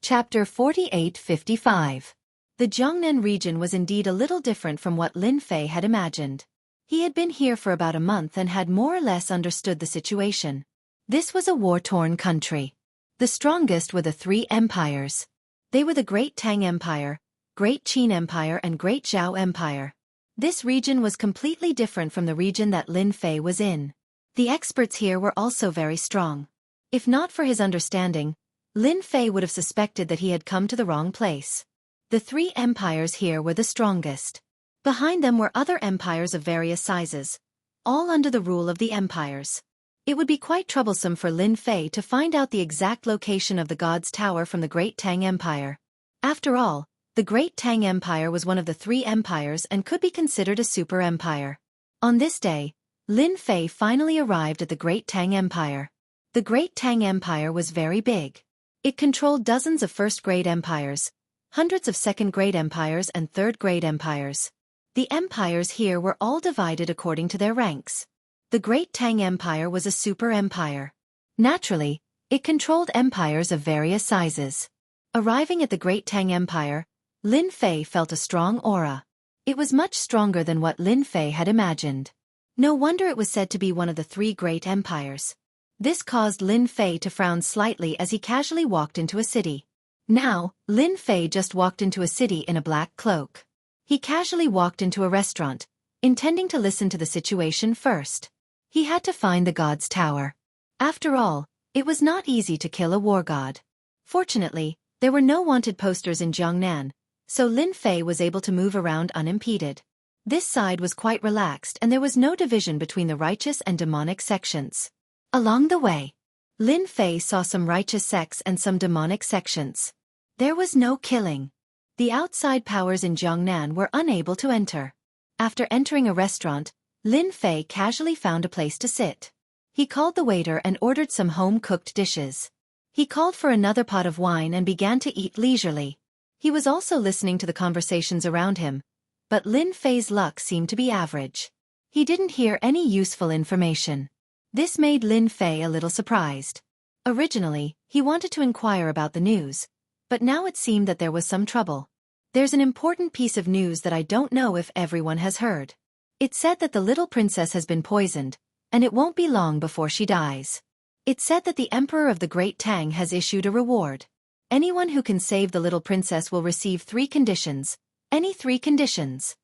Chapter 4855. The Jiangnan region was indeed a little different from what Lin Fei had imagined. He had been here for about a month and had more or less understood the situation. This was a war-torn country. The strongest were the three empires. They were the Great Tang Empire, Great Qin Empire and Great Zhao Empire. This region was completely different from the region that Lin Fei was in. The experts here were also very strong. If not for his understanding, Lin Fei would have suspected that he had come to the wrong place. The three empires here were the strongest. Behind them were other empires of various sizes, all under the rule of the empires. It would be quite troublesome for Lin Fei to find out the exact location of the God's Tower from the Great Tang Empire. After all, the Great Tang Empire was one of the three empires and could be considered a super empire. On this day, Lin Fei finally arrived at the Great Tang Empire. The Great Tang Empire was very big. It controlled dozens of first-grade empires, hundreds of second-grade empires and third-grade empires. The empires here were all divided according to their ranks. The Great Tang Empire was a super empire. Naturally, it controlled empires of various sizes. Arriving at the Great Tang Empire, Lin Fei felt a strong aura. It was much stronger than what Lin Fei had imagined. No wonder it was said to be one of the three great empires. This caused Lin Fei to frown slightly as he casually walked into a city. Now, Lin Fei just walked into a city in a black cloak. He casually walked into a restaurant, intending to listen to the situation first. He had to find the God's Tower. After all, it was not easy to kill a war god. Fortunately, there were no wanted posters in Jiangnan, so Lin Fei was able to move around unimpeded. This side was quite relaxed and there was no division between the righteous and demonic sections. Along the way, Lin Fei saw some righteous sects and some demonic sections. There was no killing. The outside powers in Jiangnan were unable to enter. After entering a restaurant, Lin Fei casually found a place to sit. He called the waiter and ordered some home-cooked dishes. He called for another pot of wine and began to eat leisurely. He was also listening to the conversations around him, but Lin Fei's luck seemed to be average. He didn't hear any useful information. This made Lin Fei a little surprised. Originally, he wanted to inquire about the news, but now it seemed that there was some trouble. There's an important piece of news that I don't know if everyone has heard. It said that the little princess has been poisoned, and it won't be long before she dies. It said that the Emperor of the Great Tang has issued a reward. Anyone who can save the little princess will receive 3 conditions, any 3 conditions.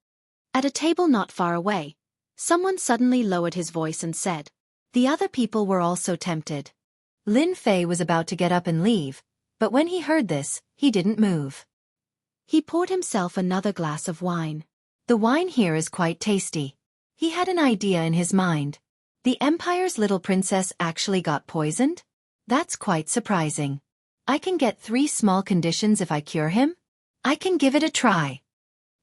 At a table not far away, someone suddenly lowered his voice and said. The other people were also tempted. Lin Fei was about to get up and leave, but when he heard this, he didn't move. He poured himself another glass of wine. The wine here is quite tasty. He had an idea in his mind. The Empire's little princess actually got poisoned? That's quite surprising. I can get 3 small conditions if I cure him? I can give it a try.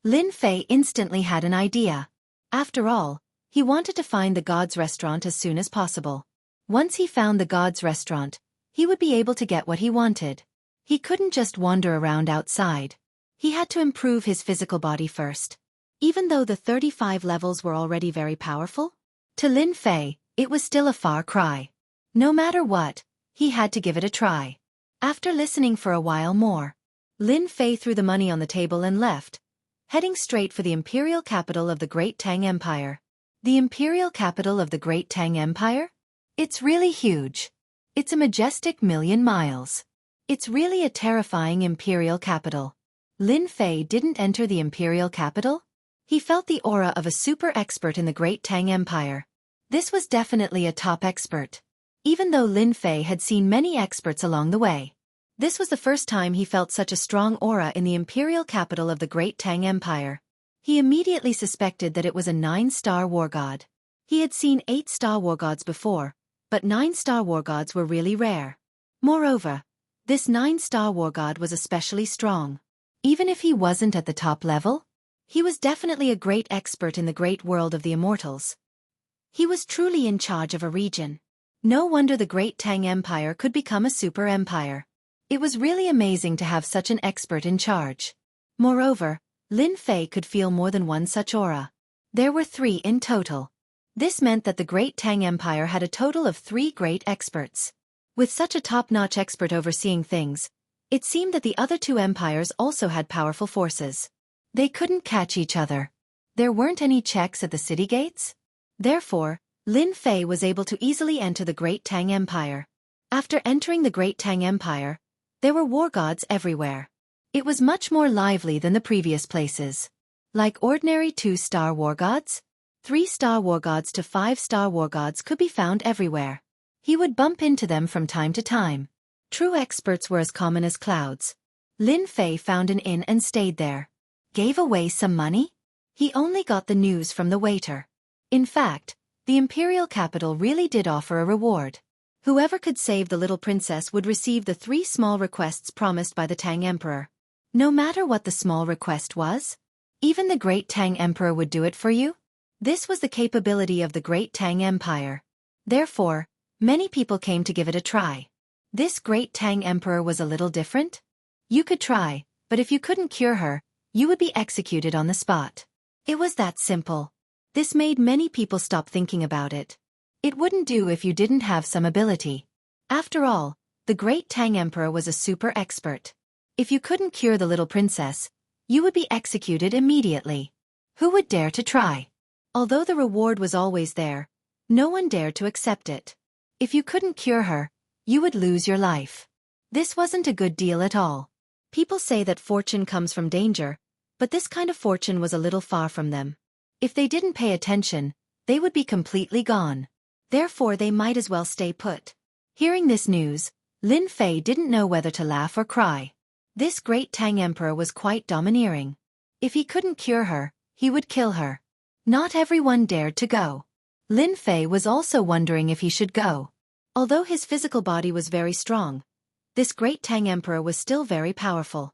Lin Fei instantly had an idea. After all, he wanted to find the God's restaurant as soon as possible. Once he found the God's restaurant, he would be able to get what he wanted. He couldn't just wander around outside. He had to improve his physical body first. Even though the 35 levels were already very powerful, to Lin Fei, it was still a far cry. No matter what, he had to give it a try. After listening for a while more, Lin Fei threw the money on the table and left, heading straight for the imperial capital of the Great Tang Empire. The imperial capital of the Great Tang Empire? It's really huge. It's a majestic 1,000,000 miles. It's really a terrifying imperial capital. Lin Fei didn't enter the imperial capital. He felt the aura of a super expert in the Great Tang Empire. This was definitely a top expert. Even though Lin Fei had seen many experts along the way, this was the first time he felt such a strong aura in the imperial capital of the Great Tang Empire. He immediately suspected that it was a 9-star war god. He had seen 8-star war gods before, but 9-star war gods were really rare. Moreover, this 9-star war god was especially strong. Even if he wasn't at the top level, he was definitely a great expert in the great world of the immortals. He was truly in charge of a region. No wonder the Great Tang Empire could become a super empire. It was really amazing to have such an expert in charge. Moreover, Lin Fei could feel more than one such aura. There were 3 in total. This meant that the Great Tang Empire had a total of 3 great experts. With such a top-notch expert overseeing things, It seemed that the other two empires also had powerful forces. They couldn't catch each other. There weren't any checks at the city gates. Therefore, Lin Fei was able to easily enter the Great Tang Empire. After entering the Great Tang Empire, there were war gods everywhere. It was much more lively than the previous places. Like ordinary 2-star war gods, 3-star war gods to 5-star war gods could be found everywhere. He would bump into them from time to time. True experts were as common as clouds. Lin Fei found an inn and stayed there. Gave away some money? He only got the news from the waiter. In fact, the imperial capital really did offer a reward. Whoever could save the little princess would receive the 3 small requests promised by the Tang Emperor. No matter what the small request was, even the Great Tang Emperor would do it for you. This was the capability of the Great Tang Empire. Therefore, many people came to give it a try. This Great Tang Emperor was a little different. You could try, but if you couldn't cure her, you would be executed on the spot. It was that simple. This made many people stop thinking about it. It wouldn't do if you didn't have some ability. After all, the Great Tang Emperor was a super expert. If you couldn't cure the little princess, you would be executed immediately. Who would dare to try? Although the reward was always there, no one dared to accept it. If you couldn't cure her, you would lose your life. This wasn't a good deal at all. People say that fortune comes from danger, but this kind of fortune was a little far from them. If they didn't pay attention, they would be completely gone. Therefore they might as well stay put. Hearing this news, Lin Fei didn't know whether to laugh or cry. This Great Tang Emperor was quite domineering. If he couldn't cure her, he would kill her. Not everyone dared to go. Lin Fei was also wondering if he should go. Although his physical body was very strong, this Great Tang Emperor was still very powerful.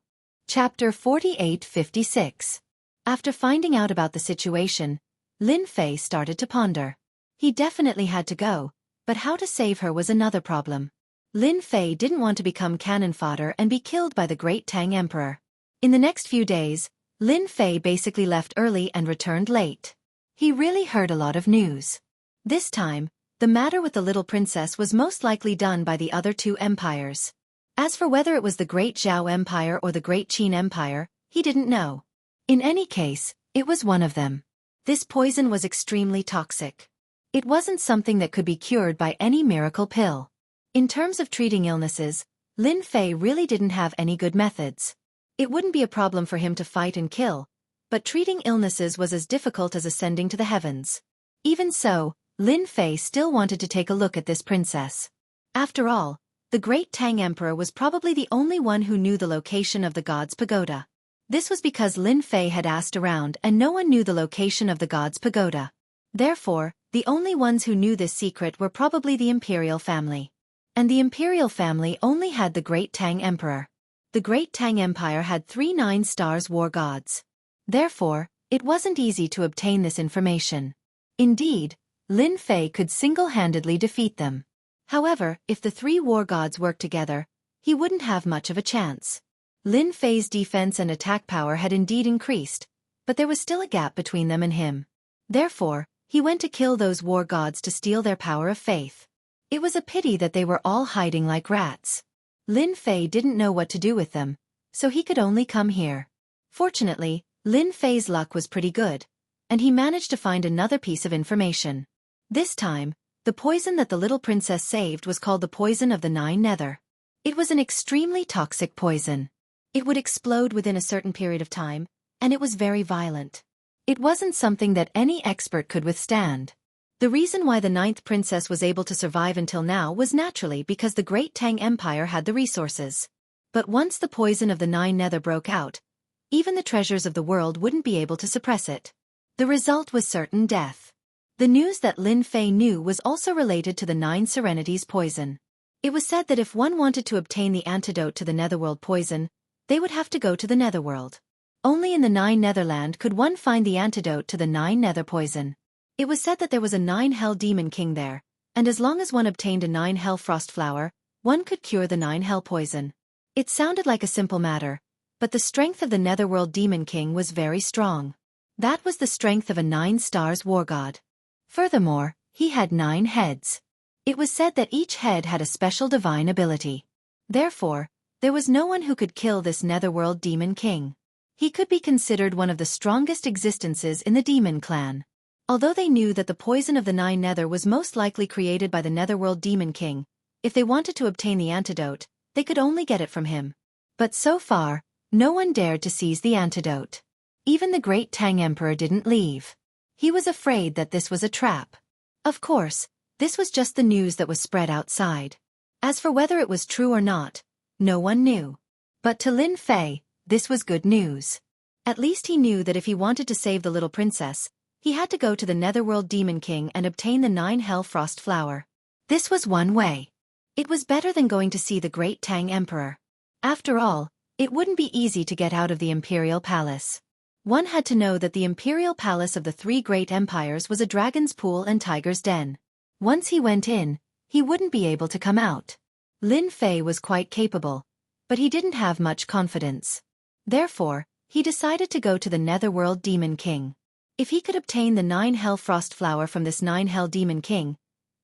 Chapter 4856. After finding out about the situation, Lin Fei started to ponder. He definitely had to go, but how to save her was another problem. Lin Fei didn't want to become cannon fodder and be killed by the Great Tang Emperor. In the next few days, Lin Fei basically left early and returned late. He really heard a lot of news. This time, the matter with the little princess was most likely done by the other 2 empires. As for whether it was the Great Zhao Empire or the Great Qin Empire, he didn't know. In any case, it was one of them. This poison was extremely toxic. It wasn't something that could be cured by any miracle pill. In terms of treating illnesses, Lin Fei really didn't have any good methods. It wouldn't be a problem for him to fight and kill, but treating illnesses was as difficult as ascending to the heavens. Even so, Lin Fei still wanted to take a look at this princess. After all, the Great Tang Emperor was probably the only one who knew the location of the god's pagoda. This was because Lin Fei had asked around and no one knew the location of the god's pagoda. Therefore, the only ones who knew this secret were probably the imperial family. And the imperial family only had the Great Tang Emperor. The Great Tang Empire had 3 9-star war gods. Therefore, it wasn't easy to obtain this information. Indeed, Lin Fei could single-handedly defeat them. However, if the 3 war gods worked together, he wouldn't have much of a chance. Lin Fei's defense and attack power had indeed increased, but there was still a gap between them and him. Therefore, he went to kill those war gods to steal their power of faith. It was a pity that they were all hiding like rats. Lin Fei didn't know what to do with them, so he could only come here. Fortunately, Lin Fei's luck was pretty good, and he managed to find another piece of information. This time, the poison that the little princess saved was called the poison of the 9 nether. It was an extremely toxic poison. It would explode within a certain period of time, and it was very violent. It wasn't something that any expert could withstand. The reason why the 9th princess was able to survive until now was naturally because the Great Tang Empire had the resources. But once the poison of the 9 nether broke out, even the treasures of the world wouldn't be able to suppress it. The result was certain death. The news that Lin Fei knew was also related to the 9 serenities poison. It was said that if one wanted to obtain the antidote to the netherworld poison, they would have to go to the netherworld. Only in the 9 netherland could one find the antidote to the 9 nether poison. It was said that there was a 9 hell demon king there, and as long as one obtained a 9 hell frost flower, one could cure the 9 hell poison. It sounded like a simple matter, but the strength of the netherworld demon king was very strong. That was the strength of a 9-star war god. Furthermore, he had 9 heads. It was said that each head had a special divine ability. Therefore, There was no one who could kill this netherworld demon king. He could be considered one of the strongest existences in the demon clan. Although they knew that the poison of the Nine Nether was most likely created by the netherworld demon king, if they wanted to obtain the antidote, they could only get it from him. But so far, no one dared to seize the antidote. Even the great Tang Emperor didn't leave. He was afraid that this was a trap. Of course, this was just the news that was spread outside. As for whether it was true or not, no one knew. But to Lin Fei, this was good news. At least he knew that if he wanted to save the little princess, he had to go to the netherworld demon king and obtain the 9 Hell Frost Flower. This was one way. It was better than going to see the great Tang Emperor. After all, it wouldn't be easy to get out of the Imperial Palace. One had to know that the Imperial Palace of the 3 great empires was a dragon's pool and tiger's den. Once he went in, he wouldn't be able to come out. Lin Fei was quite capable, but he didn't have much confidence. Therefore, he decided to go to the netherworld demon king. If he could obtain the 9 Hell Frost Flower from this 9 Hell demon king,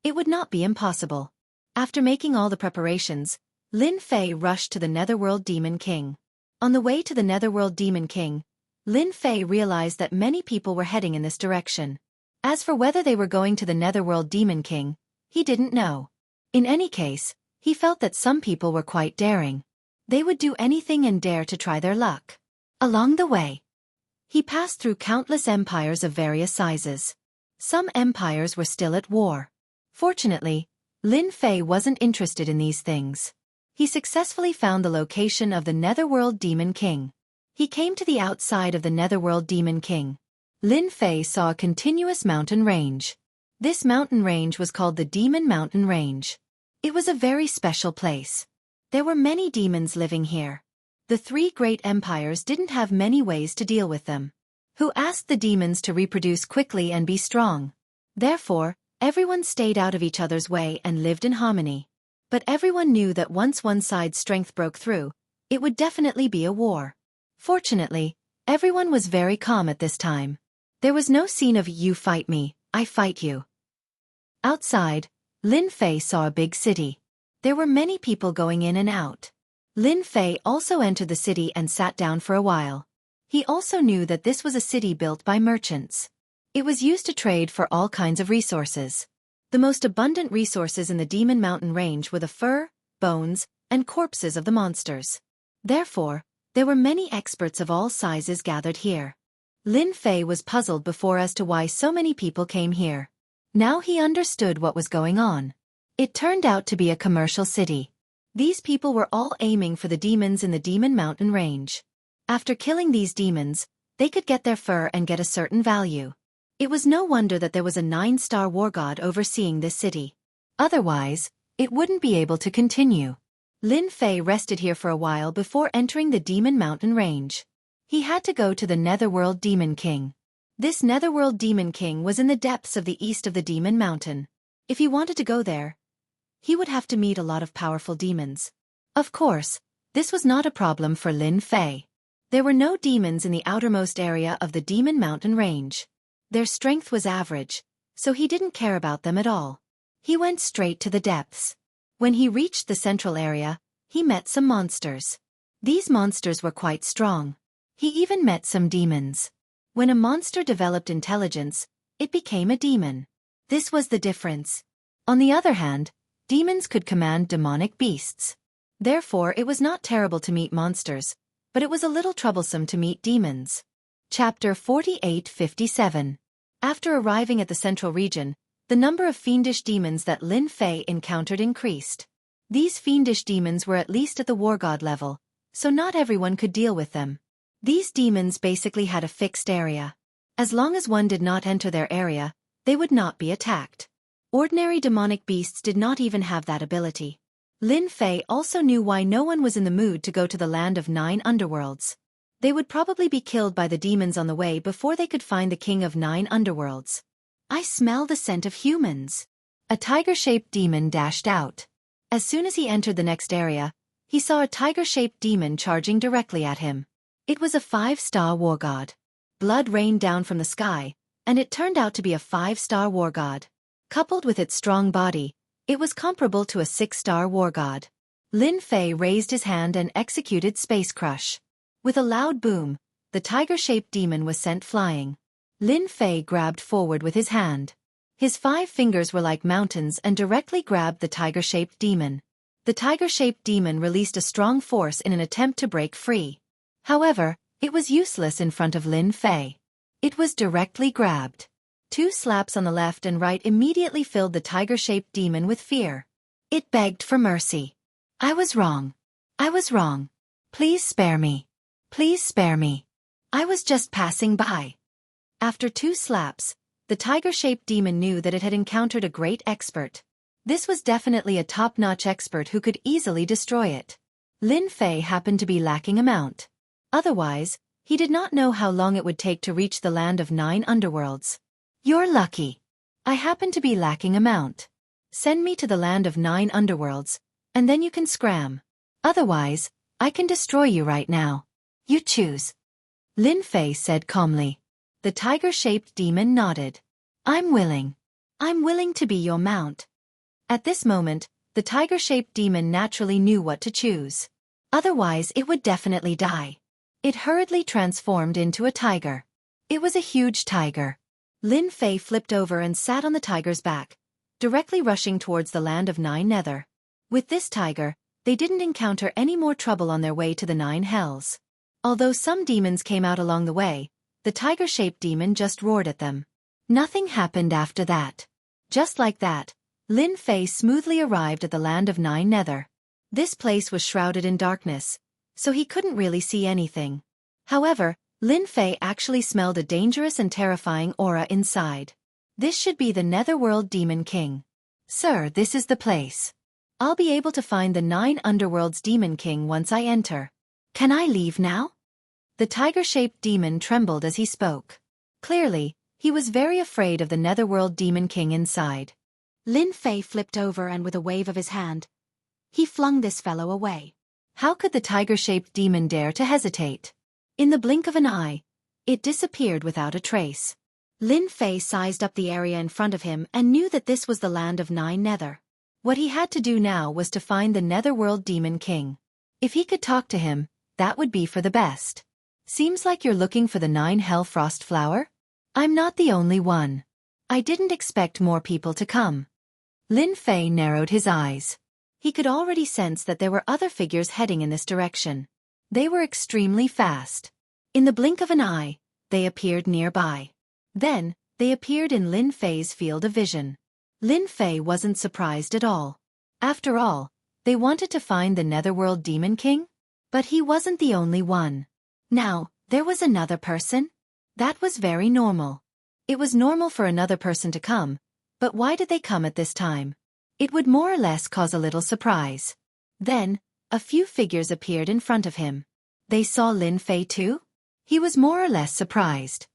it would not be impossible. After making all the preparations, Lin Fei rushed to the netherworld demon king. On the way to the netherworld demon king, Lin Fei realized that many people were heading in this direction. As for whether they were going to the netherworld demon king, he didn't know. In any case, he felt that some people were quite daring. They would do anything and dare to try their luck. Along the way, he passed through countless empires of various sizes. Some empires were still at war. Fortunately, Lin Fei wasn't interested in these things. He successfully found the location of the netherworld demon king. He came to the outside of the netherworld demon king. Lin Fei saw a continuous mountain range. This mountain range was called the Demon Mountain Range. It was a very special place. There were many demons living here. The 3 great empires didn't have many ways to deal with them. Who asked the demons to reproduce quickly and be strong. Therefore, everyone stayed out of each other's way and lived in harmony. But everyone knew that once one side's strength broke through, it would definitely be a war. Fortunately, everyone was very calm at this time. There was no scene of "you fight me, I fight you." Outside, Lin Fei saw a big city. There were many people going in and out. Lin Fei also entered the city and sat down for a while. He also knew that this was a city built by merchants. It was used to trade for all kinds of resources. The most abundant resources in the Demon Mountain Range were the fur, bones, and corpses of the monsters. Therefore, there were many experts of all sizes gathered here. Lin Fei was puzzled before as to why so many people came here. Now he understood what was going on. It turned out to be a commercial city. These people were all aiming for the demons in the Demon Mountain Range. After killing these demons, they could get their fur and get a certain value. It was no wonder that there was a 9-star war god overseeing this city. Otherwise, it wouldn't be able to continue. Lin Fei rested here for a while before entering the Demon Mountain Range. He had to go to the Netherworld Demon King. This Netherworld Demon King was in the depths of the east of the Demon Mountain. If he wanted to go there, he would have to meet a lot of powerful demons. Of course, this was not a problem for Lin Fei. There were no demons in the outermost area of the Demon Mountain Range. Their strength was average, so he didn't care about them at all. He went straight to the depths. When he reached the central area, he met some monsters. These monsters were quite strong. He even met some demons. When a monster developed intelligence, it became a demon. This was the difference. On the other hand, demons could command demonic beasts. Therefore, it was not terrible to meet monsters, but it was a little troublesome to meet demons. Chapter 4857. After arriving at the central region, the number of fiendish demons that Lin Fei encountered increased. These fiendish demons were at least at the war god level, so not everyone could deal with them. These demons basically had a fixed area. As long as one did not enter their area, they would not be attacked. Ordinary demonic beasts did not even have that ability. Lin Fei also knew why no one was in the mood to go to the land of 9 underworlds. They would probably be killed by the demons on the way before they could find the king of 9 underworlds. I smell the scent of humans. A tiger-shaped demon dashed out. As soon as he entered the next area, he saw a tiger-shaped demon charging directly at him. It was a 5-star war god. Blood rained down from the sky, and it turned out to be a 5-star war god. Coupled with its strong body, it was comparable to a 6-star war god. Lin Fei raised his hand and executed Space Crush. With a loud boom, the tiger-shaped demon was sent flying. Lin Fei grabbed forward with his hand. His 5 fingers were like mountains and directly grabbed the tiger-shaped demon. The tiger-shaped demon released a strong force in an attempt to break free. However, it was useless in front of Lin Fei. It was directly grabbed. 2 slaps on the left and right immediately filled the tiger-shaped demon with fear. It begged for mercy. I was wrong. I was wrong. Please spare me. Please spare me. I was just passing by. After 2 slaps, the tiger-shaped demon knew that it had encountered a great expert. This was definitely a top-notch expert who could easily destroy it. Lin Fei happened to be lacking amount. Otherwise, he did not know how long it would take to reach the land of 9 underworlds. You're lucky. I happen to be lacking amount. Send me to the land of 9 underworlds, and then you can scram. Otherwise, I can destroy you right now. You choose. Lin Fei said calmly. The tiger-shaped demon nodded. I'm willing. I'm willing to be your mount. At this moment, the tiger-shaped demon naturally knew what to choose. Otherwise, it would definitely die. It hurriedly transformed into a tiger. It was a huge tiger. Lin Fei flipped over and sat on the tiger's back, directly rushing towards the land of 9 Nether. With this tiger, they didn't encounter any more trouble on their way to the 9 Hells. Although some demons came out along the way, the tiger-shaped demon just roared at them. Nothing happened after that. Just like that, Lin Fei smoothly arrived at the land of 9 Nether. This place was shrouded in darkness, so he couldn't really see anything. However, Lin Fei actually smelled a dangerous and terrifying aura inside. This should be the Netherworld Demon King. Sir, this is the place. I'll be able to find the 9 Underworlds Demon King once I enter. Can I leave now? The tiger-shaped demon trembled as he spoke. Clearly, he was very afraid of the Netherworld Demon King inside. Lin Fei flipped over and with a wave of his hand, he flung this fellow away. How could the tiger-shaped demon dare to hesitate? In the blink of an eye, it disappeared without a trace. Lin Fei sized up the area in front of him and knew that this was the land of 9 Nether. What he had to do now was to find the Netherworld Demon King. If he could talk to him, that would be for the best. Seems like you're looking for the 9 Hell Frost Flower? I'm not the only one. I didn't expect more people to come. Lin Fei narrowed his eyes. He could already sense that there were other figures heading in this direction. They were extremely fast. In the blink of an eye, they appeared nearby. Then, they appeared in Lin Fei's field of vision. Lin Fei wasn't surprised at all. After all, they wanted to find the Netherworld Demon King? But he wasn't the only one. Now, there was another person? That was very normal. It was normal for another person to come, but why did they come at this time? It would more or less cause a little surprise. Then, a few figures appeared in front of him. They saw Lin Fei too? He was more or less surprised.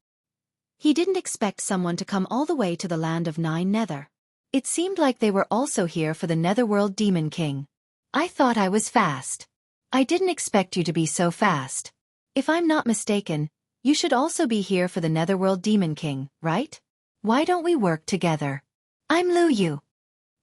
He didn't expect someone to come all the way to the land of 9 Nether. It seemed like they were also here for the Netherworld Demon King. I thought I was fast. I didn't expect you to be so fast. If I'm not mistaken, you should also be here for the Netherworld Demon King, right? Why don't we work together? I'm Lu Yu.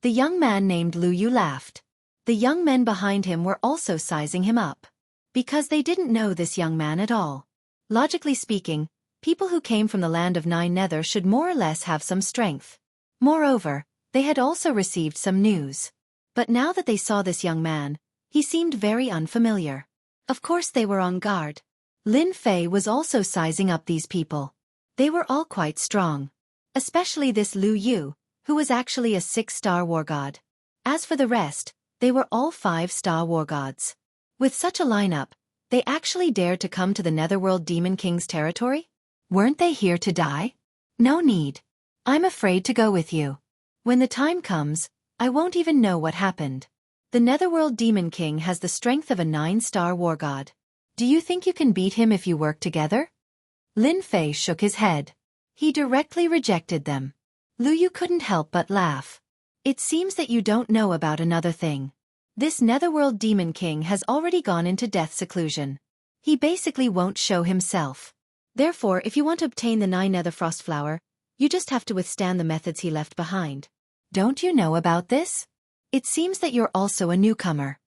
The young man named Lu Yu laughed. The young men behind him were also sizing him up. Because they didn't know this young man at all. Logically speaking, people who came from the land of 9 Nether should more or less have some strength. Moreover, they had also received some news. But now that they saw this young man, he seemed very unfamiliar. Of course they were on guard. Lin Fei was also sizing up these people. They were all quite strong. Especially this Lu Yu, who was actually a 6-star war god. As for the rest, they were all 5-star war gods. With such a lineup, they actually dared to come to the Netherworld Demon King's territory? Weren't they here to die? No need. I'm afraid to go with you. When the time comes, I won't even know what happened. The Netherworld Demon King has the strength of a 9-star war god. Do you think you can beat him if you work together? Lin Fei shook his head. He directly rejected them. Lu Yu couldn't help but laugh. It seems that you don't know about another thing. This Netherworld Demon King has already gone into death seclusion. He basically won't show himself. Therefore, if you want to obtain the 9 Nether Frost Flower, you just have to withstand the methods he left behind. Don't you know about this? It seems that you're also a newcomer.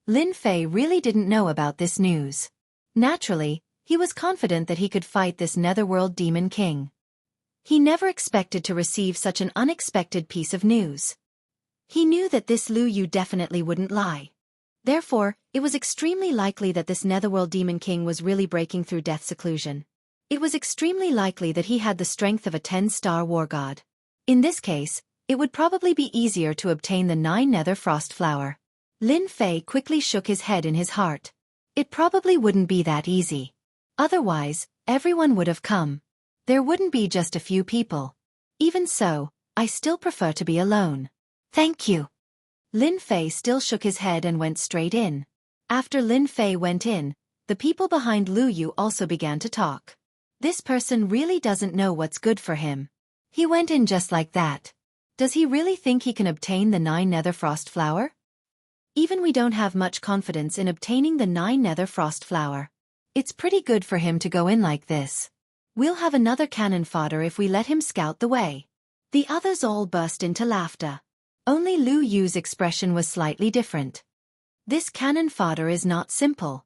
Lin Fei really didn't know about this news. Naturally, he was confident that he could fight this netherworld demon king. He never expected to receive such an unexpected piece of news. He knew that this Lu Yu definitely wouldn't lie. Therefore, it was extremely likely that this netherworld demon king was really breaking through death's seclusion. It was extremely likely that he had the strength of a 10-star war god. In this case, it would probably be easier to obtain the 9 nether frost flower. Lin Fei quickly shook his head in his heart. It probably wouldn't be that easy. Otherwise, everyone would have come. There wouldn't be just a few people. Even so, I still prefer to be alone. Thank you. Lin Fei still shook his head and went straight in. After Lin Fei went in, the people behind Lu Yu also began to talk. This person really doesn't know what's good for him. He went in just like that. Does he really think he can obtain the 9 nether frost flower? Even we don't have much confidence in obtaining the 9 nether frost flower. It's pretty good for him to go in like this. We'll have another cannon fodder if we let him scout the way. The others all burst into laughter. Only Lu Yu's expression was slightly different. This cannon fodder is not simple.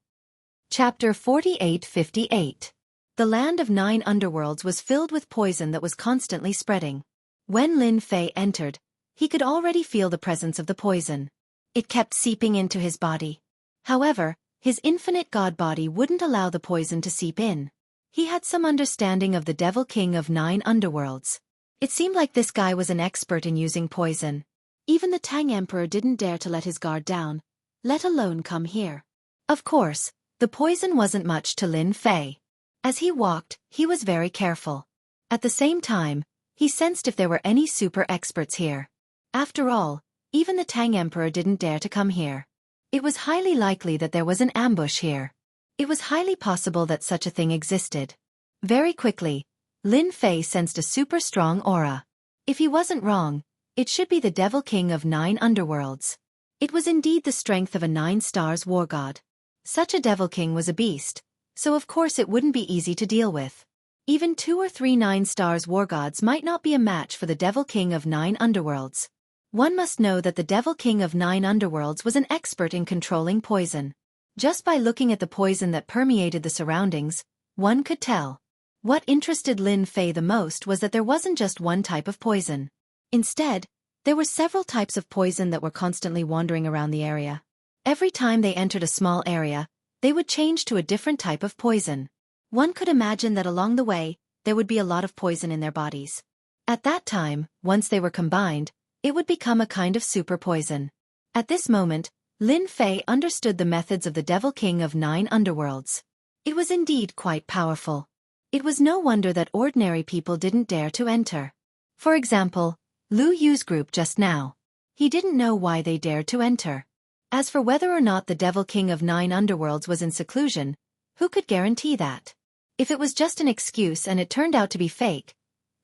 Chapter 4858. The land of 9 underworlds was filled with poison that was constantly spreading. When Lin Fei entered, he could already feel the presence of the poison. It kept seeping into his body. However, his infinite god body wouldn't allow the poison to seep in. He had some understanding of the Devil King of 9 underworlds. It seemed like this guy was an expert in using poison. Even the Tang Emperor didn't dare to let his guard down, let alone come here. Of course, the poison wasn't much to Lin Fei. As he walked, he was very careful. At the same time, he sensed if there were any super experts here. After all, even the Tang Emperor didn't dare to come here. It was highly likely that there was an ambush here. It was highly possible that such a thing existed. Very quickly, Lin Fei sensed a super strong aura. If he wasn't wrong, it should be the Devil King of 9 underworlds. It was indeed the strength of a 9 stars war god. Such a Devil King was a beast, so of course it wouldn't be easy to deal with. Even 2 or 3 9 stars war gods might not be a match for the Devil King of 9 underworlds. One must know that the Devil King of 9 underworlds was an expert in controlling poison. Just by looking at the poison that permeated the surroundings, one could tell. What interested Lin Fei the most was that there wasn't just one type of poison. Instead, there were several types of poison that were constantly wandering around the area. Every time they entered a small area, they would change to a different type of poison. One could imagine that along the way, there would be a lot of poison in their bodies. At that time, once they were combined, it would become a kind of super poison. At this moment, Lin Fei understood the methods of the Devil King of 9 underworlds. It was indeed quite powerful. It was no wonder that ordinary people didn't dare to enter. For example, Lu Yu's group just now. He didn't know why they dared to enter. As for whether or not the Devil King of 9 underworlds was in seclusion, who could guarantee that? If it was just an excuse and it turned out to be fake,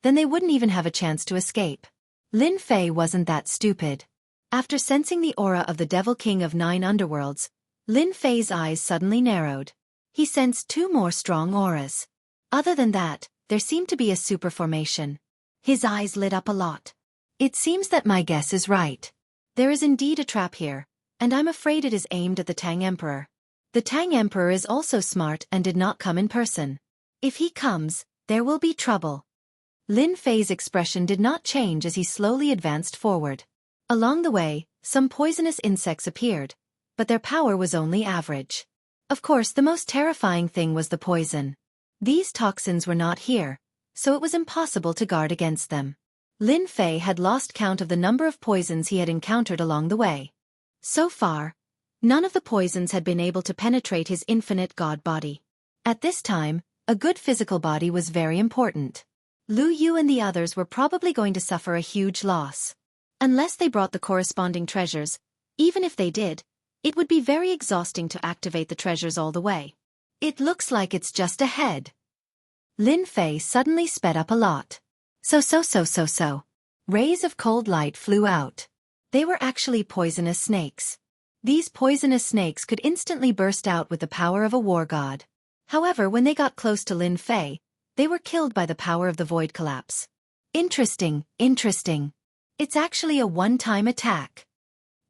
then they wouldn't even have a chance to escape. Lin Fei wasn't that stupid. After sensing the aura of the Devil King of 9 underworlds, Lin Fei's eyes suddenly narrowed. He sensed 2 more strong auras. Other than that, there seemed to be a super formation. His eyes lit up a lot. It seems that my guess is right. There is indeed a trap here, and I'm afraid it is aimed at the Tang Emperor. The Tang Emperor is also smart and did not come in person. If he comes, there will be trouble. Lin Fei's expression did not change as he slowly advanced forward. Along the way, some poisonous insects appeared, but their power was only average. Of course, the most terrifying thing was the poison. These toxins were not here, so it was impossible to guard against them. Lin Fei had lost count of the number of poisons he had encountered along the way. So far, none of the poisons had been able to penetrate his infinite god body. At this time, a good physical body was very important. Lu Yu and the others were probably going to suffer a huge loss. Unless they brought the corresponding treasures, even if they did, it would be very exhausting to activate the treasures all the way. It looks like it's just ahead. Lin Fei suddenly sped up a lot. So. Rays of cold light flew out. They were actually poisonous snakes. These poisonous snakes could instantly burst out with the power of a war god. However, when they got close to Lin Fei, they were killed by the power of the void collapse. Interesting. It's actually a one-time attack.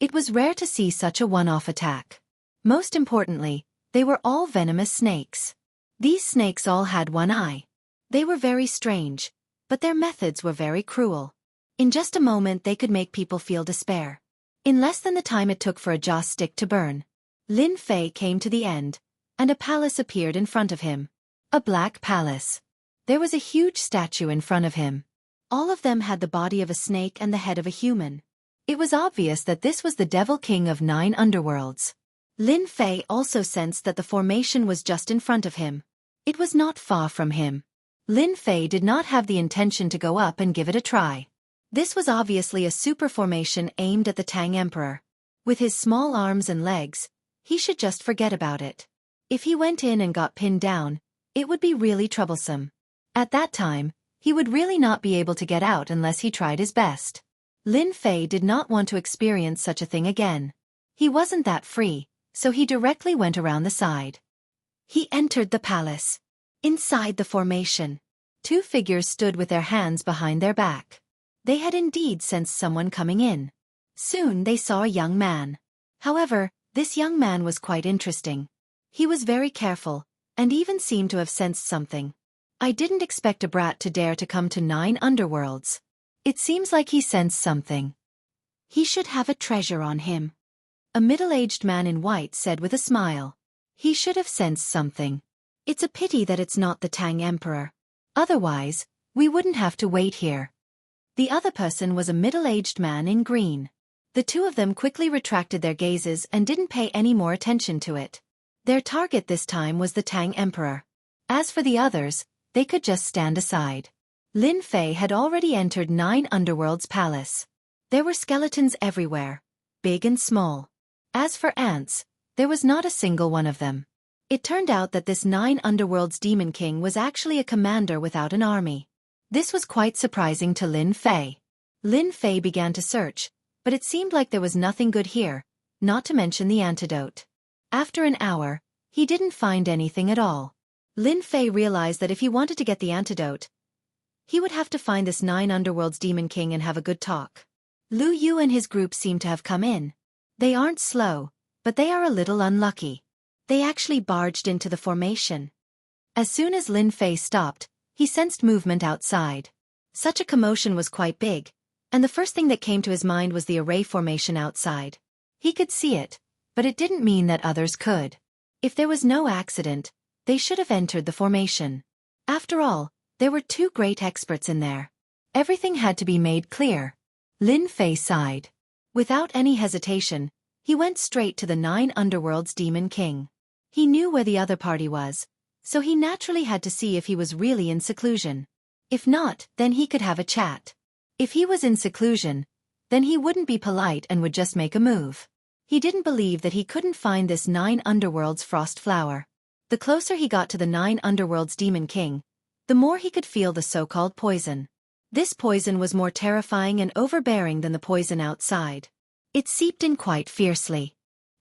It was rare to see such a one-off attack. Most importantly, they were all venomous snakes. These snakes all had one eye. They were very strange, but their methods were very cruel. In just a moment they could make people feel despair. In less than the time it took for a joss stick to burn, Lin Fei came to the end, and a palace appeared in front of him. A black palace. There was a huge statue in front of him. All of them had the body of a snake and the head of a human. It was obvious that this was the Devil King of 9 underworlds. Lin Fei also sensed that the formation was just in front of him. It was not far from him. Lin Fei did not have the intention to go up and give it a try. This was obviously a super formation aimed at the Tang Emperor. With his small arms and legs, he should just forget about it. If he went in and got pinned down, it would be really troublesome. At that time, he would really not be able to get out unless he tried his best. Lin Fei did not want to experience such a thing again. He wasn't that free, so he directly went around the side. He entered the palace. Inside the formation, 2 figures stood with their hands behind their back. They had indeed sensed someone coming in. Soon they saw a young man. However, this young man was quite interesting. He was very careful, and even seemed to have sensed something. I didn't expect a brat to dare to come to 9 underworlds. It seems like he sensed something. He should have a treasure on him. A middle-aged man in white said with a smile. He should have sensed something. It's a pity that it's not the Tang Emperor. Otherwise, we wouldn't have to wait here. The other person was a middle-aged man in green. The 2 of them quickly retracted their gazes and didn't pay any more attention to it. Their target this time was the Tang Emperor. As for the others, they could just stand aside. Lin Fei had already entered 9 underworlds' palace. There were skeletons everywhere, big and small. As for ants, there was not a single one of them. It turned out that this 9 underworlds demon king was actually a commander without an army. This was quite surprising to Lin Fei. Lin Fei began to search, but it seemed like there was nothing good here, not to mention the antidote. After an hour, he didn't find anything at all. Lin Fei realized that if he wanted to get the antidote, he would have to find this 9 underworlds demon king and have a good talk. Lu Yu and his group seem to have come in. They aren't slow, but they are a little unlucky. They actually barged into the formation. As soon as Lin Fei stopped, he sensed movement outside. Such a commotion was quite big, and the first thing that came to his mind was the array formation outside. He could see it, but it didn't mean that others could. If there was no accident, they should have entered the formation. After all, there were 2 great experts in there. Everything had to be made clear. Lin Fei sighed. Without any hesitation, he went straight to the 9 underworlds demon king. He knew where the other party was, so he naturally had to see if he was really in seclusion. If not, then he could have a chat. If he was in seclusion, then he wouldn't be polite and would just make a move. He didn't believe that he couldn't find this 9 underworlds frost flower. The closer he got to the 9 underworlds demon king, the more he could feel the so-called poison. This poison was more terrifying and overbearing than the poison outside. It seeped in quite fiercely.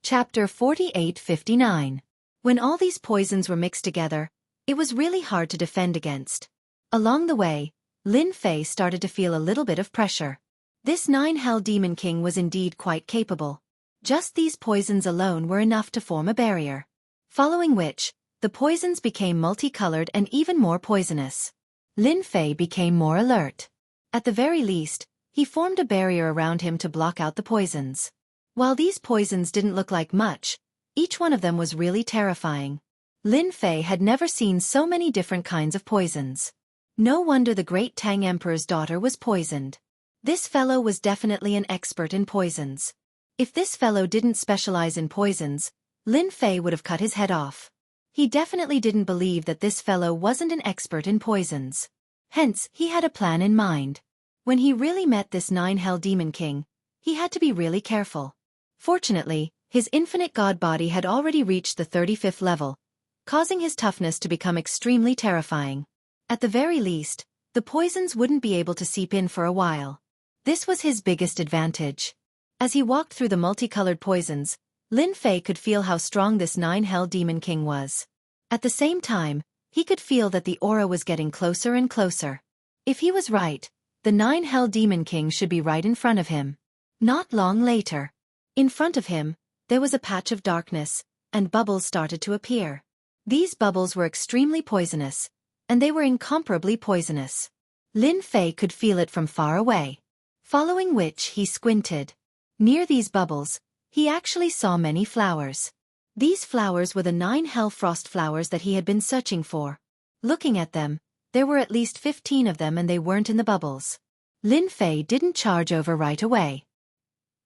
Chapter 48:59. When all these poisons were mixed together, it was really hard to defend against. Along the way, Lin Fei started to feel a little bit of pressure. This 9 Hell Demon King was indeed quite capable. Just these poisons alone were enough to form a barrier. Following which, the poisons became multicolored and even more poisonous. Lin Fei became more alert. At the very least, he formed a barrier around him to block out the poisons. While these poisons didn't look like much, each one of them was really terrifying. Lin Fei had never seen so many different kinds of poisons. No wonder the great Tang Emperor's daughter was poisoned. This fellow was definitely an expert in poisons. If this fellow didn't specialize in poisons, Lin Fei would have cut his head off. He definitely didn't believe that this fellow wasn't an expert in poisons. Hence, he had a plan in mind. When he really met this 9 Hell Demon King, he had to be really careful. Fortunately, his infinite god body had already reached the 35th level, causing his toughness to become extremely terrifying. At the very least, the poisons wouldn't be able to seep in for a while. This was his biggest advantage. As he walked through the multicolored poisons, Lin Fei could feel how strong this 9 Hell Demon King was. At the same time, he could feel that the aura was getting closer and closer. If he was right, the 9 Hell Demon King should be right in front of him. Not long later. In front of him, there was a patch of darkness, and bubbles started to appear. These bubbles were extremely poisonous, and they were incomparably poisonous. Lin Fei could feel it from far away. Following which he squinted. Near these bubbles, he actually saw many flowers. These flowers were the 9 hell frost flowers that he had been searching for. Looking at them, there were at least 15 of them and they weren't in the bubbles. Lin Fei didn't charge over right away.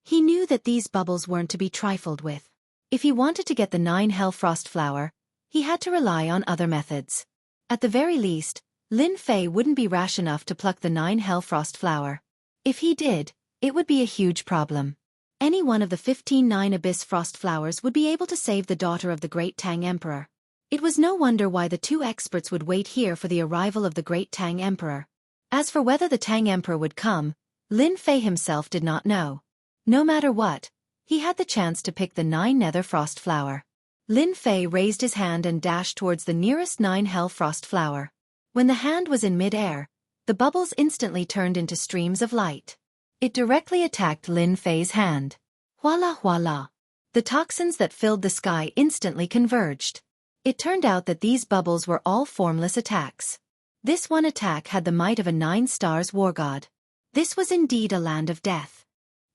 He knew that these bubbles weren't to be trifled with. If he wanted to get the 9 hell frost flower, he had to rely on other methods. At the very least, Lin Fei wouldn't be rash enough to pluck the 9 hell frost flower. If he did, it would be a huge problem. Any one of the 15 9 abyss frost flowers would be able to save the daughter of the great Tang Emperor. It was no wonder why the 2 experts would wait here for the arrival of the great Tang Emperor. As for whether the Tang Emperor would come, Lin Fei himself did not know. No matter what, he had the chance to pick the 9 nether frost flower. Lin Fei raised his hand and dashed towards the nearest 9 hell frost flower. When the hand was in mid-air, the bubbles instantly turned into streams of light. It directly attacked Lin Fei's hand. Voila voila. The toxins that filled the sky instantly converged. It turned out that these bubbles were all formless attacks. This one attack had the might of a 9 stars war god. This was indeed a land of death.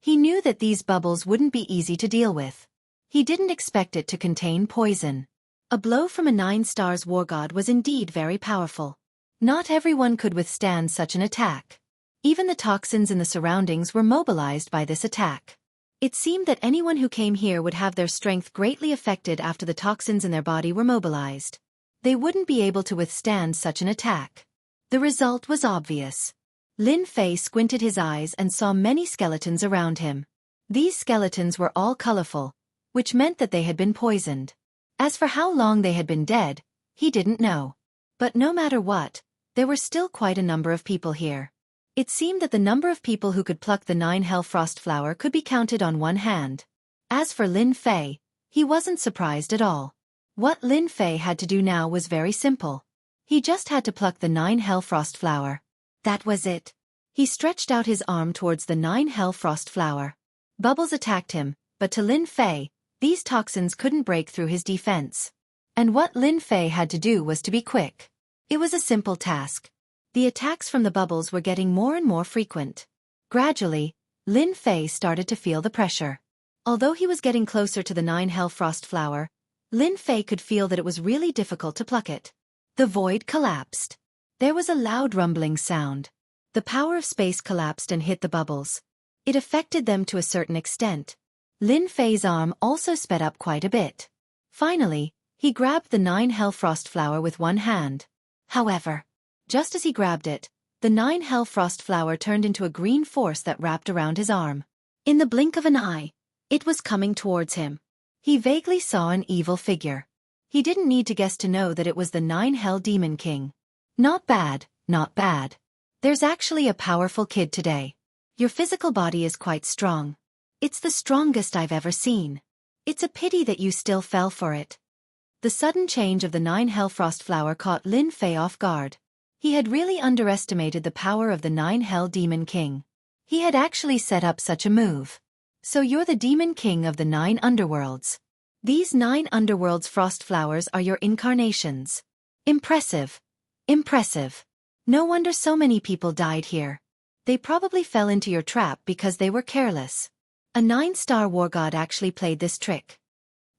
He knew that these bubbles wouldn't be easy to deal with. He didn't expect it to contain poison. A blow from a 9 stars war god was indeed very powerful. Not everyone could withstand such an attack. Even the toxins in the surroundings were mobilized by this attack. It seemed that anyone who came here would have their strength greatly affected after the toxins in their body were mobilized. They wouldn't be able to withstand such an attack. The result was obvious. Lin Fei squinted his eyes and saw many skeletons around him. These skeletons were all colorful, which meant that they had been poisoned. As for how long they had been dead, he didn't know. But no matter what, there were still quite a number of people here. It seemed that the number of people who could pluck the 9 hell frost flower could be counted on one hand. As for Lin Fei, he wasn't surprised at all. What Lin Fei had to do now was very simple. He just had to pluck the 9 hell frost flower. That was it. He stretched out his arm towards the 9 hell frost flower. Bubbles attacked him, but to Lin Fei, these toxins couldn't break through his defense. And what Lin Fei had to do was to be quick. It was a simple task. The attacks from the bubbles were getting more and more frequent. Gradually, Lin Fei started to feel the pressure. Although he was getting closer to the 9 hell frost flower, Lin Fei could feel that it was really difficult to pluck it. The void collapsed. There was a loud rumbling sound. The power of space collapsed and hit the bubbles. It affected them to a certain extent. Lin Fei's arm also sped up quite a bit. Finally, he grabbed the 9 hell frost flower with one hand. However, just as he grabbed it, the 9 hell frost flower turned into a green force that wrapped around his arm. In the blink of an eye, it was coming towards him. He vaguely saw an evil figure. He didn't need to guess to know that it was the 9 hell demon king. Not bad, not bad. There's actually a powerful kid today. Your physical body is quite strong. It's the strongest I've ever seen. It's a pity that you still fell for it. The sudden change of the 9 hell frost flower caught Lin Fei off guard. He had really underestimated the power of the 9 hell demon king. He had actually set up such a move. So you're the demon king of the 9 underworlds. These 9 underworlds frost flowers are your incarnations. Impressive. Impressive. No wonder so many people died here. They probably fell into your trap because they were careless. A 9-star war god actually played this trick.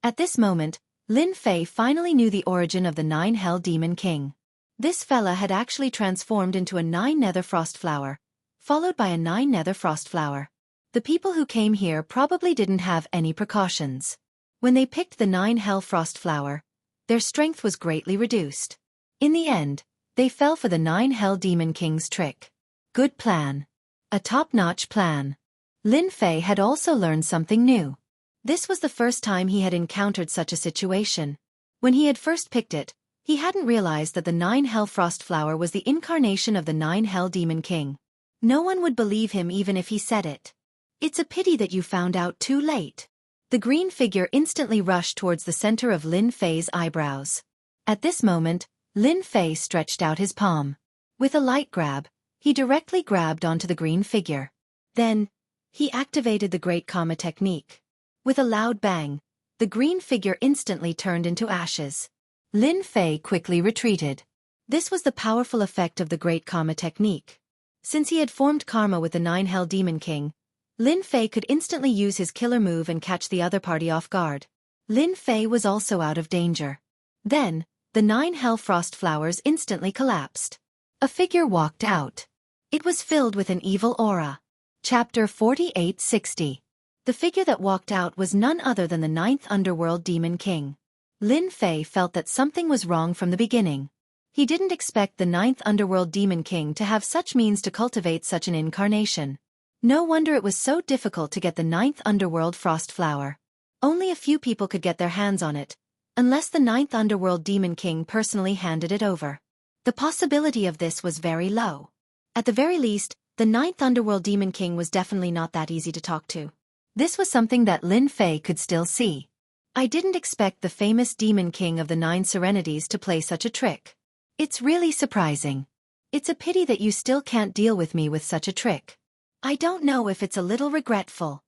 At this moment, Lin Fei finally knew the origin of the 9 hell demon king. This fella had actually transformed into a 9 nether frost flower, followed by a 9 nether frost flower. The people who came here probably didn't have any precautions. When they picked the 9 hell frost flower, their strength was greatly reduced. In the end, they fell for the 9 hell demon king's trick. Good plan. A top-notch plan. Lin Fei had also learned something new. This was the first time he had encountered such a situation. When he had first picked it, he hadn't realized that the 9 hell frost flower was the incarnation of the 9 hell demon king. No one would believe him even if he said it. It's a pity that you found out too late. The green figure instantly rushed towards the center of Lin Fei's eyebrows. At this moment, Lin Fei stretched out his palm. With a light grab, he directly grabbed onto the green figure. Then, he activated the Great Karma technique. With a loud bang, the the green figure instantly turned into ashes. Lin Fei quickly retreated. This was the powerful effect of the Great Karma technique. Since he had formed karma with the 9 Hell Demon King, Lin Fei could instantly use his killer move and catch the other party off guard. Lin Fei was also out of danger. Then, the 9 Hell Frost flowers instantly collapsed. A figure walked out. It was filled with an evil aura. Chapter 4860. The figure that walked out was none other than the 9th Underworld Demon King. Lin Fei felt that something was wrong from the beginning. He didn't expect the 9th Underworld Demon King to have such means to cultivate such an incarnation. No wonder it was so difficult to get the 9th Underworld Frost Flower. Only a few people could get their hands on it, unless the 9th Underworld Demon King personally handed it over. The possibility of this was very low. At the very least, the 9th Underworld Demon King was definitely not that easy to talk to. This was something that Lin Fei could still see. I didn't expect the famous Demon King of the 9 Serenities to play such a trick. It's really surprising. It's a pity that you still can't deal with me with such a trick. I don't know if it's a little regretful.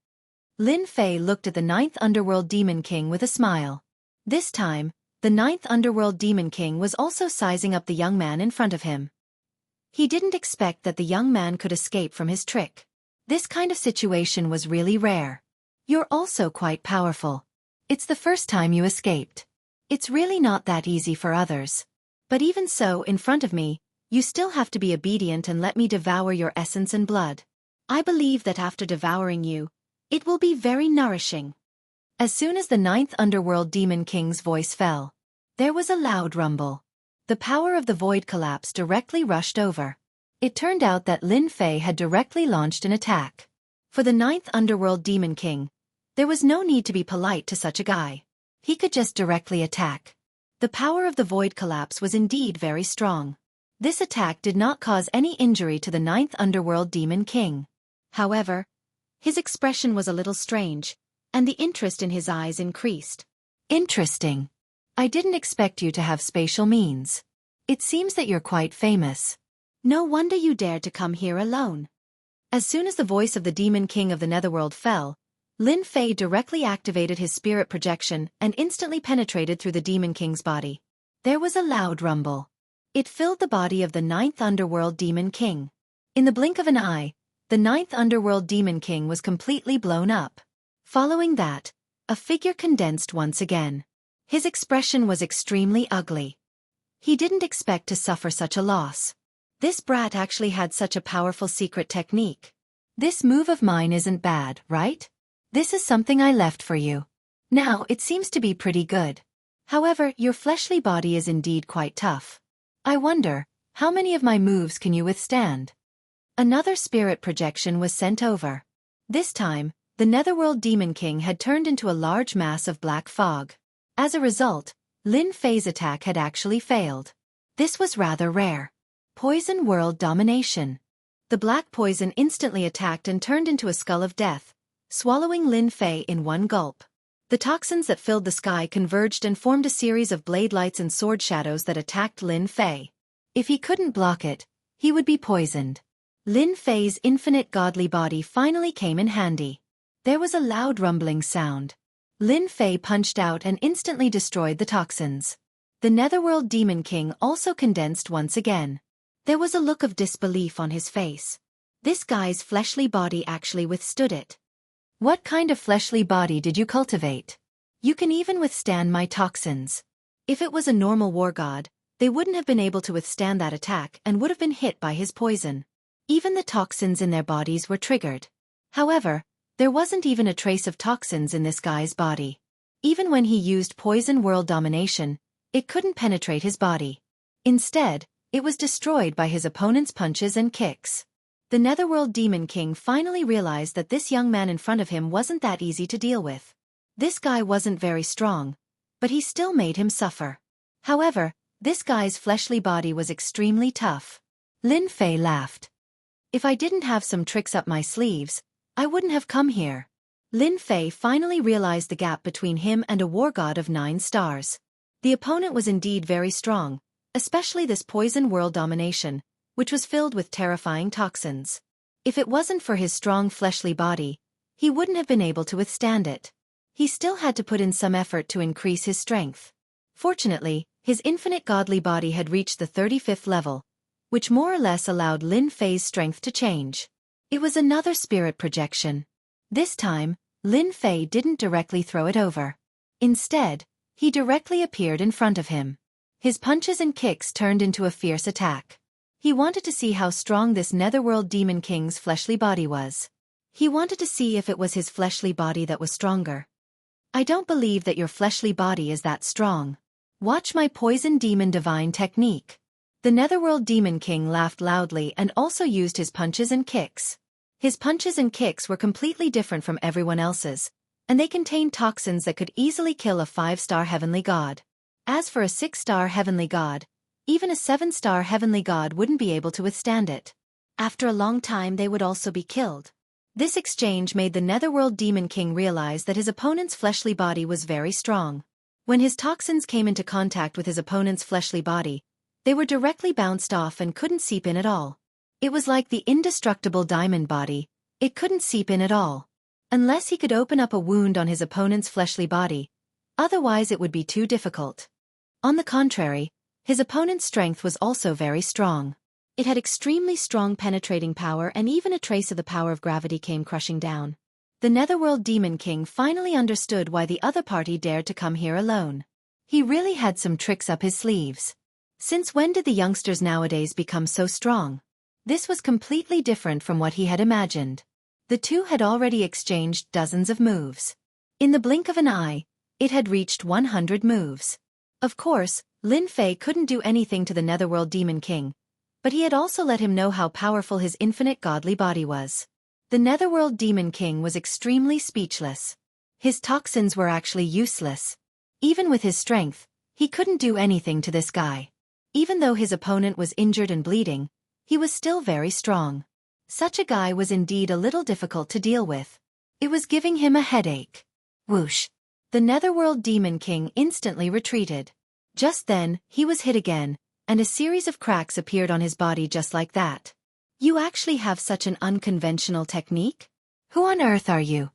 Lin Fei looked at the 9th Underworld Demon King with a smile. This time, the 9th Underworld Demon King was also sizing up the young man in front of him. He didn't expect that the young man could escape from his trick. This kind of situation was really rare. You're also quite powerful. It's the first time you escaped. It's really not that easy for others. But even so, in front of me, you still have to be obedient and let me devour your essence and blood. I believe that after devouring you, it will be very nourishing. As soon as the 9th Underworld Demon King's voice fell, there was a loud rumble. The power of the void collapse directly rushed over. It turned out that Lin Fei had directly launched an attack. For the 9th Underworld Demon King, there was no need to be polite to such a guy. He could just directly attack. The power of the void collapse was indeed very strong. This attack did not cause any injury to the 9th Underworld Demon King. However, his expression was a little strange, and the interest in his eyes increased. Interesting. I didn't expect you to have spatial means. It seems that you're quite famous. No wonder you dared to come here alone. As soon as the voice of the Demon King of the Netherworld fell, Lin Fei directly activated his spirit projection and instantly penetrated through the Demon King's body. There was a loud rumble. It filled the body of the 9th Underworld Demon King. In the blink of an eye, the 9th Underworld Demon King was completely blown up. Following that, a figure condensed once again. His expression was extremely ugly. He didn't expect to suffer such a loss. This brat actually had such a powerful secret technique. This move of mine isn't bad, right? This is something I left for you. Now, it seems to be pretty good. However, your fleshly body is indeed quite tough. I wonder, how many of my moves can you withstand? Another spirit projection was sent over. This time, the Netherworld Demon King had turned into a large mass of black fog. As a result, Lin Fei's attack had actually failed. This was rather rare. Poison World Domination. The black poison instantly attacked and turned into a skull of death, swallowing Lin Fei in one gulp. The toxins that filled the sky converged and formed a series of blade lights and sword shadows that attacked Lin Fei. If he couldn't block it, he would be poisoned. Lin Fei's infinite godly body finally came in handy. There was a loud rumbling sound. Lin Fei punched out and instantly destroyed the toxins. The Netherworld Demon King also condensed once again. There was a look of disbelief on his face. This guy's fleshly body actually withstood it. What kind of fleshly body did you cultivate? You can even withstand my toxins. If it was a normal war god, they wouldn't have been able to withstand that attack and would have been hit by his poison. Even the toxins in their bodies were triggered. However, there wasn't even a trace of toxins in this guy's body. Even when he used Poison World Domination, it couldn't penetrate his body. Instead, it was destroyed by his opponent's punches and kicks. The Netherworld Demon King finally realized that this young man in front of him wasn't that easy to deal with. This guy wasn't very strong, but he still made him suffer. However, this guy's fleshly body was extremely tough. Lin Fei laughed. If I didn't have some tricks up my sleeves, I wouldn't have come here. Lin Fei finally realized the gap between him and a war god of 9 stars. The opponent was indeed very strong, especially this Poison World Domination, which was filled with terrifying toxins. If it wasn't for his strong fleshly body, he wouldn't have been able to withstand it. he still had to put in some effort to increase his strength. Fortunately, his infinite godly body had reached the 35th level, which more or less allowed Lin Fei's strength to change. It was another spirit projection. This time, Lin Fei didn't directly throw it over. Instead, he directly appeared in front of him. His punches and kicks turned into a fierce attack. He wanted to see how strong this Netherworld Demon King's fleshly body was. He wanted to see if it was his fleshly body that was stronger. I don't believe that your fleshly body is that strong. Watch my Poison Demon Divine technique. The Netherworld Demon King laughed loudly and also used his punches and kicks. His punches and kicks were completely different from everyone else's, and they contained toxins that could easily kill a 5-star heavenly god. As for a 6-star heavenly god, even a 7-star heavenly god wouldn't be able to withstand it. After a long time they would also be killed. This exchange made the Netherworld Demon King realize that his opponent's fleshly body was very strong. When his toxins came into contact with his opponent's fleshly body, they were directly bounced off and couldn't seep in at all. It was like the indestructible diamond body, it couldn't seep in at all. Unless he could open up a wound on his opponent's fleshly body, otherwise it would be too difficult. On the contrary, his opponent's strength was also very strong. It had extremely strong penetrating power, and even a trace of the power of gravity came crushing down. The Netherworld Demon King finally understood why the other party dared to come here alone. He really had some tricks up his sleeves. Since when did the youngsters nowadays become so strong? This was completely different from what he had imagined. The two had already exchanged dozens of moves. In the blink of an eye, it had reached 100 moves. Of course, Lin Fei couldn't do anything to the Netherworld Demon King, but he had also let him know how powerful his infinite godly body was. The Netherworld Demon King was extremely speechless. His toxins were actually useless. Even with his strength, he couldn't do anything to this guy. Even though his opponent was injured and bleeding, he was still very strong. Such a guy was indeed a little difficult to deal with. It was giving him a headache. Whoosh! The Netherworld Demon King instantly retreated. Just then, he was hit again, and a series of cracks appeared on his body just like that. You actually have such an unconventional technique? Who on earth are you?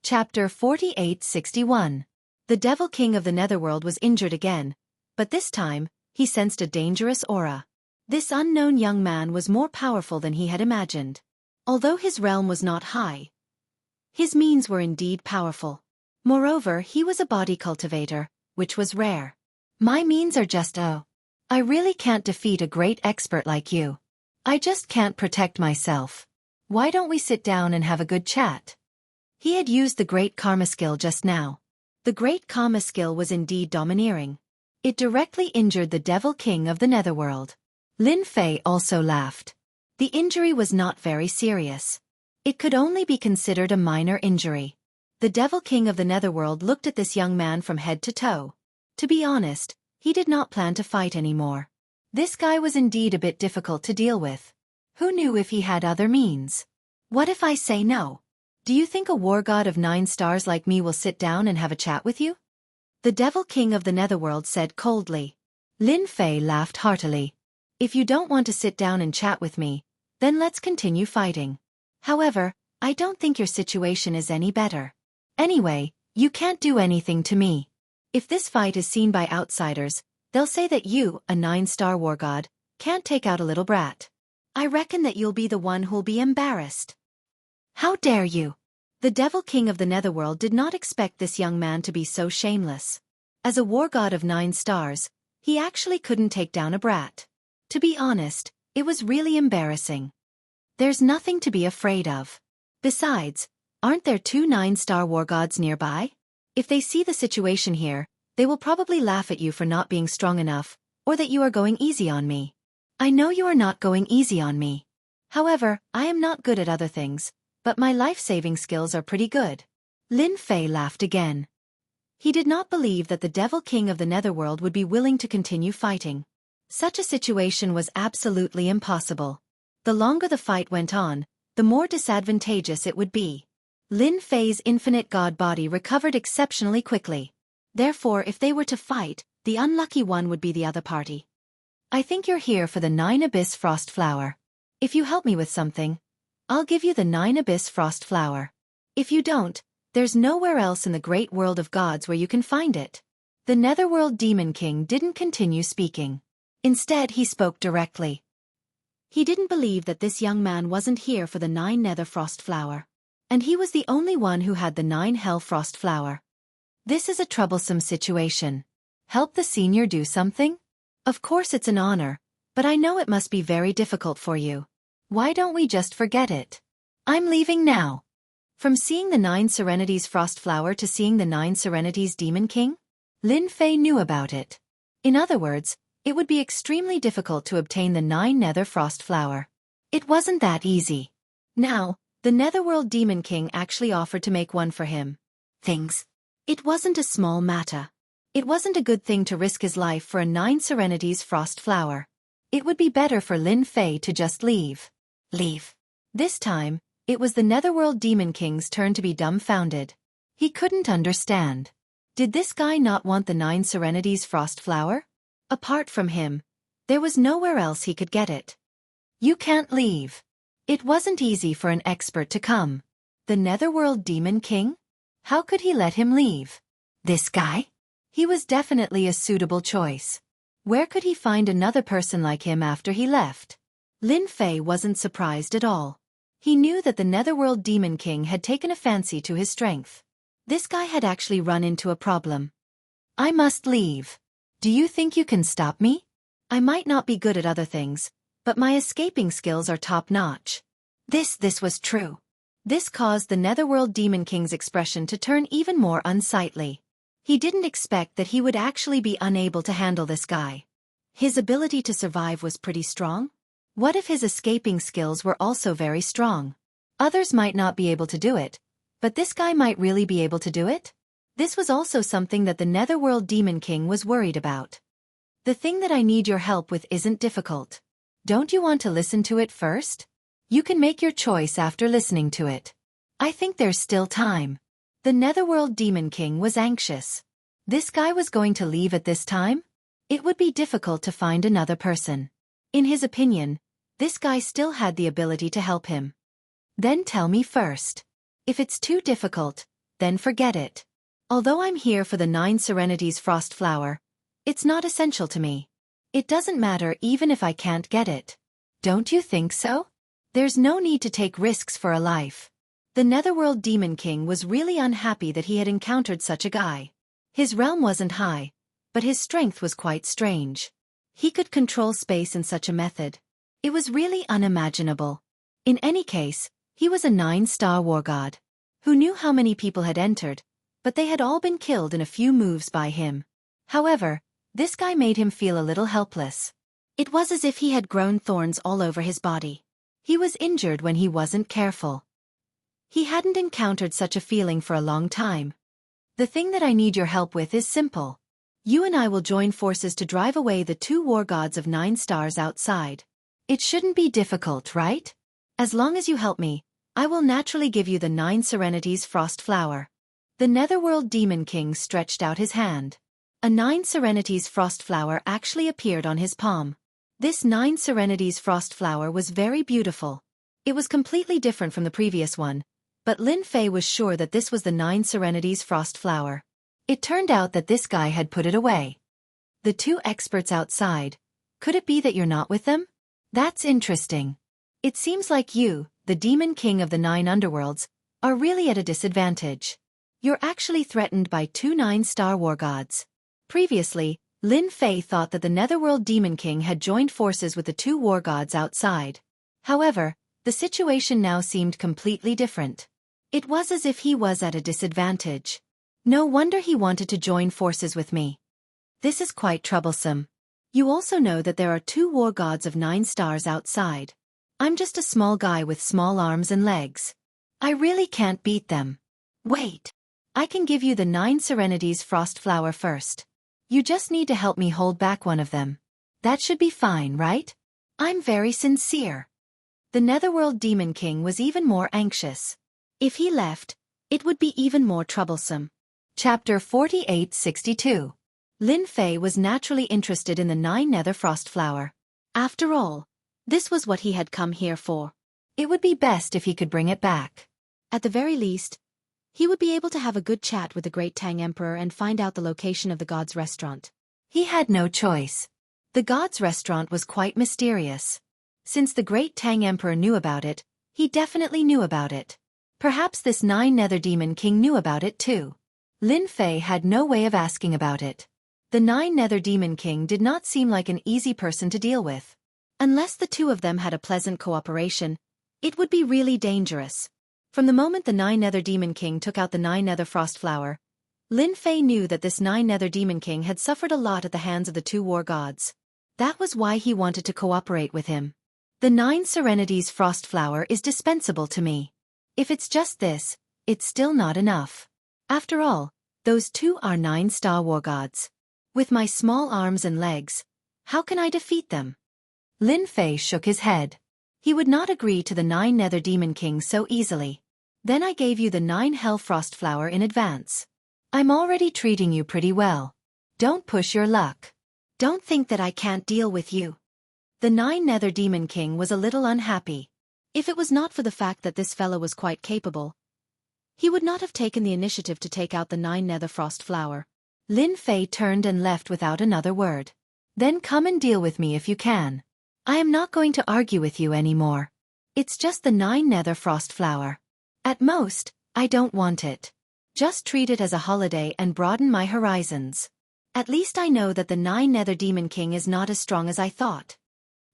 Chapter 4861. The Devil King of the Netherworld was injured again, but this time, he sensed a dangerous aura. This unknown young man was more powerful than he had imagined. Although his realm was not high, his means were indeed powerful. Moreover, he was a body cultivator, which was rare. My means are just I really can't defeat a great expert like you. I just can't protect myself. Why don't we sit down and have a good chat? He had used the Great Karma skill just now. The Great Karma skill was indeed domineering. It directly injured the Devil King of the Netherworld. Lin Fei also laughed. The injury was not very serious. It could only be considered a minor injury. The Devil King of the Netherworld looked at this young man from head to toe. To be honest, he did not plan to fight anymore. This guy was indeed a bit difficult to deal with. Who knew if he had other means? What if I say no? Do you think a war god of 9 stars like me will sit down and have a chat with you? The Devil King of the Netherworld said coldly. Lin Fei laughed heartily. If you don't want to sit down and chat with me, then let's continue fighting. However, I don't think your situation is any better. Anyway, you can't do anything to me. If this fight is seen by outsiders, they'll say that you, a 9-star war god, can't take out a little brat. I reckon that you'll be the one who'll be embarrassed. How dare you? The Devil King of the Netherworld did not expect this young man to be so shameless. As a war god of 9 stars, he actually couldn't take down a brat. To be honest, it was really embarrassing. There's nothing to be afraid of. Besides, aren't there 2 9-star war gods nearby? If they see the situation here, they will probably laugh at you for not being strong enough, or that you are going easy on me. I know you are not going easy on me. However, I am not good at other things, but my life-saving skills are pretty good. Lin Fei laughed again. He did not believe that the Devil King of the Netherworld would be willing to continue fighting. Such a situation was absolutely impossible. The longer the fight went on, the more disadvantageous it would be. Lin Fei's infinite god body recovered exceptionally quickly. Therefore, if they were to fight, the unlucky one would be the other party. I think you're here for the 9 Abyss Frost Flower. If you help me with something, I'll give you the 9 Abyss Frost Flower. If you don't, There's nowhere else in the great world of gods where you can find it. The Netherworld Demon King didn't continue speaking. Instead, he spoke directly. He didn't believe that this young man wasn't here for the 9 Nether Frost Flower. And he was the only one who had the 9 Hell Frost Flower. This is a troublesome situation. Help the senior do something? Of course it's an honor, but I know it must be very difficult for you. Why don't we just forget it? I'm leaving now. From seeing the 9 Serenities Frost Flower to seeing the 9 Serenities Demon King? Lin Fei knew about it. In other words, it would be extremely difficult to obtain the 9 Nether Frost Flower. It wasn't that easy. Now, the Netherworld Demon King actually offered to make one for him. It wasn't a small matter. It wasn't a good thing to risk his life for a 9 Serenities Frost Flower. It would be better for Lin Fei to just leave. This time, it was the Netherworld Demon King's turn to be dumbfounded. He couldn't understand. Did this guy not want the 9 Serenities Frost Flower? Apart from him, there was nowhere else he could get it. You can't leave. It wasn't easy for an expert to come. The Netherworld Demon King? How could he let him leave? This guy? He was definitely a suitable choice. Where could he find another person like him after he left? Lin Fei wasn't surprised at all. He knew that the Netherworld Demon King had taken a fancy to his strength. This guy had actually run into a problem. I must leave. Do you think you can stop me? I might not be good at other things, but my escaping skills are top-notch. This was true. This caused the Netherworld Demon King's expression to turn even more unsightly. He didn't expect that he would actually be unable to handle this guy. His ability to survive was pretty strong. What if his escaping skills were also very strong? Others might not be able to do it, but this guy might really be able to do it? This was also something that the Netherworld Demon King was worried about. The thing that I need your help with isn't difficult. Don't you want to listen to it first? You can make your choice after listening to it. I think there's still time. The Netherworld Demon King was anxious. This guy was going to leave at this time? It would be difficult to find another person. In his opinion, this guy still had the ability to help him. Then tell me first. If it's too difficult, then forget it. Although I'm here for the 9 Serenities Frost Flower, it's not essential to me. It doesn't matter even if I can't get it. Don't you think so? There's no need to take risks for a life. The Netherworld Demon King was really unhappy that he had encountered such a guy. His realm wasn't high, but his strength was quite strange. He could control space in such a method. It was really unimaginable. In any case, he was a 9-star war god. Who knew how many people had entered, but they had all been killed in a few moves by him. However, this guy made him feel a little helpless. It was as if he had grown thorns all over his body. He was injured when he wasn't careful. He hadn't encountered such a feeling for a long time. The thing that I need your help with is simple. You and I will join forces to drive away the 2 war gods of 9 stars outside. It shouldn't be difficult, right? As long as you help me, I will naturally give you the 9 Serenities Frost Flower. The Netherworld Demon King stretched out his hand. A 9 Serenities Frost Flower actually appeared on his palm. This 9 Serenities Frost Flower was very beautiful. It was completely different from the previous one, but Lin Fei was sure that this was the 9 Serenities Frost Flower. It turned out that this guy had put it away. The 2 experts outside. Could it be that you're not with them? That's interesting. It seems like you, the Demon King of the 9 Underworlds, are really at a disadvantage. You're actually threatened by 2 9-star war gods. Previously, Lin Fei thought that the Netherworld Demon King had joined forces with the 2 war gods outside. However, the situation now seemed completely different. It was as if he was at a disadvantage. No wonder he wanted to join forces with me. This is quite troublesome. You also know that there are 2 war gods of 9 stars outside. I'm just a small guy with small arms and legs. I really can't beat them. Wait. I can give you the 9 Serenities Frost Flower first. You just need to help me hold back one of them. That should be fine, right? I'm very sincere. The Netherworld Demon King was even more anxious. If he left, it would be even more troublesome. Chapter 4862. Lin Fei was naturally interested in the 9 Nether Frost Flower. After all, this was what he had come here for. It would be best if he could bring it back. At the very least, He would be able to have a good chat with the Great Tang Emperor and find out the location of the god's restaurant. He had no choice. The god's restaurant was quite mysterious. Since the Great Tang Emperor knew about it, he definitely knew about it. Perhaps this Nine-Nether Demon King knew about it too. Lin Fei had no way of asking about it. The Nine-Nether Demon King did not seem like an easy person to deal with. Unless the two of them had a pleasant cooperation, it would be really dangerous. From the moment the Nine-Nether Demon King took out the Nine-Nether Frost Flower, Lin Fei knew that this Nine-Nether Demon King had suffered a lot at the hands of the two war gods. That was why he wanted to cooperate with him. The Nine Serenities Frost Flower is dispensable to me. If it's just this, it's still not enough. After all, those two are 9-star war gods. With my small arms and legs, how can I defeat them? Lin Fei shook his head. He would not agree to the Nine-Nether Demon King so easily. Then I gave you the 9-Hell Frost Flower in advance. I'm already treating you pretty well. Don't push your luck. Don't think that I can't deal with you. The Nine-Nether Demon King was a little unhappy. If it was not for the fact that this fellow was quite capable, he would not have taken the initiative to take out the Nine-Nether Frost Flower. Lin Fei turned and left without another word. Then come and deal with me if you can. I am not going to argue with you anymore. It's just the Nine-Nether Frost Flower. At most, I don't want it. Just treat it as a holiday and broaden my horizons. At least I know that the Nine-Nether Demon King is not as strong as I thought.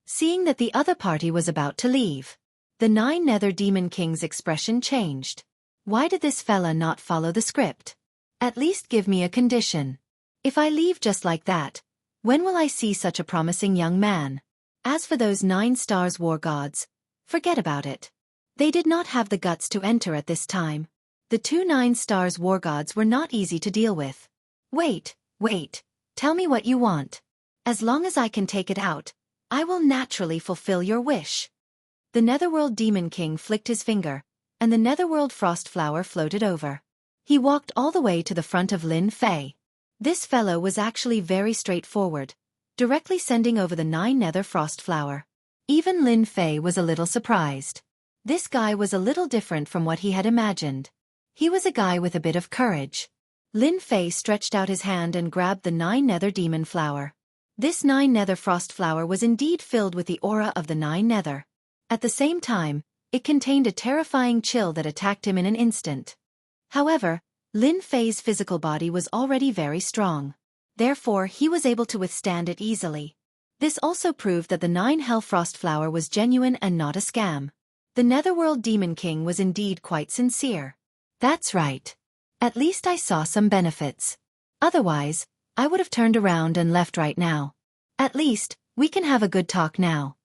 Seeing that the other party was about to leave, the Nine-Nether Demon King's expression changed. Why did this fella not follow the script? At least give me a condition. If I leave just like that, when will I see such a promising young man? As for those 9 stars war gods, forget about it. They did not have the guts to enter at this time. The two 9 stars war gods were not easy to deal with. Wait, tell me what you want. As long as I can take it out, I will naturally fulfill your wish. The Netherworld Demon King flicked his finger, and the Netherworld Frost Flower floated over. He walked all the way to the front of Lin Fei. This fellow was actually very straightforward, directly sending over the 9-Nether Frost Flower. Even Lin Fei was a little surprised. This guy was a little different from what he had imagined. He was a guy with a bit of courage. Lin Fei stretched out his hand and grabbed the 9-Nether Demon Flower. This 9-Nether Frost Flower was indeed filled with the aura of the 9-Nether. At the same time, it contained a terrifying chill that attacked him in an instant. However, Lin Fei's physical body was already very strong. Therefore, he was able to withstand it easily. This also proved that the 9-Hell Frost Flower was genuine and not a scam. The Netherworld Demon King was indeed quite sincere. That's right. At least I saw some benefits. Otherwise, I would have turned around and left right now. At least, we can have a good talk now.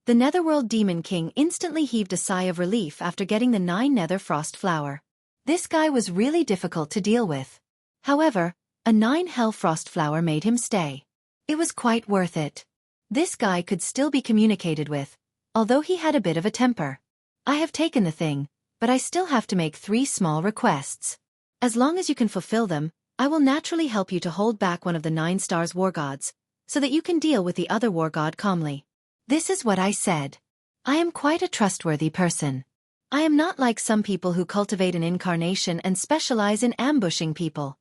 The Netherworld Demon King instantly heaved a sigh of relief after getting the 9-Nether Frost Flower. This guy was really difficult to deal with. However, a 9-Hell Frost Flower made him stay. It was quite worth it. This guy could still be communicated with, although he had a bit of a temper. I have taken the thing, but I still have to make 3 small requests. As long as you can fulfill them, I will naturally help you to hold back one of the 9 stars war gods, so that you can deal with the other war god calmly. This is what I said. I am quite a trustworthy person. I am not like some people who cultivate an incarnation and specialize in ambushing people.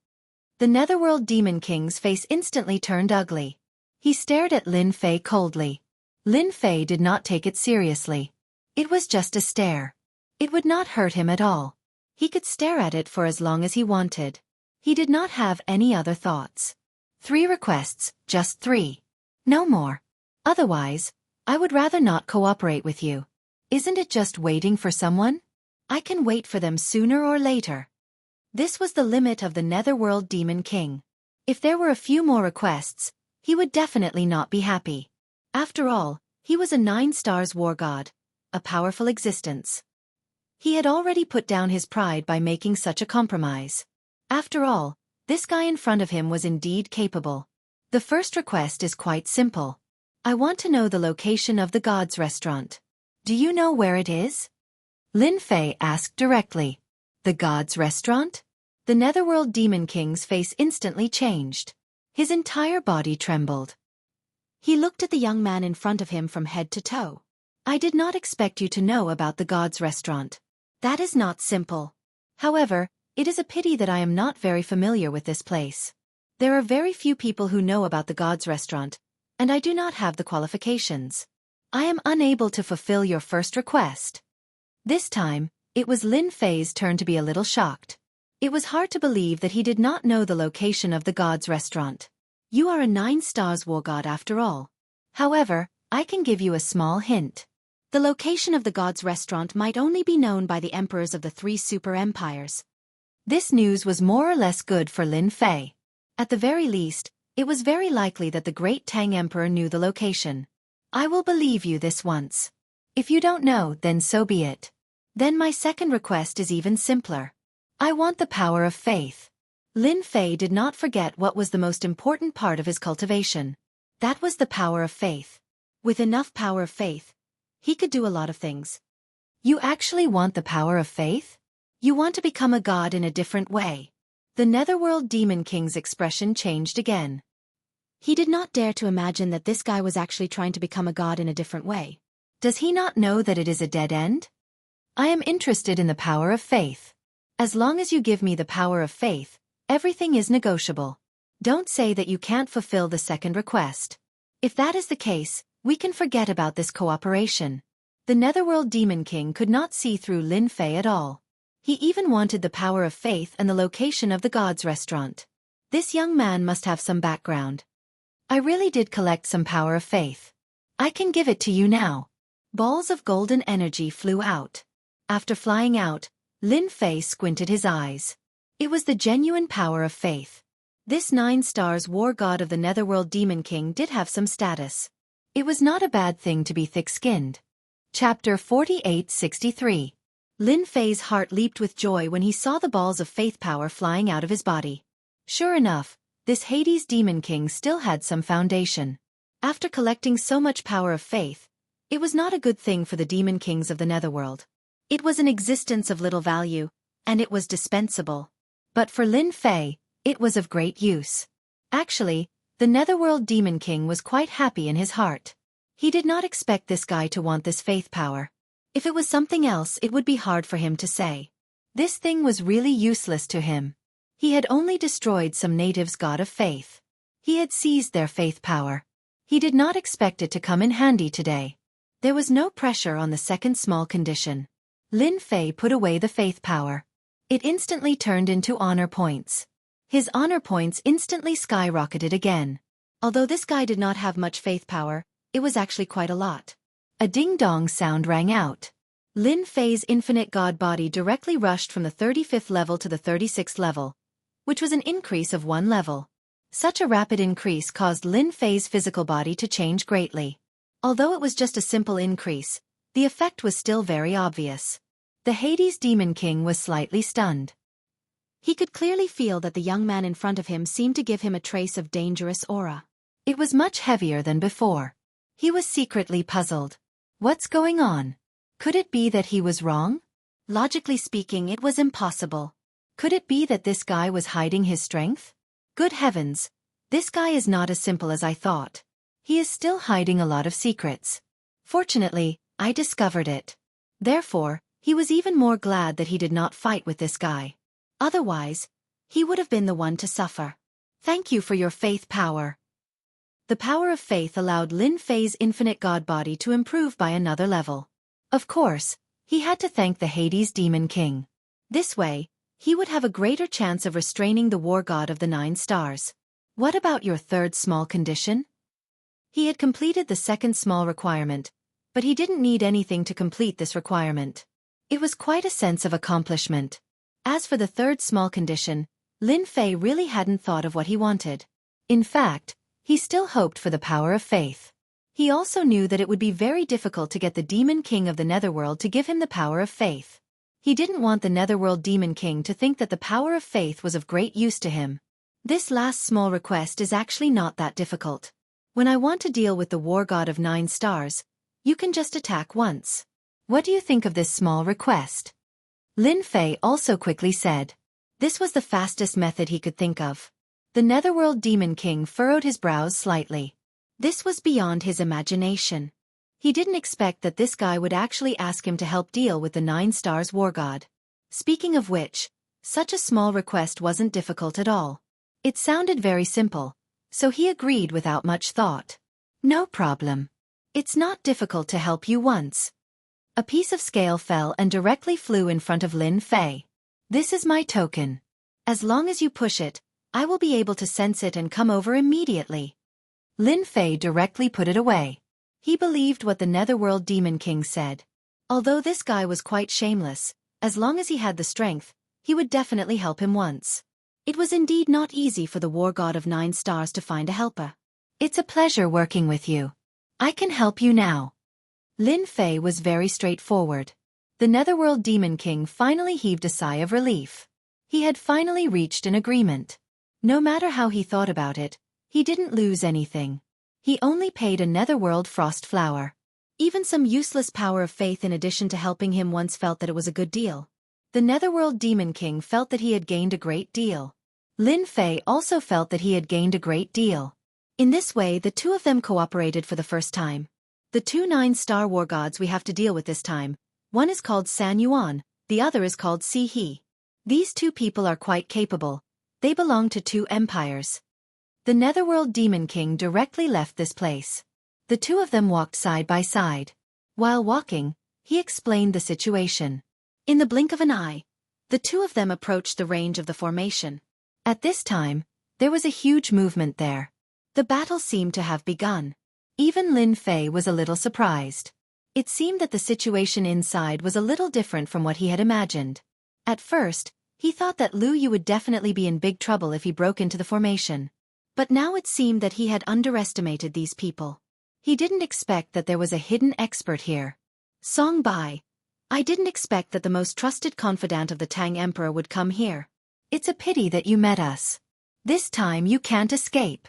The Netherworld Demon King's face instantly turned ugly. He stared at Lin Fei coldly. Lin Fei did not take it seriously. It was just a stare. It would not hurt him at all. He could stare at it for as long as he wanted. He did not have any other thoughts. 3 requests, just 3. No more. Otherwise, I would rather not cooperate with you. Isn't it just waiting for someone? I can wait for them sooner or later. This was the limit of the Netherworld Demon King. If there were a few more requests, he would definitely not be happy. After all, he was a 9 stars war god, a powerful existence. He had already put down his pride by making such a compromise. After all, this guy in front of him was indeed capable. The first request is quite simple. I want to know the location of the god's restaurant. Do you know where it is? Lin Fei asked directly. The god's restaurant? The Netherworld Demon King's face instantly changed. His entire body trembled. He looked at the young man in front of him from head to toe. I did not expect you to know about the god's restaurant. That is not simple. However, It is a pity that I am not very familiar with this place. There are very few people who know about the God's Restaurant, and I do not have the qualifications. I am unable to fulfill your first request. This time, it was Lin Fei's turn to be a little shocked. It was hard to believe that he did not know the location of the God's Restaurant. You are a 9-stars war god after all. However, I can give you a small hint. The location of the God's Restaurant might only be known by the emperors of the 3 super empires. This news was more or less good for Lin Fei. At the very least, it was very likely that the great Tang Emperor knew the location. I will believe you this once. If you don't know, then so be it. Then my second request is even simpler. I want the power of faith. Lin Fei did not forget what was the most important part of his cultivation. That was the power of faith. With enough power of faith, he could do a lot of things. You actually want the power of faith? You want to become a god in a different way. The Netherworld Demon King's expression changed again. He did not dare to imagine that this guy was actually trying to become a god in a different way. Does he not know that it is a dead end? I am interested in the power of faith. As long as you give me the power of faith, everything is negotiable. Don't say that you can't fulfill the second request. If that is the case, we can forget about this cooperation. The Netherworld Demon King could not see through Lin Fei at all. He even wanted the power of faith and the location of the God's Restaurant. This young man must have some background. I really did collect some power of faith. I can give it to you now. Balls of golden energy flew out. After flying out, Lin Fei squinted his eyes. It was the genuine power of faith. This 9-stars war god of the Netherworld Demon King did have some status. It was not a bad thing to be thick-skinned. Chapter 4863. Lin Fei's heart leaped with joy when he saw the balls of faith power flying out of his body. Sure enough, this Hades Demon King still had some foundation. After collecting so much power of faith, it was not a good thing for the Demon Kings of the Netherworld. It was an existence of little value, and it was dispensable. But for Lin Fei, it was of great use. Actually, the Netherworld Demon King was quite happy in his heart. He did not expect this guy to want this faith power. If it was something else, it would be hard for him to say. This thing was really useless to him. He had only destroyed some natives' god of faith. He had seized their faith power. He did not expect it to come in handy today. There was no pressure on the second small condition. Lin Fei put away the faith power. It instantly turned into honor points. His honor points instantly skyrocketed again. Although this guy did not have much faith power, it was actually quite a lot. A ding-dong sound rang out. Lin Fei's infinite god body directly rushed from the 35th level to the 36th level, which was an increase of 1 level. Such a rapid increase caused Lin Fei's physical body to change greatly. Although it was just a simple increase, the effect was still very obvious. The Hades Demon King was slightly stunned. He could clearly feel that the young man in front of him seemed to give him a trace of dangerous aura. It was much heavier than before. He was secretly puzzled. What's going on? Could it be that he was wrong? Logically speaking, it was impossible. Could it be that this guy was hiding his strength? Good heavens, this guy is not as simple as I thought. He is still hiding a lot of secrets. Fortunately, I discovered it. Therefore, he was even more glad that he did not fight with this guy. Otherwise, he would have been the one to suffer. Thank you for your faith power. The power of faith allowed Lin Fei's infinite god body to improve by another level. Of course, he had to thank the Hades Demon King. This way, he would have a greater chance of restraining the war god of the 9 stars. What about your third small condition? He had completed the second small requirement, but he didn't need anything to complete this requirement. It was quite a sense of accomplishment. As for the third small condition, Lin Fei really hadn't thought of what he wanted. In fact, he still hoped for the power of faith. He also knew that it would be very difficult to get the Demon King of the Netherworld to give him the power of faith. He didn't want the Netherworld Demon King to think that the power of faith was of great use to him. This last small request is actually not that difficult. When I want to deal with the war god of 9 stars, you can just attack once. What do you think of this small request? Lin Fei also quickly said. This was the fastest method he could think of. The Netherworld Demon King furrowed his brows slightly. This was beyond his imagination. He didn't expect that this guy would actually ask him to help deal with the 9 stars war god. Speaking of which, Such a small request wasn't difficult at all. It sounded very simple, so he agreed without much thought. No problem. It's not difficult to help you once. A piece of scale fell and directly flew in front of Lin Fei. This is my token. As long as you push it, I will be able to sense it and come over immediately. Lin Fei directly put it away. He believed what the Netherworld Demon King said. Although this guy was quite shameless, as long as he had the strength, he would definitely help him once. It was indeed not easy for the War God of 9 Stars to find a helper. It's a pleasure working with you. I can help you now. Lin Fei was very straightforward. The Netherworld Demon King finally heaved a sigh of relief. He had finally reached an agreement. No matter how he thought about it, he didn't lose anything. He only paid a Netherworld Frost Flower. Even some useless power of faith in addition to helping him once felt that it was a good deal. The Netherworld Demon King felt that he had gained a great deal. Lin Fei also felt that he had gained a great deal. In this way the two of them cooperated for the first time. The 2 9-star war gods we have to deal with this time, one is called San Yuan, the other is called Si He. These two people are quite capable. They belong to 2 empires. The Netherworld Demon King directly left this place. The two of them walked side by side. While walking, he explained the situation. In the blink of an eye, the two of them approached the range of the formation. At this time, there was a huge movement there. The battle seemed to have begun. Even Lin Fei was a little surprised. It seemed that the situation inside was a little different from what he had imagined. At first, he thought that Lu Yu would definitely be in big trouble if he broke into the formation. But now it seemed that he had underestimated these people. He didn't expect that there was a hidden expert here. Song Bai. I didn't expect that the most trusted confidant of the Tang Emperor would come here. It's a pity that you met us. This time you can't escape.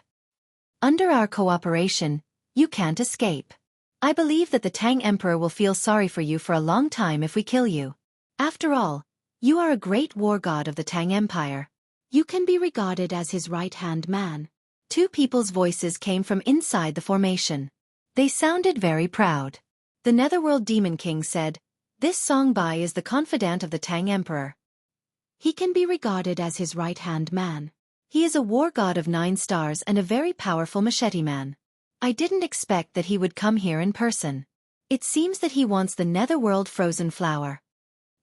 Under our cooperation, you can't escape. I believe that the Tang Emperor will feel sorry for you for a long time if we kill you. After all, you are a great war god of the Tang Empire. You can be regarded as his right-hand man. 2 people's voices came from inside the formation. They sounded very proud. The Netherworld Demon King said, "This Song Bai is the confidant of the Tang Emperor. He can be regarded as his right-hand man. He is a war god of 9 stars and a very powerful machete man. I didn't expect that he would come here in person. It seems that he wants the Netherworld Frozen Flower."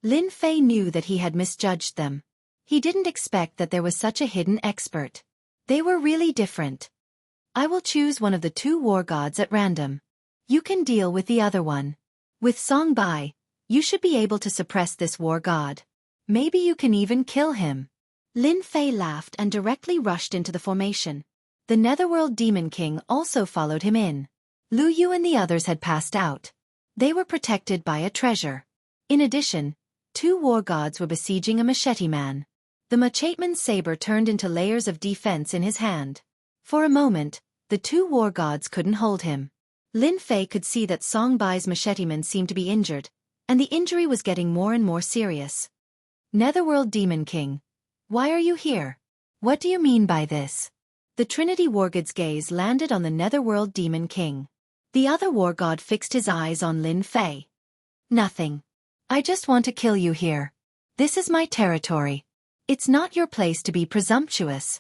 Lin Fei knew that he had misjudged them. He didn't expect that there was such a hidden expert. They were really different. I will choose one of the 2 war gods at random. You can deal with the other one. With Song Bai, you should be able to suppress this war god. Maybe you can even kill him. Lin Fei laughed and directly rushed into the formation. The Netherworld Demon King also followed him in. Lu Yu and the others had passed out. They were protected by a treasure. In addition, 2 war gods were besieging a machete man. The macheteman's saber turned into layers of defense in his hand. For a moment, the 2 war gods couldn't hold him. Lin Fei could see that Song Bai's macheteman seemed to be injured, and the injury was getting more and more serious. Netherworld Demon King. Why are you here? What do you mean by this? The Trinity Wargod's gaze landed on the Netherworld Demon King. The other war god fixed his eyes on Lin Fei. Nothing. I just want to kill you here. This is my territory. It's not your place to be presumptuous.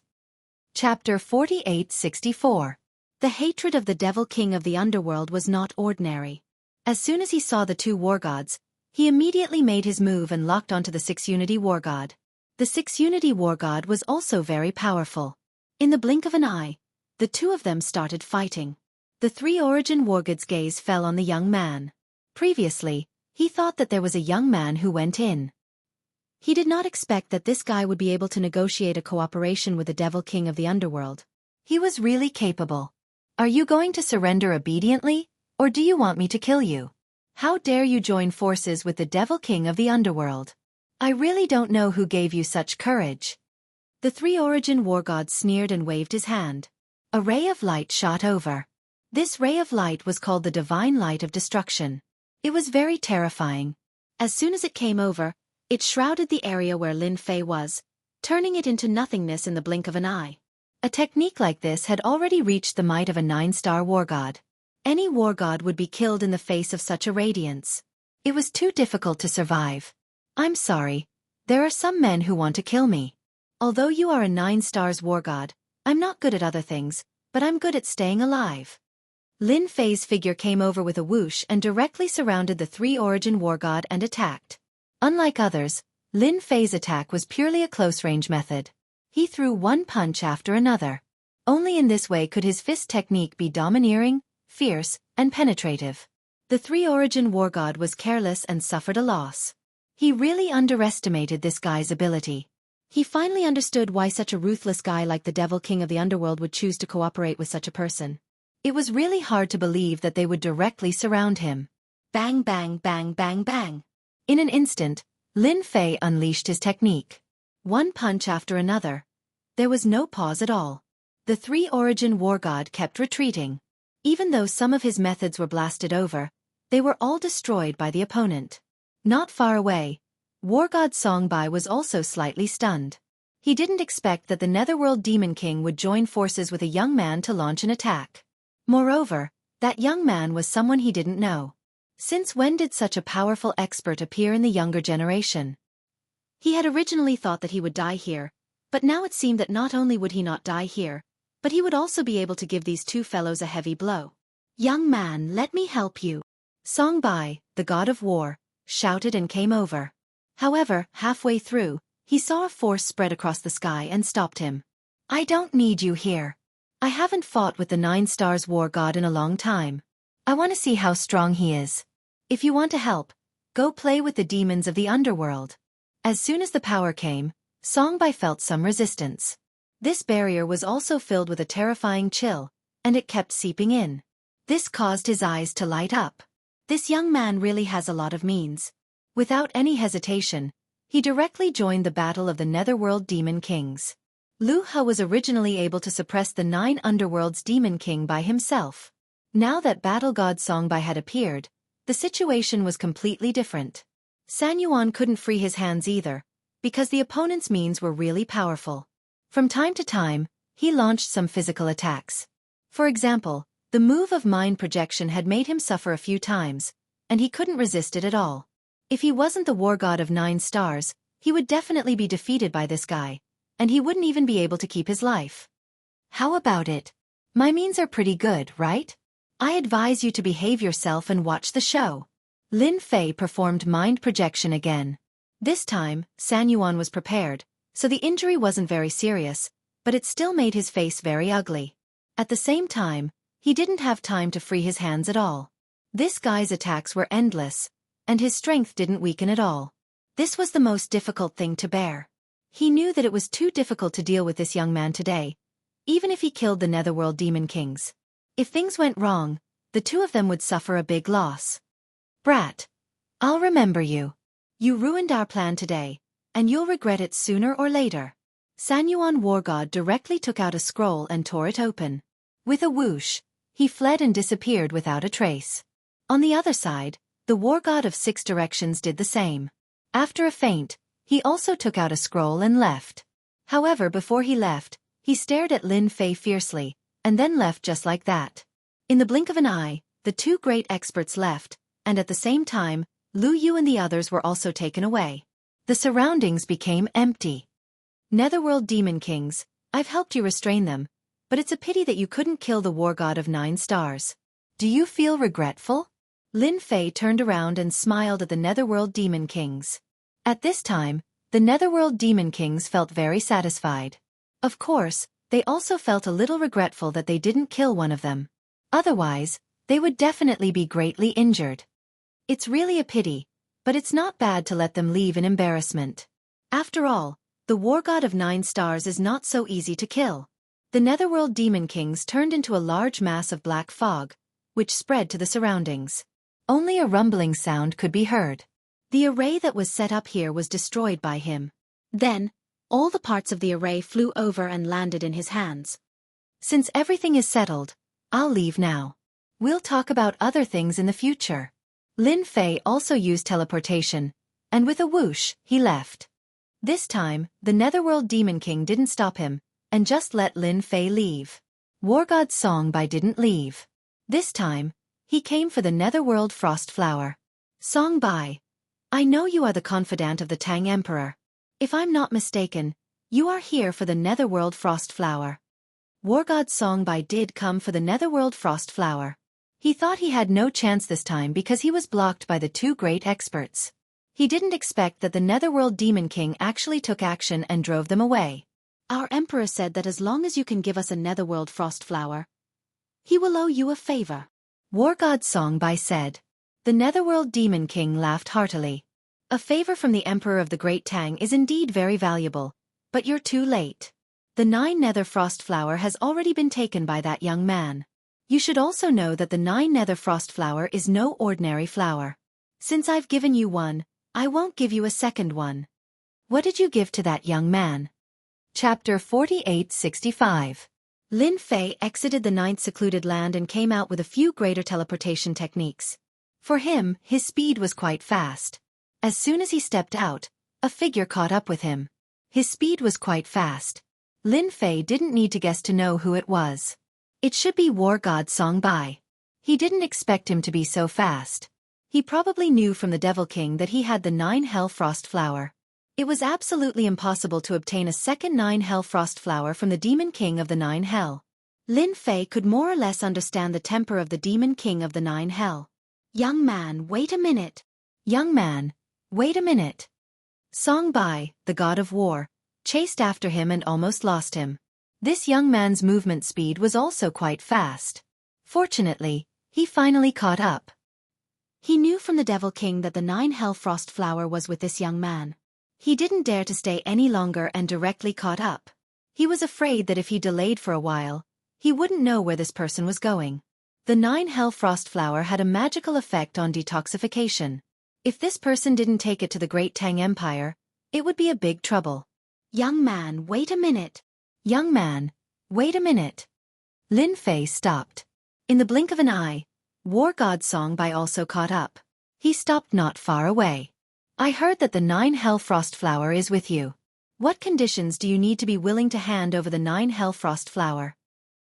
Chapter 4864. The hatred of the Devil King of the Underworld was not ordinary. As soon as he saw the 2 war gods, he immediately made his move and locked onto the 6 Unity War God. The 6 Unity War God was also very powerful. In the blink of an eye, the 2 of them started fighting. The 3 Origin War God's gaze fell on the young man. Previously, he thought that there was a young man who went in. He did not expect that this guy would be able to negotiate a cooperation with the Devil King of the Underworld. He was really capable. Are you going to surrender obediently, or do you want me to kill you? How dare you join forces with the Devil King of the Underworld? I really don't know who gave you such courage. The 3 Origin War Gods sneered and waved his hand. A ray of light shot over. This ray of light was called the Divine Light of Destruction. It was very terrifying. As soon as it came over, it shrouded the area where Lin Fei was, turning it into nothingness in the blink of an eye. A technique like this had already reached the might of a 9-star war god. Any war god would be killed in the face of such a radiance. It was too difficult to survive. I'm sorry, There are some men who want to kill me. Although you are a 9 stars war god, I'm not good at other things, but I'm good at staying alive. Lin Fei's figure came over with a whoosh and directly surrounded the 3 origin war god and attacked. Unlike others, Lin Fei's attack was purely a close-range method. He threw one punch after another. Only in this way could his fist technique be domineering, fierce, and penetrative. The 3 origin war god was careless and suffered a loss. He really underestimated this guy's ability. He finally understood why such a ruthless guy like the Devil King of the Underworld would choose to cooperate with such a person. It was really hard to believe that they would directly surround him. Bang bang bang bang bang. In an instant, Lin Fei unleashed his technique. One punch after another. There was no pause at all. The 3 origin war god kept retreating. Even though some of his methods were blasted over, they were all destroyed by the opponent. Not far away, War God Songbai was also slightly stunned. He didn't expect that the Netherworld Demon King would join forces with a young man to launch an attack. Moreover, that young man was someone he didn't know. Since when did such a powerful expert appear in the younger generation? He had originally thought that he would die here, but now it seemed that not only would he not die here, but he would also be able to give these 2 fellows a heavy blow. Young man, let me help you. Songbai, the god of war, shouted and came over. However, halfway through, he saw a force spread across the sky and stopped him. I don't need you here. I haven't fought with the 9 stars war god in a long time. I want to see how strong he is. If you want to help, go play with the demons of the underworld. As soon as the power came, Songbai felt some resistance. This barrier was also filled with a terrifying chill, and it kept seeping in. This caused his eyes to light up. This young man really has a lot of means. Without any hesitation, he directly joined the battle of the Netherworld Demon Kings. Lu He was originally able to suppress the 9 Underworld's Demon King by himself. Now that Battle God Songbai had appeared, the situation was completely different. San Yuan couldn't free his hands either, because the opponent's means were really powerful. From time to time, he launched some physical attacks. For example, the move of mind projection had made him suffer a few times, and he couldn't resist it at all. If he wasn't the war god of 9 stars, he would definitely be defeated by this guy, and he wouldn't even be able to keep his life. How about it? My means are pretty good, right? I advise you to behave yourself and watch the show. Lin Fei performed mind projection again. This time, San Yuan was prepared, so the injury wasn't very serious, but it still made his face very ugly. At the same time, he didn't have time to free his hands at all. This guy's attacks were endless, and his strength didn't weaken at all. This was the most difficult thing to bear. He knew that it was too difficult to deal with this young man today, even if he killed the Netherworld Demon Kings. If things went wrong, the 2 of them would suffer a big loss. Brat. I'll remember you. You ruined our plan today, and you'll regret it sooner or later. San Yuan War God directly took out a scroll and tore it open. With a whoosh, he fled and disappeared without a trace. On the other side, the War God of 6 Directions did the same. After a feint, he also took out a scroll and left. However, before he left, he stared at Lin Fei fiercely, and then left just like that. In the blink of an eye, the 2 great experts left, and at the same time, Lu Yu and the others were also taken away. The surroundings became empty. Netherworld Demon Kings, I've helped you restrain them, but it's a pity that you couldn't kill the War God of 9 stars. Do you feel regretful? Lin Fei turned around and smiled at the Netherworld Demon Kings. At this time, the Netherworld Demon Kings felt very satisfied. Of course, they also felt a little regretful that they didn't kill one of them. Otherwise, they would definitely be greatly injured. It's really a pity, but it's not bad to let them leave in embarrassment. After all, the War God of 9 stars is not so easy to kill. The Netherworld Demon Kings turned into a large mass of black fog, which spread to the surroundings. Only a rumbling sound could be heard. The array that was set up here was destroyed by him. Then, all the parts of the array flew over and landed in his hands. Since everything is settled, I'll leave now. We'll talk about other things in the future. Lin Fei also used teleportation, and with a whoosh, he left. This time, the Netherworld Demon King didn't stop him, and just let Lin Fei leave. War God Songbai didn't leave. This time, he came for the Netherworld Frost Flower. Songbai, I know you are the confidant of the Tang Emperor. If I'm not mistaken, you are here for the Netherworld Frost Flower. War God's song by did come for the Netherworld Frost Flower. He thought he had no chance this time because he was blocked by the two great experts. He didn't expect that the Netherworld Demon King actually took action and drove them away. Our Emperor said that as long as you can give us a Netherworld Frost Flower, he will owe you a favor. War God's song by said. The Netherworld Demon King laughed heartily. A favor from the Emperor of the Great Tang is indeed very valuable, but you're too late. The 9 Nether Frost Flower has already been taken by that young man. You should also know that the 9 Nether Frost Flower is no ordinary flower. Since I've given you one, I won't give you a second one. What did you give to that young man? Chapter 4865. Lin Fei exited the 9th secluded land and came out with a few greater teleportation techniques. For him, his speed was quite fast. As soon as he stepped out, a figure caught up with him. His speed was quite fast. Lin Fei didn't need to guess to know who it was. It should be War God's song by. He didn't expect him to be so fast. He probably knew from the Devil King that he had the 9 Hell Frost Flower. It was absolutely impossible to obtain a second 9 Hell Frost Flower from the Demon King of the 9 Hell. Lin Fei could more or less understand the temper of the Demon King of the 9 Hell. Young man, wait a minute. Young man, wait a minute. Song by, the God of War, chased after him and almost lost him. This young man's movement speed was also quite fast. Fortunately, he finally caught up. He knew from the Devil King that the 9 Hell Frost Flower was with this young man. He didn't dare to stay any longer and directly caught up. He was afraid that if he delayed for a while, he wouldn't know where this person was going. The 9 Hell Frost Flower had a magical effect on detoxification. If this person didn't take it to the Great Tang Empire, it would be a big trouble. Young man, wait a minute. Young man, wait a minute. Lin Fei stopped. In the blink of an eye, War God's song by also caught up. He stopped not far away. I heard that the 9 Hell Frost Flower is with you. What conditions do you need to be willing to hand over the 9 Hell Frost Flower?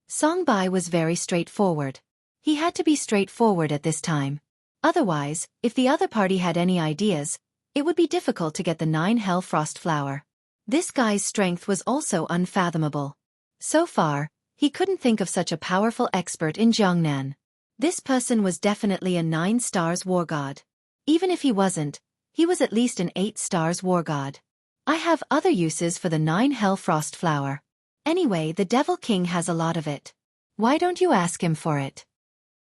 Song Bai was very straightforward. He had to be straightforward at this time. Otherwise, if the other party had any ideas, it would be difficult to get the 9 Hell Frost Flower. This guy's strength was also unfathomable. So far, he couldn't think of such a powerful expert in Jiangnan. This person was definitely a 9 stars war god. Even if he wasn't, he was at least an 8 stars war god. I have other uses for the 9 Hell Frost Flower. Anyway, the Devil King has a lot of it. Why don't you ask him for it?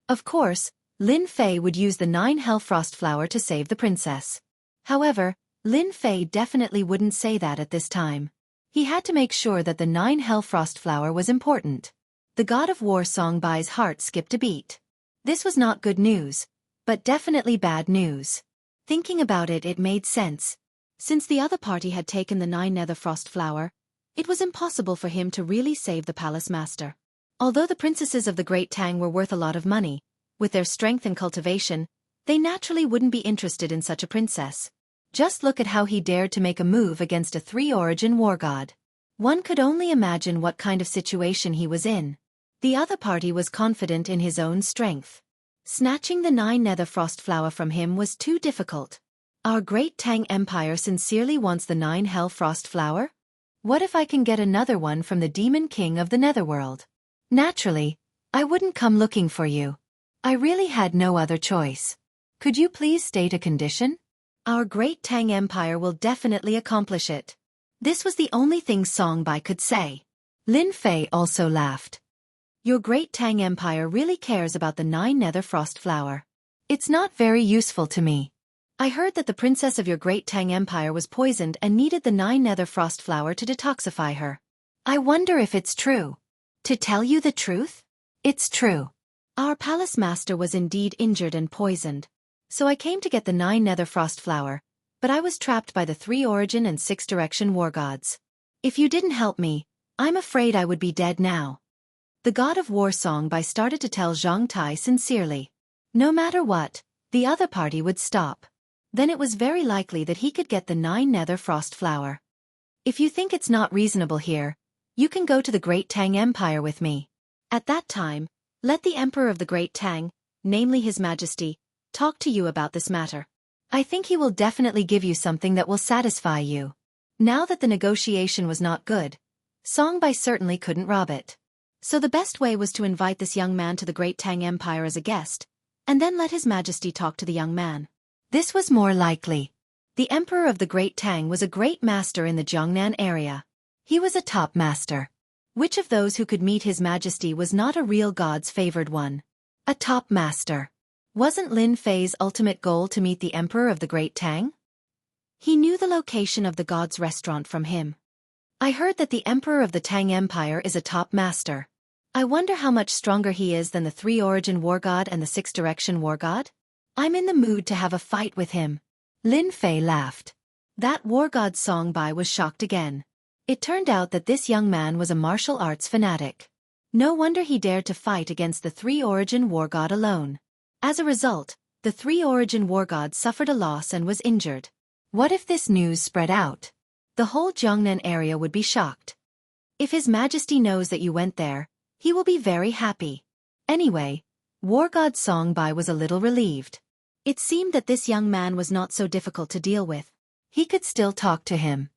Of course, Lin Fei would use the 9 Hell Frost Flower to save the princess. However, Lin Fei definitely wouldn't say that at this time. He had to make sure that the 9 Hell Frost Flower was important. The God of War song Bai's heart skipped a beat. This was not good news, but definitely bad news. Thinking about it, it made sense. Since the other party had taken the 9 Nether Frost Flower, it was impossible for him to really save the palace master. Although the princesses of the Great Tang were worth a lot of money, with their strength and cultivation, they naturally wouldn't be interested in such a princess. Just look at how he dared to make a move against a 3-origin war god. One could only imagine what kind of situation he was in. The other party was confident in his own strength. Snatching the 9 Nether Frost Flower from him was too difficult. Our Great Tang Empire sincerely wants the 9 Hell Frost Flower? What if I can get another one from the Demon King of the Netherworld? Naturally, I wouldn't come looking for you. I really had no other choice. Could you please state a condition? Our Great Tang Empire will definitely accomplish it. This was the only thing Song Bai could say. Lin Fei also laughed. Your Great Tang Empire really cares about the 9 Nether Frost Flower. It's not very useful to me. I heard that the princess of your Great Tang Empire was poisoned and needed the 9 Nether Frost Flower to detoxify her. I wonder if it's true. To tell you the truth? It's true. Our palace master was indeed injured and poisoned. So I came to get the 9 Nether Frost Flower, but I was trapped by the 3-origin and 6-direction war gods. If you didn't help me, I'm afraid I would be dead now. The God of War song Bai started to tell Zhang Tai sincerely. No matter what, the other party would stop. Then it was very likely that he could get the 9 Nether Frost Flower. If you think it's not reasonable here, you can go to the Great Tang Empire with me. At that time, let the Emperor of the Great Tang, namely His Majesty, talk to you about this matter. I think he will definitely give you something that will satisfy you. Now that the negotiation was not good, Songbai certainly couldn't rob it. So the best way was to invite this young man to the Great Tang Empire as a guest, and then let His Majesty talk to the young man. This was more likely. The Emperor of the Great Tang was a great master in the Jiangnan area. He was a top master. Which of those who could meet His Majesty was not a real god's favored one? A top master. Wasn't Lin Fei's ultimate goal to meet the Emperor of the Great Tang? He knew the location of the god's restaurant from him. I heard that the Emperor of the Tang Empire is a top master. I wonder how much stronger he is than the 3-origin war god and the 6-direction war god? I'm in the mood to have a fight with him. Lin Fei laughed. That war god Songbai was shocked again. It turned out that this young man was a martial arts fanatic. No wonder he dared to fight against the 3-origin war god alone. As a result, the 3-origin war god suffered a loss and was injured. What if this news spread out? The whole Jiangnan area would be shocked. If His Majesty knows that you went there, he will be very happy. Anyway, war god Songbai was a little relieved. It seemed that this young man was not so difficult to deal with. He could still talk to him.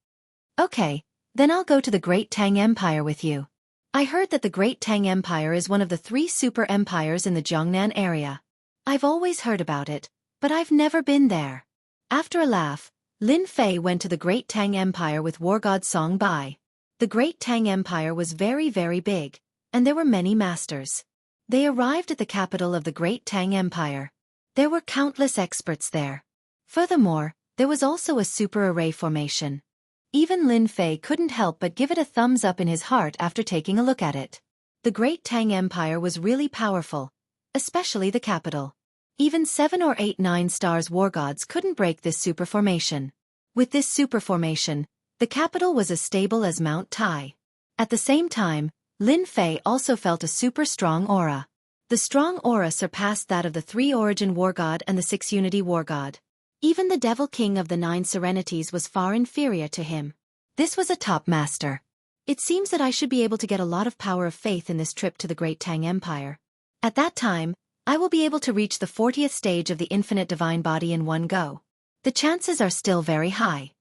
Okay, then I'll go to the Great Tang Empire with you. I heard that the Great Tang Empire is one of the 3 super empires in the Jiangnan area. I've always heard about it, but I've never been there. After a laugh, Lin Fei went to the Great Tang Empire with war god Songbai. The Great Tang Empire was very, very big, and there were many masters. They arrived at the capital of the Great Tang Empire. There were countless experts there. Furthermore, there was also a super array formation. Even Lin Fei couldn't help but give it a thumbs up in his heart after taking a look at it. The Great Tang Empire was really powerful, especially the capital. Even 7 or 8 9-stars war gods couldn't break this super formation. With this super formation, the capital was as stable as Mount Tai. At the same time, Lin Fei also felt a super strong aura. The strong aura surpassed that of the 3-origin war god and the 6-unity war god. Even the Devil King of the 9 Serenities was far inferior to him. This was a top master. It seems that I should be able to get a lot of power of faith in this trip to the Great Tang Empire. At that time, I will be able to reach the 40th stage of the infinite divine body in one go. The chances are still very high.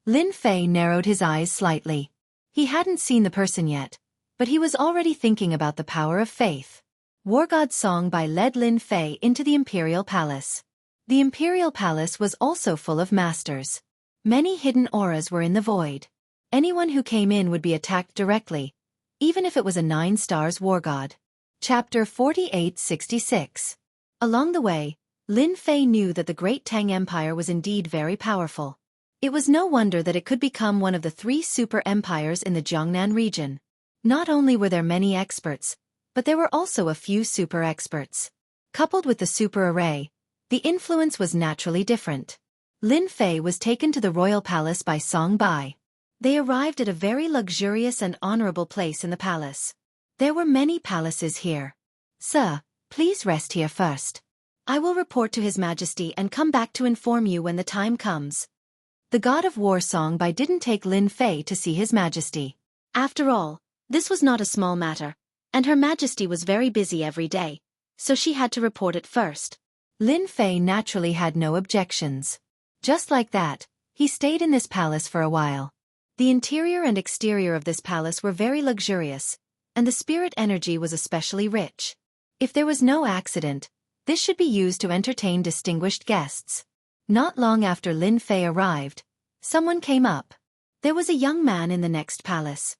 Lin Fei narrowed his eyes slightly. He hadn't seen the person yet, but he was already thinking about the power of faith. War god Songbai led Lin Fei into the Imperial Palace. The Imperial Palace was also full of masters. Many hidden auras were in the void. Anyone who came in would be attacked directly, even if it was a 9-stars war god. Chapter 4866. Along the way, Lin Fei knew that the Great Tang Empire was indeed very powerful. It was no wonder that it could become one of the 3 super empires in the Jiangnan region. Not only were there many experts, but there were also a few super experts. Coupled with the super array, the influence was naturally different. Lin Fei was taken to the royal palace by Songbai. They arrived at a very luxurious and honorable place in the palace. There were many palaces here. Sir, please rest here first. I will report to His Majesty and come back to inform you when the time comes. The god of war Songbai didn't take Lin Fei to see His Majesty. After all, this was not a small matter, and Her Majesty was very busy every day, so she had to report it first. Lin Fei naturally had no objections. Just like that, he stayed in this palace for a while. The interior and exterior of this palace were very luxurious, and the spirit energy was especially rich. If there was no accident, this should be used to entertain distinguished guests. Not long after Lin Fei arrived, someone came up. There was a young man in the next palace.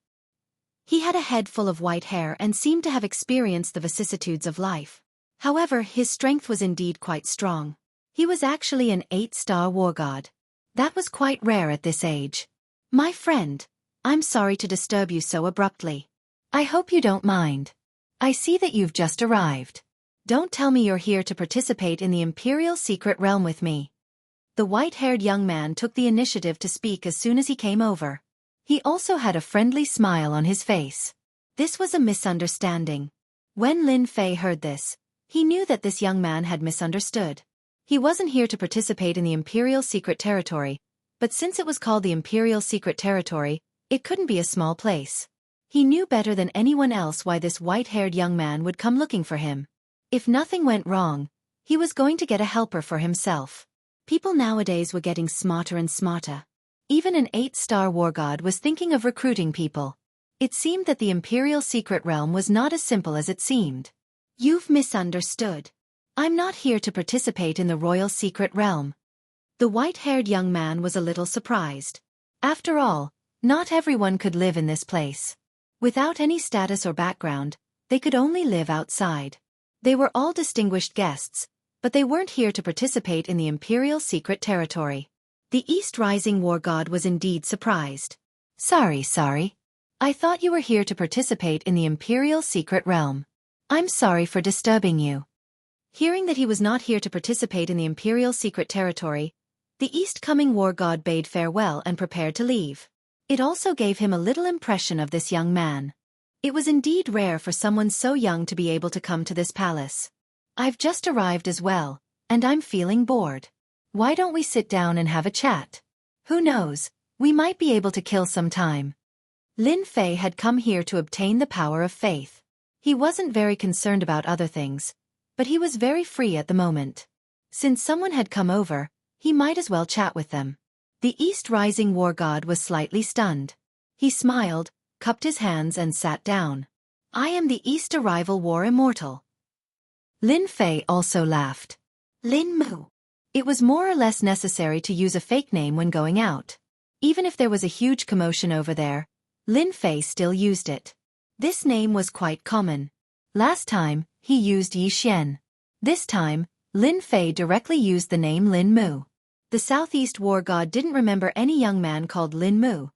He had a head full of white hair and seemed to have experienced the vicissitudes of life. However, his strength was indeed quite strong. He was actually an 8-star war god. That was quite rare at this age. My friend, I'm sorry to disturb you so abruptly. I hope you don't mind. I see that you've just arrived. Don't tell me you're here to participate in the Imperial Secret Realm with me. The white-haired young man took the initiative to speak as soon as he came over. He also had a friendly smile on his face. This was a misunderstanding. When Lin Fei heard this, he knew that this young man had misunderstood. He wasn't here to participate in the Imperial Secret Territory, but since it was called the Imperial Secret Territory, it couldn't be a small place. He knew better than anyone else why this white-haired young man would come looking for him. If nothing went wrong, he was going to get a helper for himself. People nowadays were getting smarter and smarter. Even an 8-star war god was thinking of recruiting people. It seemed that the Imperial Secret Realm was not as simple as it seemed. You've misunderstood. I'm not here to participate in the Royal Secret Realm. The white-haired young man was a little surprised. After all, not everyone could live in this place. Without any status or background, they could only live outside. They were all distinguished guests, but they weren't here to participate in the Imperial Secret Territory. The East Rising War God was indeed surprised. Sorry. I thought you were here to participate in the Imperial Secret Realm. I'm sorry for disturbing you. Hearing that he was not here to participate in the Imperial Secret Territory, the East-coming war god bade farewell and prepared to leave. It also gave him a little impression of this young man. It was indeed rare for someone so young to be able to come to this palace. I've just arrived as well, and I'm feeling bored. Why don't we sit down and have a chat? Who knows, we might be able to kill some time. Lin Fei had come here to obtain the power of faith. He wasn't very concerned about other things, but he was very free at the moment. Since someone had come over, he might as well chat with them. The East Rising War God was slightly stunned. He smiled, cupped his hands and sat down. I am the East Arrival War Immortal. Lin Fei also laughed. Lin Mu. It was more or less necessary to use a fake name when going out. Even if there was a huge commotion over there, Lin Fei still used it. This name was quite common. Last time, he used Yi Xian. This time, Lin Fei directly used the name Lin Mu. The Southeast War God didn't remember any young man called Lin Mu,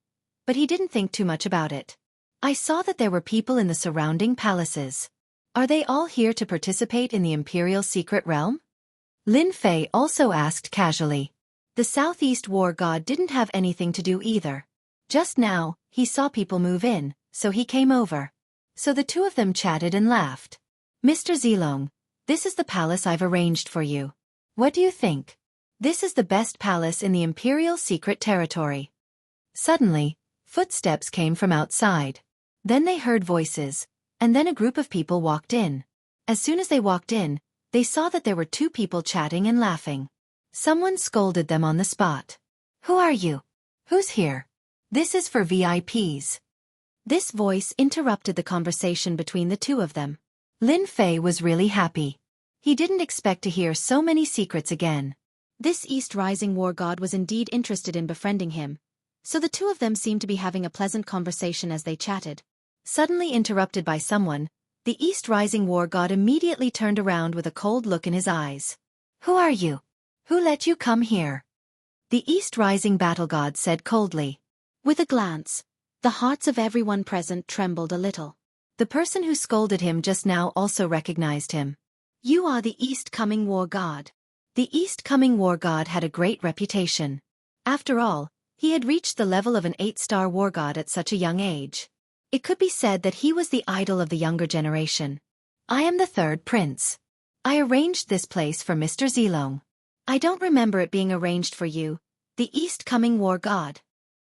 but he didn't think too much about it. I saw that there were people in the surrounding palaces. Are they all here to participate in the Imperial Secret Realm? Lin Fei also asked casually. The Southeast War God didn't have anything to do either. Just now, he saw people move in, so he came over. So the two of them chatted and laughed. Mr. Zilong, this is the palace I've arranged for you. What do you think? This is the best palace in the Imperial Secret Territory. Suddenly, footsteps came from outside. Then they heard voices, and then a group of people walked in. As soon as they walked in, they saw that there were two people chatting and laughing. Someone scolded them on the spot. Who are you? Who's here? This is for VIPs. This voice interrupted the conversation between the two of them. Lin Fei was really happy. He didn't expect to hear so many secrets again. This East Rising War God was indeed interested in befriending him, so the two of them seemed to be having a pleasant conversation as they chatted. Suddenly interrupted by someone, the East Rising War God immediately turned around with a cold look in his eyes. Who are you? Who let you come here? The East Rising Battle God said coldly. With a glance, the hearts of everyone present trembled a little. The person who scolded him just now also recognized him. You are the East-coming War God. The East-coming War God had a great reputation. After all, he had reached the level of an 8-star War God at such a young age. It could be said that he was the idol of the younger generation. I am the third prince. I arranged this place for Mr. Zilong. I don't remember it being arranged for you, the East-coming War God.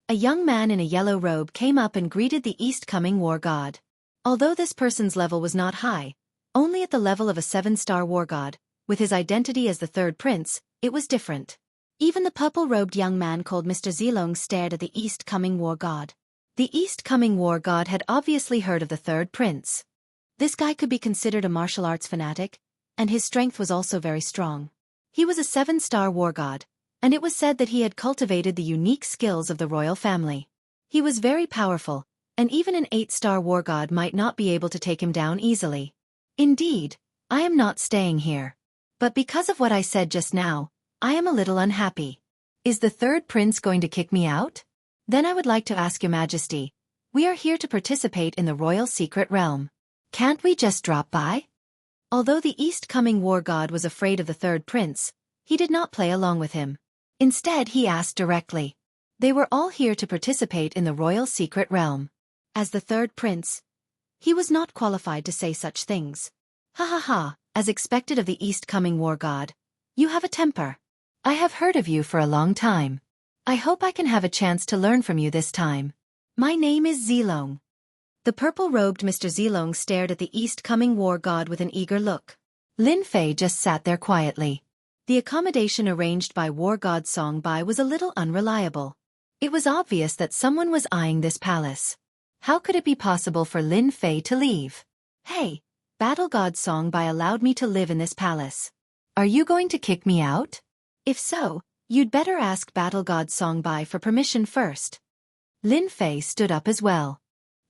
A young man in a yellow robe came up and greeted the East-coming War God. Although this person's level was not high, only at the level of a 7-star War God, with his identity as the third prince, it was different. Even the purple-robed young man called Mr. Zilong stared at the East-coming War God. The East-coming War God had obviously heard of the third prince. This guy could be considered a martial arts fanatic, and his strength was also very strong. He was a 7-star War God, and it was said that he had cultivated the unique skills of the royal family. He was very powerful, and even an 8-star War God might not be able to take him down easily. Indeed, I am not staying here. But because of what I said just now, I am a little unhappy. Is the third prince going to kick me out? Then I would like to ask Your Majesty, we are here to participate in the Royal Secret Realm. Can't we just drop by? Although the East-coming War God was afraid of the third prince, he did not play along with him. Instead he asked directly. They were all here to participate in the Royal Secret Realm. As the third prince, he was not qualified to say such things. Ha ha ha, as expected of the East-coming War God. You have a temper. I have heard of you for a long time. I hope I can have a chance to learn from you this time. My name is Zilong. The purple-robed Mr. Zilong stared at the East-coming War God with an eager look. Lin Fei just sat there quietly. The accommodation arranged by War God Song Bai was a little unreliable. It was obvious that someone was eyeing this palace. How could it be possible for Lin Fei to leave? Hey, Battle God Songbei allowed me to live in this palace. Are you going to kick me out? If so, you'd better ask Battle God Songbei for permission first. Lin Fei stood up as well.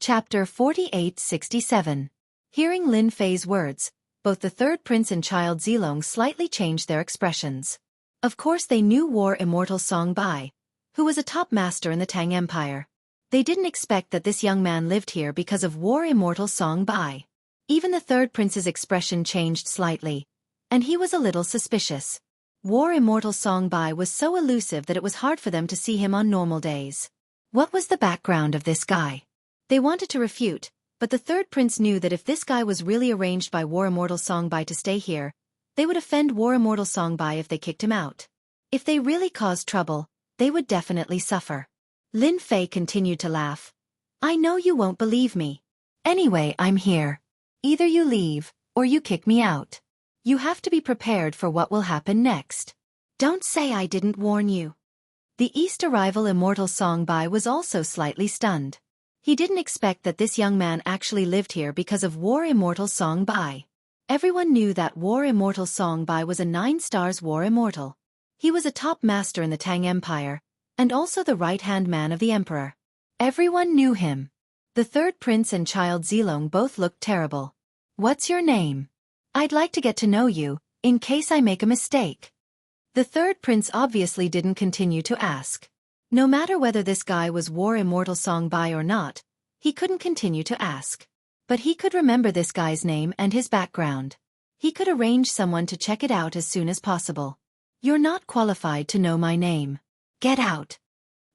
Chapter 4867. Hearing Lin Fei's words, both the third prince and child Zilong slightly changed their expressions. Of course they knew War Immortal Songbei, who was a top master in the Tang Empire. They didn't expect that this young man lived here because of War Immortal Songbei. Even the third prince's expression changed slightly, and he was a little suspicious. War Immortal Songbei was so elusive that it was hard for them to see him on normal days. What was the background of this guy? They wanted to refute, but the third prince knew that if this guy was really arranged by War Immortal Songbei to stay here, they would offend War Immortal Songbei if they kicked him out. If they really caused trouble, they would definitely suffer. Lin Fei continued to laugh. I know you won't believe me. Anyway, I'm here. Either you leave, or you kick me out. You have to be prepared for what will happen next. Don't say I didn't warn you. The East arrival Immortal Songbei was also slightly stunned. He didn't expect that this young man actually lived here because of War Immortal Songbei. Everyone knew that War Immortal Songbei was a 9-stars War Immortal. He was a top master in the Tang Empire, and also the right-hand man of the emperor. Everyone knew him. The third prince and child Zilong both looked terrible. What's your name? I'd like to get to know you, in case I make a mistake. The third prince obviously didn't continue to ask. No matter whether this guy was War Immortal Songbei or not, he couldn't continue to ask. But he could remember this guy's name and his background. He could arrange someone to check it out as soon as possible. You're not qualified to know my name. Get out.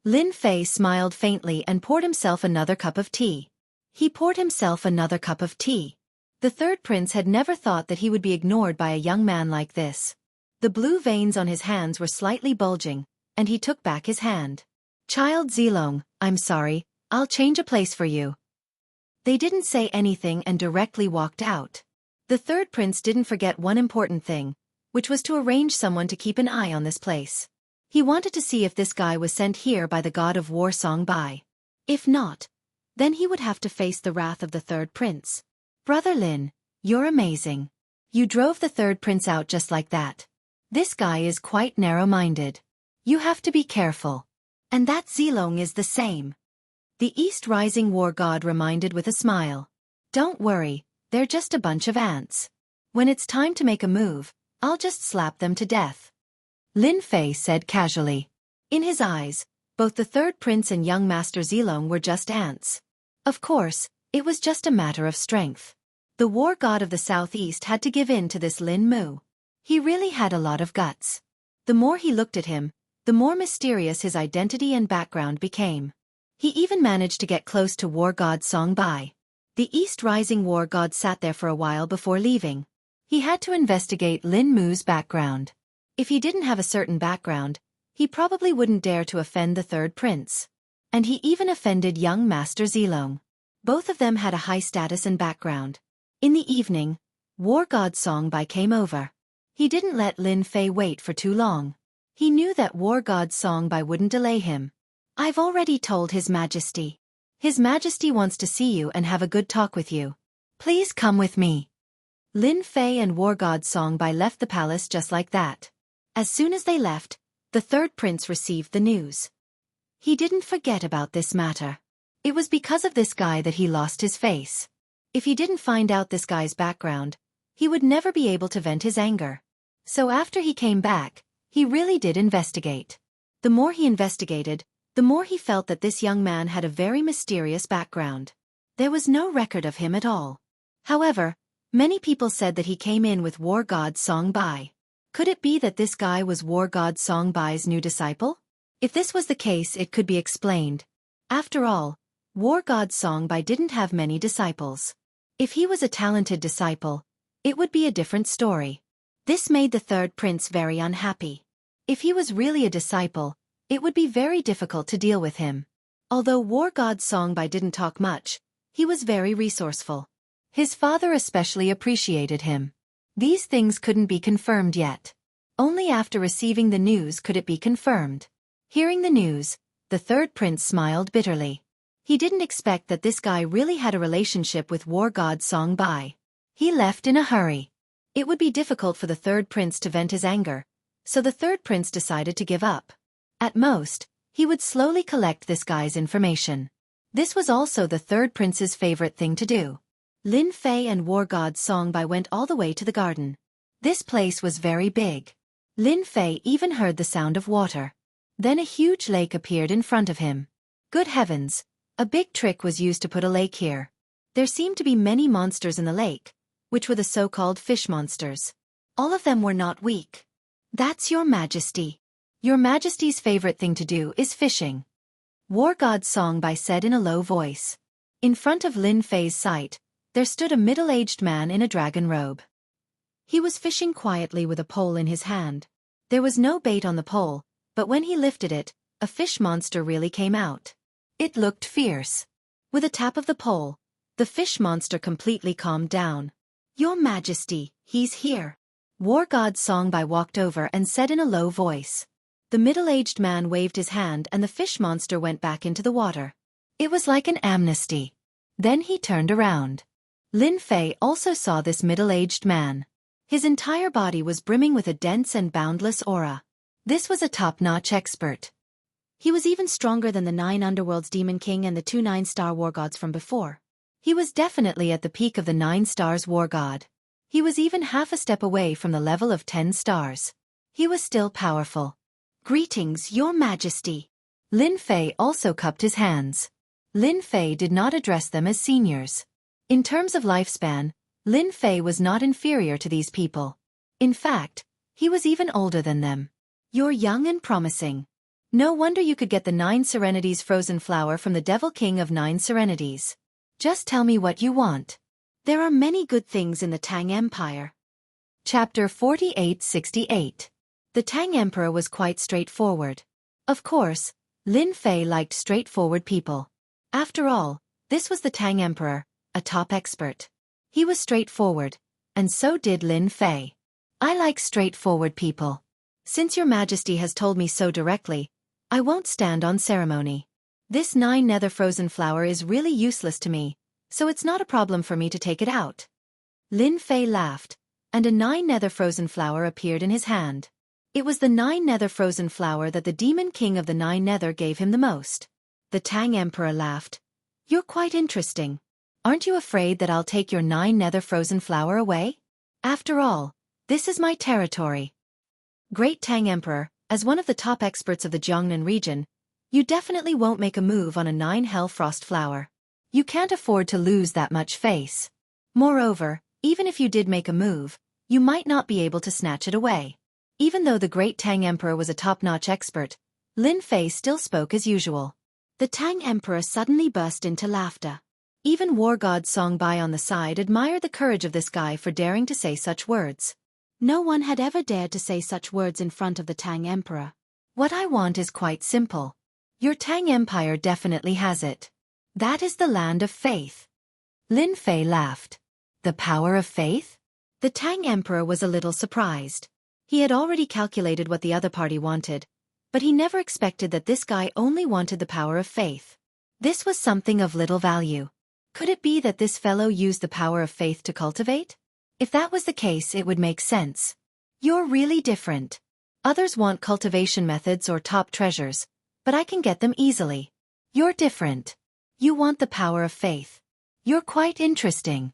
Lin Fei smiled faintly and poured himself another cup of tea. He poured himself another cup of tea. The third prince had never thought that he would be ignored by a young man like this. The blue veins on his hands were slightly bulging, and he took back his hand. Child Zilong, I'm sorry, I'll change a place for you. They didn't say anything and directly walked out. The third prince didn't forget one important thing, which was to arrange someone to keep an eye on this place. He wanted to see if this guy was sent here by the god of war Songbei. If not, then he would have to face the wrath of the third prince. Brother Lin, you're amazing. You drove the third prince out just like that. This guy is quite narrow-minded. You have to be careful. And that Zilong is the same. The East Rising War God reminded with a smile. Don't worry, they're just a bunch of ants. When it's time to make a move, I'll just slap them to death. Lin Fei said casually. In his eyes, both the third prince and young Master Zilong were just ants. Of course, it was just a matter of strength. The war god of the southeast had to give in to this Lin Mu. He really had a lot of guts. The more he looked at him, the more mysterious his identity and background became. He even managed to get close to war god Songbei. The East Rising war god sat there for a while before leaving. He had to investigate Lin Mu's background. If he didn't have a certain background, he probably wouldn't dare to offend the third prince. And he even offended young Master Zilong. Both of them had a high status and background. In the evening, War God Songbei came over. He didn't let Lin Fei wait for too long. He knew that War God Songbei wouldn't delay him. I've already told His Majesty. His Majesty wants to see you and have a good talk with you. Please come with me. Lin Fei and War God Songbei left the palace just like that. As soon as they left, the third prince received the news. He didn't forget about this matter. It was because of this guy that he lost his face. If he didn't find out this guy's background, he would never be able to vent his anger. So after he came back, he really did investigate. The more he investigated, the more he felt that this young man had a very mysterious background. There was no record of him at all. However, many people said that he came in with War God Songbei. Could it be that this guy was War God Songbei's new disciple? If this was the case, it could be explained. After all, War God Songbei didn't have many disciples. If he was a talented disciple, it would be a different story. This made the third prince very unhappy. If he was really a disciple, it would be very difficult to deal with him. Although War God Songbei didn't talk much, he was very resourceful. His father especially appreciated him. These things couldn't be confirmed yet. Only after receiving the news could it be confirmed. Hearing the news, The third prince smiled bitterly. He didn't expect that this guy really had a relationship with war god Song Bai. He left in a hurry. It would be difficult for the third prince to vent his anger, so the third prince decided to give up. At most, he would slowly collect this guy's information. This was also the third prince's favorite thing to do. Lin Fei and war god Song Bai went all the way to the garden. This place was very big. Lin Fei even heard the sound of water. Then a huge lake appeared in front of him. Good heavens, a big trick was used to put a lake here. There seemed to be many monsters in the lake, which were the so-called fish monsters. All of them were not weak. That's your majesty. Your majesty's favorite thing to do is fishing. War god Song Bai said in a low voice. In front of Lin Fei's sight, there stood a middle-aged man in a dragon robe. He was fishing quietly with a pole in his hand. There was no bait on the pole, but when he lifted it, a fish monster really came out. It looked fierce. With a tap of the pole, the fish monster completely calmed down. Your Majesty, he's here. War god Song Bai walked over and said in a low voice. The middle-aged man waved his hand and the fish monster went back into the water. It was like an amnesty. Then he turned around. Lin Fei also saw this middle-aged man. His entire body was brimming with a dense and boundless aura. This was a top-notch expert. He was even stronger than the 9 Underworld's Demon King and the 2 9-star war gods from before. He was definitely at the peak of the 9 stars war god. He was even half a step away from the level of 10 stars. He was still powerful. Greetings, Your Majesty. Lin Fei also cupped his hands. Lin Fei did not address them as seniors. In terms of lifespan, Lin Fei was not inferior to these people. In fact, he was even older than them. You're young and promising. No wonder you could get the 9 Serenities frozen flower from the Devil King of 9 Serenities. Just tell me what you want. There are many good things in the Tang Empire. Chapter 4868. The Tang Emperor was quite straightforward. Of course, Lin Fei liked straightforward people. After all, this was the Tang Emperor, a top expert. He was straightforward, and so did Lin Fei. I like straightforward people. Since Your Majesty has told me so directly, I won't stand on ceremony. This 9 nether frozen flower is really useless to me, so it's not a problem for me to take it out. Lin Fei laughed, and a 9 nether frozen flower appeared in his hand. It was the 9 nether frozen flower that the Demon King of the 9 nether gave him the most. The Tang Emperor laughed. You're quite interesting. Aren't you afraid that I'll take your 9 nether frozen flower away? After all, this is my territory. Great Tang Emperor, as one of the top experts of the Jiangnan region, you definitely won't make a move on a 9 hell frost flower. You can't afford to lose that much face. Moreover, even if you did make a move, you might not be able to snatch it away. Even though the great Tang Emperor was a top-notch expert, Lin Fei still spoke as usual. The Tang Emperor suddenly burst into laughter. Even war god Song Bai on the side admired the courage of this guy for daring to say such words. No one had ever dared to say such words in front of the Tang Emperor. What I want is quite simple. Your Tang Empire definitely has it. That is the land of faith. Lin Fei laughed. The power of faith? The Tang Emperor was a little surprised. He had already calculated what the other party wanted, but he never expected that this guy only wanted the power of faith. This was something of little value. Could it be that this fellow used the power of faith to cultivate? If that was the case, it would make sense. You're really different. Others want cultivation methods or top treasures, but I can get them easily. You're different. You want the power of faith. You're quite interesting.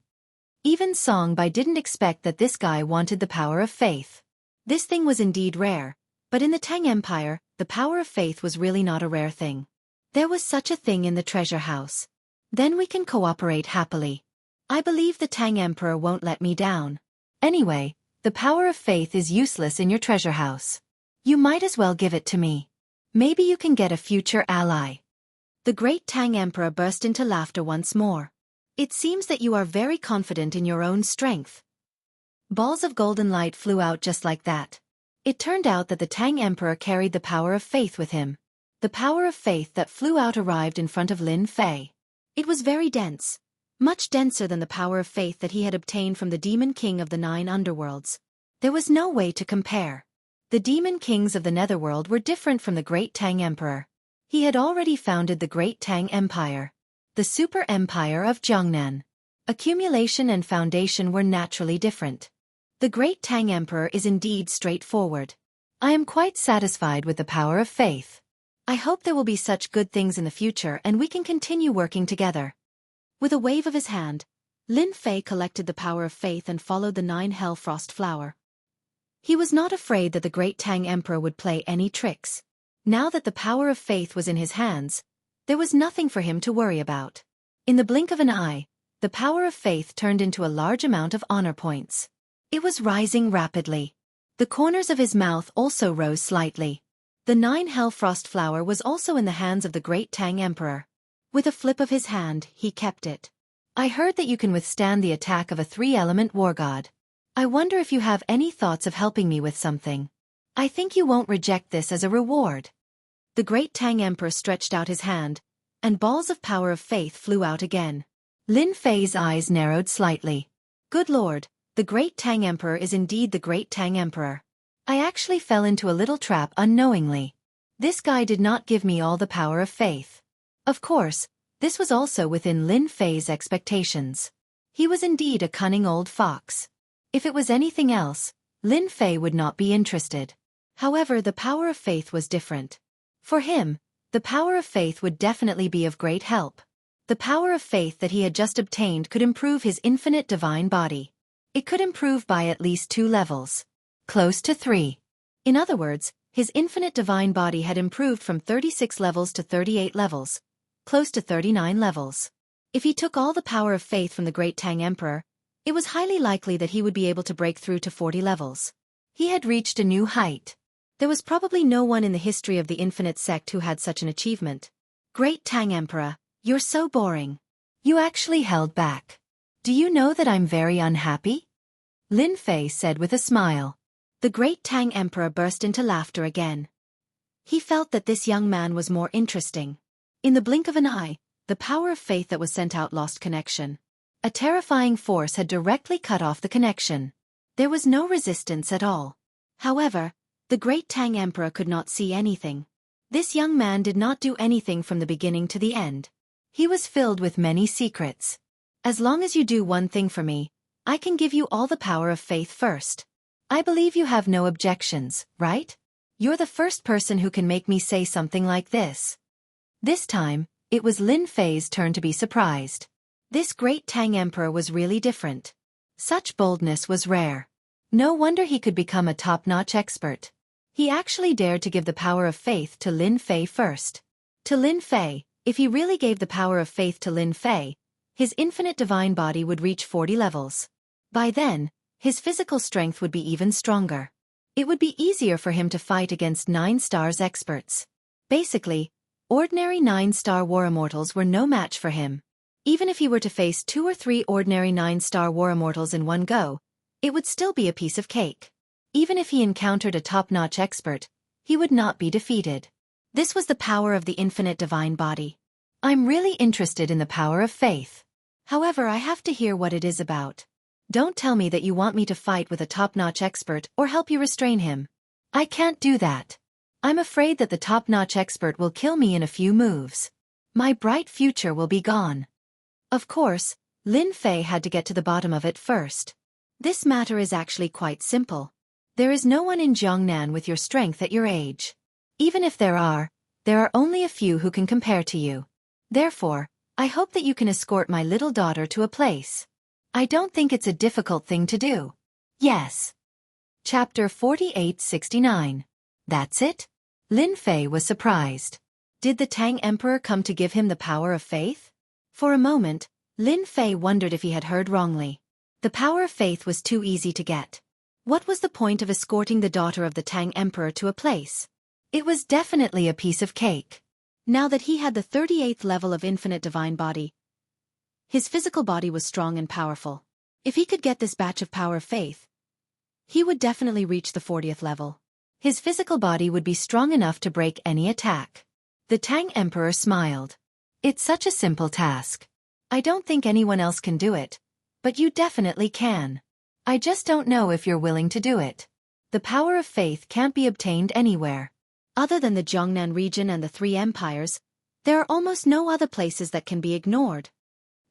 Even Song Bai didn't expect that this guy wanted the power of faith. This thing was indeed rare, but in the Tang Empire, the power of faith was really not a rare thing. There was such a thing in the treasure house. Then we can cooperate happily. I believe the Tang Emperor won't let me down. Anyway, the power of faith is useless in your treasure house. You might as well give it to me. Maybe you can get a future ally. The great Tang Emperor burst into laughter once more. It seems that you are very confident in your own strength. Balls of golden light flew out just like that. It turned out that the Tang Emperor carried the power of faith with him. The power of faith that flew out arrived in front of Lin Fei. It was very dense. Much denser than the power of faith that he had obtained from the Demon King of the 9 Underworlds. There was no way to compare. The Demon Kings of the Netherworld were different from the great Tang Emperor. He had already founded the Great Tang Empire, the super empire of Jiangnan. Accumulation and foundation were naturally different. The Great Tang Emperor is indeed straightforward. I am quite satisfied with the power of faith. I hope there will be such good things in the future and we can continue working together. With a wave of his hand, Lin Fei collected the power of faith and followed the 9 Hell Frost Flower. He was not afraid that the Great Tang Emperor would play any tricks. Now that the power of faith was in his hands, there was nothing for him to worry about. In the blink of an eye, the power of faith turned into a large amount of honor points. It was rising rapidly. The corners of his mouth also rose slightly. The 9 Hell Frost Flower was also in the hands of the Great Tang Emperor. With a flip of his hand, he kept it. I heard that you can withstand the attack of a 3-element war god. I wonder if you have any thoughts of helping me with something. I think you won't reject this as a reward. The Great Tang Emperor stretched out his hand, and balls of power of faith flew out again. Lin Fei's eyes narrowed slightly. Good Lord, the Great Tang Emperor is indeed the Great Tang Emperor. I actually fell into a little trap unknowingly. This guy did not give me all the power of faith. Of course, this was also within Lin Fei's expectations. He was indeed a cunning old fox. If it was anything else, Lin Fei would not be interested. However, the power of faith was different. For him, the power of faith would definitely be of great help. The power of faith that he had just obtained could improve his infinite divine body. It could improve by at least 2 levels. Close to 3. In other words, his infinite divine body had improved from 36 levels to 38 levels, close to 39 levels. If he took all the power of faith from the Great Tang Emperor, it was highly likely that he would be able to break through to 40 levels. He had reached a new height. There was probably no one in the history of the Infinite Sect who had such an achievement. Great Tang Emperor, you're so boring. You actually held back. Do you know that I'm very unhappy? Lin Fei said with a smile. The Great Tang Emperor burst into laughter again. He felt that this young man was more interesting. In the blink of an eye, the power of faith that was sent out lost connection. A terrifying force had directly cut off the connection. There was no resistance at all. However, the Great Tang Emperor could not see anything. This young man did not do anything from the beginning to the end. He was filled with many secrets. As long as you do one thing for me, I can give you all the power of faith first. I believe you have no objections, right? You're the first person who can make me say something like this. This time, it was Lin Fei's turn to be surprised. This Great Tang Emperor was really different. Such boldness was rare. No wonder he could become a top-notch expert. He actually dared to give the power of faith to Lin Fei first. To Lin Fei, if he really gave the power of faith to Lin Fei, his infinite divine body would reach 40 levels. By then, his physical strength would be even stronger. It would be easier for him to fight against 9-stars experts. Basically, ordinary 9-star war immortals were no match for him. Even if he were to face 2 or 3 ordinary 9-star war immortals in one go, it would still be a piece of cake. Even if he encountered a top-notch expert, he would not be defeated. This was the power of the infinite divine body. I'm really interested in the power of faith. However, I have to hear what it is about. Don't tell me that you want me to fight with a top-notch expert or help you restrain him. I can't do that. I'm afraid that the top-notch expert will kill me in a few moves. My bright future will be gone. Of course, Lin Fei had to get to the bottom of it first. This matter is actually quite simple. There is no one in Jiangnan with your strength at your age. Even if there are only a few who can compare to you. Therefore, I hope that you can escort my little daughter to a place. I don't think it's a difficult thing to do. Yes. Chapter 4869. That's it? Lin Fei was surprised. Did the Tang Emperor come to give him the power of faith? For a moment, Lin Fei wondered if he had heard wrongly. The power of faith was too easy to get. What was the point of escorting the daughter of the Tang Emperor to a place? It was definitely a piece of cake. Now that he had the 38th level of infinite divine body, his physical body was strong and powerful. If he could get this batch of power of faith, he would definitely reach the 40th level. His physical body would be strong enough to break any attack. The Tang Emperor smiled. It's such a simple task. I don't think anyone else can do it, but you definitely can. I just don't know if you're willing to do it. The power of faith can't be obtained anywhere. Other than the Jiangnan region and the Three Empires, there are almost no other places that can be ignored.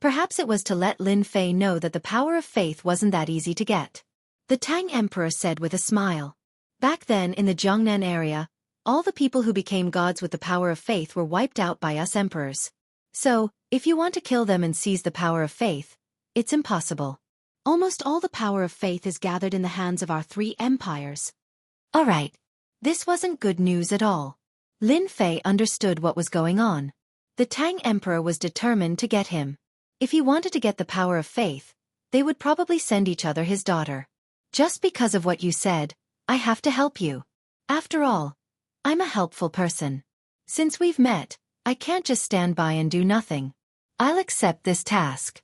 Perhaps it was to let Lin Fei know that the power of faith wasn't that easy to get. The Tang Emperor said with a smile. Back then in the Jiangnan area, all the people who became gods with the power of faith were wiped out by us emperors. So, if you want to kill them and seize the power of faith, it's impossible. Almost all the power of faith is gathered in the hands of our three empires. Alright. This wasn't good news at all. Lin Fei understood what was going on. The Tang Emperor was determined to get him. If he wanted to get the power of faith, they would probably send each other his daughter. Just because of what you said, I have to help you. After all, I'm a helpful person. Since we've met, I can't just stand by and do nothing. I'll accept this task.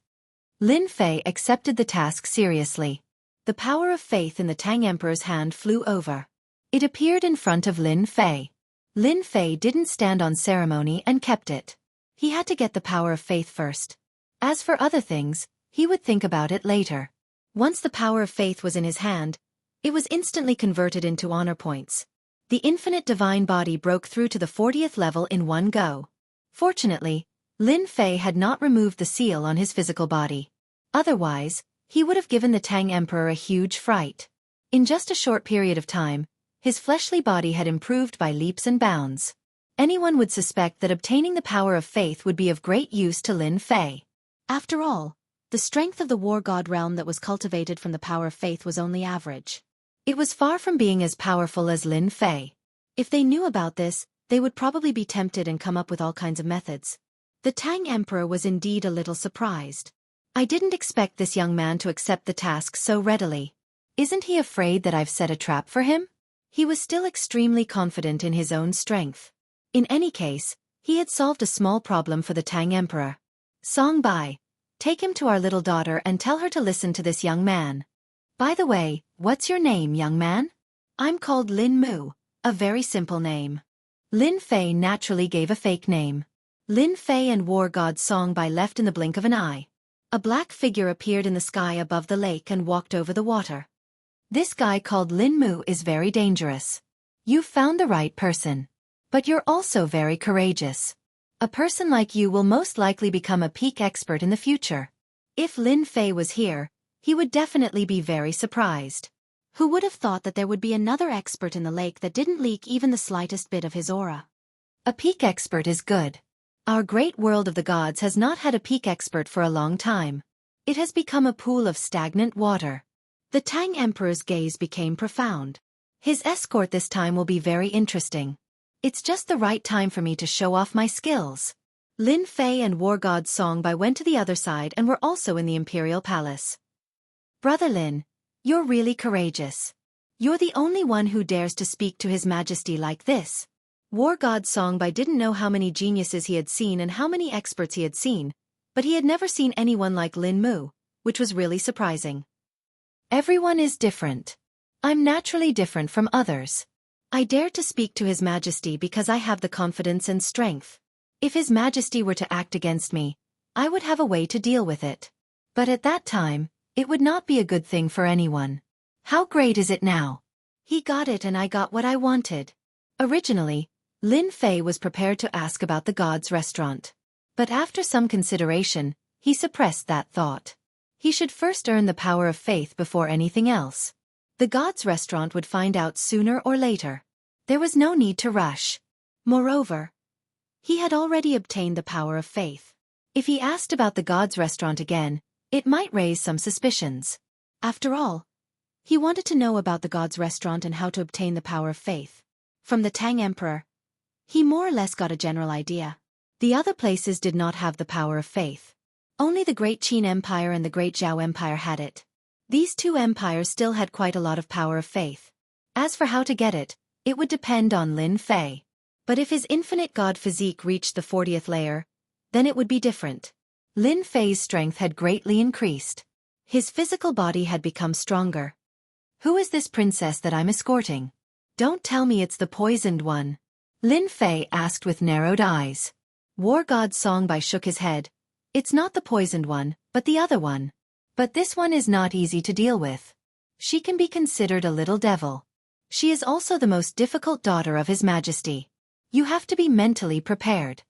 Lin Fei accepted the task seriously. The power of faith in the Tang Emperor's hand flew over. It appeared in front of Lin Fei. Lin Fei didn't stand on ceremony and kept it. He had to get the power of faith first. As for other things, he would think about it later. Once the power of faith was in his hand, it was instantly converted into honor points. The infinite divine body broke through to the 40th level in one go. Fortunately, Lin Fei had not removed the seal on his physical body. Otherwise, he would have given the Tang Emperor a huge fright. In just a short period of time, his fleshly body had improved by leaps and bounds. Anyone would suspect that obtaining the power of faith would be of great use to Lin Fei. After all, the strength of the war god realm that was cultivated from the power of faith was only average. It was far from being as powerful as Lin Fei. If they knew about this, they would probably be tempted and come up with all kinds of methods. The Tang Emperor was indeed a little surprised. I didn't expect this young man to accept the task so readily. Isn't he afraid that I've set a trap for him? He was still extremely confident in his own strength. In any case, he had solved a small problem for the Tang Emperor. Song Bai, take him to our little daughter and tell her to listen to this young man. By the way, what's your name, young man? I'm called Lin Mu, a very simple name. Lin Fei naturally gave a fake name. Lin Fei and war god Song Bai left in the blink of an eye. A black figure appeared in the sky above the lake and walked over the water. This guy called Lin Mu is very dangerous. You've found the right person. But you're also very courageous. A person like you will most likely become a peak expert in the future. If Lin Fei was here, he would definitely be very surprised. Who would have thought that there would be another expert in the lake that didn't leak even the slightest bit of his aura? A peak expert is good. Our great world of the gods has not had a peak expert for a long time. It has become a pool of stagnant water. The Tang Emperor's gaze became profound. His escort this time will be very interesting. It's just the right time for me to show off my skills. Lin Fei and war god Song Bai went to the other side and were also in the imperial palace. Brother Lin, you're really courageous. You're the only one who dares to speak to His Majesty like this. War god Song Bai didn't know how many geniuses he had seen and how many experts he had seen, but he had never seen anyone like Lin Mu, which was really surprising. Everyone is different. I'm naturally different from others. I dare to speak to His Majesty because I have the confidence and strength. If His Majesty were to act against me, I would have a way to deal with it. But at that time, it would not be a good thing for anyone. How great is it now? He got it and I got what I wanted. Originally, Lin Fei was prepared to ask about the God's restaurant. But after some consideration, he suppressed that thought. He should first earn the power of faith before anything else. The God's restaurant would find out sooner or later. There was no need to rush. Moreover, he had already obtained the power of faith. If he asked about the God's restaurant again, it might raise some suspicions. After all, he wanted to know about the God's restaurant and how to obtain the power of faith. From the Tang Emperor, he more or less got a general idea. The other places did not have the power of faith. Only the Great Qin Empire and the Great Zhao Empire had it. These two empires still had quite a lot of power of faith. As for how to get it, it would depend on Lin Fei. But if his infinite god physique reached the 40th layer, then it would be different. Lin Fei's strength had greatly increased. His physical body had become stronger. Who is this princess that I'm escorting? Don't tell me it's the poisoned one. Lin Fei asked with narrowed eyes. War god Song Bai shook his head. It's not the poisoned one, but the other one. But this one is not easy to deal with. She can be considered a little devil. She is also the most difficult daughter of His Majesty. You have to be mentally prepared.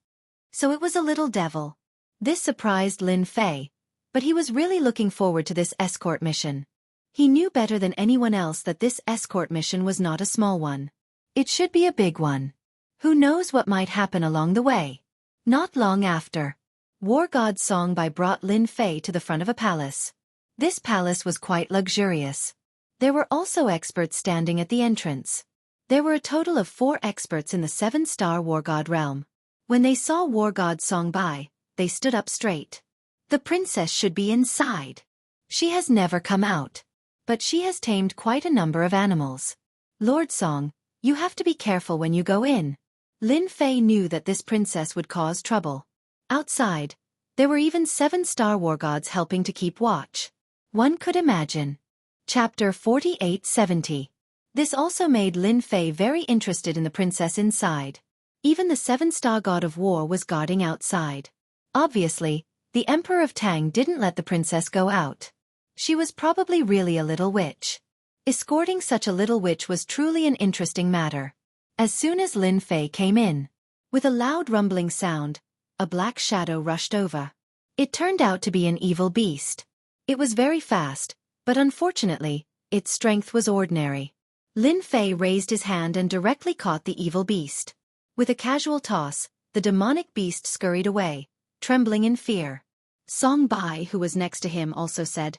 So it was a little devil. This surprised Lin Fei, but he was really looking forward to this escort mission. He knew better than anyone else that this escort mission was not a small one. It should be a big one. Who knows what might happen along the way? Not long after, War God's Songbai brought Lin Fei to the front of a palace. This palace was quite luxurious. There were also experts standing at the entrance. There were a total of 4 experts in the 7-star War God realm. When they saw War God Songbai, they stood up straight. The princess should be inside. She has never come out. But she has tamed quite a number of animals. Lord Song, you have to be careful when you go in. Lin Fei knew that this princess would cause trouble. Outside, there were even 7-star war gods helping to keep watch. One could imagine. Chapter 4870. This also made Lin Fei very interested in the princess inside. Even the 7-star god of war was guarding outside. Obviously, the Emperor of Tang didn't let the princess go out. She was probably really a little witch. Escorting such a little witch was truly an interesting matter. As soon as Lin Fei came in, with a loud rumbling sound, a black shadow rushed over. It turned out to be an evil beast. It was very fast, but unfortunately, its strength was ordinary. Lin Fei raised his hand and directly caught the evil beast. With a casual toss, the demonic beast scurried away, trembling in fear. Song Bai, who was next to him, also said,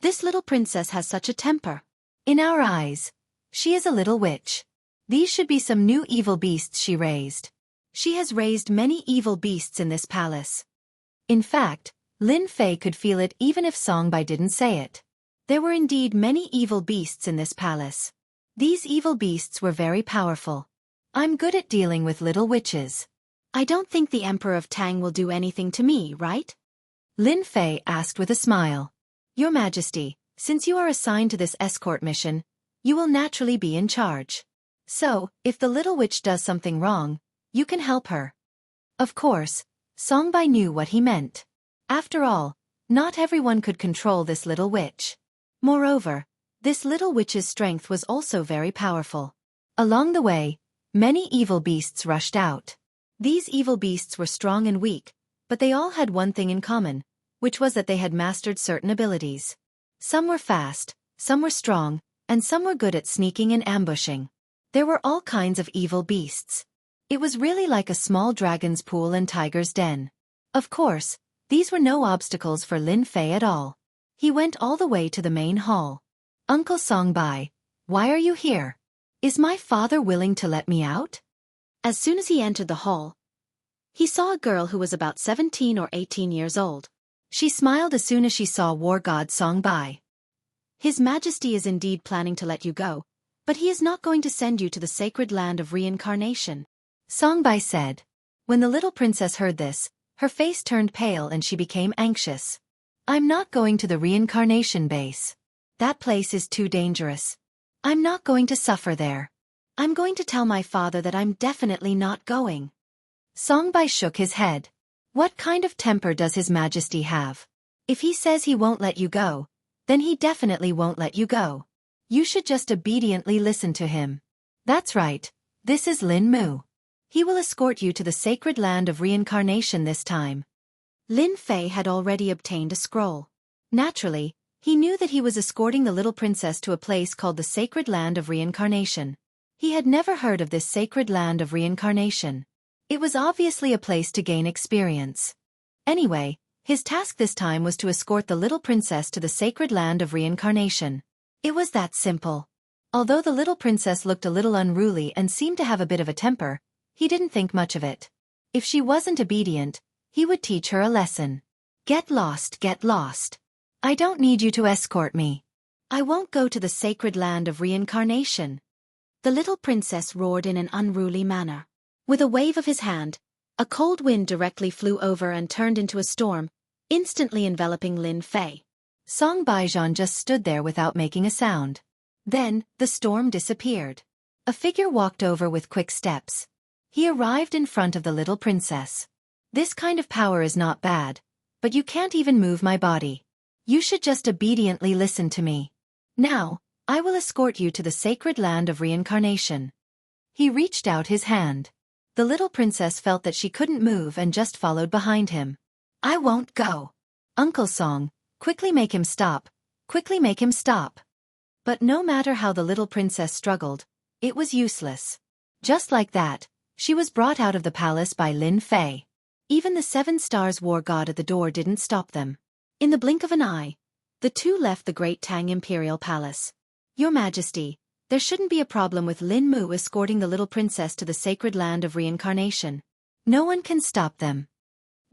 "This little princess has such a temper. In our eyes, she is a little witch. These should be some new evil beasts she raised. She has raised many evil beasts in this palace." In fact, Lin Fei could feel it even if Song Bai didn't say it. There were indeed many evil beasts in this palace. These evil beasts were very powerful. I'm good at dealing with little witches. I don't think the Emperor of Tang will do anything to me, right? Lin Fei asked with a smile. Your Majesty, since you are assigned to this escort mission, you will naturally be in charge. So, if the little witch does something wrong, you can help her. Of course, Song Bai knew what he meant. After all, not everyone could control this little witch. Moreover, this little witch's strength was also very powerful. Along the way, many evil beasts rushed out. These evil beasts were strong and weak, but they all had one thing in common, which was that they had mastered certain abilities. Some were fast, some were strong, and some were good at sneaking and ambushing. There were all kinds of evil beasts. It was really like a small dragon's pool and tiger's den. Of course, these were no obstacles for Lin Fei at all. He went all the way to the main hall. Uncle Song Bai, why are you here? Is my father willing to let me out? As soon as he entered the hall, he saw a girl who was about 17 or 18 years old. She smiled as soon as she saw War God Song Bai. His Majesty is indeed planning to let you go, but he is not going to send you to the sacred land of reincarnation, Song Bai said. When the little princess heard this, her face turned pale and she became anxious. I'm not going to the reincarnation base. That place is too dangerous. I'm not going to suffer there. I'm going to tell my father that I'm definitely not going. Song Bai shook his head. What kind of temper does His Majesty have? If he says he won't let you go, then he definitely won't let you go. You should just obediently listen to him. That's right, this is Lin Mu. He will escort you to the sacred land of reincarnation this time. Lin Fei had already obtained a scroll. Naturally, he knew that he was escorting the little princess to a place called the sacred land of reincarnation. He had never heard of this sacred land of reincarnation. It was obviously a place to gain experience. Anyway, his task this time was to escort the little princess to the sacred land of reincarnation. It was that simple. Although the little princess looked a little unruly and seemed to have a bit of a temper, he didn't think much of it. If she wasn't obedient, he would teach her a lesson. Get lost, get lost. I don't need you to escort me. I won't go to the sacred land of reincarnation. The little princess roared in an unruly manner. With a wave of his hand, a cold wind directly flew over and turned into a storm, instantly enveloping Lin Fei. Song Baijian just stood there without making a sound. Then, the storm disappeared. A figure walked over with quick steps. He arrived in front of the little princess. This kind of power is not bad, but you can't even move my body. You should just obediently listen to me. Now, I will escort you to the sacred land of reincarnation. He reached out his hand. The little princess felt that she couldn't move and just followed behind him. I won't go. Uncle Song, quickly make him stop, quickly make him stop. But no matter how the little princess struggled, it was useless. Just like that, she was brought out of the palace by Lin Fei. Even the 7 stars war god at the door didn't stop them. In the blink of an eye, the two left the Great Tang Imperial Palace. Your Majesty, there shouldn't be a problem with Lin Mu escorting the little princess to the sacred land of reincarnation. No one can stop them.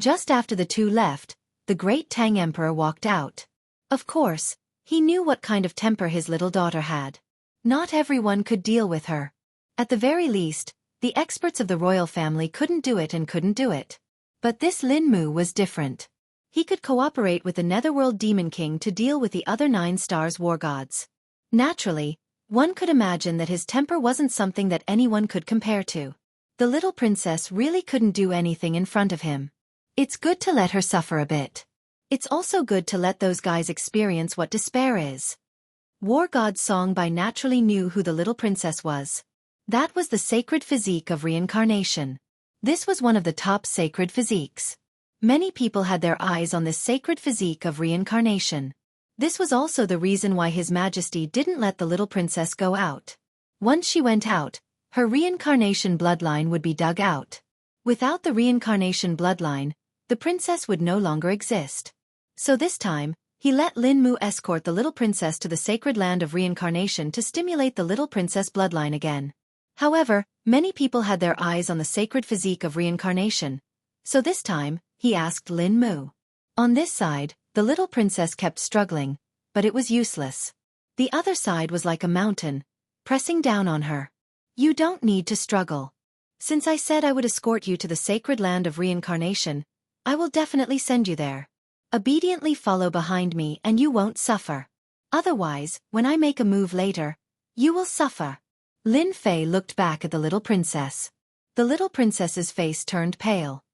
Just after the two left, the Great Tang Emperor walked out. Of course, he knew what kind of temper his little daughter had. Not everyone could deal with her. At the very least, the experts of the royal family couldn't do it and couldn't do it. But this Lin Mu was different. He could cooperate with the Netherworld Demon King to deal with the other 9 stars war gods. Naturally, one could imagine that his temper wasn't something that anyone could compare to. The little princess really couldn't do anything in front of him. It's good to let her suffer a bit. It's also good to let those guys experience what despair is. War God Song by naturally knew who the little princess was. That was the sacred physique of reincarnation. This was one of the top sacred physiques. Many people had their eyes on this sacred physique of reincarnation. This was also the reason why His Majesty didn't let the little princess go out. Once she went out, her reincarnation bloodline would be dug out. Without the reincarnation bloodline, the princess would no longer exist. So this time, he let Lin Mu escort the little princess to the sacred land of reincarnation to stimulate the little princess bloodline again. However, many people had their eyes on the sacred physique of reincarnation. So this time, he asked Lin Mu. On this side, the little princess kept struggling, but it was useless. The other side was like a mountain, pressing down on her. You don't need to struggle. Since I said I would escort you to the sacred land of reincarnation, I will definitely send you there. Obediently follow behind me and you won't suffer. Otherwise, when I make a move later, you will suffer. Lin Fei looked back at the little princess. The little princess's face turned pale.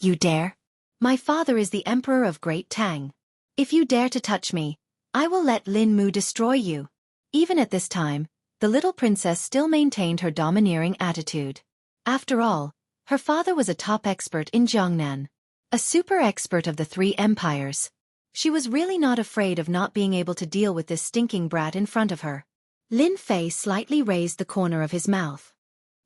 You dare? My father is the Emperor of Great Tang. If you dare to touch me, I will let Lin Mu destroy you. Even at this time, the little princess still maintained her domineering attitude. After all, her father was a top expert in Jiangnan. A super expert of the 3 empires. She was really not afraid of not being able to deal with this stinking brat in front of her. Lin Fei slightly raised the corner of his mouth.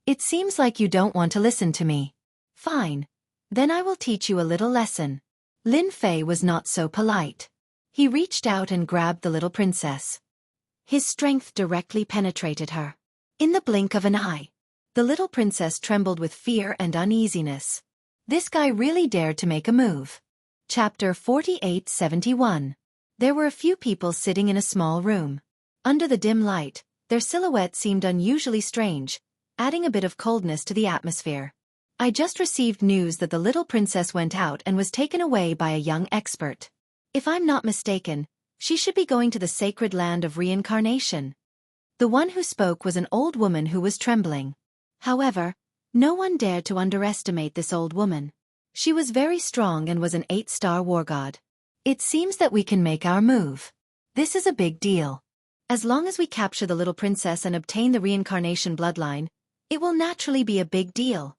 It seems like you don't want to listen to me. Fine. Then I will teach you a little lesson. Lin Fei was not so polite. He reached out and grabbed the little princess. His strength directly penetrated her. In the blink of an eye, the little princess trembled with fear and uneasiness. This guy really dared to make a move. Chapter 4871. There were a few people sitting in a small room. Under the dim light, their silhouette seemed unusually strange, adding a bit of coldness to the atmosphere. I just received news that the little princess went out and was taken away by a young expert. If I'm not mistaken, she should be going to the sacred land of reincarnation. The one who spoke was an old woman who was trembling. However, no one dared to underestimate this old woman. She was very strong and was an 8-star war god. It seems that we can make our move. This is a big deal. As long as we capture the little princess and obtain the reincarnation bloodline, it will naturally be a big deal.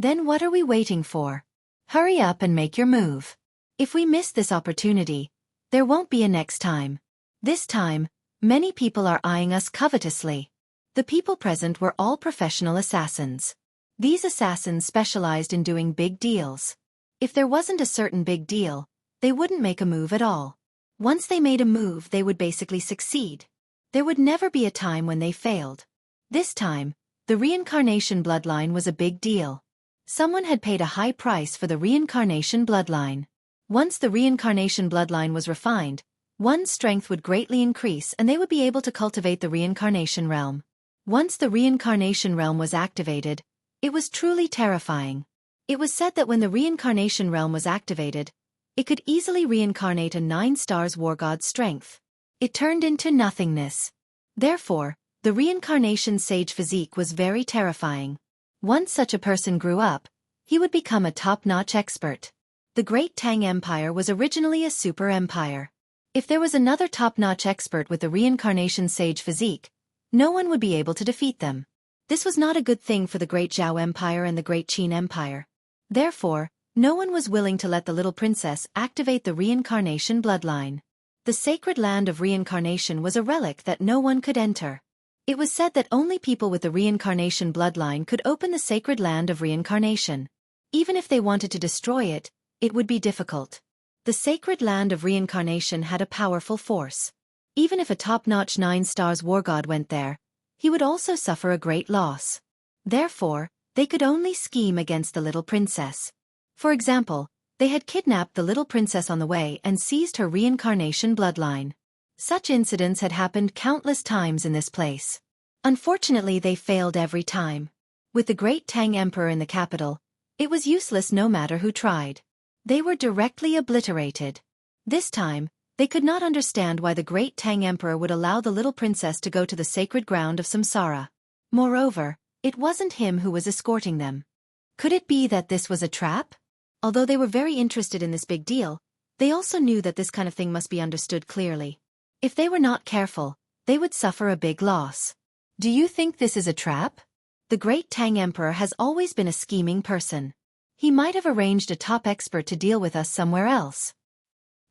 Then what are we waiting for? Hurry up and make your move. If we miss this opportunity, there won't be a next time. This time, many people are eyeing us covetously. The people present were all professional assassins. These assassins specialized in doing big deals. If there wasn't a certain big deal, they wouldn't make a move at all. Once they made a move, they would basically succeed. There would never be a time when they failed. This time, the reincarnation bloodline was a big deal. Someone had paid a high price for the reincarnation bloodline. Once the reincarnation bloodline was refined, one's strength would greatly increase and they would be able to cultivate the reincarnation realm. Once the reincarnation realm was activated, it was truly terrifying. It was said that when the reincarnation realm was activated, it could easily reincarnate a 9 stars war god's strength. It turned into nothingness. Therefore, the reincarnation sage physique was very terrifying. Once such a person grew up, he would become a top-notch expert. The Great Tang Empire was originally a super empire. If there was another top-notch expert with the reincarnation sage physique, no one would be able to defeat them. This was not a good thing for the Great Zhao Empire and the Great Qin Empire. Therefore, no one was willing to let the little princess activate the reincarnation bloodline. The sacred land of reincarnation was a relic that no one could enter. It was said that only people with the reincarnation bloodline could open the sacred land of reincarnation. Even if they wanted to destroy it, it would be difficult. The sacred land of reincarnation had a powerful force. Even if a top-notch 9 stars war god went there, he would also suffer a great loss. Therefore, they could only scheme against the little princess. For example, they had kidnapped the little princess on the way and seized her reincarnation bloodline. Such incidents had happened countless times in this place. Unfortunately, they failed every time. With the great Tang Emperor in the capital, it was useless no matter who tried. They were directly obliterated. This time, they could not understand why the great Tang Emperor would allow the little princess to go to the sacred ground of Samsara. Moreover, it wasn't him who was escorting them. Could it be that this was a trap? Although they were very interested in this big deal, they also knew that this kind of thing must be understood clearly. If they were not careful, they would suffer a big loss. Do you think this is a trap? The great Tang Emperor has always been a scheming person. He might have arranged a top expert to deal with us somewhere else.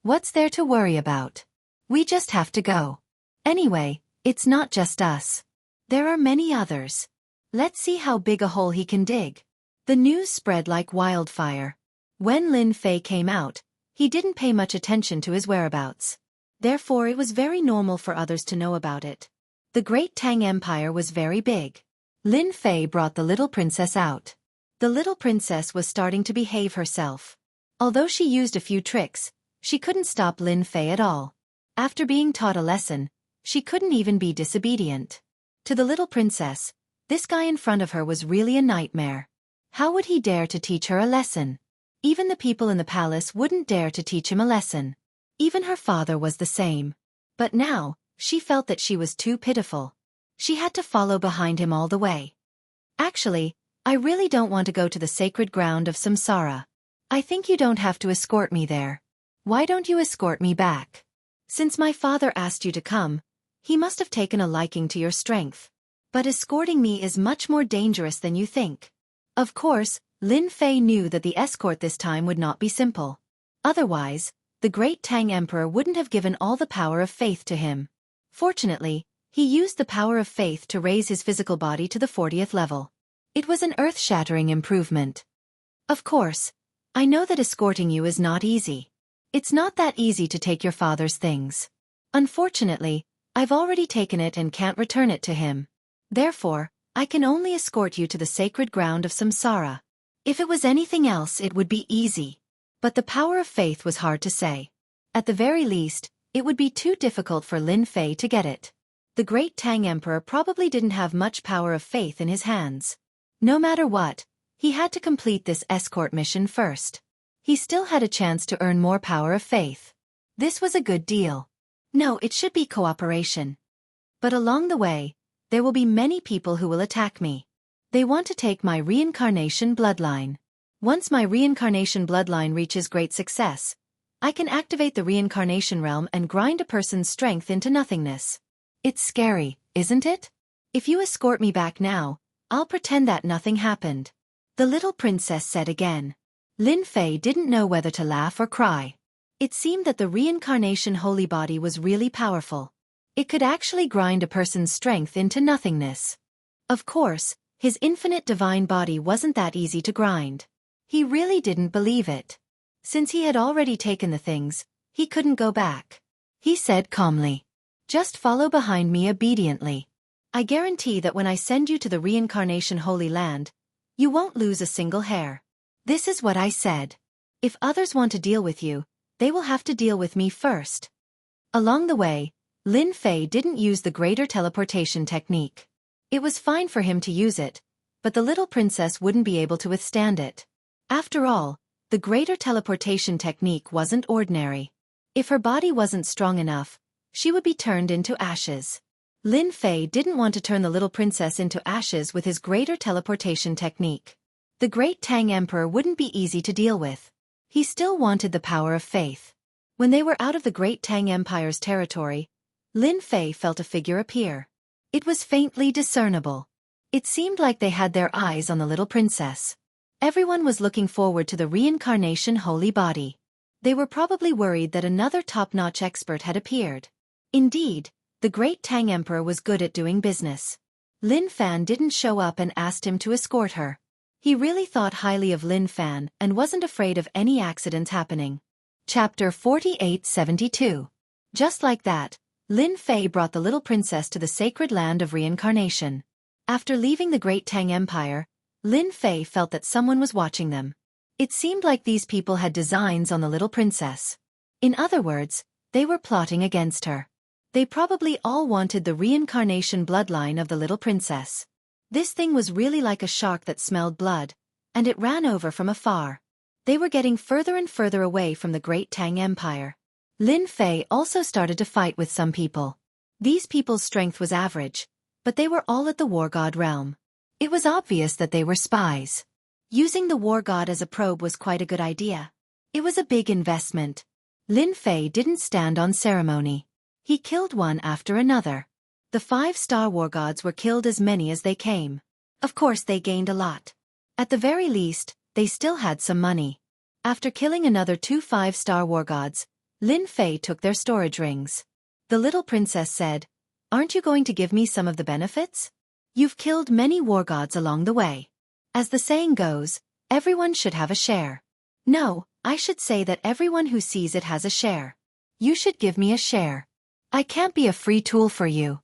What's there to worry about? We just have to go. Anyway, it's not just us. There are many others. Let's see how big a hole he can dig. The news spread like wildfire. When Lin Fei came out, he didn't pay much attention to his whereabouts. Therefore, it was very normal for others to know about it. The great Tang Empire was very big. Lin Fei brought the little princess out. The little princess was starting to behave herself. Although she used a few tricks, she couldn't stop Lin Fei at all. After being taught a lesson, she couldn't even be disobedient. To the little princess, this guy in front of her was really a nightmare. How would he dare to teach her a lesson? Even the people in the palace wouldn't dare to teach him a lesson. Even her father was the same. But now, she felt that she was too pitiful. She had to follow behind him all the way. Actually, I really don't want to go to the sacred ground of Samsara. I think you don't have to escort me there. Why don't you escort me back? Since my father asked you to come, he must have taken a liking to your strength. But escorting me is much more dangerous than you think. Of course, Lin Fei knew that the escort this time would not be simple. Otherwise, the great Tang Emperor wouldn't have given all the power of faith to him. Fortunately, he used the power of faith to raise his physical body to the 40th level. It was an earth-shattering improvement. Of course, I know that escorting you is not easy. It's not that easy to take your father's things. Unfortunately, I've already taken it and can't return it to him. Therefore, I can only escort you to the sacred ground of Samsara. If it was anything else, it would be easy. But the power of faith was hard to say. At the very least, it would be too difficult for Lin Fei to get it. The great Tang Emperor probably didn't have much power of faith in his hands. No matter what, he had to complete this escort mission first. He still had a chance to earn more power of faith. This was a good deal. No, it should be cooperation. But along the way, there will be many people who will attack me. They want to take my reincarnation bloodline. Once my reincarnation bloodline reaches great success, I can activate the reincarnation realm and grind a person's strength into nothingness. It's scary, isn't it? If you escort me back now, I'll pretend that nothing happened. The little princess said again. Lin Fei didn't know whether to laugh or cry. It seemed that the reincarnation holy body was really powerful. It could actually grind a person's strength into nothingness. Of course, his infinite divine body wasn't that easy to grind. He really didn't believe it. Since he had already taken the things, he couldn't go back. He said calmly, "Just follow behind me obediently. I guarantee that when I send you to the reincarnation holy land, you won't lose a single hair." This is what I said. If others want to deal with you, they will have to deal with me first. Along the way, Lin Fei didn't use the greater teleportation technique. It was fine for him to use it, but the little princess wouldn't be able to withstand it. After all, the greater teleportation technique wasn't ordinary. If her body wasn't strong enough, she would be turned into ashes. Lin Fei didn't want to turn the little princess into ashes with his greater teleportation technique. The great Tang Emperor wouldn't be easy to deal with. He still wanted the power of faith. When they were out of the Great Tang Empire's territory, Lin Fei felt a figure appear. It was faintly discernible. It seemed like they had their eyes on the little princess. Everyone was looking forward to the reincarnation holy body. They were probably worried that another top-notch expert had appeared. Indeed, the Great Tang Emperor was good at doing business. Lin Fan didn't show up and asked him to escort her. He really thought highly of Lin Fan and wasn't afraid of any accidents happening. Chapter 4872. Just like that, Lin Fei brought the little princess to the sacred land of reincarnation. After leaving the Great Tang Empire, Lin Fei felt that someone was watching them. It seemed like these people had designs on the little princess. In other words, they were plotting against her. They probably all wanted the reincarnation bloodline of the little princess. This thing was really like a shark that smelled blood, and it ran over from afar. They were getting further and further away from the Great Tang Empire. Lin Fei also started to fight with some people. These people's strength was average, but they were all at the war god realm. It was obvious that they were spies. Using the war god as a probe was quite a good idea. It was a big investment. Lin Fei didn't stand on ceremony. He killed one after another. The 5-star war gods were killed as many as they came. Of course they gained a lot. At the very least, they still had some money. After killing another 2 5-star war gods, Lin Fei took their storage rings. The little princess said, "Aren't you going to give me some of the benefits? You've killed many war gods along the way. As the saying goes, everyone should have a share. No, I should say that everyone who sees it has a share. You should give me a share. I can't be a free tool for you."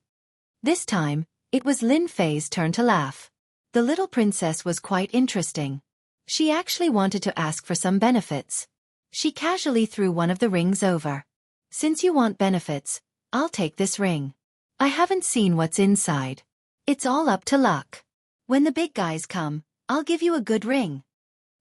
This time, it was Lin Fei's turn to laugh. The little princess was quite interesting. She actually wanted to ask for some benefits. She casually threw one of the rings over. "Since you want benefits, I'll take this ring. I haven't seen what's inside. It's all up to luck. When the big guys come, I'll give you a good ring."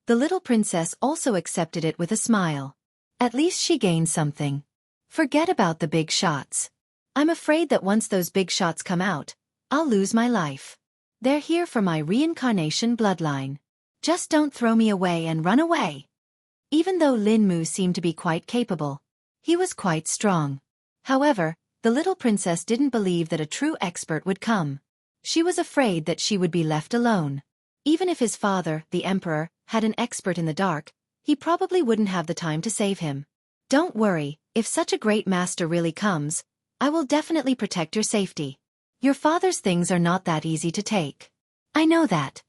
The little princess also accepted it with a smile. At least she gained something. Forget about the big shots. I'm afraid that once those big shots come out, I'll lose my life. They're here for my reincarnation bloodline. Just don't throw me away and run away. Even though Lin Mu seemed to be quite capable, he was quite strong. However, the little princess didn't believe that a true expert would come. She was afraid that she would be left alone. Even if his father, the emperor, had an expert in the dark, he probably wouldn't have the time to save him. "Don't worry, if such a great master really comes, I will definitely protect your safety. Your father's things are not that easy to take. I know that."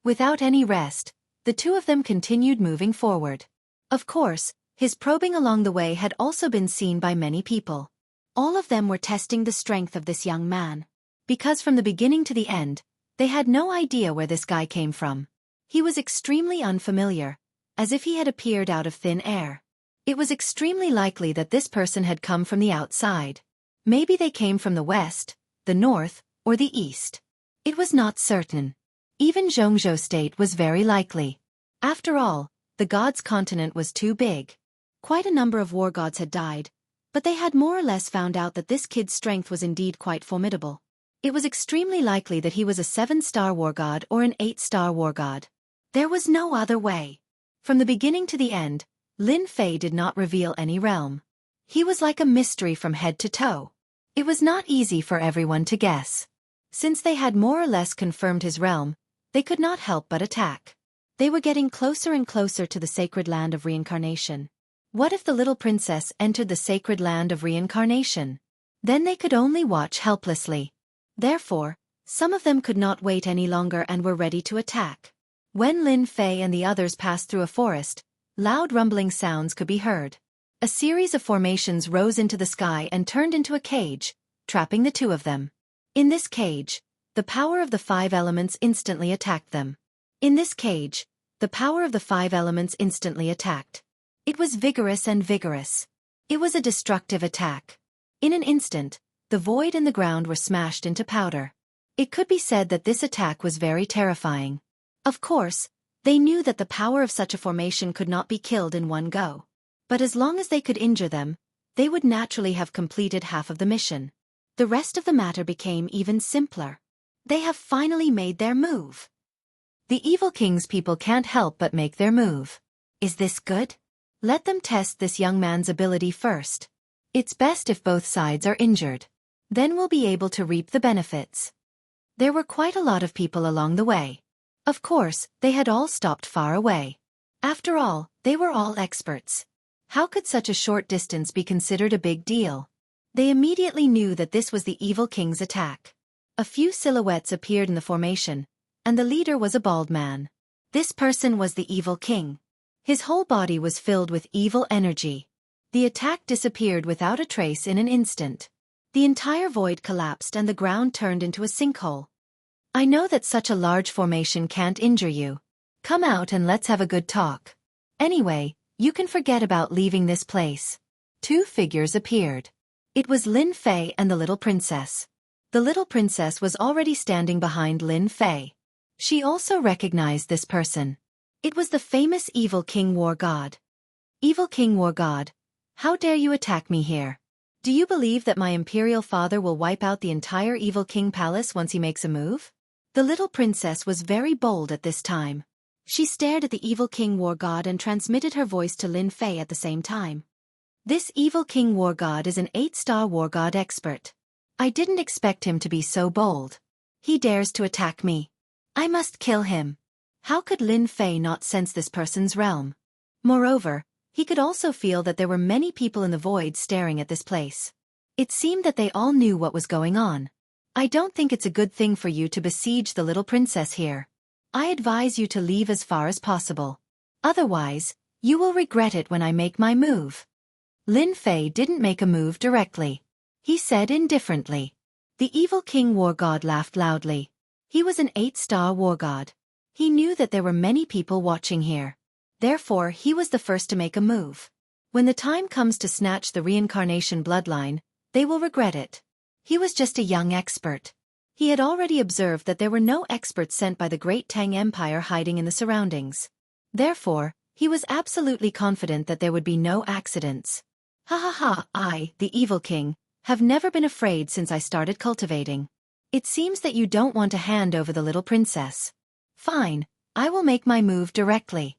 Without any rest, the two of them continued moving forward. Of course, his probing along the way had also been seen by many people. All of them were testing the strength of this young man. Because from the beginning to the end, they had no idea where this guy came from. He was extremely unfamiliar, as if he had appeared out of thin air. It was extremely likely that this person had come from the outside. Maybe they came from the west, the north, or the east. It was not certain. Even Zhongzhou State was very likely. After all, the gods' continent was too big. Quite a number of war gods had died, but they had more or less found out that this kid's strength was indeed quite formidable. It was extremely likely that he was a 7-star war god or an 8-star war god. There was no other way. From the beginning to the end, Lin Fei did not reveal any realm. He was like a mystery from head to toe. It was not easy for everyone to guess. Since they had more or less confirmed his realm, they could not help but attack. They were getting closer and closer to the sacred land of reincarnation. What if the little princess entered the sacred land of reincarnation? Then they could only watch helplessly. Therefore, some of them could not wait any longer and were ready to attack. When Lin Fei and the others passed through a forest, loud rumbling sounds could be heard. A series of formations rose into the sky and turned into a cage, trapping the two of them. In this cage, the power of the 5 elements instantly attacked them. In this cage, the power of the 5 elements instantly attacked. It was vigorous and vigorous. It was a destructive attack. In an instant, the void and the ground were smashed into powder. It could be said that this attack was very terrifying. Of course, they knew that the power of such a formation could not be killed in one go. But as long as they could injure them, they would naturally have completed half of the mission. The rest of the matter became even simpler. They have finally made their move. The Evil King's people can't help but make their move. Is this good? Let them test this young man's ability first. It's best if both sides are injured. Then we'll be able to reap the benefits. There were quite a lot of people along the way. Of course, they had all stopped far away. After all, they were all experts. How could such a short distance be considered a big deal? They immediately knew that this was the evil king's attack. A few silhouettes appeared in the formation, and the leader was a bald man. This person was the evil king. His whole body was filled with evil energy. The attack disappeared without a trace in an instant. The entire void collapsed and the ground turned into a sinkhole. I know that such a large formation can't injure you. Come out and let's have a good talk. Anyway, you can forget about leaving this place. Two figures appeared. It was Lin Fei and the little princess. The little princess was already standing behind Lin Fei. She also recognized this person. It was the famous Evil King War God. Evil King War God, how dare you attack me here? Do you believe that my imperial father will wipe out the entire Evil King Palace once he makes a move? The little princess was very bold at this time. She stared at the Evil King War God and transmitted her voice to Lin Fei at the same time. This Evil King War God is an 8-star War God expert. I didn't expect him to be so bold. He dares to attack me. I must kill him. How could Lin Fei not sense this person's realm? Moreover, he could also feel that there were many people in the void staring at this place. It seemed that they all knew what was going on. I don't think it's a good thing for you to besiege the little princess here. I advise you to leave as far as possible. Otherwise, you will regret it when I make my move. Lin Fei didn't make a move directly. He said indifferently. The Evil King War God laughed loudly. He was an 8-star War God. He knew that there were many people watching here. Therefore, he was the first to make a move. When the time comes to snatch the reincarnation bloodline, they will regret it. He was just a young expert. He had already observed that there were no experts sent by the Great Tang Empire hiding in the surroundings. Therefore, he was absolutely confident that there would be no accidents. Ha ha ha, I, the Evil King, have never been afraid since I started cultivating. It seems that you don't want to hand over the little princess. Fine, I will make my move directly.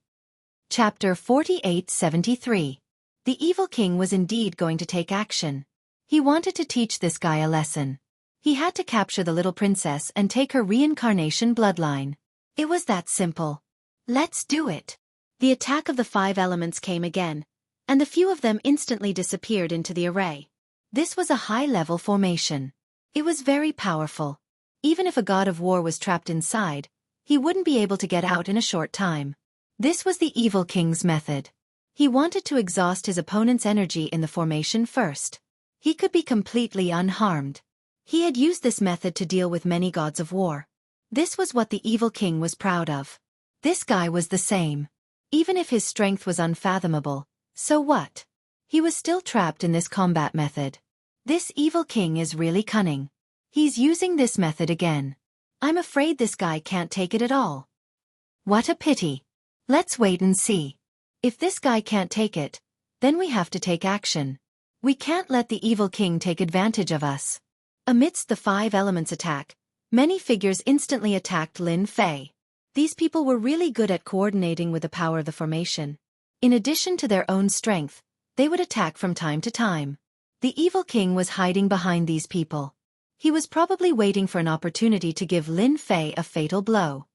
Chapter 4873. The Evil King was indeed going to take action. He wanted to teach this guy a lesson. He had to capture the little princess and take her reincarnation bloodline. It was that simple. Let's do it. The attack of the 5 elements came again, and the few of them instantly disappeared into the array. This was a high-level formation. It was very powerful. Even if a god of war was trapped inside, he wouldn't be able to get out in a short time. This was the Evil King's method. He wanted to exhaust his opponent's energy in the formation first. He could be completely unharmed. He had used this method to deal with many gods of war. This was what the Evil King was proud of. This guy was the same. Even if his strength was unfathomable, so what? He was still trapped in this combat method. This Evil King is really cunning. He's using this method again. I'm afraid this guy can't take it at all. What a pity. Let's wait and see. If this guy can't take it, then we have to take action. We can't let the Evil King take advantage of us. Amidst the 5 elements attack, many figures instantly attacked Lin Fei. These people were really good at coordinating with the power of the formation. In addition to their own strength, they would attack from time to time. The Evil King was hiding behind these people. He was probably waiting for an opportunity to give Lin Fei a fatal blow.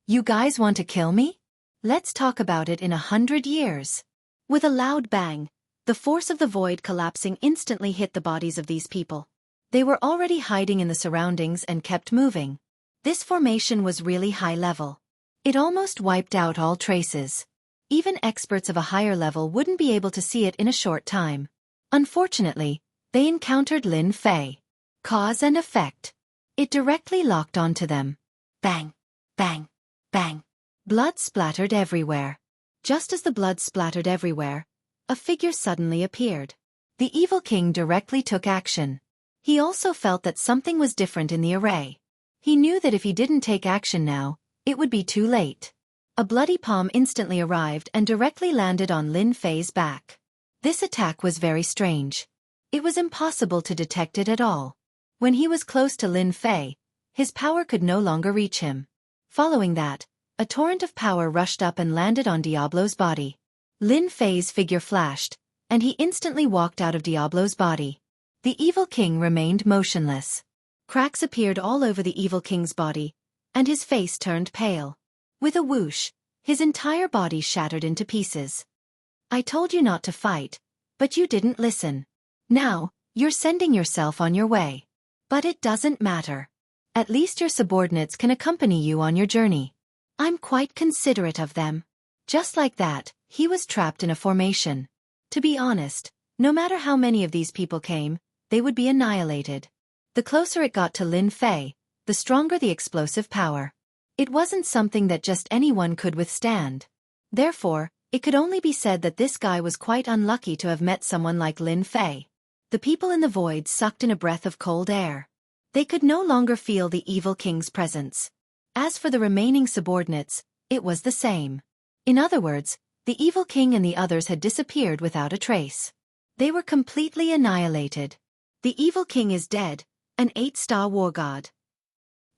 You guys want to kill me? Let's talk about it in 100 years. With a loud bang, the force of the void collapsing instantly hit the bodies of these people. They were already hiding in the surroundings and kept moving. This formation was really high level. It almost wiped out all traces. Even experts of a higher level wouldn't be able to see it in a short time. Unfortunately, they encountered Lin Fei. Cause and effect. It directly locked onto them. Bang, bang, bang. Blood splattered everywhere. Just as the blood splattered everywhere, a figure suddenly appeared. The Evil King directly took action. He also felt that something was different in the array. He knew that if he didn't take action now, it would be too late. A bloody palm instantly arrived and directly landed on Lin Fei's back. This attack was very strange. It was impossible to detect it at all. When he was close to Lin Fei, his power could no longer reach him. Following that, a torrent of power rushed up and landed on Diablo's body. Lin Fei's figure flashed, and he instantly walked out of Diablo's body. The evil king remained motionless. Cracks appeared all over the evil king's body, and his face turned pale. With a whoosh, his entire body shattered into pieces. I told you not to fight, but you didn't listen. Now, you're sending yourself on your way. But it doesn't matter. At least your subordinates can accompany you on your journey. I'm quite considerate of them. Just like that, he was trapped in a formation. To be honest, no matter how many of these people came, they would be annihilated. The closer it got to Lin Fei, the stronger the explosive power. It wasn't something that just anyone could withstand. Therefore, it could only be said that this guy was quite unlucky to have met someone like Lin Fei. The people in the void sucked in a breath of cold air. They could no longer feel the evil king's presence. As for the remaining subordinates, it was the same. In other words, the evil king and the others had disappeared without a trace. They were completely annihilated. The evil king is dead, an 8-star war god.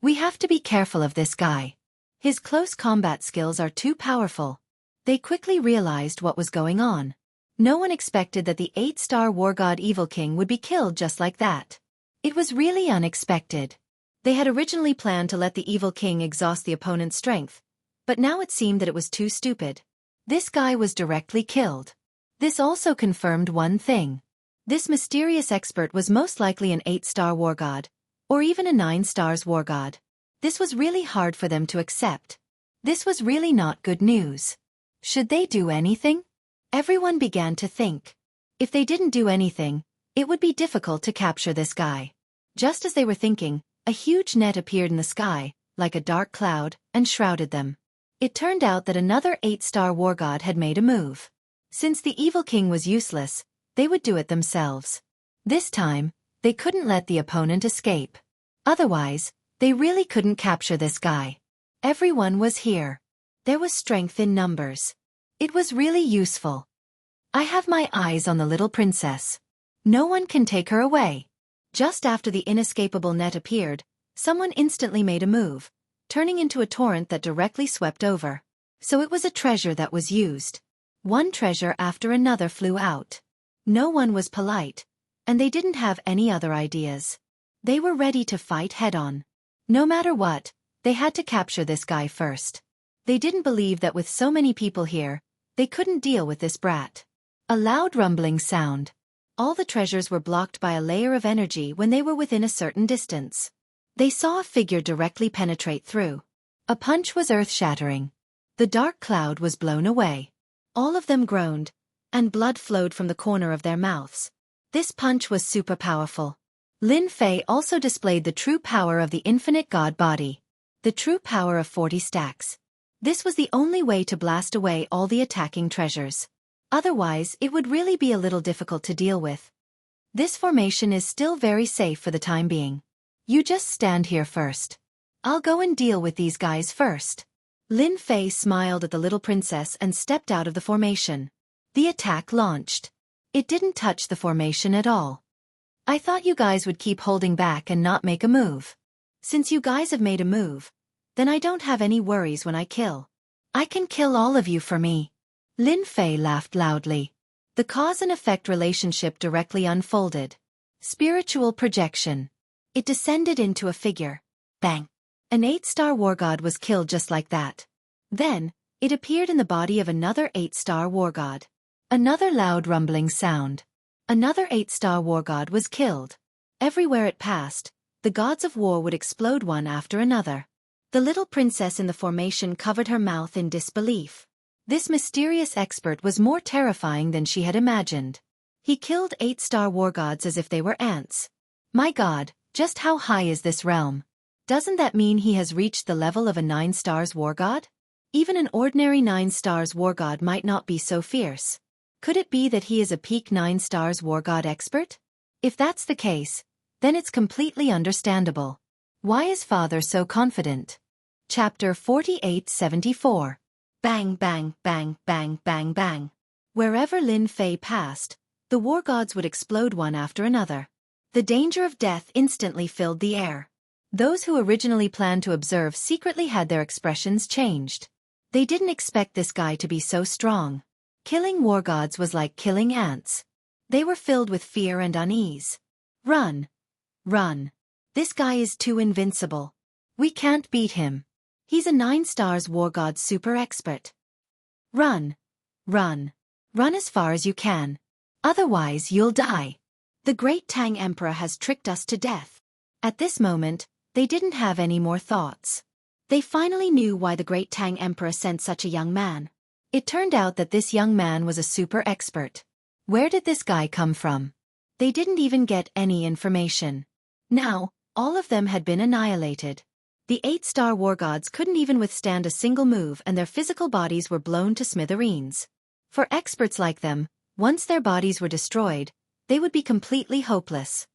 We have to be careful of this guy. His close combat skills are too powerful. They quickly realized what was going on. No one expected that the 8-star war god evil king would be killed just like that. It was really unexpected. They had originally planned to let the evil king exhaust the opponent's strength, but now it seemed that it was too stupid. This guy was directly killed. This also confirmed one thing. This mysterious expert was most likely an 8-star war god, or even a 9 stars war god. This was really hard for them to accept. This was really not good news. Should they do anything? Everyone began to think. If they didn't do anything, it would be difficult to capture this guy. Just as they were thinking, a huge net appeared in the sky, like a dark cloud, and shrouded them. It turned out that another 8-star war god had made a move. Since the evil king was useless, they would do it themselves. This time, they couldn't let the opponent escape. Otherwise, they really couldn't capture this guy. Everyone was here. There was strength in numbers. It was really useful. I have my eyes on the little princess. No one can take her away. Just after the inescapable net appeared, someone instantly made a move, turning into a torrent that directly swept over. So it was a treasure that was used. One treasure after another flew out. No one was polite, and they didn't have any other ideas. They were ready to fight head-on. No matter what, they had to capture this guy first. They didn't believe that with so many people here, they couldn't deal with this brat. A loud rumbling sound. All the treasures were blocked by a layer of energy when they were within a certain distance. They saw a figure directly penetrate through. A punch was earth-shattering. The dark cloud was blown away. All of them groaned, and blood flowed from the corner of their mouths. This punch was super powerful. Lin Fei also displayed the true power of the infinite god body. The true power of 40 stacks. This was the only way to blast away all the attacking treasures. Otherwise, it would really be a little difficult to deal with. This formation is still very safe for the time being. You just stand here first. I'll go and deal with these guys first. Lin Fei smiled at the little princess and stepped out of the formation. The attack launched. It didn't touch the formation at all. I thought you guys would keep holding back and not make a move. Since you guys have made a move, then I don't have any worries when I kill. I can kill all of you for me. Lin Fei laughed loudly. The cause and effect relationship directly unfolded. Spiritual projection. It descended into a figure. Bang! An 8-star war god was killed just like that. Then, it appeared in the body of another 8-star war god. Another loud rumbling sound. Another 8-star war god was killed. Everywhere it passed, the gods of war would explode one after another. The little princess in the formation covered her mouth in disbelief. This mysterious expert was more terrifying than she had imagined. He killed 8-star war gods as if they were ants. My god, just how high is this realm? Doesn't that mean he has reached the level of a 9 stars war god? Even an ordinary 9 stars war god might not be so fierce. Could it be that he is a peak 9 stars war god expert? If that's the case, then it's completely understandable. Why is father so confident? Chapter 4874. Bang bang bang bang bang bang. Wherever Lin Fei passed, the war gods would explode one after another. The danger of death instantly filled the air. Those who originally planned to observe secretly had their expressions changed. They didn't expect this guy to be so strong. Killing war gods was like killing ants. They were filled with fear and unease. Run! Run! This guy is too invincible. We can't beat him. He's a 9 stars war god super expert. Run! Run! Run as far as you can. Otherwise you'll die. The great Tang Emperor has tricked us to death. At this moment, they didn't have any more thoughts. They finally knew why the great Tang Emperor sent such a young man. It turned out that this young man was a super expert. Where did this guy come from? They didn't even get any information. Now, all of them had been annihilated. The 8-star war gods couldn't even withstand a single move and their physical bodies were blown to smithereens. For experts like them, once their bodies were destroyed, they would be completely hopeless.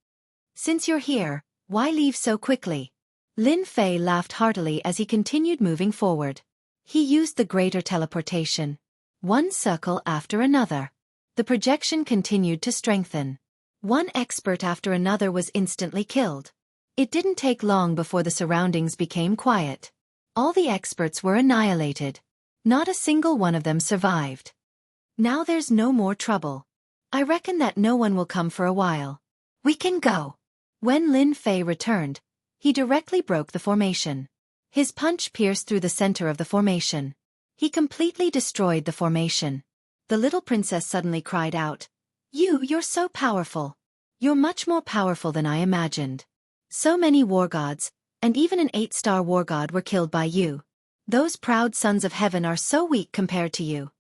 Since you're here, why leave so quickly? Lin Fei laughed heartily as he continued moving forward. He used the greater teleportation. One circle after another. The projection continued to strengthen. One expert after another was instantly killed. It didn't take long before the surroundings became quiet. All the experts were annihilated. Not a single one of them survived. Now there's no more trouble. I reckon that no one will come for a while. We can go. When Lin Fei returned, he directly broke the formation. His punch pierced through the center of the formation. He completely destroyed the formation. The little princess suddenly cried out, You're so powerful. You're much more powerful than I imagined. So many war gods, and even an 8-star war god were killed by you. Those proud sons of heaven are so weak compared to you.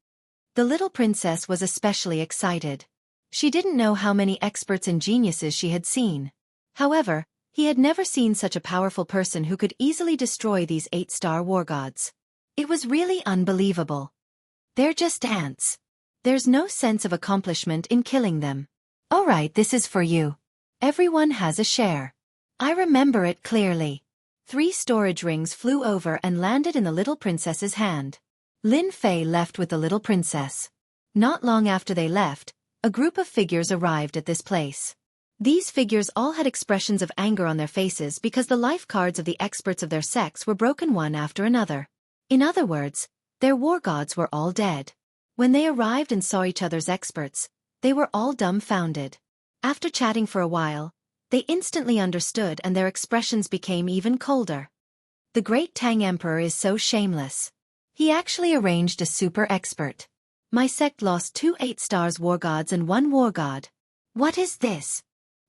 The little princess was especially excited. She didn't know how many experts and geniuses she had seen. However, he had never seen such a powerful person who could easily destroy these 8-star war gods. It was really unbelievable. They're just ants. There's no sense of accomplishment in killing them. Alright, this is for you. Everyone has a share. I remember it clearly. 3 storage rings flew over and landed in the little princess's hand. Lin Fei left with the little princess. Not long after they left, a group of figures arrived at this place. These figures all had expressions of anger on their faces because the life cards of the experts of their sex were broken one after another. In other words, their war gods were all dead. When they arrived and saw each other's experts, they were all dumbfounded. After chatting for a while, they instantly understood and their expressions became even colder. The great Tang Emperor is so shameless. He actually arranged a super expert. My sect lost 2 8-stars war gods and 1 war god. What is this?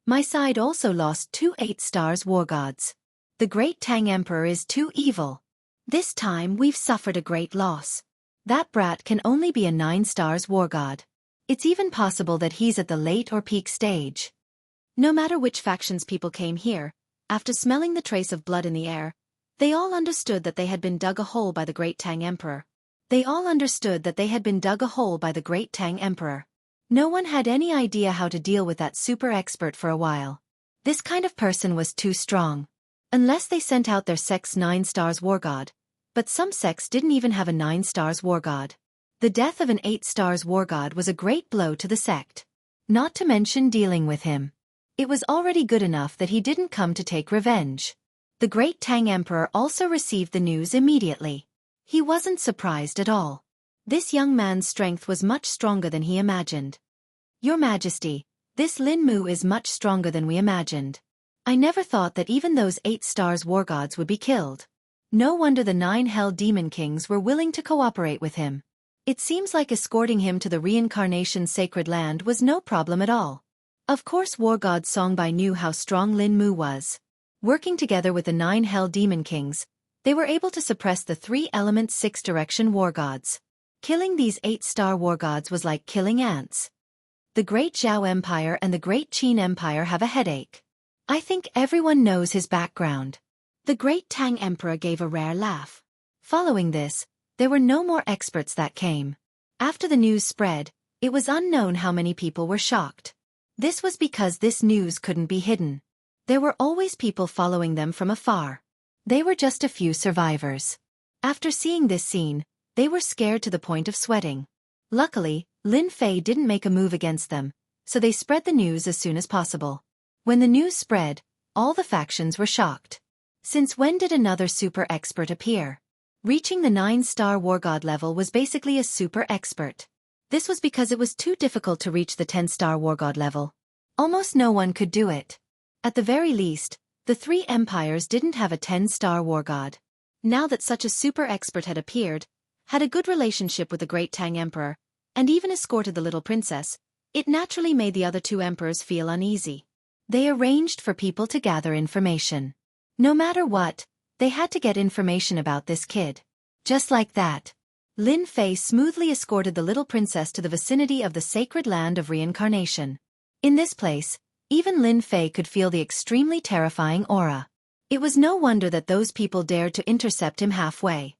My side also lost 2 8-stars war gods. The great Tang Emperor is too evil. This time we've suffered a great loss. That brat can only be a 9-stars war god. It's even possible that he's at the late or peak stage. No matter which factions people came here, after smelling the trace of blood in the air, they all understood that they had been dug a hole by the great Tang Emperor. They all understood that they had been dug a hole by the great Tang Emperor. No one had any idea how to deal with that super expert for a while. This kind of person was too strong. Unless they sent out their sect's 9-stars war god. But some sects didn't even have a 9-stars war god. The death of an 8-stars war god was a great blow to the sect. Not to mention dealing with him. It was already good enough that he didn't come to take revenge. The great Tang Emperor also received the news immediately. He wasn't surprised at all. This young man's strength was much stronger than he imagined. Your Majesty, this Lin Mu is much stronger than we imagined. I never thought that even those 8-stars war gods would be killed. No wonder the 9 Hell Demon Kings were willing to cooperate with him. It seems like escorting him to the reincarnation sacred land was no problem at all. Of course War God Songbai knew how strong Lin Mu was. Working together with the 9 Hell Demon Kings, they were able to suppress the 3-element 6-direction war gods. Killing these 8-star war gods was like killing ants. The Great Zhao Empire and the Great Qin Empire have a headache. I think everyone knows his background. The Great Tang Emperor gave a rare laugh. Following this, there were no more experts that came. After the news spread, it was unknown how many people were shocked. This was because this news couldn't be hidden. There were always people following them from afar. They were just a few survivors. After seeing this scene, they were scared to the point of sweating. Luckily, Lin Fei didn't make a move against them, so they spread the news as soon as possible. When the news spread, all the factions were shocked. Since when did another super expert appear? Reaching the 9-star war god level was basically a super expert. This was because it was too difficult to reach the 10-star war god level. Almost no one could do it. At the very least, the three empires didn't have a 10-star war god. Now that such a super expert had appeared, had a good relationship with the great Tang Emperor, and even escorted the little princess, it naturally made the other two emperors feel uneasy. They arranged for people to gather information. No matter what, they had to get information about this kid. Just like that, Lin Fei smoothly escorted the little princess to the vicinity of the sacred land of reincarnation. In this place, even Lin Fei could feel the extremely terrifying aura. It was no wonder that those people dared to intercept him halfway.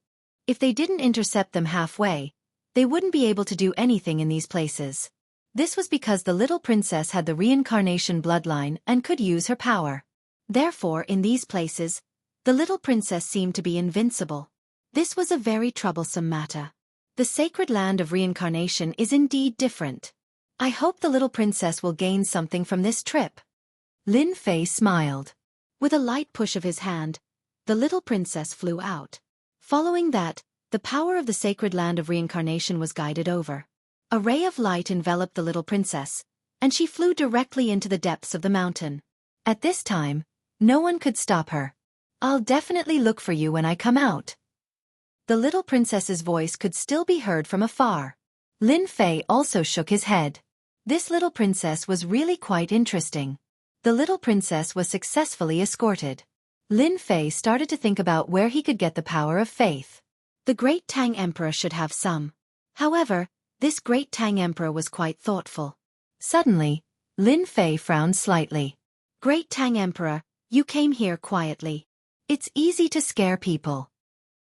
If they didn't intercept them halfway, they wouldn't be able to do anything in these places. This was because the little princess had the reincarnation bloodline and could use her power. Therefore, in these places, the little princess seemed to be invincible. This was a very troublesome matter. The sacred land of reincarnation is indeed different. I hope the little princess will gain something from this trip. Lin Fei smiled. With a light push of his hand, the little princess flew out. Following that, the power of the sacred land of reincarnation was guided over. A ray of light enveloped the little princess, and she flew directly into the depths of the mountain. At this time, no one could stop her. I'll definitely look for you when I come out. The little princess's voice could still be heard from afar. Lin Fei also shook his head. This little princess was really quite interesting. The little princess was successfully escorted. Lin Fei started to think about where he could get the power of faith. The great Tang Emperor should have some. However, this great Tang Emperor was quite thoughtful. Suddenly, Lin Fei frowned slightly. Great Tang Emperor, you came here quietly. It's easy to scare people.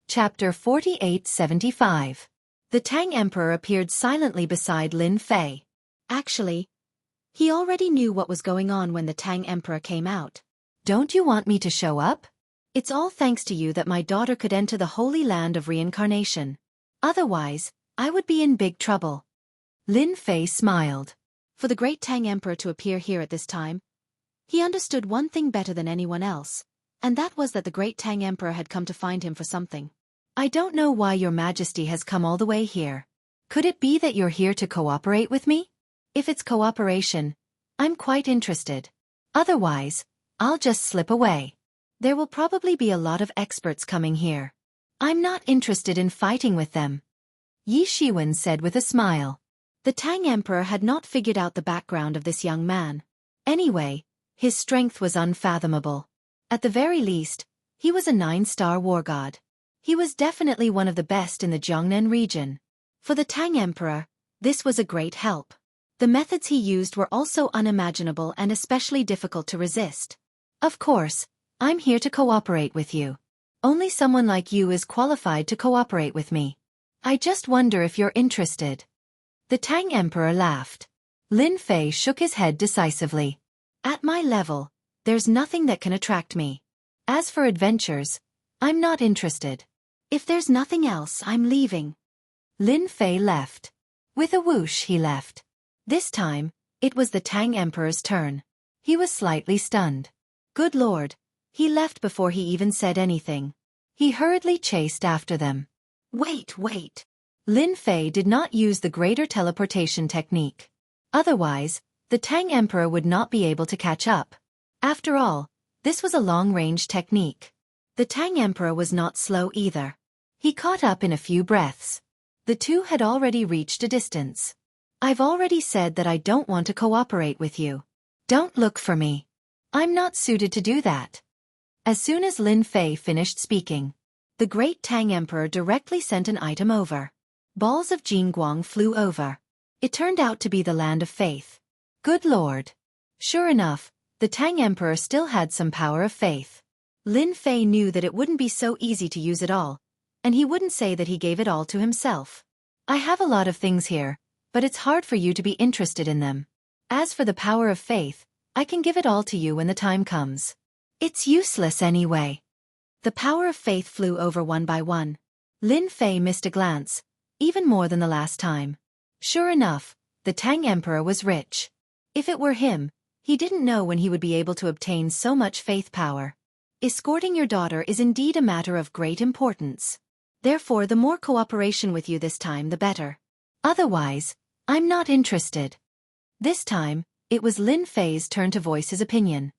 Chapter 4875. The Tang Emperor appeared silently beside Lin Fei. Actually, he already knew what was going on when the Tang Emperor came out. Don't you want me to show up? It's all thanks to you that my daughter could enter the holy land of reincarnation. Otherwise, I would be in big trouble. Lin Fei smiled. For the great Tang Emperor to appear here at this time, he understood one thing better than anyone else, and that was that the great Tang Emperor had come to find him for something. I don't know why your majesty has come all the way here. Could it be that you're here to cooperate with me? If it's cooperation, I'm quite interested. Otherwise, I'll just slip away. There will probably be a lot of experts coming here. I'm not interested in fighting with them. Yi Shiwen said with a smile. The Tang Emperor had not figured out the background of this young man. Anyway, his strength was unfathomable. At the very least, he was a 9-star war god. He was definitely one of the best in the Jiangnan region. For the Tang Emperor, this was a great help. The methods he used were also unimaginable and especially difficult to resist. Of course, I'm here to cooperate with you. Only someone like you is qualified to cooperate with me. I just wonder if you're interested. The Tang Emperor laughed. Lin Fei shook his head decisively. At my level, there's nothing that can attract me. As for adventures, I'm not interested. If there's nothing else, I'm leaving. Lin Fei left. With a whoosh he left. This time, it was the Tang Emperor's turn. He was slightly stunned. Good lord, he left before he even said anything. He hurriedly chased after them. Wait. Lin Fei did not use the greater teleportation technique. Otherwise, the Tang Emperor would not be able to catch up. After all, this was a long-range technique. The Tang Emperor was not slow either. He caught up in a few breaths. The two had already reached a distance. I've already said that I don't want to cooperate with you. Don't look for me. I'm not suited to do that. As soon as Lin Fei finished speaking, the great Tang Emperor directly sent an item over. Balls of Jingguang flew over. It turned out to be the land of faith. Good lord. Sure enough, the Tang Emperor still had some power of faith. Lin Fei knew that it wouldn't be so easy to use it all, and he wouldn't say that he gave it all to himself. I have a lot of things here, but it's hard for you to be interested in them. As for the power of faith, I can give it all to you when the time comes. It's useless anyway. The power of faith flew over one by one. Lin Fei missed a glance, even more than the last time. Sure enough, the Tang Emperor was rich. If it were him, he didn't know when he would be able to obtain so much faith power. Escorting your daughter is indeed a matter of great importance. Therefore, the more cooperation with you this time the better. Otherwise, I'm not interested. This time, it was Lin Fei's turn to voice his opinion.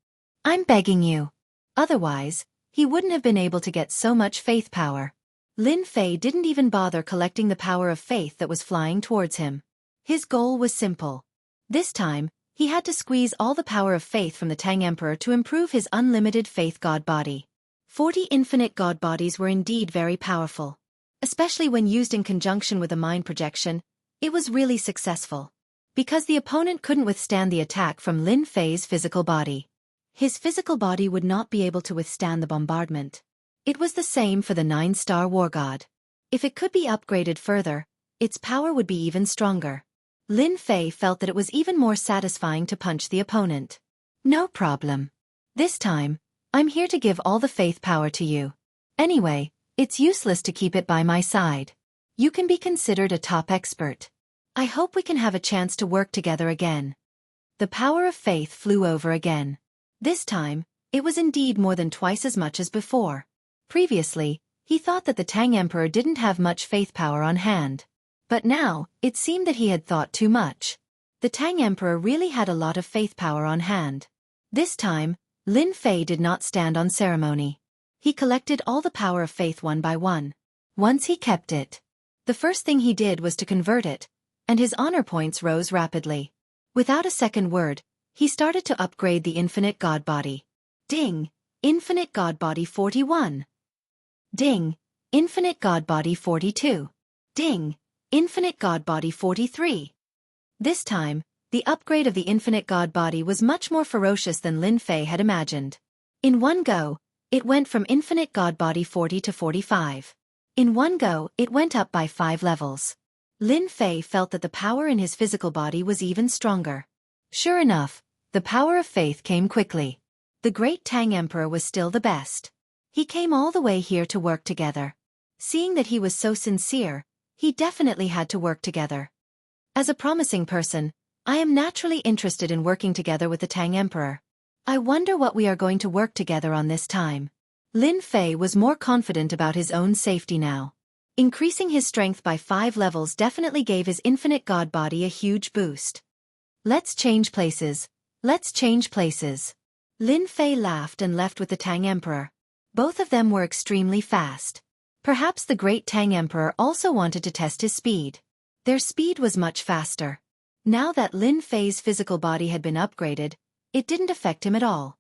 I'm begging you. Otherwise, he wouldn't have been able to get so much faith power. Lin Fei didn't even bother collecting the power of faith that was flying towards him. His goal was simple. This time, he had to squeeze all the power of faith from the Tang Emperor to improve his unlimited faith god body. 40 infinite god bodies were indeed very powerful. Especially when used in conjunction with a mind projection, it was really successful. Because the opponent couldn't withstand the attack from Lin Fei's physical body. His physical body would not be able to withstand the bombardment. It was the same for the 9-star war god. If it could be upgraded further, its power would be even stronger. Lin Fei felt that it was even more satisfying to punch the opponent. No problem. This time, I'm here to give all the faith power to you. Anyway, it's useless to keep it by my side. You can be considered a top expert. I hope we can have a chance to work together again. The power of faith flew over again. This time, it was indeed more than twice as much as before. Previously, he thought that the Tang Emperor didn't have much faith power on hand. But now, it seemed that he had thought too much. The Tang Emperor really had a lot of faith power on hand. This time, Lin Fei did not stand on ceremony. He collected all the power of faith one by one. Once he kept it. The first thing he did was to convert it, and his honor points rose rapidly. Without a second word, he started to upgrade the infinite god body. Ding! Infinite god body 41. Ding! Infinite god body 42. Ding! Infinite god body 43. This time, the upgrade of the infinite god body was much more ferocious than Lin Fei had imagined. In one go, it went from infinite god body 40 to 45. In one go, it went up by 5 levels. Lin Fei felt that the power in his physical body was even stronger. Sure enough, the power of faith came quickly. The great Tang Emperor was still the best. He came all the way here to work together. Seeing that he was so sincere, he definitely had to work together. As a promising person, I am naturally interested in working together with the Tang Emperor. I wonder what we are going to work together on this time. Lin Fei was more confident about his own safety now. Increasing his strength by 5 levels definitely gave his infinite god body a huge boost. Let's change places. Let's change places. Lin Fei laughed and left with the Tang Emperor. Both of them were extremely fast. Perhaps the great Tang Emperor also wanted to test his speed. Their speed was much faster. Now that Lin Fei's physical body had been upgraded, it didn't affect him at all.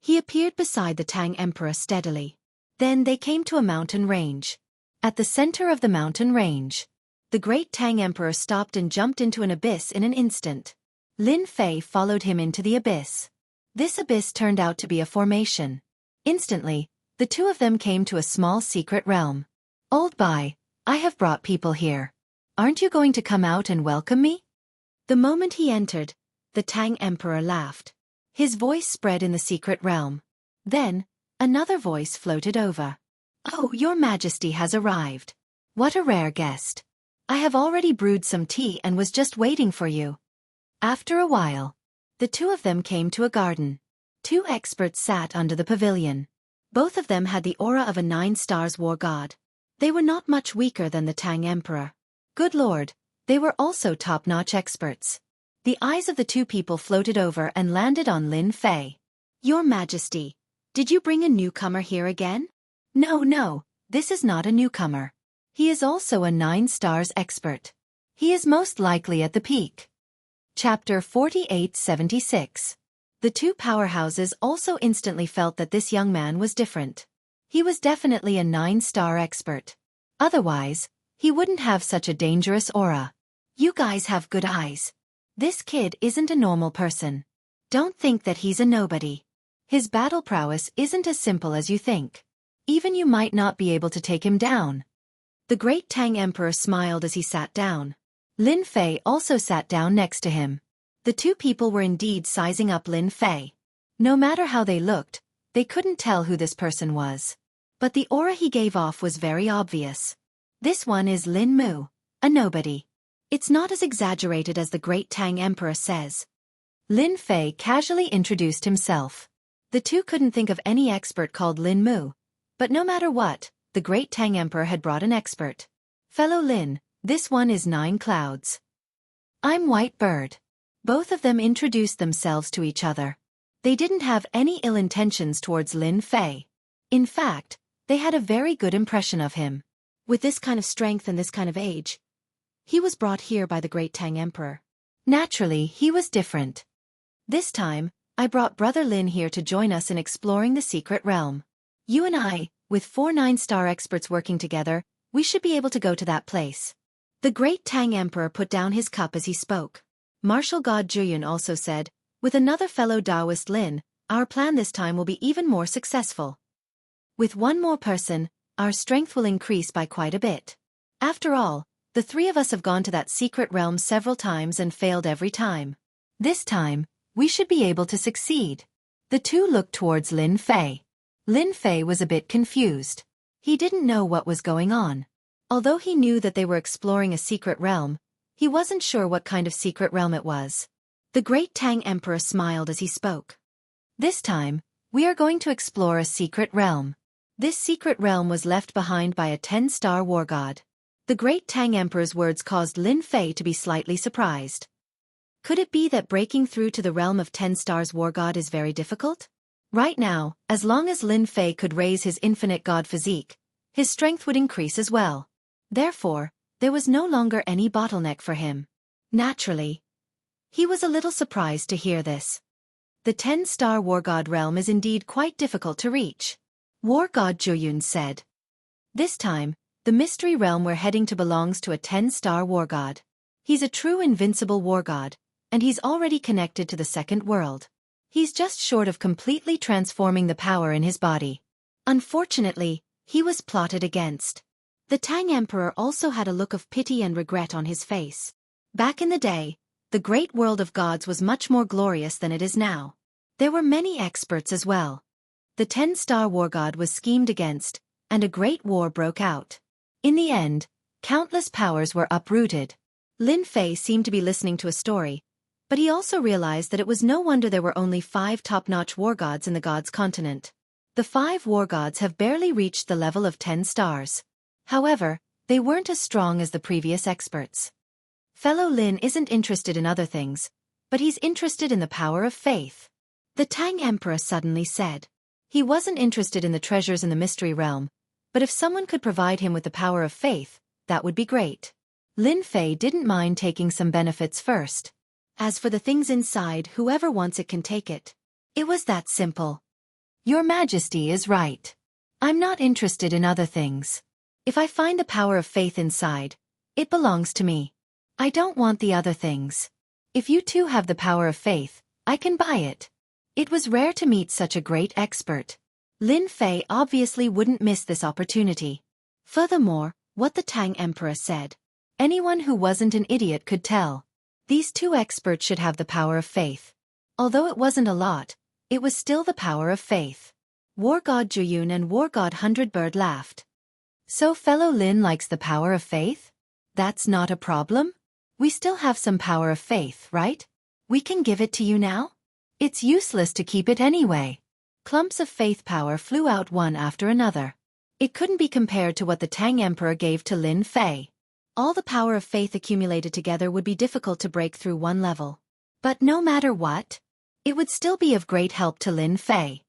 He appeared beside the Tang Emperor steadily. Then they came to a mountain range. At the center of the mountain range, the great Tang Emperor stopped and jumped into an abyss in an instant. Lin Fei followed him into the abyss. This abyss turned out to be a formation. Instantly, the two of them came to a small secret realm. Old Bai, I have brought people here. Aren't you going to come out and welcome me? The moment he entered, the Tang Emperor laughed. His voice spread in the secret realm. Then, another voice floated over. Oh, your Majesty has arrived. What a rare guest. I have already brewed some tea and was just waiting for you. After a while, the two of them came to a garden. 2 experts sat under the pavilion. Both of them had the aura of a 9 stars war god. They were not much weaker than the Tang Emperor. Good lord, they were also top-notch experts. The eyes of the two people floated over and landed on Lin Fei. Your Majesty, did you bring a newcomer here again? No, this is not a newcomer. He is also a 9 stars expert. He is most likely at the peak. Chapter 4876. The two powerhouses also instantly felt that this young man was different. He was definitely a 9-star expert. Otherwise, he wouldn't have such a dangerous aura. You guys have good eyes. This kid isn't a normal person. Don't think that he's a nobody. His battle prowess isn't as simple as you think. Even you might not be able to take him down. The great Tang Emperor smiled as he sat down. Lin Fei also sat down next to him. The two people were indeed sizing up Lin Fei. No matter how they looked, they couldn't tell who this person was. But the aura he gave off was very obvious. This one is Lin Mu, a nobody. It's not as exaggerated as the great Tang Emperor says. Lin Fei casually introduced himself. The two couldn't think of any expert called Lin Mu. But no matter what, the great Tang Emperor had brought an expert. Fellow Lin, this one is 9 Clouds. I'm White Bird. Both of them introduced themselves to each other. They didn't have any ill intentions towards Lin Fei. In fact, they had a very good impression of him. With this kind of strength and this kind of age, he was brought here by the great Tang Emperor. Naturally, he was different. This time, I brought Brother Lin here to join us in exploring the secret realm. You and I, with 4 9-star experts working together, we should be able to go to that place. The great Tang Emperor put down his cup as he spoke. Martial God Zhuyun also said, with another fellow Taoist Lin, our plan this time will be even more successful. With one more person, our strength will increase by quite a bit. After all, the 3 of us have gone to that secret realm several times and failed every time. This time, we should be able to succeed. The 2 looked towards Lin Fei. Lin Fei was a bit confused. He didn't know what was going on. Although he knew that they were exploring a secret realm, he wasn't sure what kind of secret realm it was. The great Tang Emperor smiled as he spoke. This time, we are going to explore a secret realm. This secret realm was left behind by a 10-star war god. The great Tang Emperor's words caused Lin Fei to be slightly surprised. Could it be that breaking through to the realm of 10 stars war god is very difficult? Right now, as long as Lin Fei could raise his infinite god physique, his strength would increase as well. Therefore, there was no longer any bottleneck for him. Naturally, he was a little surprised to hear this. The 10-star war god realm is indeed quite difficult to reach. War god Zhuyun said. This time, the mystery realm we're heading to belongs to a 10-star war god. He's a true invincible war god, and he's already connected to the second world. He's just short of completely transforming the power in his body. Unfortunately, he was plotted against. The Tang Emperor also had a look of pity and regret on his face. Back in the day, the great world of gods was much more glorious than it is now. There were many experts as well. The 10-star war god was schemed against, and a great war broke out. In the end, countless powers were uprooted. Lin Fei seemed to be listening to a story, but he also realized that it was no wonder there were only 5 top-notch war gods in the gods' continent. The 5 war gods have barely reached the level of 10 stars. However, they weren't as strong as the previous experts. Fellow Lin isn't interested in other things, but he's interested in the power of faith. The Tang Emperor suddenly said. He wasn't interested in the treasures in the mystery realm, but if someone could provide him with the power of faith, that would be great. Lin Fei didn't mind taking some benefits first. As for the things inside, whoever wants it can take it. It was that simple. Your Majesty is right. I'm not interested in other things. If I find the power of faith inside, it belongs to me. I don't want the other things. If you too have the power of faith, I can buy it. It was rare to meet such a great expert. Lin Fei obviously wouldn't miss this opportunity. Furthermore, what the Tang Emperor said, anyone who wasn't an idiot could tell. These 2 experts should have the power of faith. Although it wasn't a lot, it was still the power of faith. War god Zhuyun and War god 100-Bird laughed. So fellow Lin likes the power of faith? That's not a problem? We still have some power of faith, right? We can give it to you now? It's useless to keep it anyway. Clumps of faith power flew out one after another. It couldn't be compared to what the Tang Emperor gave to Lin Fei. All the power of faith accumulated together would be difficult to break through one level. But no matter what, it would still be of great help to Lin Fei.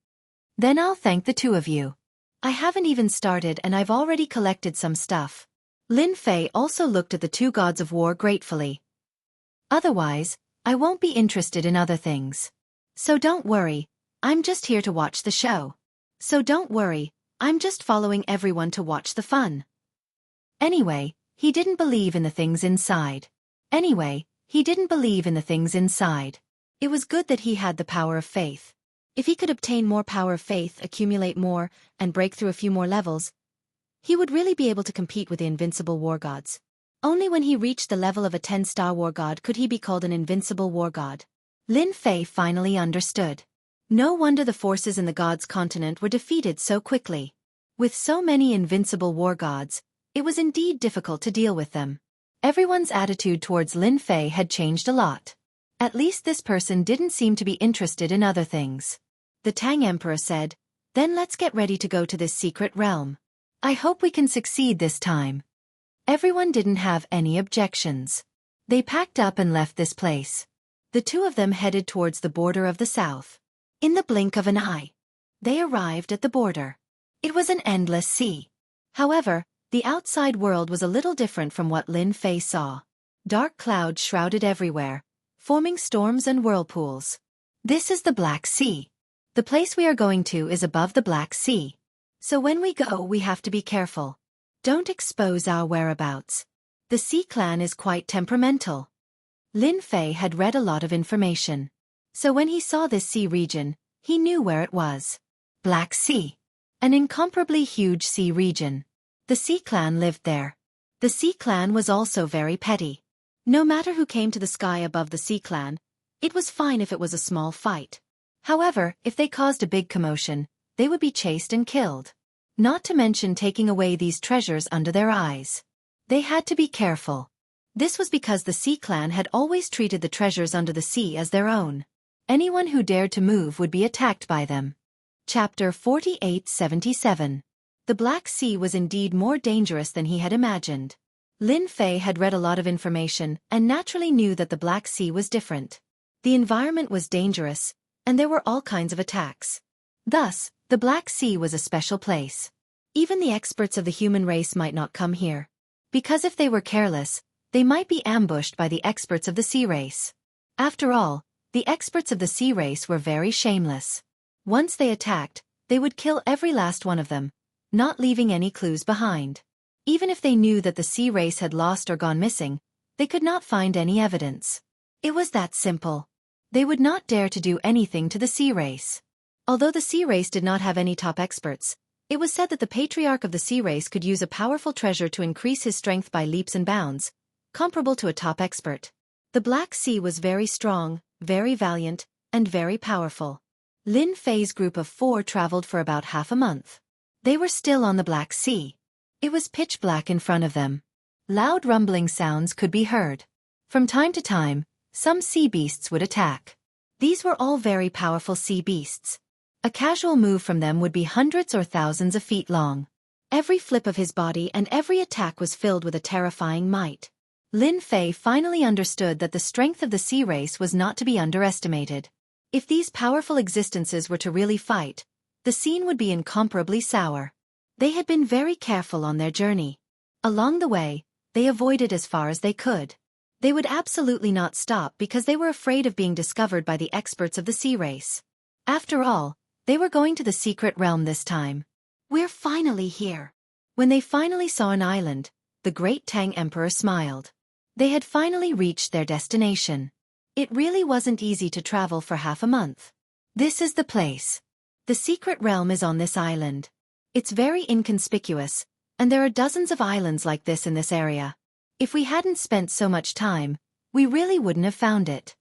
Then I'll thank the 2 of you. I haven't even started and I've already collected some stuff. Lin Fei also looked at the 2 gods of war gratefully. Otherwise, I won't be interested in other things. So don't worry, I'm just here to watch the show. So don't worry, I'm just following everyone to watch the fun. Anyway, he didn't believe in the things inside. It was good that he had the power of faith. If he could obtain more power of faith, accumulate more, and break through a few more levels, he would really be able to compete with the invincible war gods. Only when he reached the level of a 10-star war god could he be called an invincible war god. Lin Fei finally understood. No wonder the forces in the gods' continent were defeated so quickly. With so many invincible war gods, it was indeed difficult to deal with them. Everyone's attitude towards Lin Fei had changed a lot. At least this person didn't seem to be interested in other things. The Tang Emperor said, then let's get ready to go to this secret realm. I hope we can succeed this time. Everyone didn't have any objections. They packed up and left this place. The two of them headed towards the border of the south. In the blink of an eye, they arrived at the border. It was an endless sea. However, the outside world was a little different from what Lin Fei saw. Dark clouds shrouded everywhere, forming storms and whirlpools. This is the Black Sea. The place we are going to is above the Black Sea. So when we go, we have to be careful. Don't expose our whereabouts. The Sea Clan is quite temperamental. Lin Fei had read a lot of information. So when he saw this sea region, he knew where it was. Black Sea. An incomparably huge sea region. The Sea Clan lived there. The Sea Clan was also very petty. No matter who came to the sky above the Sea Clan, it was fine if it was a small fight. However, if they caused a big commotion, they would be chased and killed. Not to mention taking away these treasures under their eyes. They had to be careful. This was because the Sea Clan had always treated the treasures under the sea as their own. Anyone who dared to move would be attacked by them. Chapter 4877. The Black Sea was indeed more dangerous than he had imagined. Lin Fei had read a lot of information and naturally knew that the Black Sea was different. The environment was dangerous, and there were all kinds of attacks. Thus, the Black Sea was a special place. Even the experts of the human race might not come here. Because if they were careless, they might be ambushed by the experts of the sea race. After all, the experts of the sea race were very shameless. Once they attacked, they would kill every last one of them, not leaving any clues behind. Even if they knew that the sea race had lost or gone missing, they could not find any evidence. It was that simple. They would not dare to do anything to the sea race. Although the sea race did not have any top experts, it was said that the patriarch of the sea race could use a powerful treasure to increase his strength by leaps and bounds, comparable to a top expert. The Black Sea was very strong, very valiant, and very powerful. Lin Fei's group of 4 traveled for about half a month. They were still on the Black Sea. It was pitch black in front of them. Loud rumbling sounds could be heard. From time to time, some sea beasts would attack. These were all very powerful sea beasts. A casual move from them would be hundreds or thousands of feet long. Every flip of his body and every attack was filled with a terrifying might. Lin Fei finally understood that the strength of the sea race was not to be underestimated. If these powerful existences were to really fight, the scene would be incomparably sour. They had been very careful on their journey. Along the way, they avoided as far as they could. They would absolutely not stop because they were afraid of being discovered by the experts of the sea race. After all, they were going to the secret realm this time. We're finally here. When they finally saw an island, the great Tang Emperor smiled. They had finally reached their destination. It really wasn't easy to travel for half a month. This is the place. The secret realm is on this island. It's very inconspicuous, and there are dozens of islands like this in this area. If we hadn't spent so much time, we really wouldn't have found it.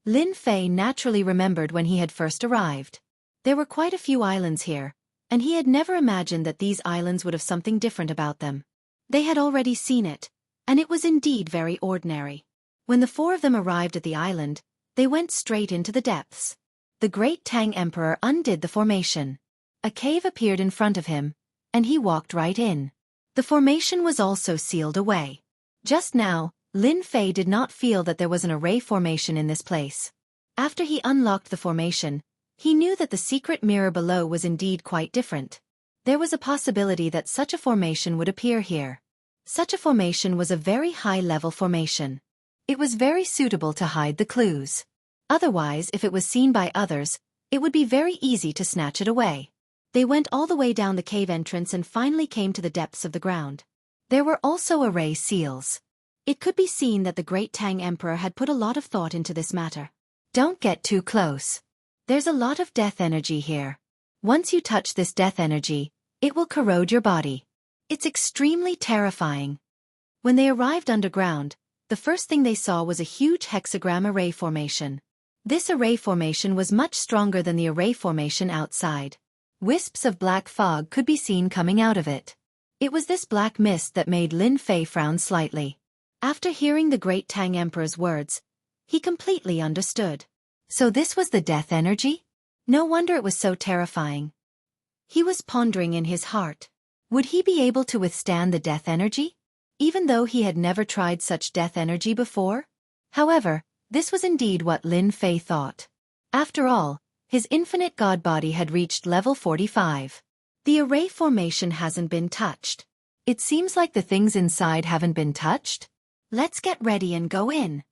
Lin Fei naturally remembered when he had first arrived. There were quite a few islands here, and he had never imagined that these islands would have something different about them. They had already seen it, and it was indeed very ordinary. When the 4 of them arrived at the island, they went straight into the depths. The great Tang Emperor undid the formation. A cave appeared in front of him, and he walked right in. The formation was also sealed away. Just now, Lin Fei did not feel that there was an array formation in this place. After he unlocked the formation, he knew that the secret mirror below was indeed quite different. There was a possibility that such a formation would appear here. Such a formation was a very high-level formation. It was very suitable to hide the clues. Otherwise, if it was seen by others, it would be very easy to snatch it away. They went all the way down the cave entrance and finally came to the depths of the ground. There were also array seals. It could be seen that the great Tang Emperor had put a lot of thought into this matter. Don't get too close. There's a lot of death energy here. Once you touch this death energy, it will corrode your body. It's extremely terrifying. When they arrived underground, the first thing they saw was a huge hexagram array formation. This array formation was much stronger than the array formation outside. Wisps of black fog could be seen coming out of it. It was this black mist that made Lin Fei frown slightly. After hearing the great Tang Emperor's words, he completely understood. So this was the death energy? No wonder it was so terrifying. He was pondering in his heart. Would he be able to withstand the death energy? even though he had never tried such death energy before. However, this was indeed what Lin Fei thought. After all, his infinite god body had reached level 45. The array formation hasn't been touched. It seems like the things inside haven't been touched. Let's get ready and go in.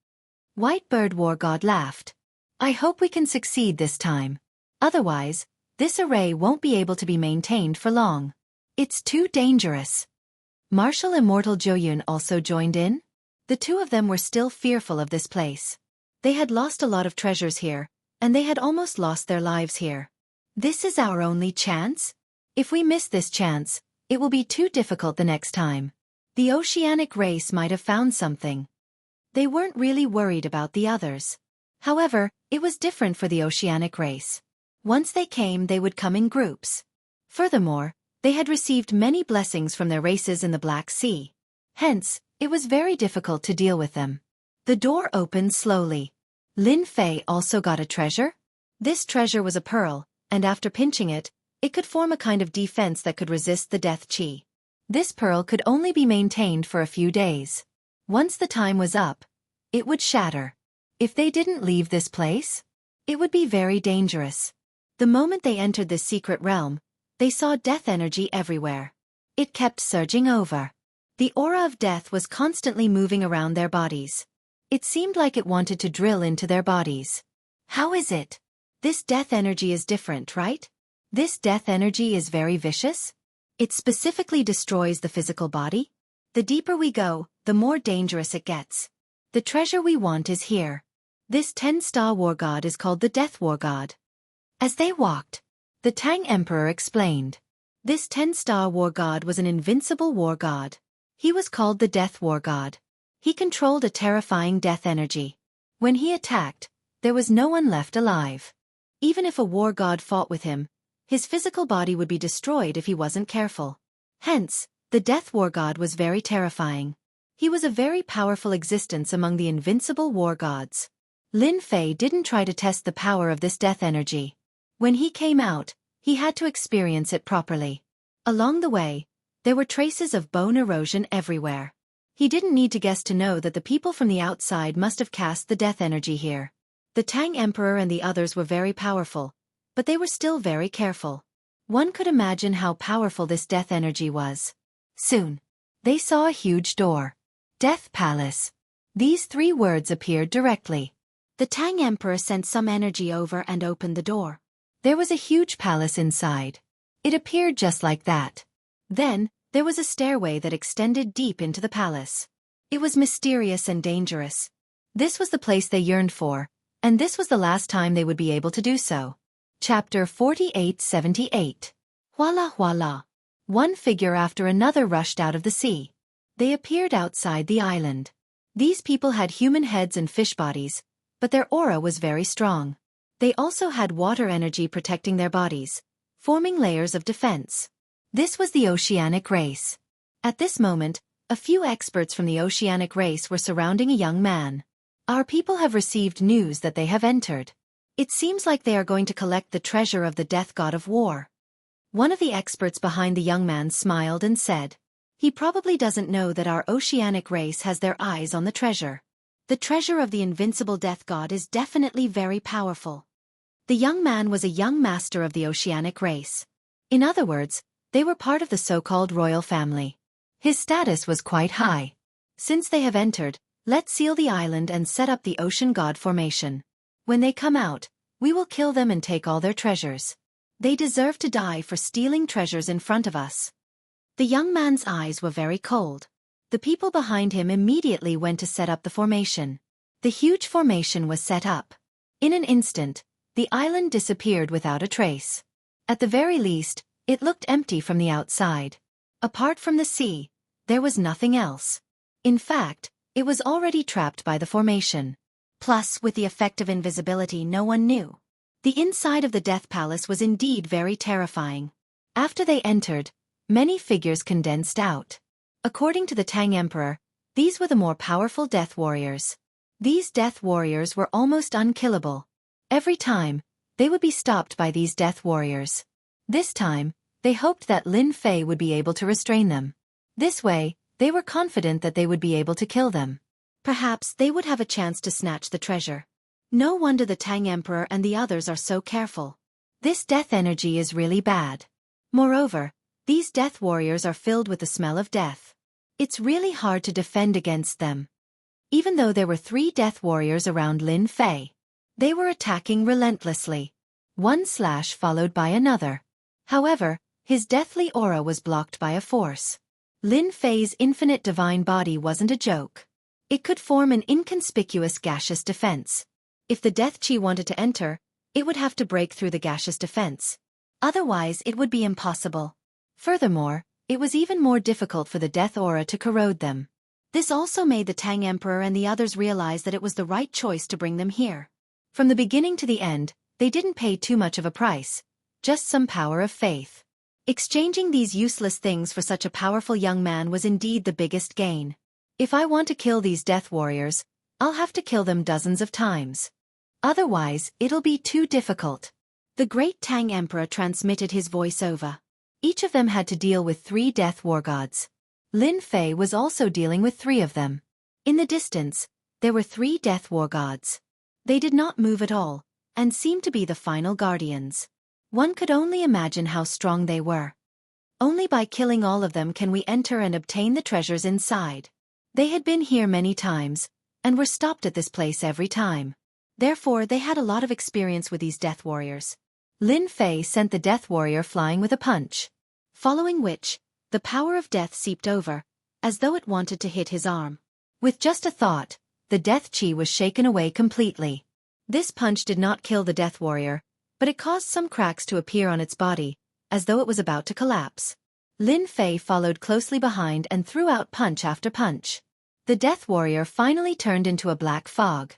White Bird War God laughed. I hope we can succeed this time. Otherwise, this array won't be able to be maintained for long. It's too dangerous. Martial Immortal Joyun also joined in. The two of them were still fearful of this place. They had lost a lot of treasures here, and they had almost lost their lives here. This is our only chance? If we miss this chance, it will be too difficult the next time. The oceanic race might have found something. They weren't really worried about the others. However, it was different for the oceanic race. Once they came, they would come in groups. Furthermore, they had received many blessings from their races in the Black Sea. Hence, it was very difficult to deal with them. The door opened slowly. Lin Fei also got a treasure. This treasure was a pearl, and after pinching it, it could form a kind of defense that could resist the death chi. This pearl could only be maintained for a few days. Once the time was up, it would shatter. If they didn't leave this place, it would be very dangerous. The moment they entered this secret realm, they saw death energy everywhere. It kept surging over. The aura of death was constantly moving around their bodies. It seemed like it wanted to drill into their bodies. How is it? This death energy is different, right? This death energy is very vicious? It specifically destroys the physical body? The deeper we go, the more dangerous it gets. The treasure we want is here. This 10-star war god is called the Death War God. As they walked, the Tang Emperor explained. This 10-star war god was an invincible war god. He was called the Death War God. He controlled a terrifying death energy. When he attacked, there was no one left alive. Even if a war god fought with him, his physical body would be destroyed if he wasn't careful. Hence, the Death War God was very terrifying. He was a very powerful existence among the invincible war gods. Lin Fei didn't try to test the power of this death energy. When he came out, he had to experience it properly. Along the way, there were traces of bone erosion everywhere. He didn't need to guess to know that the people from the outside must have cast the death energy here. The Tang Emperor and the others were very powerful, but they were still very careful. One could imagine how powerful this death energy was. Soon, they saw a huge door. Death Palace. These 3 words appeared directly. The Tang Emperor sent some energy over and opened the door. There was a huge palace inside. It appeared just like that. Then, there was a stairway that extended deep into the palace. It was mysterious and dangerous. This was the place they yearned for, and this was the last time they would be able to do so. Chapter 4878. Voila voila. One figure after another rushed out of the sea. They appeared outside the island. These people had human heads and fish bodies, but their aura was very strong. They also had water energy protecting their bodies, forming layers of defense. This was the oceanic race. At this moment, a few experts from the oceanic race were surrounding a young man. Our people have received news that they have entered. It seems like they are going to collect the treasure of the death god of war. One of the experts behind the young man smiled and said, he probably doesn't know that our oceanic race has their eyes on the treasure. The treasure of the invincible death god is definitely very powerful. The young man was a young master of the oceanic race. In other words, they were part of the so-called royal family. His status was quite high. Since they have entered, let's seal the island and set up the ocean god formation. When they come out, we will kill them and take all their treasures. They deserve to die for stealing treasures in front of us. The young man's eyes were very cold. The people behind him immediately went to set up the formation. The huge formation was set up. In an instant, the island disappeared without a trace. At the very least, it looked empty from the outside. Apart from the sea, there was nothing else. In fact, it was already trapped by the formation. Plus, with the effect of invisibility, no one knew. The inside of the Death Palace was indeed very terrifying. After they entered, many figures condensed out. According to the Tang Emperor, these were the more powerful death warriors. These death warriors were almost unkillable. Every time, they would be stopped by these death warriors. This time, they hoped that Lin Fei would be able to restrain them. This way, They were confident that they would be able to kill them. Perhaps they would have a chance to snatch the treasure. No wonder the Tang Emperor and the others are so careful. This death energy is really bad. Moreover, these death warriors are filled with the smell of death. It's really hard to defend against them. Even though there were 3 death warriors around Lin Fei, they were attacking relentlessly. One slash followed by another. However, his deathly aura was blocked by a force. Lin Fei's infinite divine body wasn't a joke. It could form an inconspicuous gaseous defense. If the death chi wanted to enter, it would have to break through the gaseous defense. Otherwise, it would be impossible. Furthermore, it was even more difficult for the death aura to corrode them. This also made the Tang Emperor and the others realize that it was the right choice to bring them here. From the beginning to the end, they didn't pay too much of a price, just some power of faith. Exchanging these useless things for such a powerful young man was indeed the biggest gain. If I want to kill these death warriors, I'll have to kill them dozens of times. Otherwise, it'll be too difficult. The great Tang Emperor transmitted his voice over. Each of them had to deal with 3 death war gods. Lin Fei was also dealing with 3 of them. In the distance, there were 3 death war gods. They did not move at all, and seemed to be the final guardians. One could only imagine how strong they were. Only by killing all of them can we enter and obtain the treasures inside. They had been here many times, and were stopped at this place every time. Therefore, they had a lot of experience with these death warriors. Lin Fei sent the death warrior flying with a punch, following which, the power of death seeped over, as though it wanted to hit his arm. With just a thought, the death chi was shaken away completely. This punch did not kill the death warrior, but it caused some cracks to appear on its body, as though it was about to collapse. Lin Fei followed closely behind and threw out punch after punch. The death warrior finally turned into a black fog.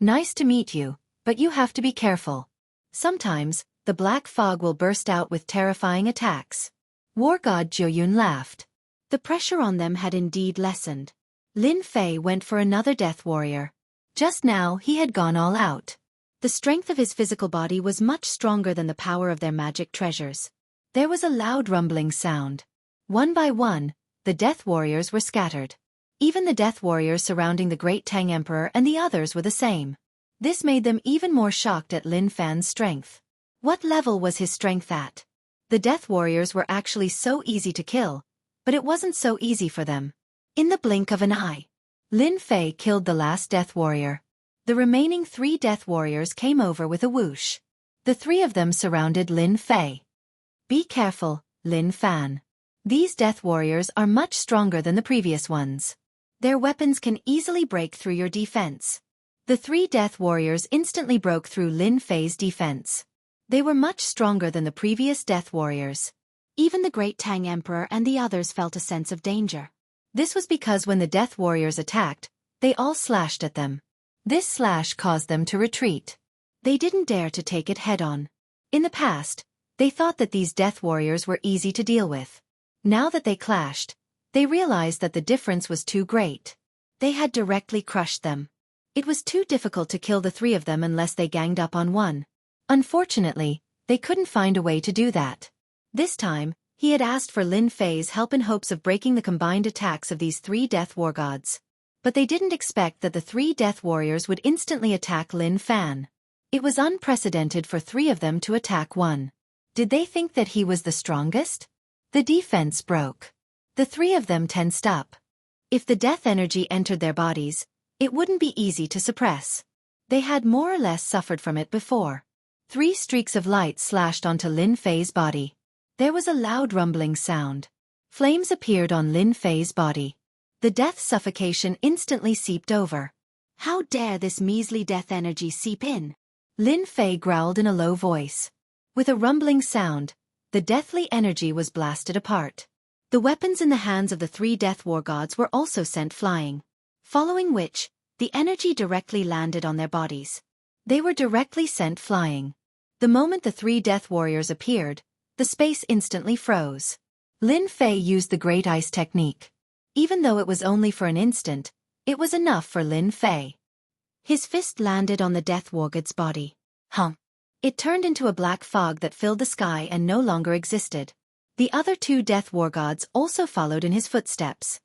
Nice to meet you, but you have to be careful. Sometimes, the black fog will burst out with terrifying attacks. War God Jiuyun laughed. The pressure on them had indeed lessened. Lin Fei went for another death warrior. Just now he had gone all out. The strength of his physical body was much stronger than the power of their magic treasures. There was a loud rumbling sound. One by one, the death warriors were scattered. Even the death warriors surrounding the great Tang Emperor and the others were the same. This made them even more shocked at Lin Fan's strength. What level was his strength at? The death warriors were actually so easy to kill, but it wasn't so easy for them. In the blink of an eye, Lin Fei killed the last death warrior. The remaining 3 death warriors came over with a whoosh. The 3 of them surrounded Lin Fei. Be careful, Lin Fan. These death warriors are much stronger than the previous ones. Their weapons can easily break through your defense. The 3 death warriors instantly broke through Lin Fei's defense. They were much stronger than the previous death warriors. Even the great Tang Emperor and the others felt a sense of danger. This was because when the death warriors attacked, they all slashed at them. This slash caused them to retreat. They didn't dare to take it head-on. In the past, they thought that these death warriors were easy to deal with. Now that they clashed, they realized that the difference was too great. They had directly crushed them. It was too difficult to kill the 3 of them unless they ganged up on one. Unfortunately, they couldn't find a way to do that. This time, he had asked for Lin Fei's help in hopes of breaking the combined attacks of these 3 death war gods. But they didn't expect that the 3 death warriors would instantly attack Lin Fan. It was unprecedented for 3 of them to attack one. Did they think that he was the strongest? The defense broke. The 3 of them tensed up. If the death energy entered their bodies, it wouldn't be easy to suppress. They had more or less suffered from it before. 3 streaks of light slashed onto Lin Fei's body. There was a loud rumbling sound. Flames appeared on Lin Fei's body. The death suffocation instantly seeped over. How dare this measly death energy seep in? Lin Fei growled in a low voice. With a rumbling sound, the deathly energy was blasted apart. The weapons in the hands of the 3 death war gods were also sent flying. Following which, the energy directly landed on their bodies. They were directly sent flying. The moment the 3 death warriors appeared, the space instantly froze. Lin Fei used the Great Ice technique. Even though it was only for an instant, it was enough for Lin Fei. His fist landed on the death war god's body. It turned into a black fog that filled the sky and no longer existed. The other 2 death war gods also followed in his footsteps.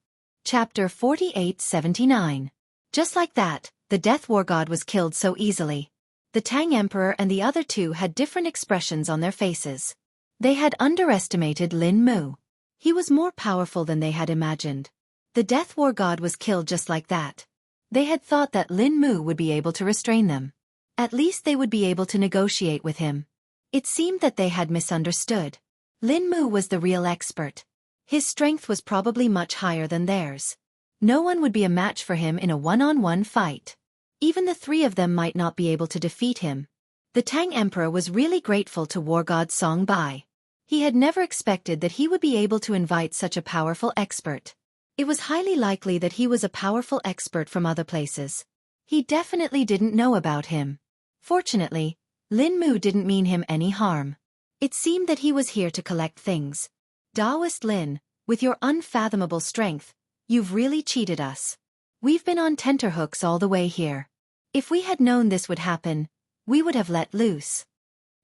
Chapter 4879. Just like that, the Death War God was killed so easily. The Tang Emperor and the other two had different expressions on their faces. They had underestimated Lin Mu. He was more powerful than they had imagined. The Death War God was killed just like that. They had thought that Lin Mu would be able to restrain them. At least they would be able to negotiate with him. It seemed that they had misunderstood. Lin Mu was the real expert. His strength was probably much higher than theirs. No one would be a match for him in a one-on-one fight. Even the three of them might not be able to defeat him. The Tang Emperor was really grateful to War God Song Bai. He had never expected that he would be able to invite such a powerful expert. It was highly likely that he was a powerful expert from other places. He definitely didn't know about him. Fortunately, Lin Mu didn't mean him any harm. It seemed that he was here to collect things. Taoist Lin, with your unfathomable strength, you've really cheated us. We've been on tenterhooks all the way here. If we had known this would happen, we would have let loose.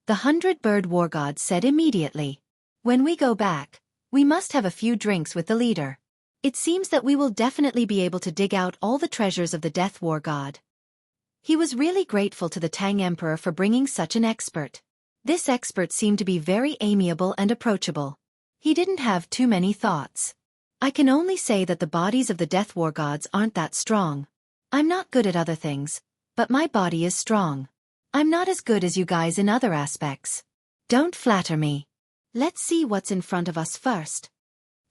The 100-bird war god said immediately. When we go back, we must have a few drinks with the leader. It seems that we will definitely be able to dig out all the treasures of the Death War God. He was really grateful to the Tang Emperor for bringing such an expert. This expert seemed to be very amiable and approachable. He didn't have too many thoughts. I can only say that the bodies of the Death War gods aren't that strong. I'm not good at other things, but my body is strong. I'm not as good as you guys in other aspects. Don't flatter me. Let's see what's in front of us first.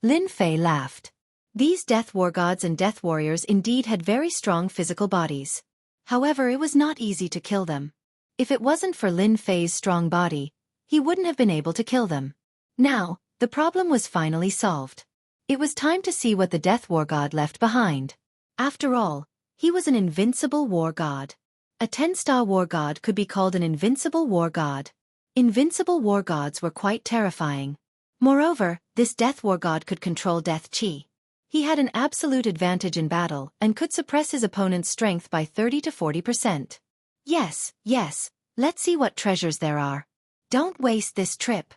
Lin Fei laughed. These Death War gods and Death Warriors indeed had very strong physical bodies. However, it was not easy to kill them. If it wasn't for Lin Fei's strong body, he wouldn't have been able to kill them. Now, the problem was finally solved. It was time to see what the Death War God left behind. After all, he was an invincible war god. A 10-star war god could be called an invincible war god. Invincible war gods were quite terrifying. Moreover, this Death War God could control death chi. He had an absolute advantage in battle and could suppress his opponent's strength by 30 to 40%. Yes, let's see what treasures there are. Don't waste this trip.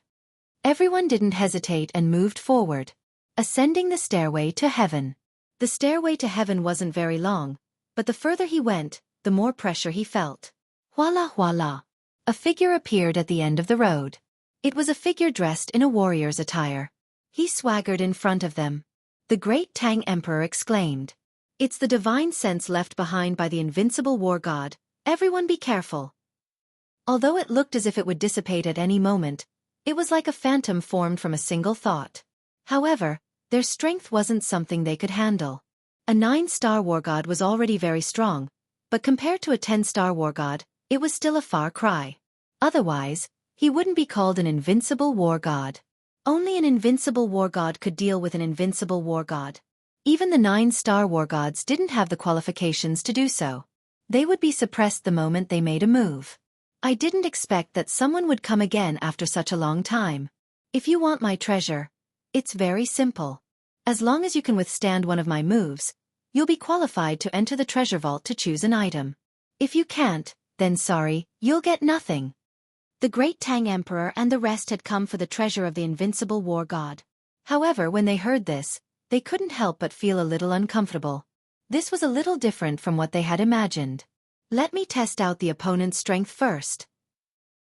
Everyone didn't hesitate and moved forward, ascending the stairway to heaven. The stairway to heaven wasn't very long, but the further he went, the more pressure he felt. Voila! A figure appeared at the end of the road. It was a figure dressed in a warrior's attire. He swaggered in front of them. The great Tang Emperor exclaimed, "It's the divine sense left behind by the invincible war god. Everyone be careful." Although it looked as if it would dissipate at any moment, it was like a phantom formed from a single thought. However, their strength wasn't something they could handle. A 9-star war god was already very strong, but compared to a 10-star war god, it was still a far cry. Otherwise, he wouldn't be called an invincible war god. Only an invincible war god could deal with an invincible war god. Even the 9-star war gods didn't have the qualifications to do so. They would be suppressed the moment they made a move. I didn't expect that someone would come again after such a long time. If you want my treasure, it's very simple. As long as you can withstand one of my moves, you'll be qualified to enter the treasure vault to choose an item. If you can't, then sorry, you'll get nothing. The great Tang Emperor and the rest had come for the treasure of the invincible war god. However, when they heard this, they couldn't help but feel a little uncomfortable. This was a little different from what they had imagined. Let me test out the opponent's strength first.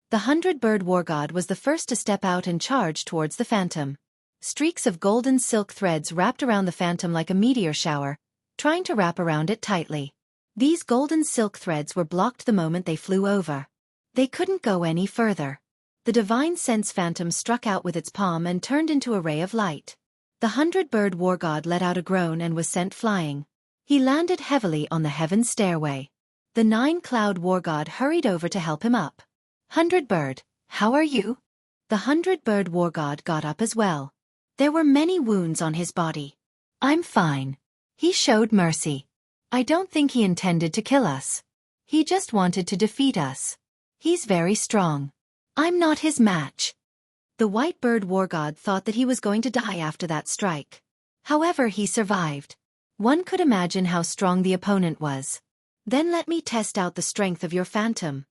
The 100-bird war god was the first to step out and charge towards the phantom. Streaks of golden silk threads wrapped around the phantom like a meteor shower, trying to wrap around it tightly. These golden silk threads were blocked the moment they flew over. They couldn't go any further. The divine sense phantom struck out with its palm and turned into a ray of light. The 100-bird war god let out a groan and was sent flying. He landed heavily on the heaven stairway. The 9-cloud war god hurried over to help him up. 100-bird, how are you? The 100-bird war god got up as well. There were many wounds on his body. I'm fine. He showed mercy. I don't think he intended to kill us. He just wanted to defeat us. He's very strong. I'm not his match. The white bird war god thought that he was going to die after that strike. However, he survived. One could imagine how strong the opponent was. Then let me test out the strength of your phantom.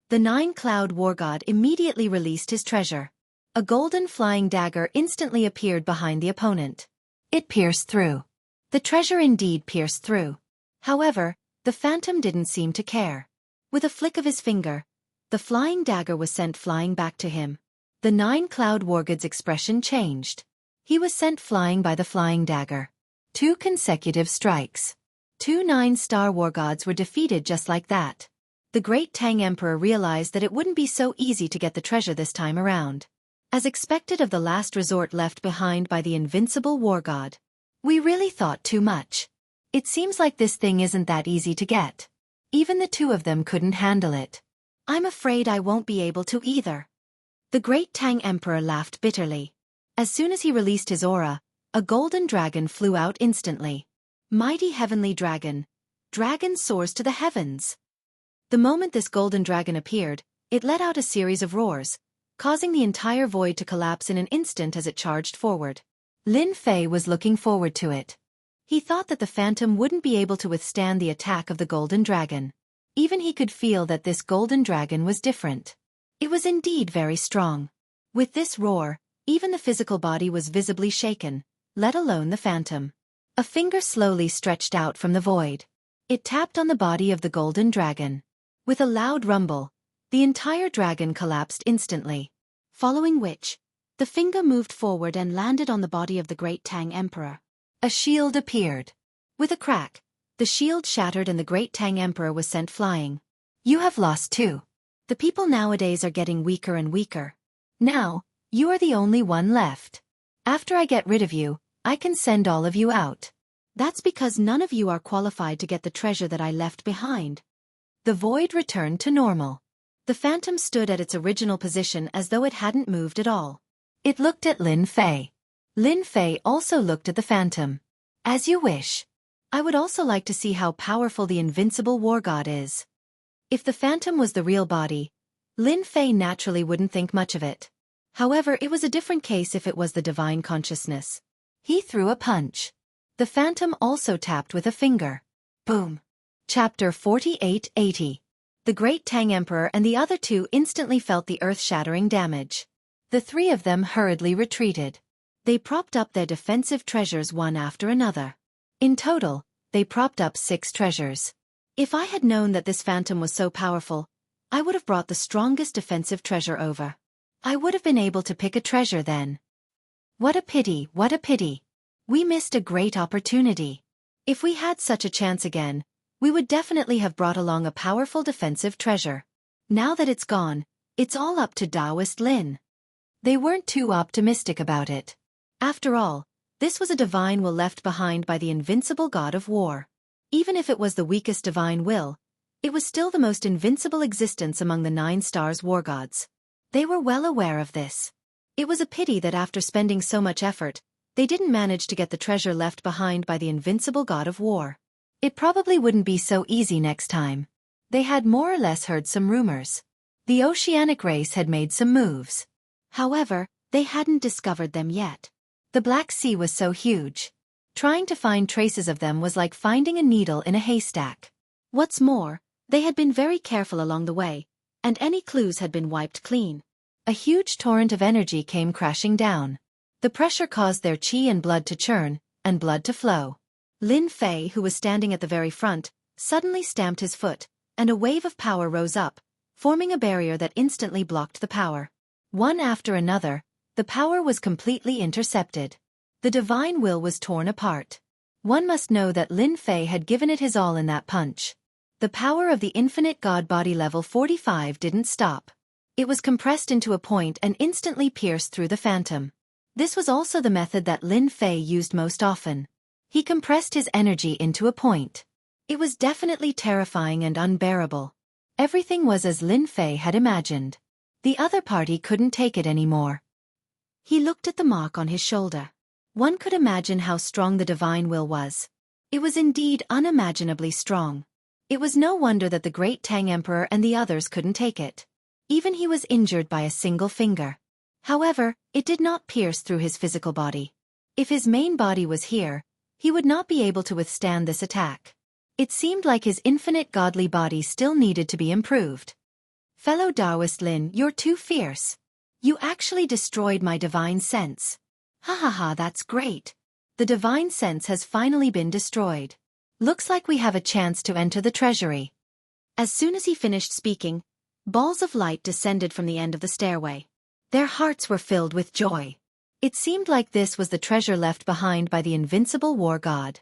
The 9-cloud war god immediately released his treasure. A golden flying dagger instantly appeared behind the opponent. It pierced through. The treasure indeed pierced through. However, the phantom didn't seem to care. With a flick of his finger, the flying dagger was sent flying back to him. The nine-cloud wargod's expression changed. He was sent flying by the flying dagger. 2 consecutive strikes. 2 nine-star wargods were defeated just like that. The great Tang Emperor realized that it wouldn't be so easy to get the treasure this time around. As expected of the last resort left behind by the invincible wargod. We really thought too much. It seems like this thing isn't that easy to get. Even the 2 of them couldn't handle it. I'm afraid I won't be able to either. The great Tang Emperor laughed bitterly. As soon as he released his aura, a golden dragon flew out instantly. Mighty heavenly dragon. Dragon soars to the heavens. The moment this golden dragon appeared, it let out a series of roars, causing the entire void to collapse in an instant as it charged forward. Lin Fei was looking forward to it. He thought that the phantom wouldn't be able to withstand the attack of the golden dragon. Even he could feel that this golden dragon was different. It was indeed very strong. With this roar, even the physical body was visibly shaken, let alone the phantom. A finger slowly stretched out from the void. It tapped on the body of the golden dragon. With a loud rumble, the entire dragon collapsed instantly. Following which, the finger moved forward and landed on the body of the great Tang Emperor. A shield appeared. With a crack, the shield shattered and the great Tang Emperor was sent flying. You have lost too. The people nowadays are getting weaker and weaker. Now, you are the only one left. After I get rid of you, I can send all of you out. That's because none of you are qualified to get the treasure that I left behind. The void returned to normal. The phantom stood at its original position as though it hadn't moved at all. It looked at Lin Fei. Lin Fei also looked at the phantom. As you wish. I would also like to see how powerful the invincible war god is. If the phantom was the real body, Lin Fei naturally wouldn't think much of it. However, it was a different case if it was the divine consciousness. He threw a punch. The phantom also tapped with a finger. Boom. Chapter 4880. The great Tang Emperor and the other 2 instantly felt the earth-shattering damage. The 3 of them hurriedly retreated. They propped up their defensive treasures one after another. In total, they propped up 6 treasures. If I had known that this phantom was so powerful, I would have brought the strongest defensive treasure over. I would have been able to pick a treasure then. What a pity, what a pity. We missed a great opportunity. If we had such a chance again, we would definitely have brought along a powerful defensive treasure. Now that it's gone, it's all up to Taoist Lin. They weren't too optimistic about it. After all, this was a divine will left behind by the invincible god of war. Even if it was the weakest divine will, it was still the most invincible existence among the 9 stars war gods. They were well aware of this. It was a pity that after spending so much effort, they didn't manage to get the treasure left behind by the invincible god of war. It probably wouldn't be so easy next time. They had more or less heard some rumors. The oceanic race had made some moves. However, they hadn't discovered them yet. The Black Sea was so huge. Trying to find traces of them was like finding a needle in a haystack. What's more, they had been very careful along the way, and any clues had been wiped clean. A huge torrent of energy came crashing down. The pressure caused their chi and blood to churn, and blood to flow. Lin Fei, who was standing at the very front, suddenly stamped his foot, and a wave of power rose up, forming a barrier that instantly blocked the power. One after another, the power was completely intercepted. The divine will was torn apart. One must know that Lin Fei had given it his all in that punch. The power of the infinite god body level 45 didn't stop. It was compressed into a point and instantly pierced through the phantom. This was also the method that Lin Fei used most often. He compressed his energy into a point. It was definitely terrifying and unbearable. Everything was as Lin Fei had imagined. The other party couldn't take it anymore. He looked at the mark on his shoulder. One could imagine how strong the divine will was. It was indeed unimaginably strong. It was no wonder that the great Tang Emperor and the others couldn't take it. Even he was injured by a single finger. However, it did not pierce through his physical body. If his main body was here, he would not be able to withstand this attack. It seemed like his infinite godly body still needed to be improved. Fellow Taoist Lin, you're too fierce. You actually destroyed my divine sense. Ha ha ha, that's great. The divine sense has finally been destroyed. Looks like we have a chance to enter the treasury. As soon as he finished speaking, balls of light descended from the end of the stairway. Their hearts were filled with joy. It seemed like this was the treasure left behind by the invincible war god.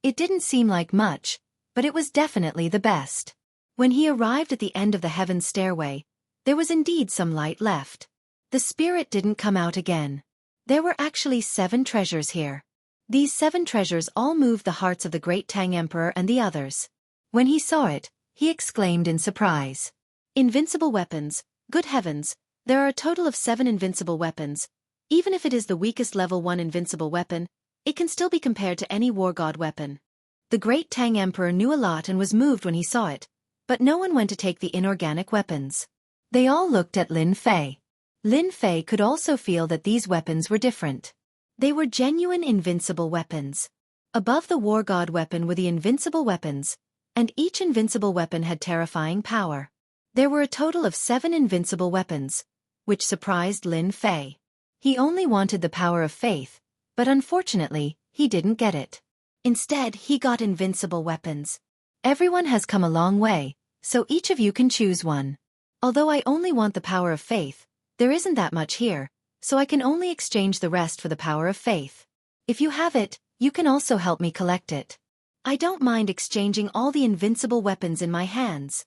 It didn't seem like much, but it was definitely the best. When he arrived at the end of the heaven stairway, there was indeed some light left. The spirit didn't come out again. There were actually 7 treasures here. These 7 treasures all moved the hearts of the great Tang Emperor and the others. When he saw it, he exclaimed in surprise. Invincible weapons, good heavens, there are a total of 7 invincible weapons. Even if it is the weakest level 1 invincible weapon, it can still be compared to any war god weapon. The great Tang Emperor knew a lot and was moved when he saw it, but no one went to take the inorganic weapons. They all looked at Lin Fei. Lin Fei could also feel that these weapons were different. They were genuine invincible weapons. Above the war god weapon were the invincible weapons, and each invincible weapon had terrifying power. There were a total of 7 invincible weapons, which surprised Lin Fei. He only wanted the power of faith, but unfortunately, he didn't get it. Instead, he got invincible weapons. Everyone has come a long way, so each of you can choose one. Although I only want the power of faith, there isn't that much here, so I can only exchange the rest for the power of faith. If you have it, you can also help me collect it. I don't mind exchanging all the invincible weapons in my hands,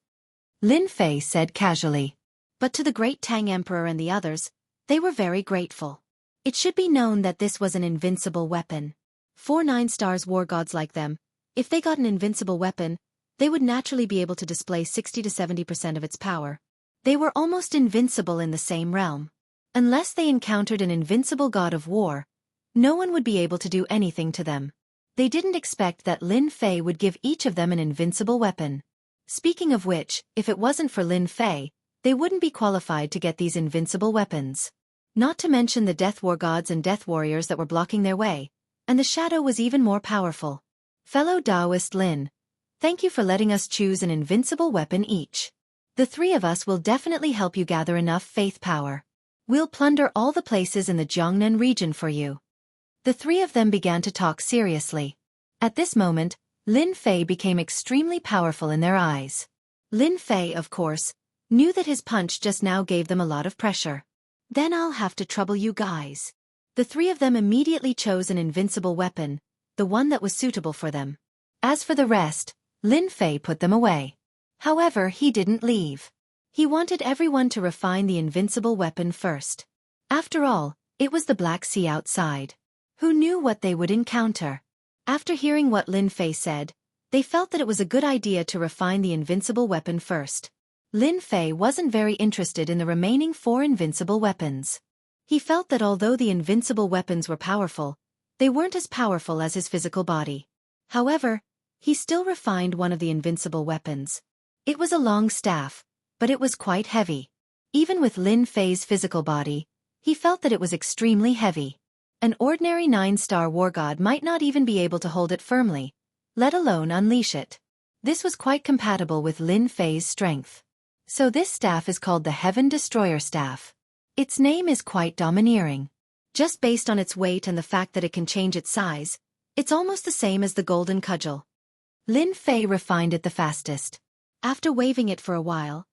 Lin Fei said casually. But to the great Tang Emperor and the others, they were very grateful. It should be known that this was an invincible weapon. 4 9-stars war gods like them, if they got an invincible weapon, they would naturally be able to display 60 to 70% of its power. They were almost invincible in the same realm. Unless they encountered an invincible god of war, no one would be able to do anything to them. They didn't expect that Lin Fei would give each of them an invincible weapon. Speaking of which, if it wasn't for Lin Fei, they wouldn't be qualified to get these invincible weapons. Not to mention the death war gods and death warriors that were blocking their way, and the shadow was even more powerful. Fellow Taoist Lin, thank you for letting us choose an invincible weapon each. The 3 of us will definitely help you gather enough faith power. We'll plunder all the places in the Jiangnan region for you. The 3 of them began to talk seriously. At this moment, Lin Fei became extremely powerful in their eyes. Lin Fei, of course, knew that his punch just now gave them a lot of pressure. Then I'll have to trouble you guys. The 3 of them immediately chose an invincible weapon, the one that was suitable for them. As for the rest, Lin Fei put them away. However, he didn't leave. He wanted everyone to refine the invincible weapon first. After all, it was the Black Sea outside. Who knew what they would encounter? After hearing what Lin Fei said, they felt that it was a good idea to refine the invincible weapon first. Lin Fei wasn't very interested in the remaining 4 invincible weapons. He felt that although the invincible weapons were powerful, they weren't as powerful as his physical body. However, he still refined one of the invincible weapons. It was a long staff, but it was quite heavy. Even with Lin Fei's physical body, he felt that it was extremely heavy. An ordinary 9-star war god might not even be able to hold it firmly, let alone unleash it. This was quite compatible with Lin Fei's strength. So this staff is called the Heaven Destroyer Staff. Its name is quite domineering. Just based on its weight and the fact that it can change its size, it's almost the same as the Golden Cudgel. Lin Fei refined it the fastest. After waving it for a while,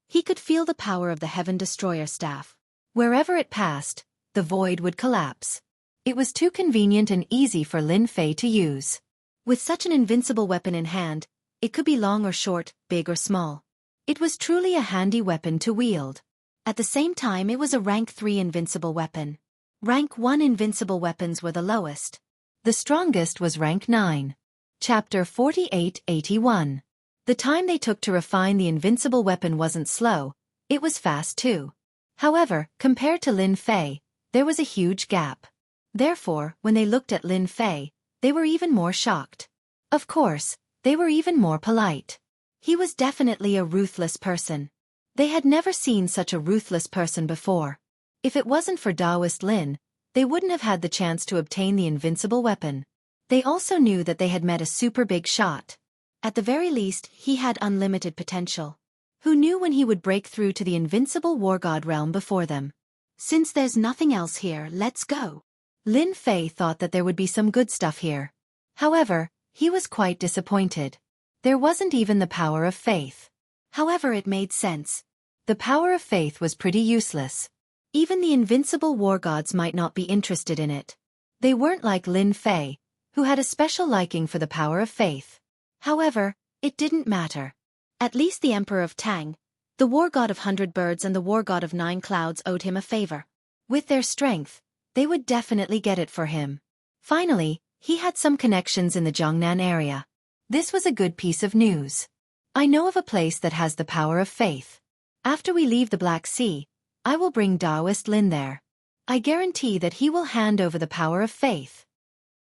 he could feel the power of the Heaven Destroyer Staff. Wherever it passed, the void would collapse. It was too convenient and easy for Lin Fei to use. With such an invincible weapon in hand, it could be long or short, big or small. It was truly a handy weapon to wield. At the same time, it was a rank 3 invincible weapon. Rank 1 invincible weapons were the lowest. The strongest was rank 9. Chapter 4881. The time they took to refine the invincible weapon wasn't slow, it was fast too. However, compared to Lin Fei, there was a huge gap. Therefore, when they looked at Lin Fei, they were even more shocked. Of course, they were even more polite. He was definitely a ruthless person. They had never seen such a ruthless person before. If it wasn't for Taoist Lin, they wouldn't have had the chance to obtain the invincible weapon. They also knew that they had met a super big shot. At the very least, he had unlimited potential. Who knew when he would break through to the invincible war god realm before them? Since there's nothing else here, let's go. Lin Fei thought that there would be some good stuff here. However, he was quite disappointed. There wasn't even the power of faith. However, it made sense. The power of faith was pretty useless. Even the invincible war gods might not be interested in it. They weren't like Lin Fei, who had a special liking for the power of faith. However, it didn't matter. At least the Emperor of Tang, the war god of 100 birds and the war god of 9 clouds owed him a favor. With their strength, they would definitely get it for him. Finally, he had some connections in the Jiangnan area. This was a good piece of news. I know of a place that has the power of faith. After we leave the Black Sea, I will bring Taoist Lin there. I guarantee that he will hand over the power of faith.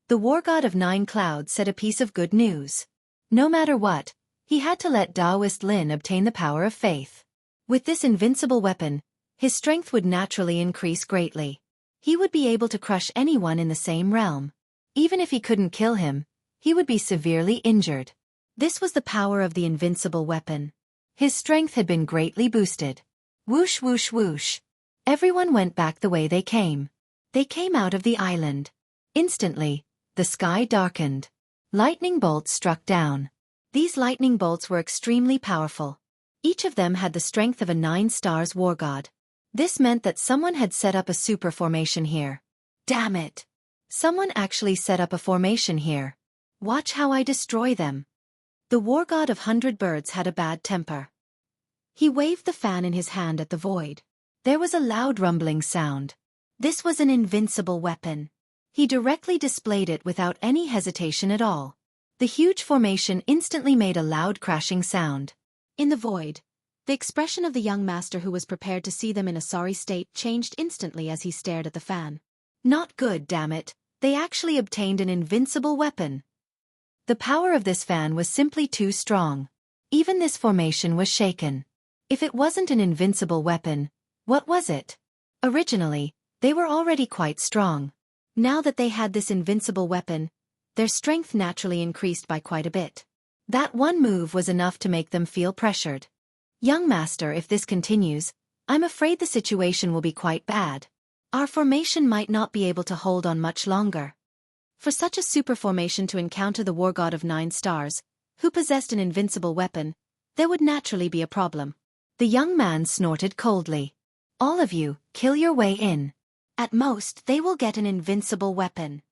The war god of 9 clouds said a piece of good news. No matter what, he had to let Taoist Lin obtain the power of faith. With this invincible weapon, his strength would naturally increase greatly. He would be able to crush anyone in the same realm. Even if he couldn't kill him, he would be severely injured. This was the power of the invincible weapon. His strength had been greatly boosted. Whoosh whoosh whoosh. Everyone went back the way they came. They came out of the island. Instantly, the sky darkened. Lightning bolts struck down. These lightning bolts were extremely powerful. Each of them had the strength of a 9 stars war god. This meant that someone had set up a super formation here. Damn it! Someone actually set up a formation here. Watch how I destroy them. The war god of 100 birds had a bad temper. He waved the fan in his hand at the void. There was a loud rumbling sound. This was an invincible weapon. He directly displayed it without any hesitation at all. The huge formation instantly made a loud crashing sound. In the void, the expression of the young master who was prepared to see them in a sorry state changed instantly as he stared at the fan. Not good, damn it. They actually obtained an invincible weapon. The power of this fan was simply too strong. Even this formation was shaken. If it wasn't an invincible weapon, what was it? Originally, they were already quite strong. Now that they had this invincible weapon, their strength naturally increased by quite a bit. That one move was enough to make them feel pressured. Young master, if this continues, I'm afraid the situation will be quite bad. Our formation might not be able to hold on much longer. For such a super formation to encounter the war god of 9 stars, who possessed an invincible weapon, there would naturally be a problem. The young man snorted coldly. All of you, kill your way in. At most, they will get an invincible weapon.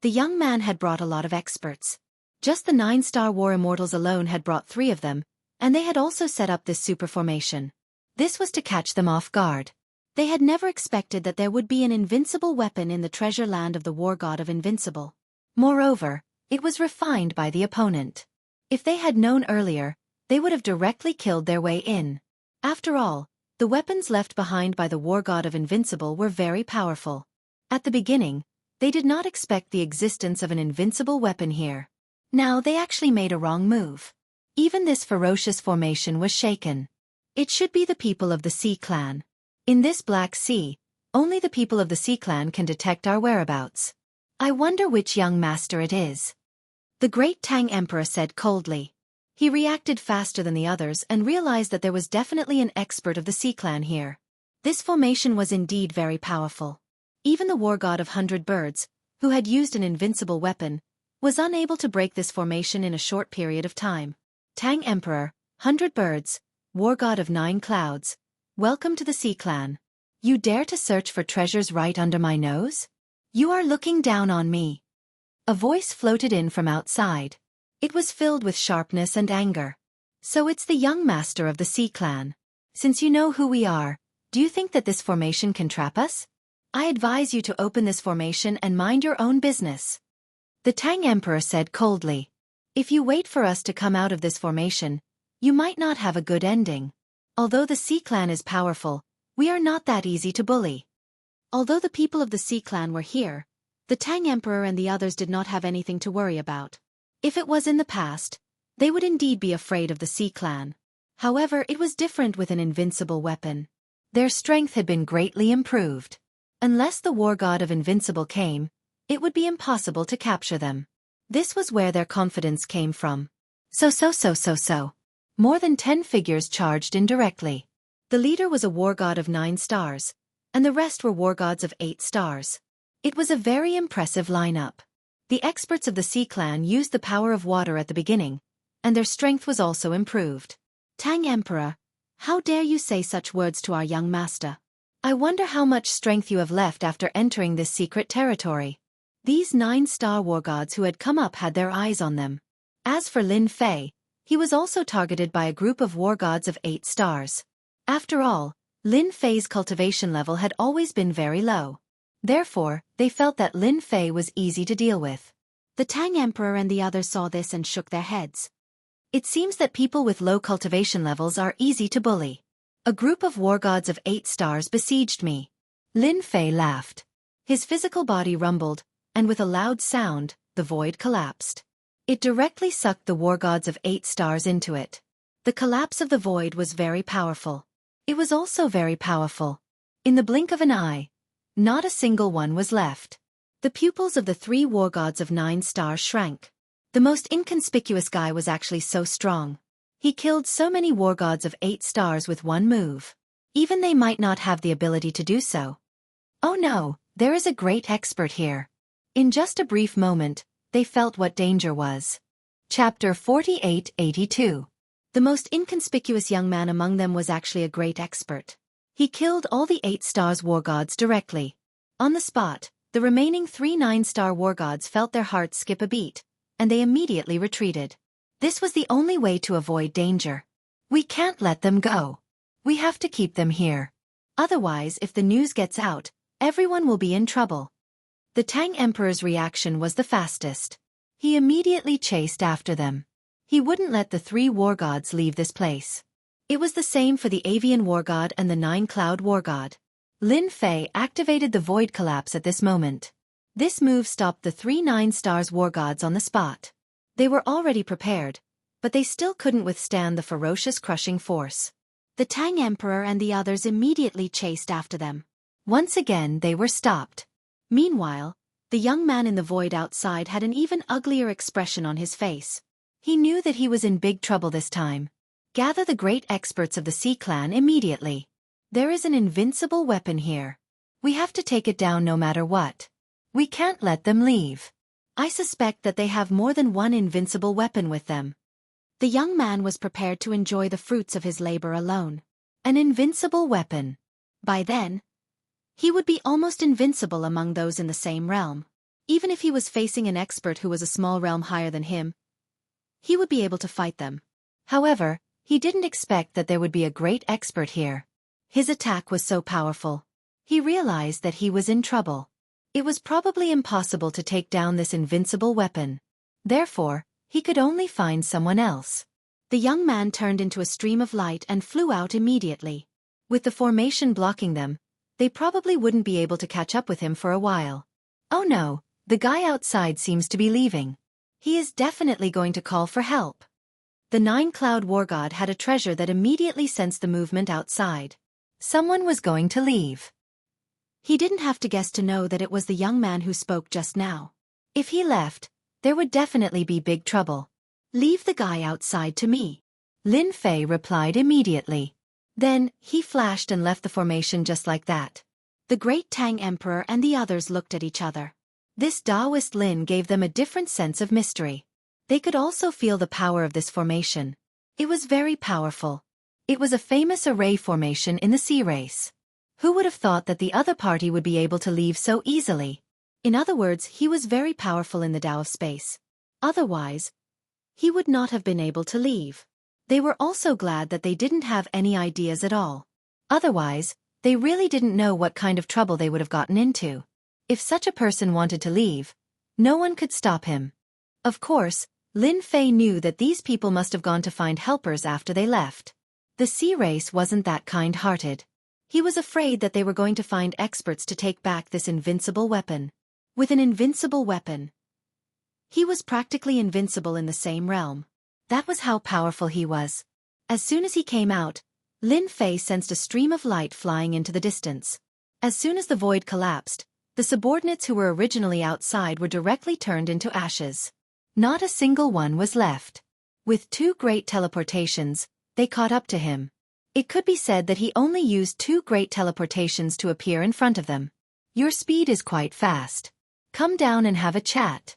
The young man had brought a lot of experts. Just the 9-star war immortals alone had brought 3 of them, and they had also set up this super formation. This was to catch them off guard. They had never expected that there would be an invincible weapon in the treasure land of the war god of Invincible. Moreover, it was refined by the opponent. If they had known earlier, they would have directly killed their way in. After all, the weapons left behind by the war god of Invincible were very powerful. At the beginning, they did not expect the existence of an invincible weapon here. Now they actually made a wrong move. Even this ferocious formation was shaken. It should be the people of the Sea Clan. In this Black Sea, only the people of the Sea Clan can detect our whereabouts. I wonder which young master it is. The great Tang Emperor said coldly. He reacted faster than the others and realized that there was definitely an expert of the Sea Clan here. This formation was indeed very powerful. Even the war god of 100 birds, who had used an invincible weapon, was unable to break this formation in a short period of time. Tang Emperor, 100 birds, war god of 9 clouds, welcome to the Sea Clan. You dare to search for treasures right under my nose? You are looking down on me. A voice floated in from outside. It was filled with sharpness and anger. So it's the young master of the Sea Clan. Since you know who we are, do you think that this formation can trap us? I advise you to open this formation and mind your own business. The Tang Emperor said coldly. If you wait for us to come out of this formation, you might not have a good ending. Although the Sea Clan is powerful, we are not that easy to bully. Although the people of the Sea Clan were here, the Tang Emperor and the others did not have anything to worry about. If it was in the past, they would indeed be afraid of the Sea Clan. However, it was different with an invincible weapon. Their strength had been greatly improved. Unless the war god of Invincible came, it would be impossible to capture them. This was where their confidence came from. So. More than 10 figures charged in directly. The leader was a war god of 9 stars, and the rest were war gods of 8 stars. It was a very impressive lineup. The experts of the Sea Clan used the power of water at the beginning, and their strength was also improved. Tang Emperor, how dare you say such words to our young master? I wonder how much strength you have left after entering this secret territory. These 9-star war gods who had come up had their eyes on them. As for Lin Fei, he was also targeted by a group of war gods of 8 stars. After all, Lin Fei's cultivation level had always been very low. Therefore, they felt that Lin Fei was easy to deal with. The Tang Emperor and the others saw this and shook their heads. It seems that people with low cultivation levels are easy to bully. A group of war gods of 8 stars besieged me. Lin Fei laughed. His physical body rumbled, and with a loud sound, the void collapsed. It directly sucked the war gods of 8 stars into it. The collapse of the void was very powerful. It was also very powerful. In the blink of an eye, not a single one was left. The pupils of the 3 war gods of 9 stars shrank. The most inconspicuous guy was actually so strong. He killed so many war gods of 8 stars with one move. Even they might not have the ability to do so. Oh no, there is a great expert here. In just a brief moment, they felt what danger was. Chapter 4882. The most inconspicuous young man among them was actually a great expert. He killed all the 8 stars war gods directly. On the spot, the remaining 3 9-star war gods felt their hearts skip a beat, and they immediately retreated. This was the only way to avoid danger. We can't let them go. We have to keep them here. Otherwise, if the news gets out, everyone will be in trouble. The Tang Emperor's reaction was the fastest. He immediately chased after them. He wouldn't let the 3 war gods leave this place. It was the same for the Avian War God and the 9-Cloud War God. Lin Fei activated the Void Collapse at this moment. This move stopped the 3 9-stars war gods on the spot. They were already prepared, but they still couldn't withstand the ferocious crushing force. The Tang Emperor and the others immediately chased after them. Once again they were stopped. Meanwhile, the young man in the void outside had an even uglier expression on his face. He knew that he was in big trouble this time. Gather the great experts of the Sea Clan immediately. There is an invincible weapon here. We have to take it down no matter what. We can't let them leave. I suspect that they have more than one invincible weapon with them. The young man was prepared to enjoy the fruits of his labor alone. An invincible weapon. By then, he would be almost invincible among those in the same realm. Even if he was facing an expert who was a small realm higher than him, he would be able to fight them. However, he didn't expect that there would be a great expert here. His attack was so powerful. He realized that he was in trouble. It was probably impossible to take down this invincible weapon. Therefore, he could only find someone else. The young man turned into a stream of light and flew out immediately. With the formation blocking them, they probably wouldn't be able to catch up with him for a while. Oh no, the guy outside seems to be leaving. He is definitely going to call for help. The 9-Cloud War God had a treasure that immediately sensed the movement outside. Someone was going to leave. He didn't have to guess to know that it was the young man who spoke just now. If he left, there would definitely be big trouble. Leave the guy outside to me. Lin Fei replied immediately. Then, he flashed and left the formation just like that. The great Tang Emperor and the others looked at each other. This Taoist Lin gave them a different sense of mystery. They could also feel the power of this formation. It was very powerful. It was a famous array formation in the sea race. Who would have thought that the other party would be able to leave so easily? In other words, he was very powerful in the Tao of space. Otherwise, he would not have been able to leave. They were also glad that they didn't have any ideas at all. Otherwise, they really didn't know what kind of trouble they would have gotten into. If such a person wanted to leave, no one could stop him. Of course, Lin Fei knew that these people must have gone to find helpers after they left. The sea race wasn't that kind-hearted. He was afraid that they were going to find experts to take back this invincible weapon. With an invincible weapon, he was practically invincible in the same realm. That was how powerful he was. As soon as he came out, Lin Fei sensed a stream of light flying into the distance. As soon as the void collapsed, the subordinates who were originally outside were directly turned into ashes. Not a single one was left. With 2 great teleportations, they caught up to him. It could be said that he only used 2 great teleportations to appear in front of them. Your speed is quite fast. Come down and have a chat.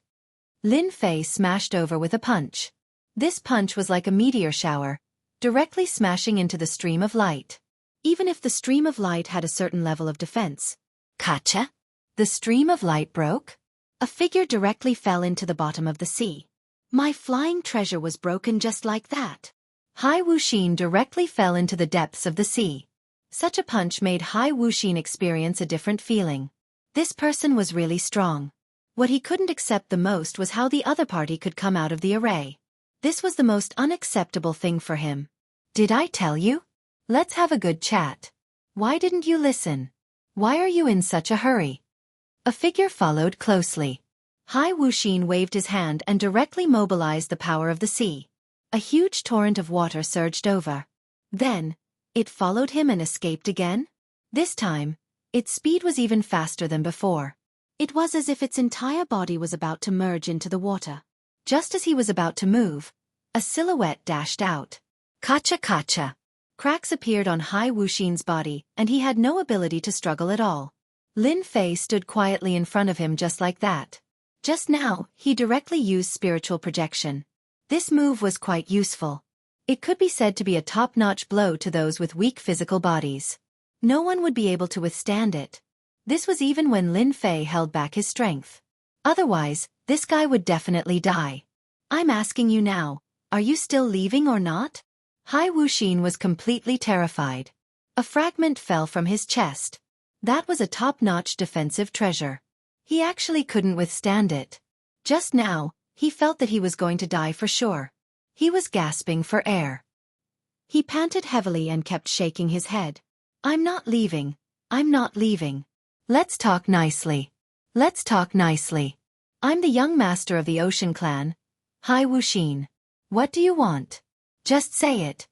Lin Fei smashed over with a punch. This punch was like a meteor shower, directly smashing into the stream of light. Even if the stream of light had a certain level of defense. Gotcha! The stream of light broke. A figure directly fell into the bottom of the sea. My flying treasure was broken just like that. Hai Wuxin directly fell into the depths of the sea. Such a punch made Hai Wuxin experience a different feeling. This person was really strong. What he couldn't accept the most was how the other party could come out of the array. This was the most unacceptable thing for him. Did I tell you? Let's have a good chat. Why didn't you listen? Why are you in such a hurry? A figure followed closely. Hai Wuxin waved his hand and directly mobilized the power of the sea. A huge torrent of water surged over. Then, it followed him and escaped again? This time, its speed was even faster than before. It was as if its entire body was about to merge into the water. Just as he was about to move, a silhouette dashed out. Kacha kacha. Cracks appeared on Hai Wuxin's body, and he had no ability to struggle at all. Lin Fei stood quietly in front of him just like that. Just now, he directly used spiritual projection. This move was quite useful. It could be said to be a top-notch blow to those with weak physical bodies. No one would be able to withstand it. This was even when Lin Fei held back his strength. Otherwise, this guy would definitely die. I'm asking you now, are you still leaving or not? Hai Wuxin was completely terrified. A fragment fell from his chest. That was a top-notch defensive treasure. He actually couldn't withstand it. Just now, he felt that he was going to die for sure. He was gasping for air. He panted heavily and kept shaking his head. I'm not leaving. I'm not leaving. Let's talk nicely. Let's talk nicely. I'm the young master of the Ocean Clan, Hai Wuxin. What do you want? Just say it.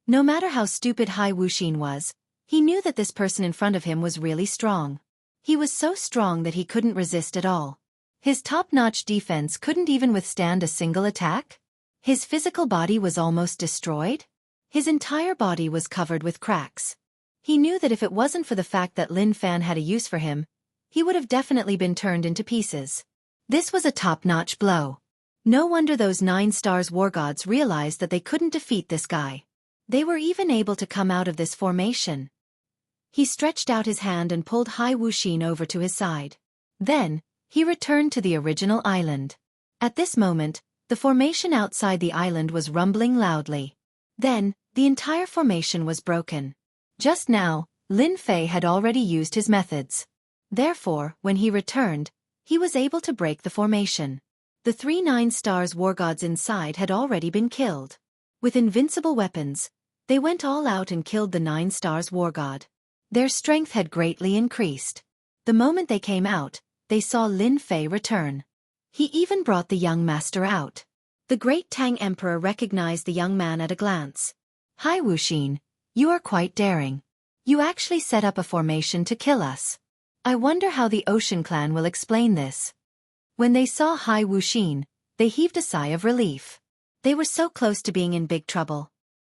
No matter how stupid Hai Wuxin was, he knew that this person in front of him was really strong. He was so strong that he couldn't resist at all. His top-notch defense couldn't even withstand a single attack. His physical body was almost destroyed. His entire body was covered with cracks. He knew that if it wasn't for the fact that Lin Fan had a use for him, he would have definitely been turned into pieces. This was a top-notch blow. No wonder those 9 stars war gods realized that they couldn't defeat this guy. They were even able to come out of this formation. He stretched out his hand and pulled Hai Wuxin over to his side. Then, he returned to the original island. At this moment, the formation outside the island was rumbling loudly. Then, the entire formation was broken. Just now, Lin Fei had already used his methods. Therefore, when he returned, he was able to break the formation. The 3 9 stars war gods inside had already been killed. With invincible weapons, they went all out and killed the 9 stars war god. Their strength had greatly increased. The moment they came out, they saw Lin Fei return. He even brought the young master out. The great Tang Emperor recognized the young man at a glance. Hai Wuxin, you are quite daring. You actually set up a formation to kill us. I wonder how the Ocean Clan will explain this. When they saw Hai Wuxin, they heaved a sigh of relief. They were so close to being in big trouble.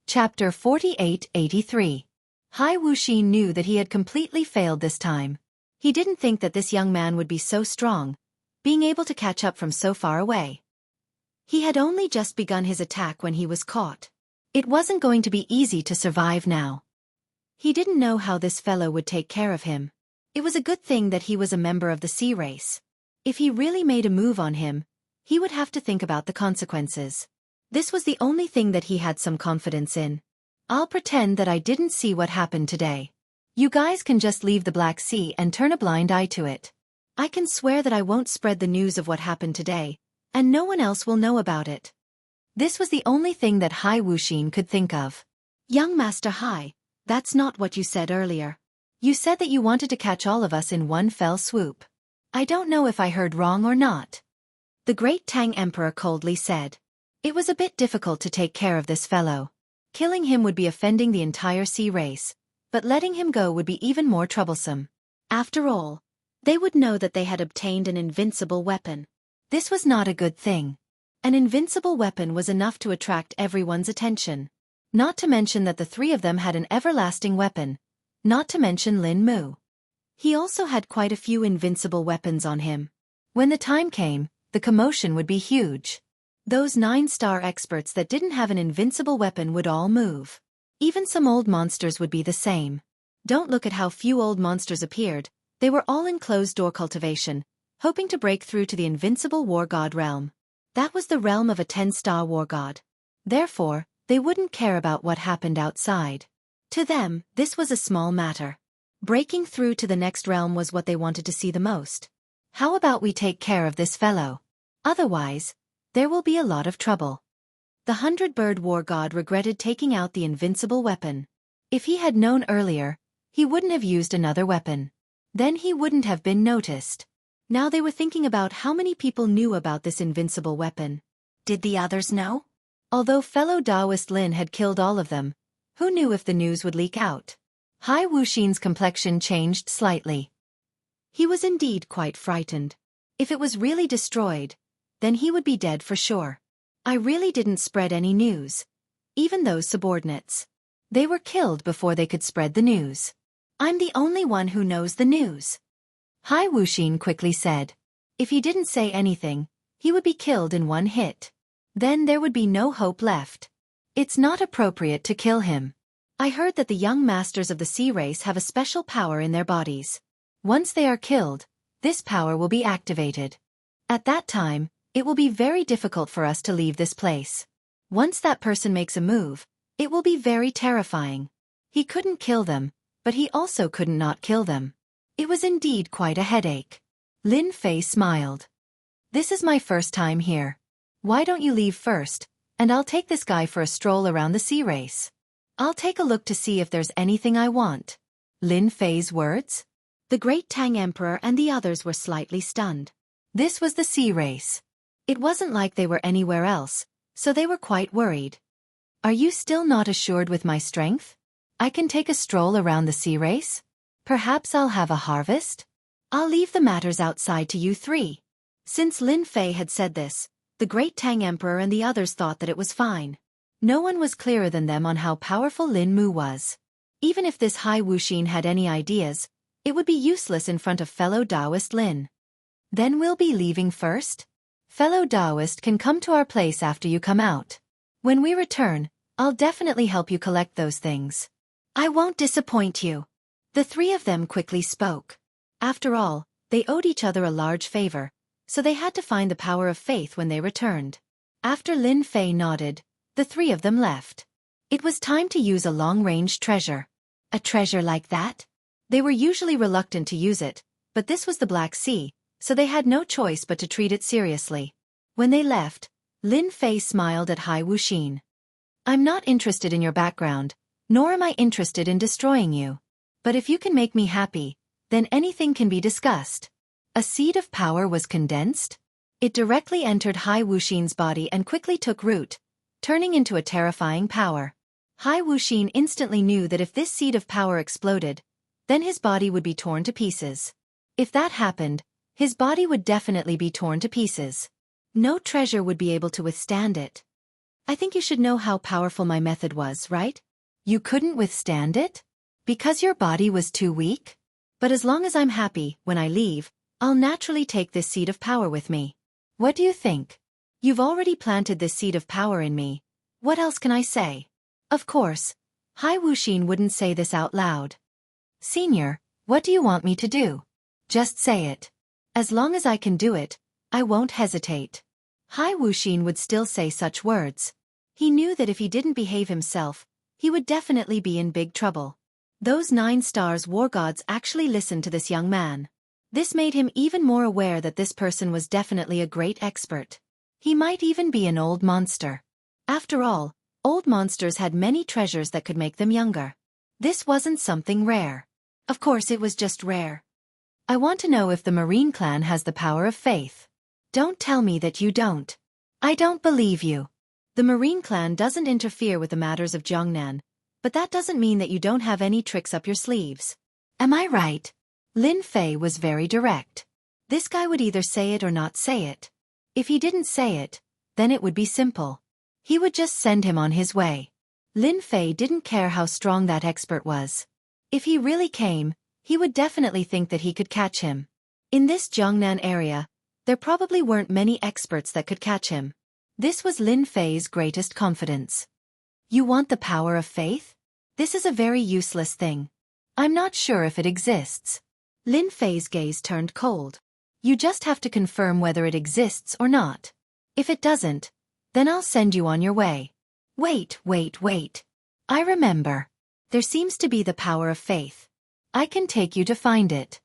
Chapter 4883. Hai Wuxin knew that he had completely failed this time. He didn't think that this young man would be so strong, being able to catch up from so far away. He had only just begun his attack when he was caught. It wasn't going to be easy to survive now. He didn't know how this fellow would take care of him. It was a good thing that he was a member of the sea race. If he really made a move on him, he would have to think about the consequences. This was the only thing that he had some confidence in. I'll pretend that I didn't see what happened today. You guys can just leave the Black Sea and turn a blind eye to it. I can swear that I won't spread the news of what happened today, and no one else will know about it. This was the only thing that Hai Wuxin could think of. Young Master Hai, that's not what you said earlier. You said that you wanted to catch all of us in one fell swoop. I don't know if I heard wrong or not. The great Tang Emperor coldly said. It was a bit difficult to take care of this fellow. Killing him would be offending the entire sea race, but letting him go would be even more troublesome. After all, they would know that they had obtained an invincible weapon. This was not a good thing. An invincible weapon was enough to attract everyone's attention. Not to mention that the 3 of them had an everlasting weapon, not to mention Lin Mu. He also had quite a few invincible weapons on him. When the time came, the commotion would be huge. Those 9-star experts that didn't have an invincible weapon would all move. Even some old monsters would be the same. Don't look at how few old monsters appeared, they were all in closed-door cultivation, hoping to break through to the invincible war god realm. That was the realm of a 10-star war god. Therefore, they wouldn't care about what happened outside. To them, this was a small matter. Breaking through to the next realm was what they wanted to see the most. How about we take care of this fellow? Otherwise, there will be a lot of trouble. The 100-bird war god regretted taking out the invincible weapon. If he had known earlier, he wouldn't have used another weapon. Then he wouldn't have been noticed. Now they were thinking about how many people knew about this invincible weapon. Did the others know? Although fellow Taoist Lin had killed all of them, who knew if the news would leak out? Hai Wuxin's complexion changed slightly. He was indeed quite frightened. If it was really destroyed, then he would be dead for sure. I really didn't spread any news. Even those subordinates. They were killed before they could spread the news. I'm the only one who knows the news. Hai Wuxin quickly said. If he didn't say anything, he would be killed in one hit. Then there would be no hope left. It's not appropriate to kill him. I heard that the young masters of the sea race have a special power in their bodies. Once they are killed, this power will be activated. At that time, it will be very difficult for us to leave this place. Once that person makes a move, it will be very terrifying. He couldn't kill them, but he also couldn't not kill them. It was indeed quite a headache. Lin Fei smiled. This is my first time here. Why don't you leave first, and I'll take this guy for a stroll around the sea race. I'll take a look to see if there's anything I want. Lin Fei's words? The Great Tang Emperor and the others were slightly stunned. This was the sea race. It wasn't like they were anywhere else, so they were quite worried. Are you still not assured with my strength? I can take a stroll around the sea race? Perhaps I'll have a harvest? I'll leave the matters outside to you three. Since Lin Fei had said this, the Great Tang Emperor and the others thought that it was fine. No one was clearer than them on how powerful Lin Mu was. Even if this Hai Wuxin had any ideas, it would be useless in front of fellow Taoist Lin. Then we'll be leaving first? Fellow Taoist can come to our place after you come out. When we return, I'll definitely help you collect those things. I won't disappoint you. The three of them quickly spoke. After all, they owed each other a large favor, so they had to find the power of faith when they returned. After Lin Fei nodded, the three of them left. It was time to use a long-range treasure. A treasure like that? They were usually reluctant to use it, but this was the Black Sea, so they had no choice but to treat it seriously. When they left, Lin Fei smiled at Hai Wuxin. I'm not interested in your background, nor am I interested in destroying you. But if you can make me happy, then anything can be discussed. A seed of power was condensed? It directly entered Hai Wuxin's body and quickly took root, turning into a terrifying power. Hai Wuxin instantly knew that if this seed of power exploded, then his body would be torn to pieces. If that happened, his body would definitely be torn to pieces. No treasure would be able to withstand it. I think you should know how powerful my method was, right? You couldn't withstand it? Because your body was too weak? But as long as I'm happy, when I leave, I'll naturally take this seed of power with me. What do you think? You've already planted this seed of power in me. What else can I say? Of course, Hai Wuxin wouldn't say this out loud. Senior, what do you want me to do? Just say it. As long as I can do it, I won't hesitate. Hai Wuxin would still say such words. He knew that if he didn't behave himself, he would definitely be in big trouble. Those 9 stars war gods actually listened to this young man. This made him even more aware that this person was definitely a great expert. He might even be an old monster. After all, old monsters had many treasures that could make them younger. This wasn't something rare. Of course it was just rare. I want to know if the Marine clan has the power of faith. Don't tell me that you don't. I don't believe you. The Marine clan doesn't interfere with the matters of Jiangnan, but that doesn't mean that you don't have any tricks up your sleeves. Am I right? Lin Fei was very direct. This guy would either say it or not say it. If he didn't say it, then it would be simple. He would just send him on his way. Lin Fei didn't care how strong that expert was. If he really came, he would definitely think that he could catch him. In this Jiangnan area, there probably weren't many experts that could catch him. This was Lin Fei's greatest confidence. You want the power of faith? This is a very useless thing. I'm not sure if it exists. Lin Fei's gaze turned cold. You just have to confirm whether it exists or not. If it doesn't, then I'll send you on your way. Wait. I remember. There seems to be the power of faith. I can take you to find it.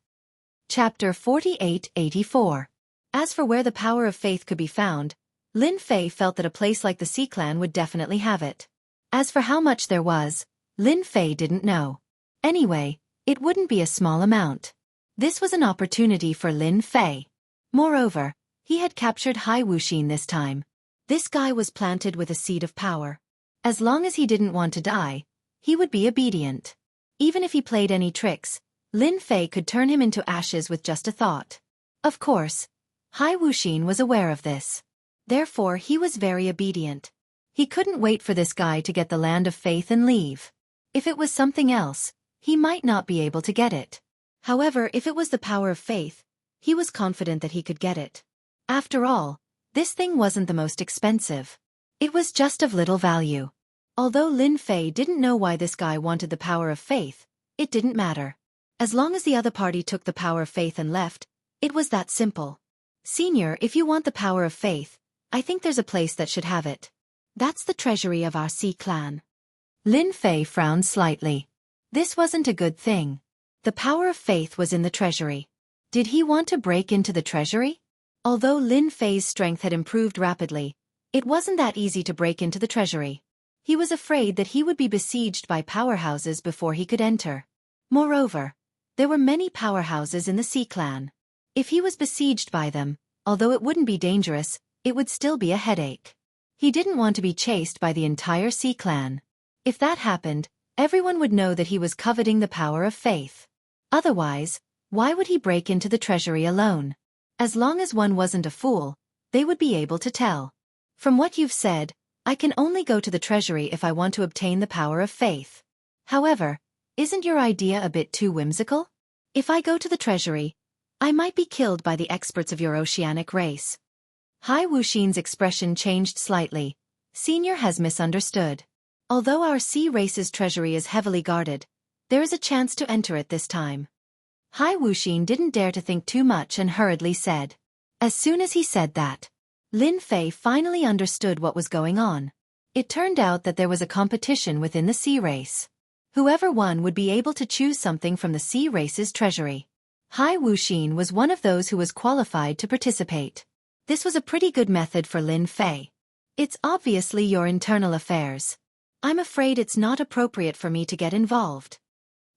Chapter 4884. As for where the power of faith could be found, Lin Fei felt that a place like the Sea Clan would definitely have it. As for how much there was, Lin Fei didn't know. Anyway, it wouldn't be a small amount. This was an opportunity for Lin Fei. Moreover, he had captured Hai Wuxin this time. This guy was planted with a seed of power. As long as he didn't want to die, he would be obedient. Even if he played any tricks, Lin Fei could turn him into ashes with just a thought. Of course, Hai Wuxin was aware of this. Therefore he was very obedient. He couldn't wait for this guy to get the land of faith and leave. If it was something else, he might not be able to get it. However, if it was the power of faith, he was confident that he could get it. After all, this thing wasn't the most expensive. It was just of little value. Although Lin Fei didn't know why this guy wanted the power of faith, it didn't matter. As long as the other party took the power of faith and left, it was that simple. Senior, if you want the power of faith, I think there's a place that should have it. That's the treasury of our Sea Clan. Lin Fei frowned slightly. This wasn't a good thing. The power of faith was in the treasury. Did he want to break into the treasury? Although Lin Fei's strength had improved rapidly, it wasn't that easy to break into the treasury. He was afraid that he would be besieged by powerhouses before he could enter. Moreover, there were many powerhouses in the Sea Clan. If he was besieged by them, although it wouldn't be dangerous, it would still be a headache. He didn't want to be chased by the entire Sea Clan. If that happened, everyone would know that he was coveting the power of faith. Otherwise, why would he break into the treasury alone? As long as one wasn't a fool, they would be able to tell. From what you've said, I can only go to the treasury if I want to obtain the power of faith. However, isn't your idea a bit too whimsical? If I go to the treasury, I might be killed by the experts of your oceanic race. Hai Wuxin's expression changed slightly. Senior has misunderstood. Although our sea race's treasury is heavily guarded, there is a chance to enter it this time. Hai Wuxin didn't dare to think too much and hurriedly said. As soon as he said that, Lin Fei finally understood what was going on. It turned out that there was a competition within the sea race. Whoever won would be able to choose something from the sea race's treasury. Hai Wuxin was one of those who was qualified to participate. This was a pretty good method for Lin Fei. It's obviously your internal affairs. I'm afraid it's not appropriate for me to get involved.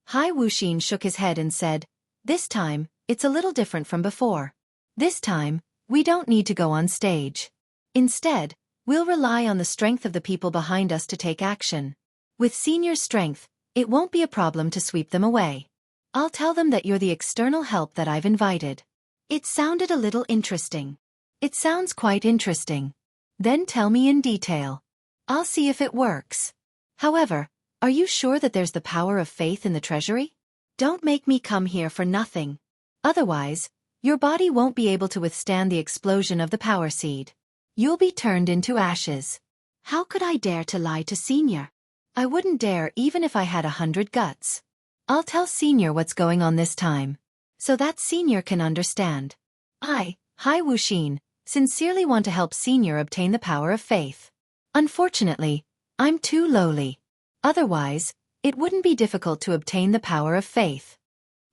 Hai Wuxin shook his head and said, this time, it's a little different from before. This time, we don't need to go on stage. Instead, we'll rely on the strength of the people behind us to take action. With Senior's strength, it won't be a problem to sweep them away. I'll tell them that you're the external help that I've invited. It sounded a little interesting. It sounds quite interesting. Then tell me in detail. I'll see if it works. However, are you sure that there's the power of faith in the treasury? Don't make me come here for nothing. Otherwise, your body won't be able to withstand the explosion of the power seed. You'll be turned into ashes. How could I dare to lie to Senior? I wouldn't dare even if I had 100 guts. I'll tell Senior what's going on this time, so that Senior can understand. I, Hai Wuxin, sincerely want to help Senior obtain the power of faith. Unfortunately, I'm too lowly. Otherwise, it wouldn't be difficult to obtain the power of faith.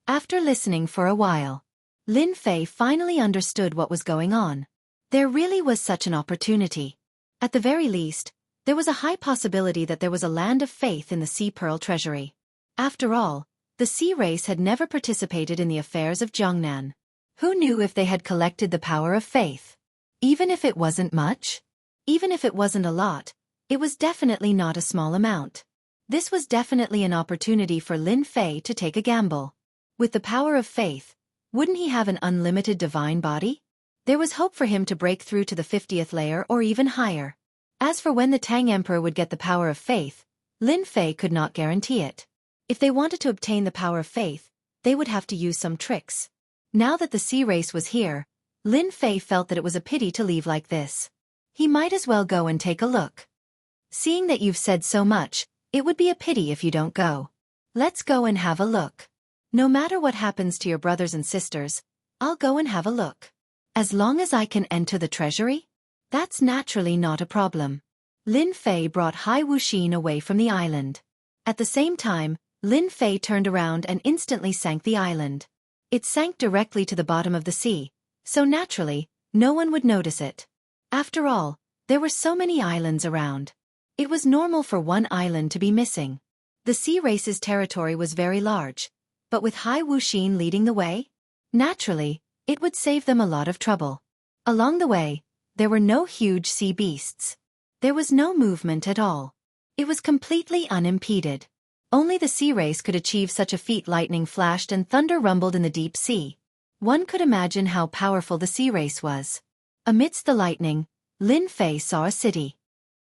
After listening for a while, Lin Fei finally understood what was going on. There really was such an opportunity. At the very least, there was a high possibility that there was a land of faith in the Sea Pearl treasury. After all, the sea race had never participated in the affairs of Jiangnan. Who knew if they had collected the power of faith? Even if it wasn't much? Even if it wasn't a lot, it was definitely not a small amount. This was definitely an opportunity for Lin Fei to take a gamble. With the power of faith, wouldn't he have an unlimited divine body? There was hope for him to break through to the 50th layer or even higher. As for when the Tang Emperor would get the power of faith, Lin Fei could not guarantee it. If they wanted to obtain the power of faith, they would have to use some tricks. Now that the sea race was here, Lin Fei felt that it was a pity to leave like this. He might as well go and take a look. Seeing that you've said so much, it would be a pity if you don't go. Let's go and have a look. No matter what happens to your brothers and sisters, I'll go and have a look. As long as I can enter the treasury? That's naturally not a problem. Lin Fei brought Hai Wuxin away from the island. At the same time, Lin Fei turned around and instantly sank the island. It sank directly to the bottom of the sea, so naturally, no one would notice it. After all, there were so many islands around. It was normal for one island to be missing. The sea race's territory was very large, but with Hai Wuxin leading the way, naturally, it would save them a lot of trouble. Along the way, there were no huge sea beasts. There was no movement at all. It was completely unimpeded. Only the sea race could achieve such a feat. Lightning flashed and thunder rumbled in the deep sea. One could imagine how powerful the sea race was. Amidst the lightning, Lin Fei saw a city.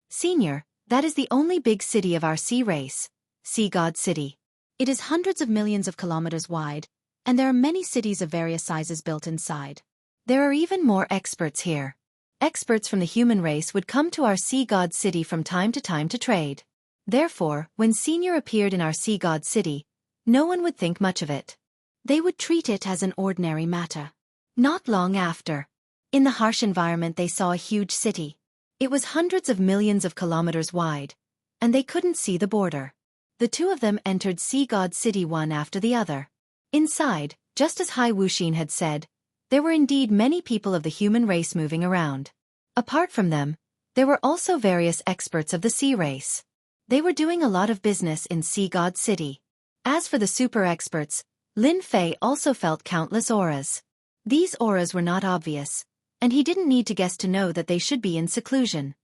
Senior, that is the only big city of our sea race, Sea God City. It is hundreds of millions of kilometers wide, and there are many cities of various sizes built inside. There are even more experts here. Experts from the human race would come to our Sea God City from time to trade. Therefore, when Senior appeared in our Sea God City, no one would think much of it. They would treat it as an ordinary matter. Not long after, in the harsh environment, they saw a huge city. It was hundreds of millions of kilometers wide, and they couldn't see the border. The two of them entered Sea God City one after the other. Inside, just as Hai Wuxin had said, there were indeed many people of the human race moving around. Apart from them, there were also various experts of the sea race. They were doing a lot of business in Sea God City. As for the super experts, Lin Fei also felt countless auras. These auras were not obvious, and he didn't need to guess to know that they should be in seclusion.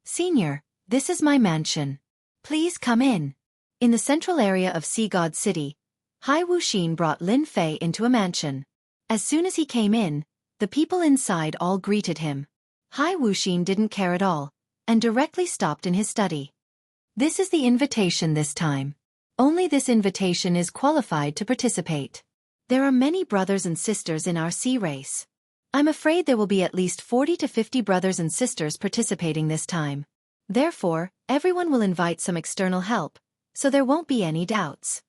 Senior, this is my mansion. Please come in. In the central area of Sea God City, Hai Wuxin brought Lin Fei into a mansion. As soon as he came in, the people inside all greeted him. Hai Wuxin didn't care at all, and directly stopped in his study. This is the invitation this time. Only this invitation is qualified to participate. There are many brothers and sisters in our sea race. I'm afraid there will be at least 40 to 50 brothers and sisters participating this time. Therefore, everyone will invite some external help, so there won't be any doubts.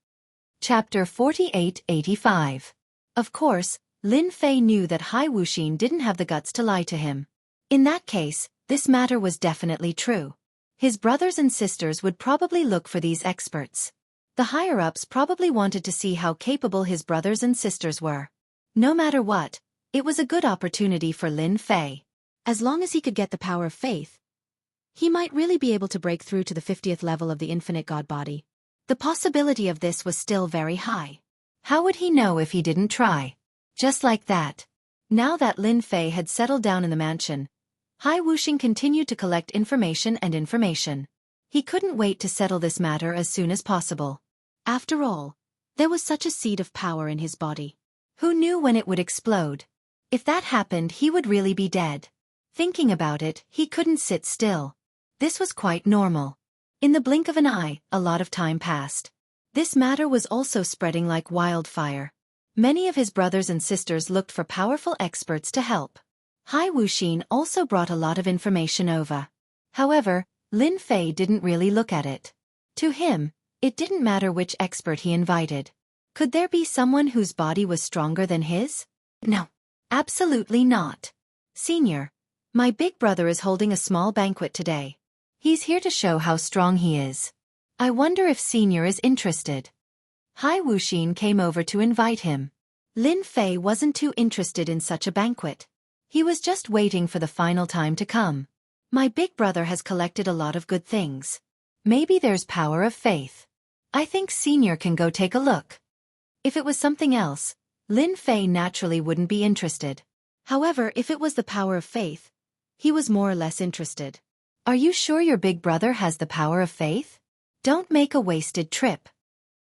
Chapter 4885. Of course, Lin Fei knew that Hai Wuxin didn't have the guts to lie to him. In that case, this matter was definitely true. His brothers and sisters would probably look for these experts. The higher-ups probably wanted to see how capable his brothers and sisters were. No matter what, it was a good opportunity for Lin Fei. As long as he could get the power of faith, he might really be able to break through to the 50th level of the infinite God body. The possibility of this was still very high. How would he know if he didn't try? Just like that. Now that Lin Fei had settled down in the mansion, Hai Wuxin continued to collect information and information. He couldn't wait to settle this matter as soon as possible. After all, there was such a seed of power in his body. Who knew when it would explode? If that happened, he would really be dead. Thinking about it, he couldn't sit still. This was quite normal. In the blink of an eye, a lot of time passed. This matter was also spreading like wildfire. Many of his brothers and sisters looked for powerful experts to help. Hai Wuxin also brought a lot of information over. However, Lin Fei didn't really look at it. To him, it didn't matter which expert he invited. Could there be someone whose body was stronger than his? No. Absolutely not. Senior, my big brother is holding a small banquet today. He's here to show how strong he is. I wonder if Senior is interested. Hai Wuxin came over to invite him. Lin Fei wasn't too interested in such a banquet. He was just waiting for the final time to come. My big brother has collected a lot of good things. Maybe there's power of faith. I think Senior can go take a look. If it was something else, Lin Fei naturally wouldn't be interested. However, if it was the power of faith, he was more or less interested. Are you sure your big brother has the power of faith? Don't make a wasted trip.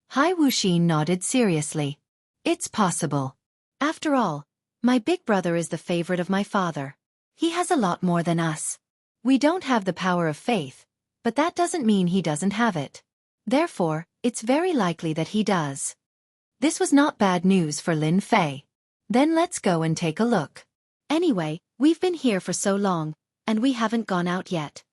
Hai Wuxin nodded seriously. It's possible. After all, my big brother is the favorite of my father. He has a lot more than us. We don't have the power of faith, but that doesn't mean he doesn't have it. Therefore, it's very likely that he does. This was not bad news for Lin Fei. Then let's go and take a look. Anyway, we've been here for so long, and we haven't gone out yet.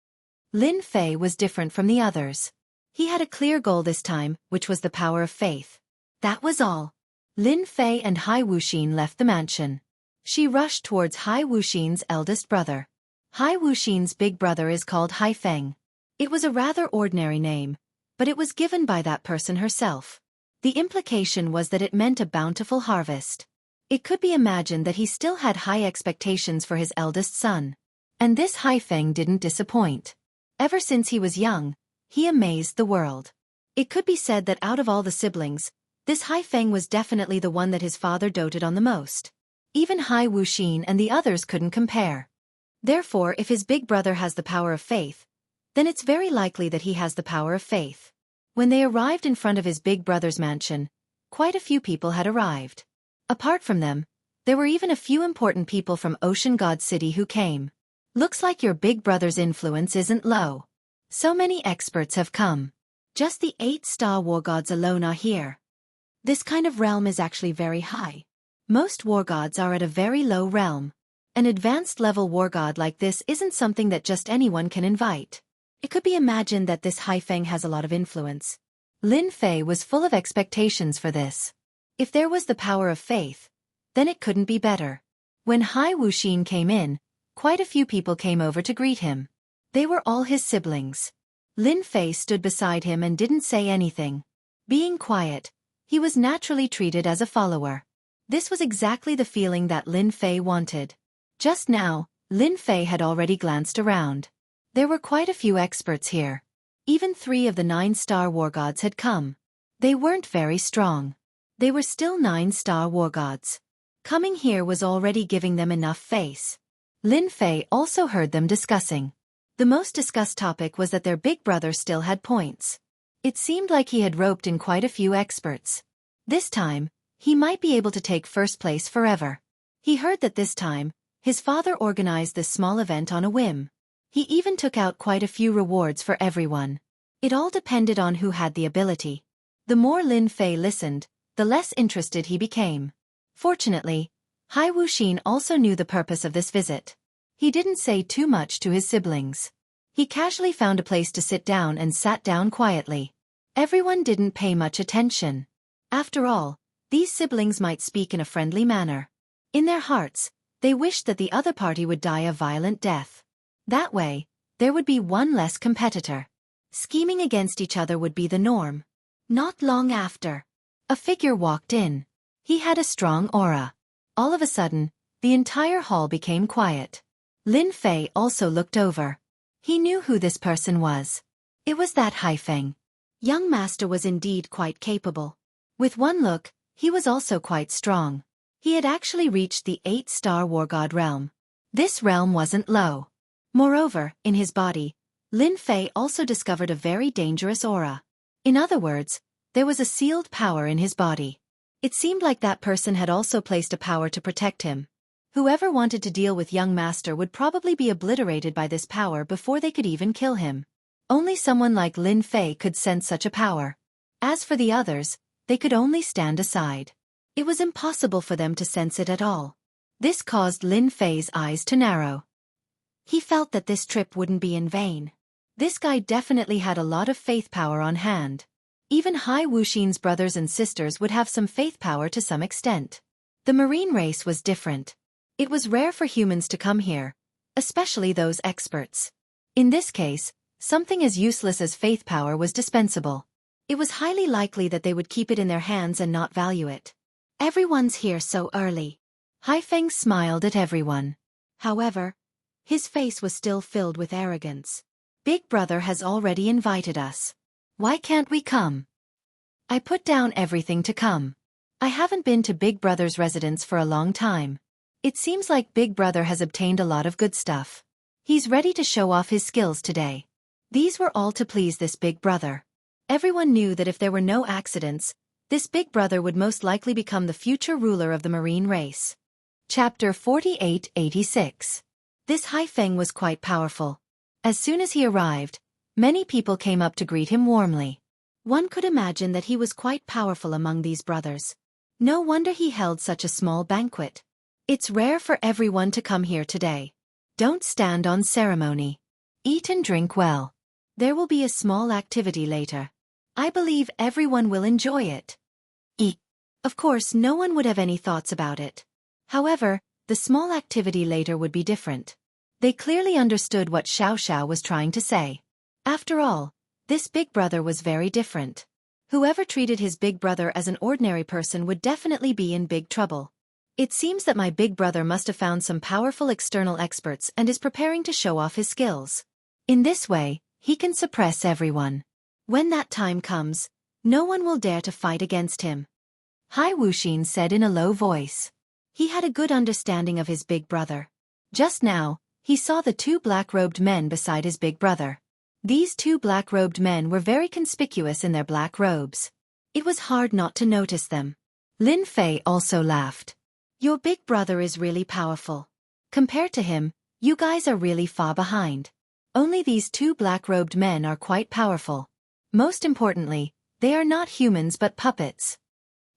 Lin Fei was different from the others. He had a clear goal this time, which was the power of faith. That was all. Lin Fei and Hai Wuxin left the mansion. She rushed towards Hai Wuxin's eldest brother. Hai Wuxin's big brother is called Hai Feng. It was a rather ordinary name, but it was given by that person herself. The implication was that it meant a bountiful harvest. It could be imagined that he still had high expectations for his eldest son. And this Hai Feng didn't disappoint. Ever since he was young, he amazed the world. It could be said that out of all the siblings, this Hai Feng was definitely the one that his father doted on the most. Even Hai Wuxin and the others couldn't compare. Therefore, if his big brother has the power of faith, then it's very likely that he has the power of faith. When they arrived in front of his big brother's mansion, quite a few people had arrived. Apart from them, there were even a few important people from Ocean God City who came. Looks like your big brother's influence isn't low. So many experts have come. Just the 8-star war gods alone are here. This kind of realm is actually very high. Most war gods are at a very low realm. An advanced level war god like this isn't something that just anyone can invite. It could be imagined that this Hai Feng has a lot of influence. Lin Fei was full of expectations for this. If there was the power of faith, then it couldn't be better. When Hai Wuxin came in, quite a few people came over to greet him. They were all his siblings. Lin Fei stood beside him and didn't say anything. Being quiet, he was naturally treated as a follower. This was exactly the feeling that Lin Fei wanted. Just now, Lin Fei had already glanced around. There were quite a few experts here. Even 3 of the 9-star war gods had come. They weren't very strong. They were still 9-star war gods. Coming here was already giving them enough face. Lin Fei also heard them discussing. The most discussed topic was that their big brother still had points. It seemed like he had roped in quite a few experts. This time, he might be able to take first place forever. He heard that this time, his father organized this small event on a whim. He even took out quite a few rewards for everyone. It all depended on who had the ability. The more Lin Fei listened, the less interested he became. Fortunately, Hai Wuxin also knew the purpose of this visit. He didn't say too much to his siblings. He casually found a place to sit down and sat down quietly. Everyone didn't pay much attention. After all, these siblings might speak in a friendly manner. In their hearts, they wished that the other party would die a violent death. That way, there would be one less competitor. Scheming against each other would be the norm. Not long after, a figure walked in. He had a strong aura. All of a sudden, the entire hall became quiet. Lin Fei also looked over. He knew who this person was. It was that Hai Feng. Young master was indeed quite capable. With one look, he was also quite strong. He had actually reached the 8-star war god realm. This realm wasn't low. Moreover, in his body, Lin Fei also discovered a very dangerous aura. In other words, there was a sealed power in his body. It seemed like that person had also placed a power to protect him. Whoever wanted to deal with young master would probably be obliterated by this power before they could even kill him. Only someone like Lin Fei could sense such a power. As for the others, they could only stand aside. It was impossible for them to sense it at all. This caused Lin Fei's eyes to narrow. He felt that this trip wouldn't be in vain. This guy definitely had a lot of faith power on hand. Even Hai Wuxin's brothers and sisters would have some faith power to some extent. The marine race was different. It was rare for humans to come here, especially those experts. In this case, something as useless as faith power was dispensable. It was highly likely that they would keep it in their hands and not value it. Everyone's here so early. Hai Feng smiled at everyone. However, his face was still filled with arrogance. Big brother has already invited us. Why can't we come? I put down everything to come. I haven't been to Big Brother's residence for a long time. It seems like Big Brother has obtained a lot of good stuff. He's ready to show off his skills today. These were all to please this Big Brother. Everyone knew that if there were no accidents, this Big Brother would most likely become the future ruler of the marine race. Chapter 4886. This Hai Feng was quite powerful. As soon as he arrived, many people came up to greet him warmly. One could imagine that he was quite powerful among these brothers. No wonder he held such a small banquet. It's rare for everyone to come here today. Don't stand on ceremony. Eat and drink well. There will be a small activity later. I believe everyone will enjoy it. Eat. Of course, no one would have any thoughts about it. However, the small activity later would be different. They clearly understood what Xiao Xiao was trying to say. After all, this big brother was very different. Whoever treated his big brother as an ordinary person would definitely be in big trouble. It seems that my big brother must have found some powerful external experts and is preparing to show off his skills. In this way, he can suppress everyone. When that time comes, no one will dare to fight against him. Hai Wuxin said in a low voice. He had a good understanding of his big brother. Just now, he saw the two black-robed men beside his big brother. These two black-robed men were very conspicuous in their black robes. It was hard not to notice them. Lin Fei also laughed. Your big brother is really powerful. Compared to him, you guys are really far behind. Only these two black-robed men are quite powerful. Most importantly, they are not humans but puppets.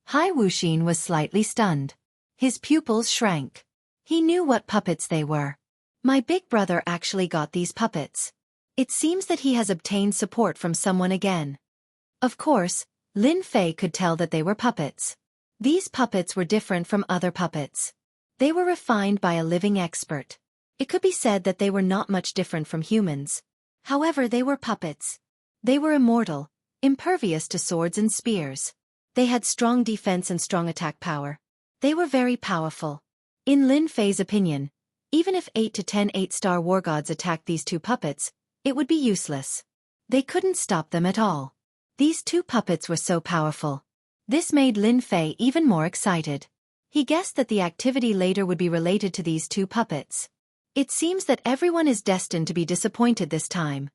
Hai Wuxin was slightly stunned. His pupils shrank. He knew what puppets they were. My big brother actually got these puppets. It seems that he has obtained support from someone again. Of course, Lin Fei could tell that they were puppets. These puppets were different from other puppets. They were refined by a living expert. It could be said that they were not much different from humans. However, they were puppets. They were immortal, impervious to swords and spears. They had strong defense and strong attack power. They were very powerful. In Lin Fei's opinion, even if 8 to 10 8-star war gods attacked these two puppets, it would be useless. They couldn't stop them at all. These two puppets were so powerful. This made Lin Fei even more excited. He guessed that the activity later would be related to these two puppets. It seems that everyone is destined to be disappointed this time.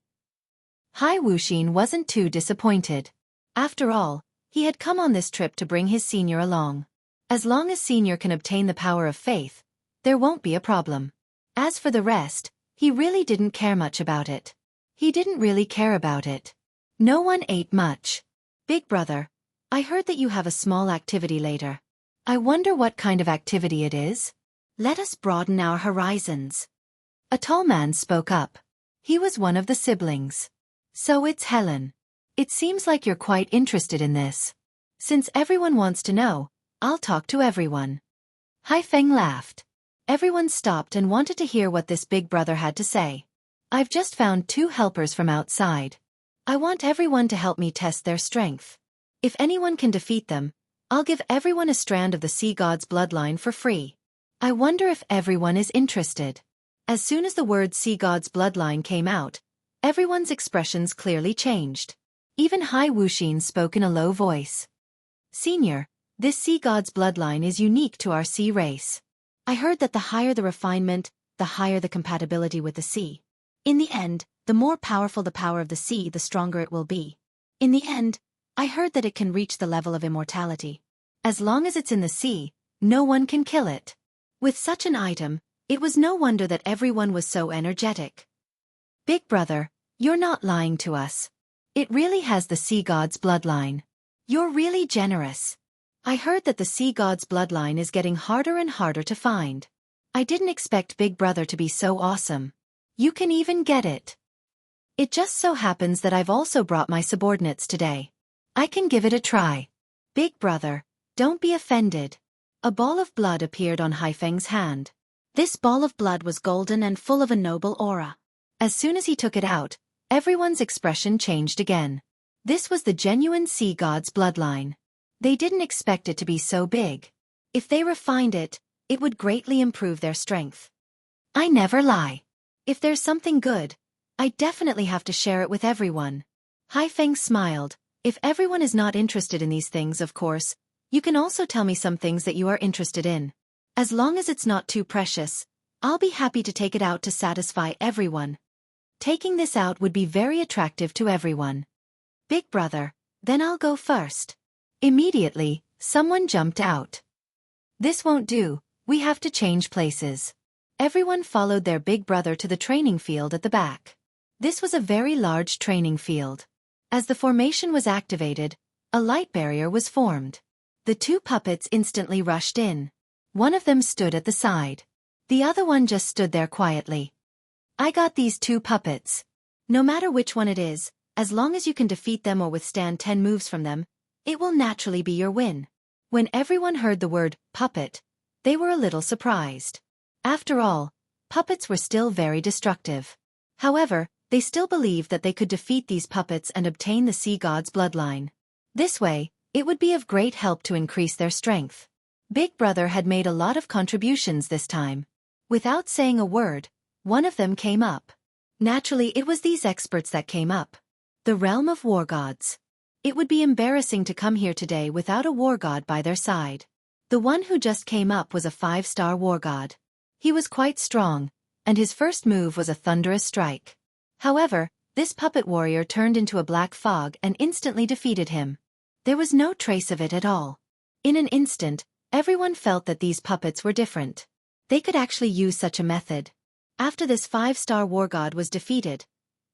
Hai Wuxin wasn't too disappointed. After all, he had come on this trip to bring his senior along. As long as senior can obtain the power of faith, there won't be a problem. As for the rest, he really didn't care much about it. He didn't really care about it. No one ate much. Big brother, I heard that you have a small activity later. I wonder what kind of activity it is. Let us broaden our horizons. A tall man spoke up. He was one of the siblings. So it's Helen. It seems like you're quite interested in this. Since everyone wants to know, I'll talk to everyone. Hai Feng laughed. Everyone stopped and wanted to hear what this big brother had to say. I've just found 2 helpers from outside. I want everyone to help me test their strength. If anyone can defeat them, I'll give everyone a strand of the sea god's bloodline for free. I wonder if everyone is interested. As soon as the word sea god's bloodline came out, everyone's expressions clearly changed. Even Hai Wuxin spoke in a low voice. Senior, this sea god's bloodline is unique to our sea race. I heard that the higher the refinement, the higher the compatibility with the sea. In the end, the more powerful the power of the sea, the stronger it will be. In the end, I heard that it can reach the level of immortality. As long as it's in the sea, no one can kill it. With such an item, it was no wonder that everyone was so energetic. Big brother, you're not lying to us. It really has the sea god's bloodline. You're really generous. I heard that the sea god's bloodline is getting harder and harder to find. I didn't expect Big brother to be so awesome. You can even get it. It just so happens that I've also brought my subordinates today. I can give it a try. Big brother, don't be offended. A ball of blood appeared on Hai Feng's hand. This ball of blood was golden and full of a noble aura. As soon as he took it out, everyone's expression changed again. This was the genuine sea god's bloodline. They didn't expect it to be so big. If they refined it, it would greatly improve their strength. I never lie. If there's something good, I definitely have to share it with everyone. Hai Feng smiled. If everyone is not interested in these things, of course, you can also tell me some things that you are interested in. As long as it's not too precious, I'll be happy to take it out to satisfy everyone. Taking this out would be very attractive to everyone. Big brother, then I'll go first. Immediately, someone jumped out. This won't do, we have to change places. Everyone followed their big brother to the training field at the back. This was a very large training field. As the formation was activated, a light barrier was formed. The The two puppets instantly rushed in. One of them stood at the side. The other one just stood there quietly. I got these two puppets. No matter which one it is, as long as you can defeat them or withstand 10 moves from them, it will naturally be your win. When everyone heard the word puppet, they were a little surprised. After all, puppets were still very destructive. However, they still believed that they could defeat these puppets and obtain the sea god's bloodline. This way, it would be of great help to increase their strength. Big Brother had made a lot of contributions this time. Without saying a word, one of them came up. Naturally, it was these experts that came up. The realm of war gods. It would be embarrassing to come here today without a war god by their side. The one who just came up was a 5-star war god. He was quite strong, and his first move was a thunderous strike. However, this puppet warrior turned into a black fog and instantly defeated him. There was no trace of it at all. In an instant, everyone felt that these puppets were different. They could actually use such a method. After this 5-star war god was defeated,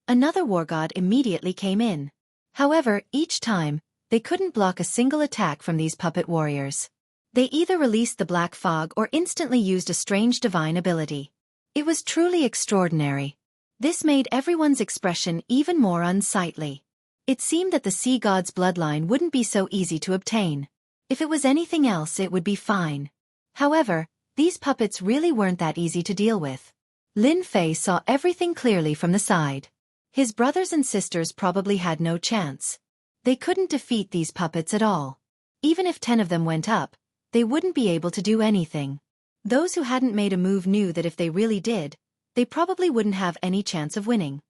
another war god immediately came in. However, each time, they couldn't block a single attack from these puppet warriors. They either released the black fog or instantly used a strange divine ability. It was truly extraordinary. This made everyone's expression even more unsightly. It seemed that the sea god's bloodline wouldn't be so easy to obtain. If it was anything else, it would be fine. However, these puppets really weren't that easy to deal with. Lin Fei saw everything clearly from the side. His brothers and sisters probably had no chance. They couldn't defeat these puppets at all. Even if 10 of them went up, they wouldn't be able to do anything. Those who hadn't made a move knew that if they really did, they probably wouldn't have any chance of winning.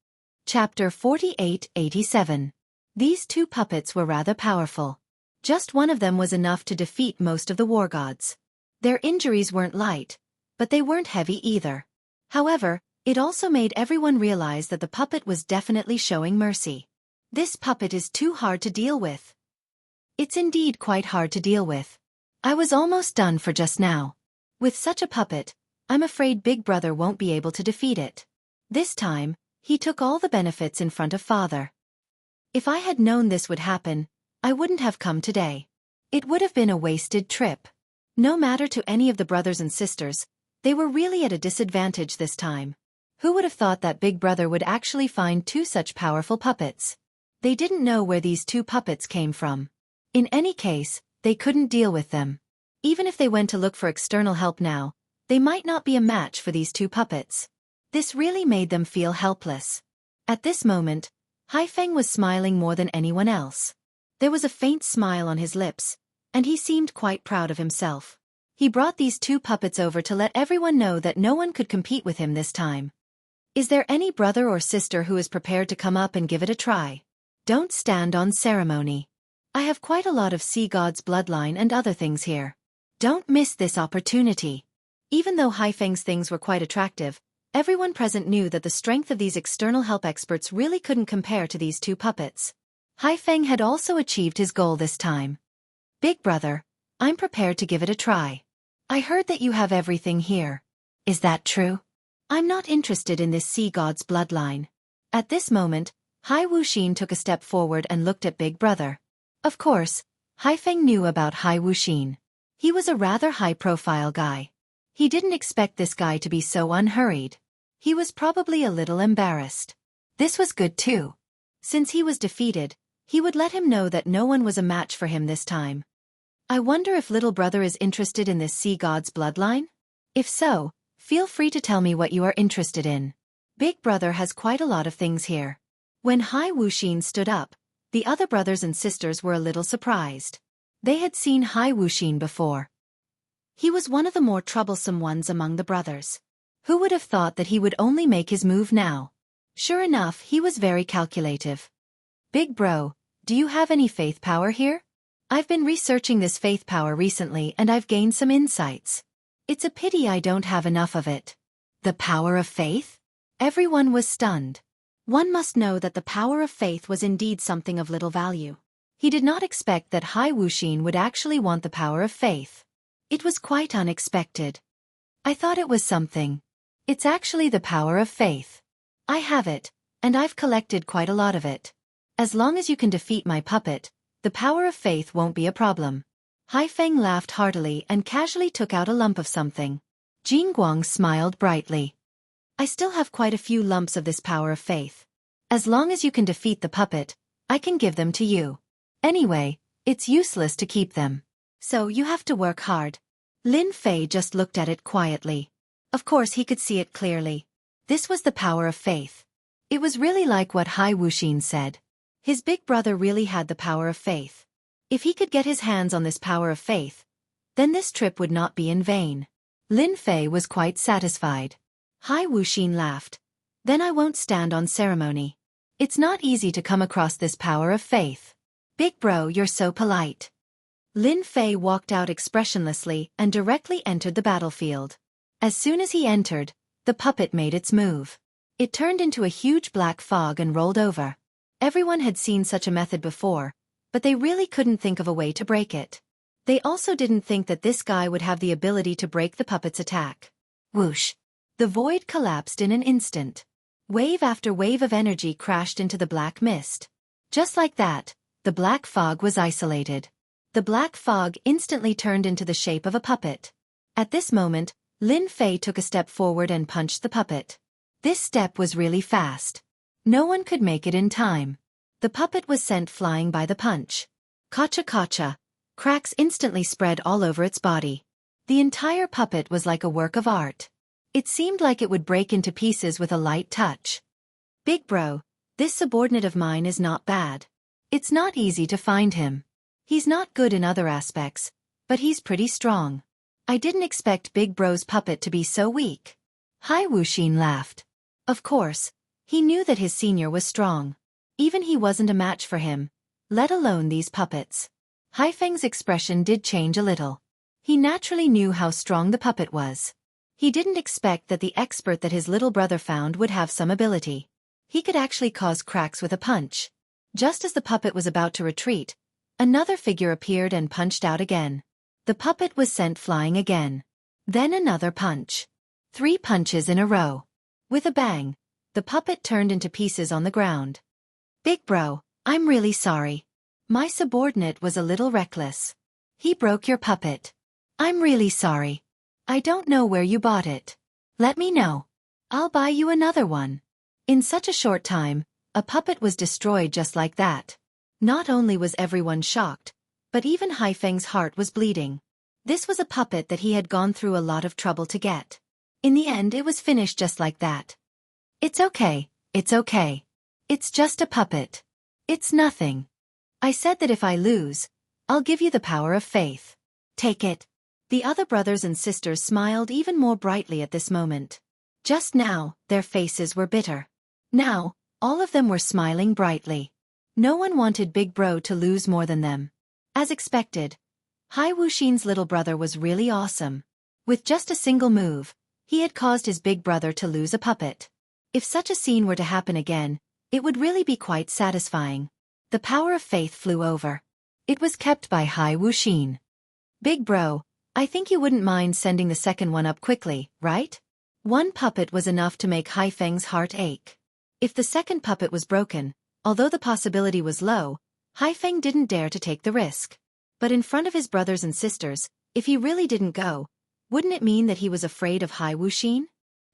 Chapter 48-87. These two puppets were rather powerful. Just one of them was enough to defeat most of the war gods. Their injuries weren't light, but they weren't heavy either. However, it also made everyone realize that the puppet was definitely showing mercy. This puppet is too hard to deal with. It's indeed quite hard to deal with. I was almost done for just now. With such a puppet, I'm afraid Big Brother won't be able to defeat it. This time, he took all the benefits in front of Father. If I had known this would happen, I wouldn't have come today. It would have been a wasted trip. No matter to any of the brothers and sisters, they were really at a disadvantage this time. Who would have thought that Big Brother would actually find 2 such powerful puppets? They didn't know where these 2 puppets came from. In any case, they couldn't deal with them. Even if they went to look for external help now, they might not be a match for these 2 puppets. This really made them feel helpless. At this moment, Haifeng was smiling more than anyone else. There was a faint smile on his lips, and he seemed quite proud of himself. He brought these 2 puppets over to let everyone know that no one could compete with him this time. Is there any brother or sister who is prepared to come up and give it a try? Don't stand on ceremony. I have quite a lot of sea god's bloodline and other things here. Don't miss this opportunity. Even though Haifeng's things were quite attractive, everyone present knew that the strength of these external help experts really couldn't compare to these 2 puppets. Haifeng had also achieved his goal this time. Big Brother, I'm prepared to give it a try. I heard that you have everything here. Is that true? I'm not interested in this sea god's bloodline. At this moment, Hai Wuxin took a step forward and looked at Big Brother. Of course, Haifeng knew about Hai Wuxin. He was a rather high-profile guy. He didn't expect this guy to be so unhurried. He was probably a little embarrassed. This was good too. Since he was defeated, he would let him know that no one was a match for him this time. I wonder if little brother is interested in this sea god's bloodline? If so, feel free to tell me what you are interested in. Big Brother has quite a lot of things here. When Hai Wuxin stood up, the other brothers and sisters were a little surprised. They had seen Hai Wuxin before. He was one of the more troublesome ones among the brothers. Who would have thought that he would only make his move now? Sure enough, he was very calculative. Big Bro, do you have any faith power here? I've been researching this faith power recently and I've gained some insights. It's a pity I don't have enough of it. The power of faith? Everyone was stunned. One must know that the power of faith was indeed something of little value. He did not expect that Hai Wuxin would actually want the power of faith. It was quite unexpected. I thought it was something. It's actually the power of faith. I have it, and I've collected quite a lot of it. As long as you can defeat my puppet, the power of faith won't be a problem. Haifeng laughed heartily and casually took out a lump of something. Jingguang smiled brightly. I still have quite a few lumps of this power of faith. As long as you can defeat the puppet, I can give them to you. Anyway, it's useless to keep them. So you have to work hard. Lin Fei just looked at it quietly. Of course he could see it clearly. This was the power of faith. It was really like what Hai Wuxin said. His big brother really had the power of faith. If he could get his hands on this power of faith, then this trip would not be in vain. Lin Fei was quite satisfied. Hai Wuxin laughed. Then I won't stand on ceremony. It's not easy to come across this power of faith. Big bro, you're so polite. Lin Fei walked out expressionlessly and directly entered the battlefield. As soon as he entered, the puppet made its move. It turned into a huge black fog and rolled over. Everyone had seen such a method before, but they really couldn't think of a way to break it. They also didn't think that this guy would have the ability to break the puppet's attack. Whoosh! The void collapsed in an instant. Wave after wave of energy crashed into the black mist. Just like that, the black fog was isolated. The black fog instantly turned into the shape of a puppet. At this moment, Lin Fei took a step forward and punched the puppet. This step was really fast. No one could make it in time. The puppet was sent flying by the punch. Kacha kacha. Cracks instantly spread all over its body. The entire puppet was like a work of art. It seemed like it would break into pieces with a light touch. Big bro, this subordinate of mine is not bad. It's not easy to find him. He's not good in other aspects, but he's pretty strong. I didn't expect Big bro's puppet to be so weak. Hai Wuxin laughed. Of course, he knew that his senior was strong. Even he wasn't a match for him, let alone these puppets. Haifeng's expression did change a little. He naturally knew how strong the puppet was. He didn't expect that the expert that his little brother found would have some ability. He could actually cause cracks with a punch. Just as the puppet was about to retreat, another figure appeared and punched out again. The puppet was sent flying again. Then another punch. 3 punches in a row. With a bang, the puppet turned into pieces on the ground. Big bro, I'm really sorry. My subordinate was a little reckless. He broke your puppet. I'm really sorry. I don't know where you bought it. Let me know. I'll buy you another one. In such a short time, a puppet was destroyed just like that. Not only was everyone shocked, but even Haifeng's heart was bleeding. This was a puppet that he had gone through a lot of trouble to get. In the end, it was finished just like that. It's okay, it's okay. It's just a puppet. It's nothing. I said that if I lose, I'll give you the power of faith. Take it. The other brothers and sisters smiled even more brightly at this moment. Just now, their faces were bitter. Now, all of them were smiling brightly. No one wanted Big Bro to lose more than them. As expected, Hai Wuxin's little brother was really awesome. With just a single move, he had caused his big brother to lose a puppet. If such a scene were to happen again, it would really be quite satisfying. The power of faith flew over. It was kept by Hai Wuxin. Big Bro, I think you wouldn't mind sending the second one up quickly, right? One puppet was enough to make Haifeng's heart ache. If the second puppet was broken, although the possibility was low, Haifeng didn't dare to take the risk. But in front of his brothers and sisters, if he really didn't go, wouldn't it mean that he was afraid of Hai Wuxin?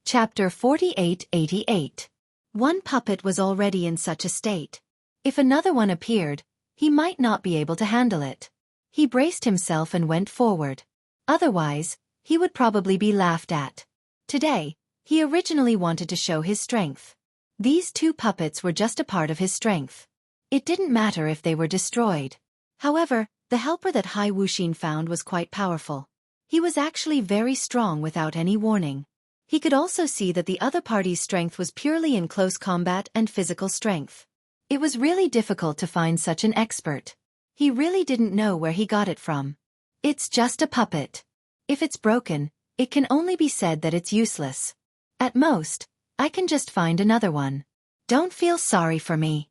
Chapter 4888. One puppet was already in such a state. If another one appeared, he might not be able to handle it. He braced himself and went forward. Otherwise, he would probably be laughed at. Today, he originally wanted to show his strength. These 2 puppets were just a part of his strength. It didn't matter if they were destroyed. However, the helper that Hai Wuxin found was quite powerful. He was actually very strong without any warning. He could also see that the other party's strength was purely in close combat and physical strength. It was really difficult to find such an expert. He really didn't know where he got it from. It's just a puppet. If it's broken, it can only be said that it's useless. At most, I can just find another one. Don't feel sorry for me.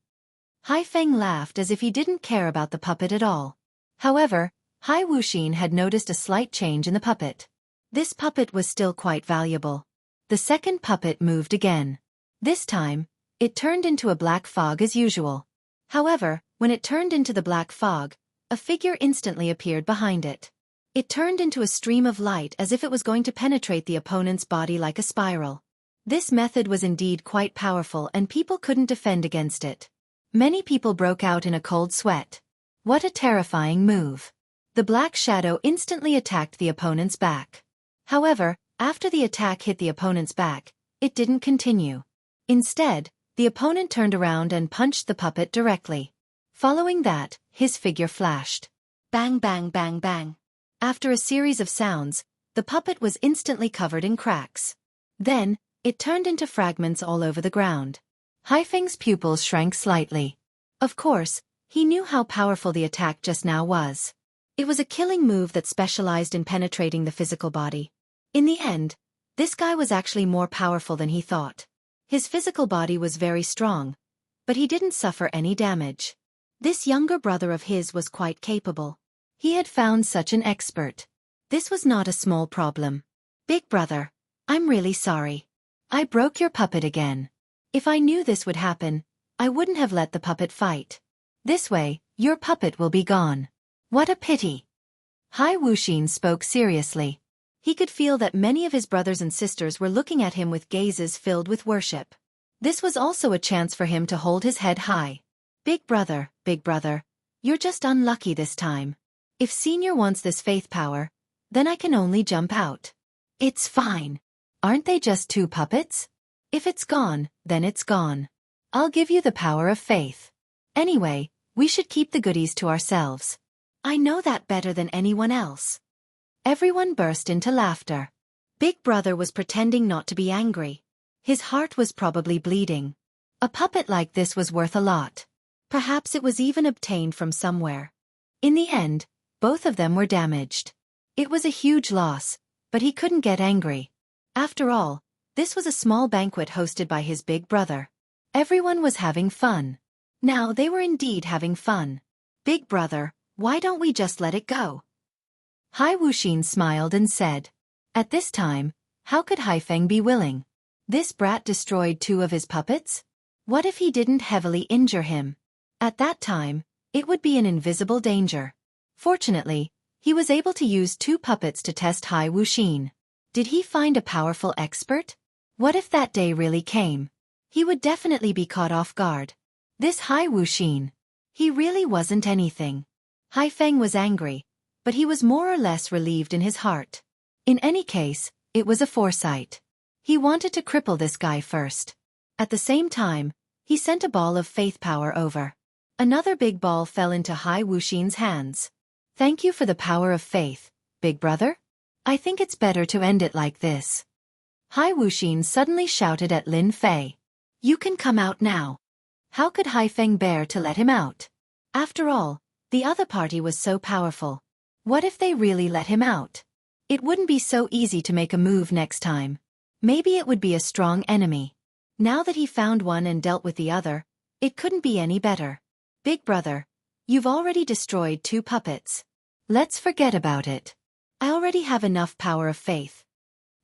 Haifeng laughed as if he didn't care about the puppet at all. However, Hai Wuxin had noticed a slight change in the puppet. This puppet was still quite valuable. The second puppet moved again. This time, it turned into a black fog as usual. However, when it turned into the black fog, a figure instantly appeared behind it. It turned into a stream of light as if it was going to penetrate the opponent's body like a spiral. This method was indeed quite powerful and people couldn't defend against it. Many people broke out in a cold sweat. What a terrifying move. The black shadow instantly attacked the opponent's back. However, after the attack hit the opponent's back, it didn't continue. Instead, the opponent turned around and punched the puppet directly. Following that, his figure flashed. Bang bang bang bang. After a series of sounds, the puppet was instantly covered in cracks. Then, it turned into fragments all over the ground. Haifeng's pupils shrank slightly. Of course, he knew how powerful the attack just now was. It was a killing move that specialized in penetrating the physical body. In the end, this guy was actually more powerful than he thought. His physical body was very strong, but he didn't suffer any damage. This younger brother of his was quite capable. He had found such an expert. This was not a small problem. Big brother, I'm really sorry. I broke your puppet again. If I knew this would happen, I wouldn't have let the puppet fight. This way, your puppet will be gone. What a pity. Hai Wuxin spoke seriously. He could feel that many of his brothers and sisters were looking at him with gazes filled with worship. This was also a chance for him to hold his head high. Big brother, you're just unlucky this time. If Senior wants this faith power, then I can only jump out. It's fine. Aren't they just two puppets? If it's gone, then it's gone. I'll give you the power of faith. Anyway, we should keep the goodies to ourselves. I know that better than anyone else. Everyone burst into laughter. Big brother was pretending not to be angry. His heart was probably bleeding. A puppet like this was worth a lot. Perhaps it was even obtained from somewhere. In the end, both of them were damaged. It was a huge loss, but he couldn't get angry. After all, this was a small banquet hosted by his big brother. Everyone was having fun. Now they were indeed having fun. Big brother, why don't we just let it go? Hai Wuxin smiled and said. At this time, how could Haifeng be willing? This brat destroyed two of his puppets? What if he didn't heavily injure him? At that time, it would be an invisible danger. Fortunately, he was able to use two puppets to test Hai Wuxin. Did he find a powerful expert? What if that day really came? He would definitely be caught off guard. This Hai Wuxin. He really wasn't anything. Haifeng was angry, but he was more or less relieved in his heart. In any case, it was a foresight. He wanted to cripple this guy first. At the same time, he sent a ball of faith power over. Another big ball fell into Hai Wuxin's hands. Thank you for the power of faith, big brother. I think it's better to end it like this. Hai Wuxin suddenly shouted at Lin Fei. You can come out now. How could Haifeng bear to let him out? After all, the other party was so powerful. What if they really let him out? It wouldn't be so easy to make a move next time. Maybe it would be a strong enemy. Now that he found one and dealt with the other, it couldn't be any better. Big brother, you've already destroyed two puppets. Let's forget about it. I already have enough power of faith.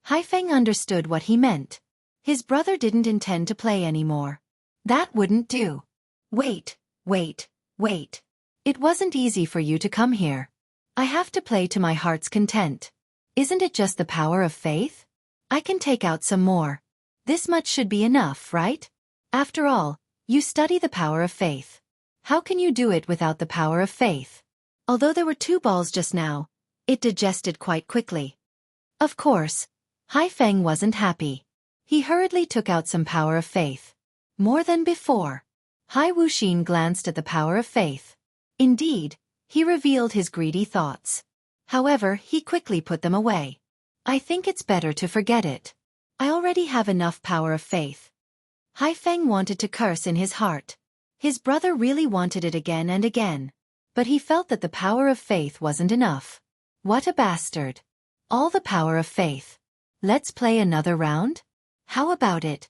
Haifeng understood what he meant. His brother didn't intend to play anymore. That wouldn't do. Wait. It wasn't easy for you to come here. I have to play to my heart's content. Isn't it just the power of faith? I can take out some more. This much should be enough, right? After all, you study the power of faith. How can you do it without the power of faith? Although there were two balls just now, it digested quite quickly. Of course, Haifeng wasn't happy. He hurriedly took out some power of faith. More than before. Hai Wuxin glanced at the power of faith. Indeed, he revealed his greedy thoughts. However, he quickly put them away. I think it's better to forget it. I already have enough power of faith. Haifeng wanted to curse in his heart. His brother really wanted it again and again. But he felt that the power of faith wasn't enough. What a bastard. All the power of faith. Let's play another round? How about it?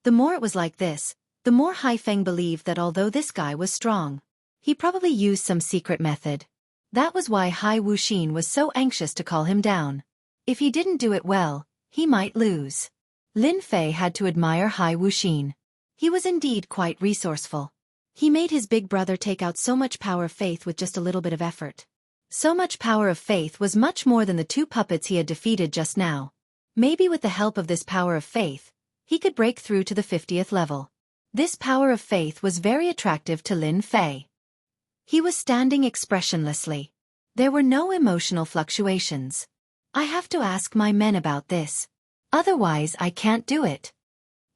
The more it was like this, the more Haifeng believed that although this guy was strong, he probably used some secret method. That was why Hai Wuxin was so anxious to call him down. If he didn't do it well, he might lose. Lin Fei had to admire Hai Wuxin. He was indeed quite resourceful. He made his big brother take out so much power of faith with just a little bit of effort. So much power of faith was much more than the two puppets he had defeated just now. Maybe with the help of this power of faith, he could break through to the 50th level. This power of faith was very attractive to Lin Fei. He was standing expressionlessly. There were no emotional fluctuations. I have to ask my men about this. Otherwise I can't do it.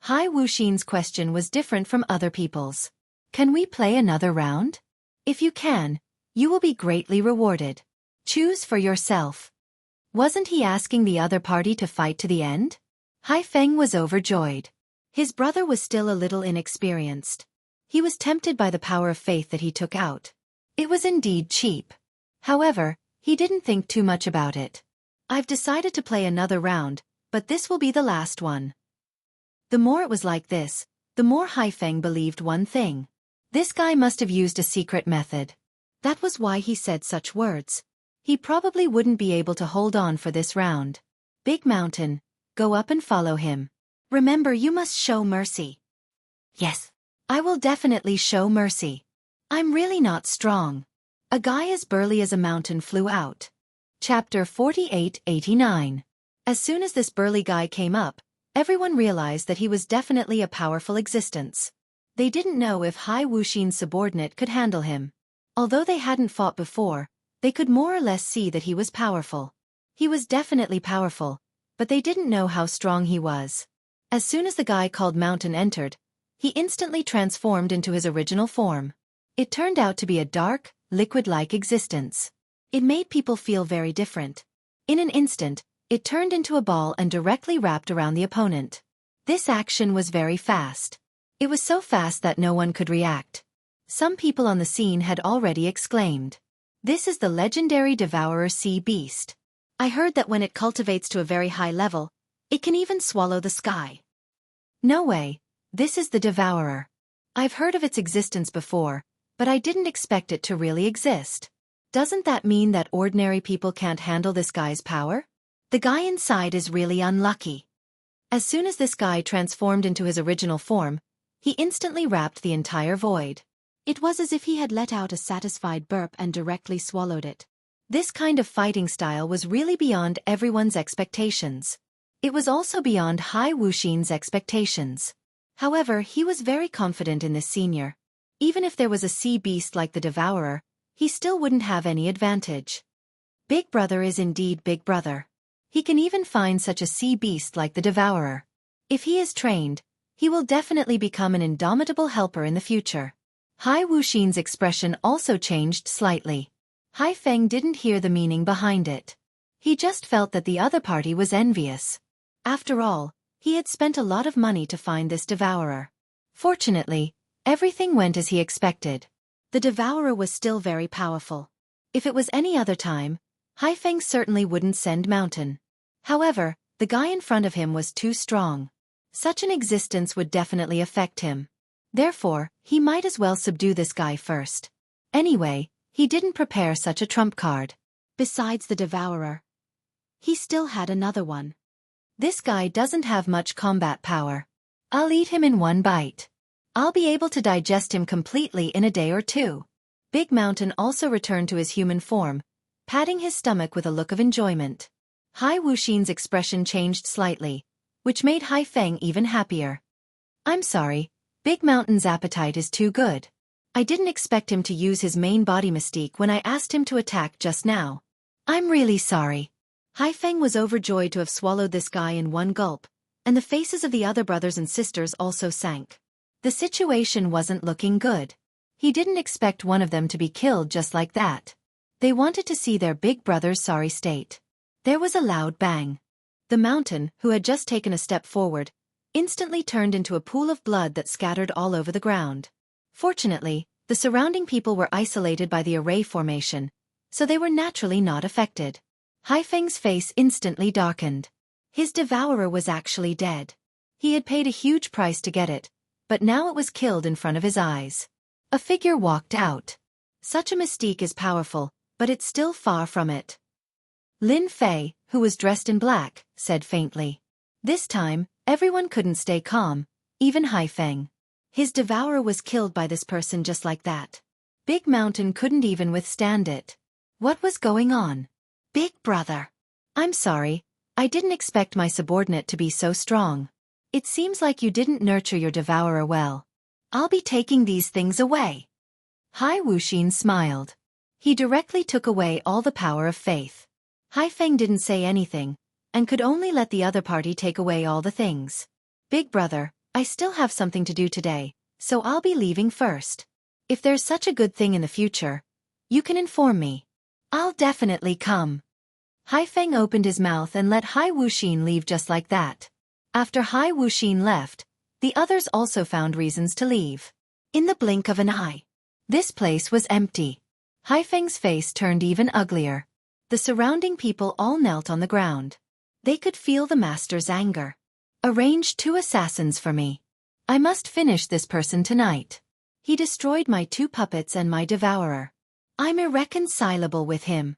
Hai Wuxin's question was different from other people's. Can we play another round? If you can, you will be greatly rewarded. Choose for yourself. Wasn't he asking the other party to fight to the end? Hai Feng was overjoyed. His brother was still a little inexperienced. He was tempted by the power of faith that he took out. It was indeed cheap. However, he didn't think too much about it. I've decided to play another round, but this will be the last one. The more it was like this, the more Hai Feng believed one thing. This guy must have used a secret method. That was why he said such words. He probably wouldn't be able to hold on for this round. Big Mountain, go up and follow him. Remember, you must show mercy. Yes. I will definitely show mercy. I'm really not strong. A guy as burly as a mountain flew out. Chapter 48-89. As soon as this burly guy came up, everyone realized that he was definitely a powerful existence. They didn't know if Hai Wuxin's subordinate could handle him. Although they hadn't fought before, they could more or less see that he was powerful. He was definitely powerful, but they didn't know how strong he was. As soon as the guy called Mountain entered, he instantly transformed into his original form. It turned out to be a dark, liquid-like existence. It made people feel very different. In an instant, it turned into a ball and directly wrapped around the opponent. This action was very fast. It was so fast that no one could react. Some people on the scene had already exclaimed, "This is the legendary Devourer Sea Beast. I heard that when it cultivates to a very high level, it can even swallow the sky." No way, this is the Devourer. I've heard of its existence before, but I didn't expect it to really exist. Doesn't that mean that ordinary people can't handle this guy's power? The guy inside is really unlucky. As soon as this guy transformed into his original form, he instantly wrapped the entire void. It was as if he had let out a satisfied burp and directly swallowed it. This kind of fighting style was really beyond everyone's expectations. It was also beyond Hai Wuxin's expectations. However, he was very confident in this senior. Even if there was a sea beast like the Devourer, he still wouldn't have any advantage. Big Brother is indeed Big Brother. He can even find such a sea beast like the Devourer. If he is trained, he will definitely become an indomitable helper in the future. Hai Wuxin's expression also changed slightly. Hai Feng didn't hear the meaning behind it. He just felt that the other party was envious. After all, he had spent a lot of money to find this Devourer. Fortunately, everything went as he expected. The Devourer was still very powerful. If it was any other time, Hai Feng certainly wouldn't send Mountain. However, the guy in front of him was too strong. Such an existence would definitely affect him. Therefore, he might as well subdue this guy first. Anyway, he didn't prepare such a trump card. Besides the Devourer, he still had another one. This guy doesn't have much combat power. I'll eat him in one bite. I'll be able to digest him completely in a day or two. Big Mountain also returned to his human form, patting his stomach with a look of enjoyment. Hai Wuxin's expression changed slightly, which made Hai Feng even happier. I'm sorry, Big Mountain's appetite is too good. I didn't expect him to use his main body mystique when I asked him to attack just now. I'm really sorry. Hai Feng was overjoyed to have swallowed this guy in one gulp, and the faces of the other brothers and sisters also sank. The situation wasn't looking good. He didn't expect one of them to be killed just like that. They wanted to see their big brother's sorry state. There was a loud bang. The Mountain, who had just taken a step forward, instantly turned into a pool of blood that scattered all over the ground. Fortunately, the surrounding people were isolated by the array formation, so they were naturally not affected. Hai Feng's face instantly darkened. His Devourer was actually dead. He had paid a huge price to get it, but now it was killed in front of his eyes. A figure walked out. Such a mystique is powerful, but it's still far from it. Lin Fei, who was dressed in black, said faintly. This time, everyone couldn't stay calm, even Hai Feng. His devourer was killed by this person just like that. Big Mountain couldn't even withstand it. What was going on? Big brother. I'm sorry, I didn't expect my subordinate to be so strong. It seems like you didn't nurture your devourer well. I'll be taking these things away. Hai Wuxin smiled. He directly took away all the power of faith. Hai Feng didn't say anything, and could only let the other party take away all the things. Big brother, I still have something to do today, so I'll be leaving first. If there's such a good thing in the future, you can inform me. I'll definitely come. Hai Feng opened his mouth and let Hai Wuxin leave just like that. After Hai Wuxin left, the others also found reasons to leave. In the blink of an eye, this place was empty. Hai Feng's face turned even uglier. The surrounding people all knelt on the ground. They could feel the master's anger. Arrange 2 assassins for me. I must finish this person tonight. He destroyed my 2 puppets and my devourer. I'm irreconcilable with him.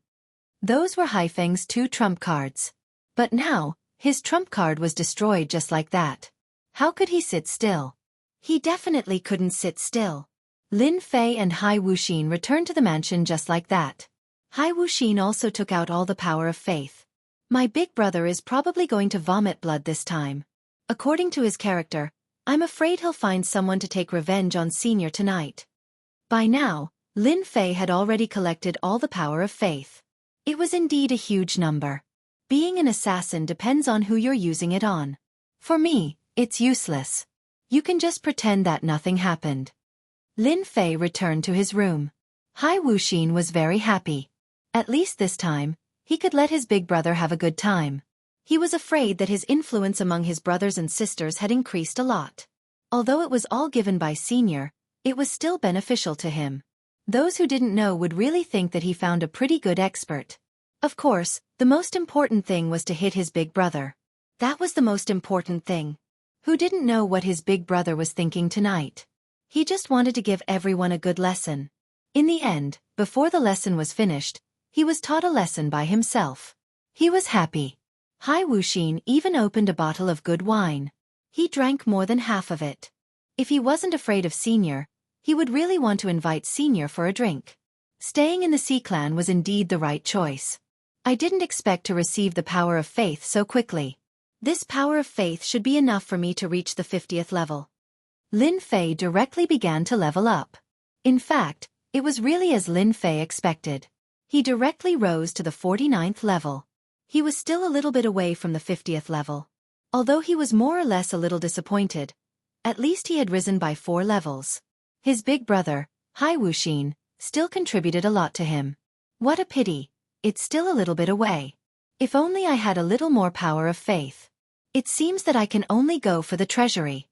Those were Hai Feng's 2 trump cards. But now, his trump card was destroyed just like that. How could he sit still? He definitely couldn't sit still. Lin Fei and Hai Wuxin returned to the mansion just like that. Hai Wuxin also took out all the power of faith. My big brother is probably going to vomit blood this time. According to his character, I'm afraid he'll find someone to take revenge on Senior tonight. By now, Lin Fei had already collected all the power of faith. It was indeed a huge number. Being an assassin depends on who you're using it on. For me, it's useless. You can just pretend that nothing happened. Lin Fei returned to his room. Hai Wuxin was very happy. At least this time, he could let his big brother have a good time. He was afraid that his influence among his brothers and sisters had increased a lot. Although it was all given by Senior, it was still beneficial to him. Those who didn't know would really think that he found a pretty good expert. Of course, the most important thing was to hit his big brother. That was the most important thing. Who didn't know what his big brother was thinking tonight? He just wanted to give everyone a good lesson. In the end, before the lesson was finished, he was taught a lesson by himself. He was happy. Hai Wuxin even opened a bottle of good wine. He drank more than half of it. If he wasn't afraid of Senior, he would really want to invite Senior for a drink. Staying in the Sea Clan was indeed the right choice. I didn't expect to receive the power of faith so quickly. This power of faith should be enough for me to reach the 50th level. Lin Fei directly began to level up. In fact, it was really as Lin Fei expected. He directly rose to the 49th level. He was still a little bit away from the 50th level. Although he was more or less a little disappointed, at least he had risen by 4 levels. His big brother, Hai Wuxin, still contributed a lot to him. What a pity, it's still a little bit away. If only I had a little more power of faith. It seems that I can only go for the treasury.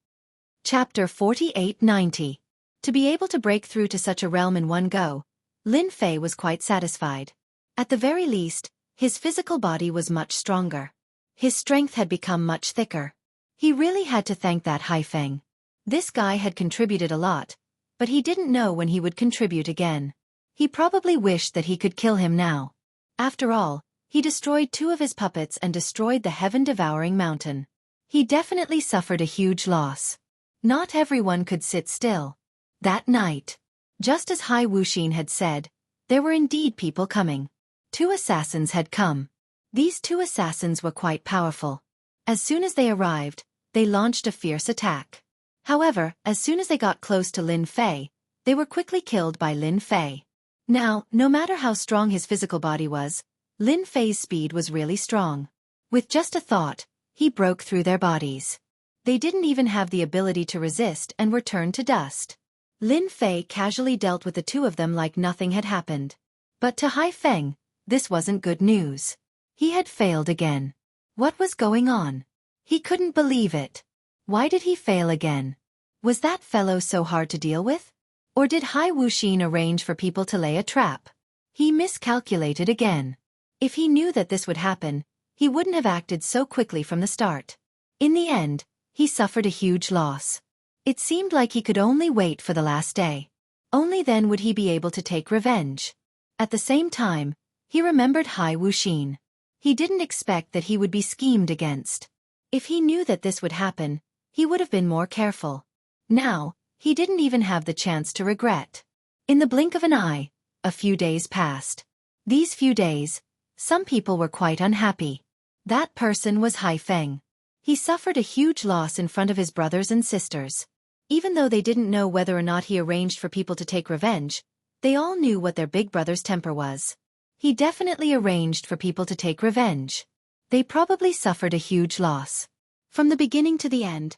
Chapter 4890. To be able to break through to such a realm in one go, Lin Fei was quite satisfied. At the very least, his physical body was much stronger. His strength had become much thicker. He really had to thank that Hai Feng. This guy had contributed a lot, but he didn't know when he would contribute again. He probably wished that he could kill him now. After all, he destroyed 2 of his puppets and destroyed the heaven-devouring mountain. He definitely suffered a huge loss. Not everyone could sit still. That night, just as Hai Wuxin had said, there were indeed people coming. 2 assassins had come. These 2 assassins were quite powerful. As soon as they arrived, they launched a fierce attack. However, as soon as they got close to Lin Fei, they were quickly killed by Lin Fei. Now, no matter how strong his physical body was, Lin Fei's speed was really strong. With just a thought, he broke through their bodies. They didn't even have the ability to resist and were turned to dust. Lin Fei casually dealt with the 2 of them like nothing had happened. But to Hai Feng, this wasn't good news. He had failed again. What was going on? He couldn't believe it. Why did he fail again? Was that fellow so hard to deal with? Or did Hai Wuxin arrange for people to lay a trap? He miscalculated again. If he knew that this would happen, he wouldn't have acted so quickly from the start. In the end, he suffered a huge loss. It seemed like he could only wait for the last day. Only then would he be able to take revenge. At the same time, he remembered Hai Wuxin. He didn't expect that he would be schemed against. If he knew that this would happen, he would have been more careful. Now, He didn't even have the chance to regret. In the blink of an eye, a few days passed. These few days, some people were quite unhappy. That person was Haifeng. He suffered a huge loss in front of his brothers and sisters. Even though they didn't know whether or not he arranged for people to take revenge, they all knew what their big brother's temper was. He definitely arranged for people to take revenge. They probably suffered a huge loss. From the beginning to the end,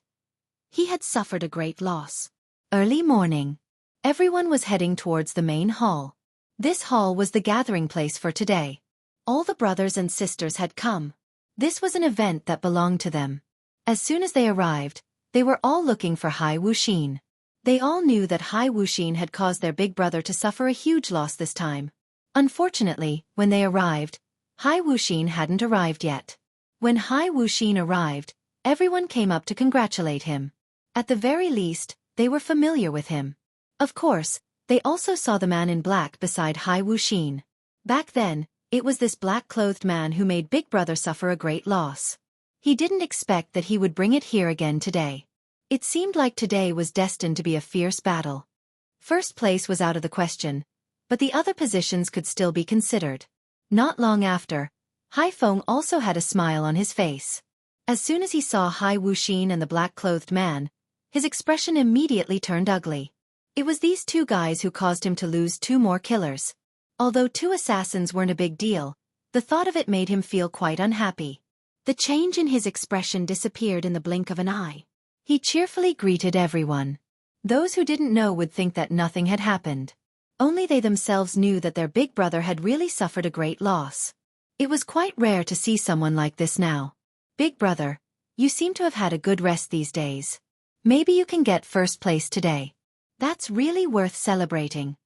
he had suffered a great loss. Early morning. Everyone was heading towards the main hall. This hall was the gathering place for today. All the brothers and sisters had come. This was an event that belonged to them. As soon as they arrived, they were all looking for Hai Wuxin. They all knew that Hai Wuxin had caused their big brother to suffer a huge loss this time. Unfortunately, when they arrived, Hai Wuxin hadn't arrived yet. When Hai Wuxin arrived, everyone came up to congratulate him. At the very least, they were familiar with him. Of course, they also saw the man in black beside Hai Wuxin. Back then, it was this black-clothed man who made Big Brother suffer a great loss. He didn't expect that he would bring it here again today. It seemed like today was destined to be a fierce battle. First place was out of the question, but the other positions could still be considered. Not long after, Haifeng also had a smile on his face. As soon as he saw Hai Wuxin and the black-clothed man, his expression immediately turned ugly. It was these two guys who caused him to lose 2 more killers. Although 2 assassins weren't a big deal, the thought of it made him feel quite unhappy. The change in his expression disappeared in the blink of an eye. He cheerfully greeted everyone. Those who didn't know would think that nothing had happened. Only they themselves knew that their big brother had really suffered a great loss. It was quite rare to see someone like this now. Big brother, you seem to have had a good rest these days. Maybe you can get first place today. That's really worth celebrating.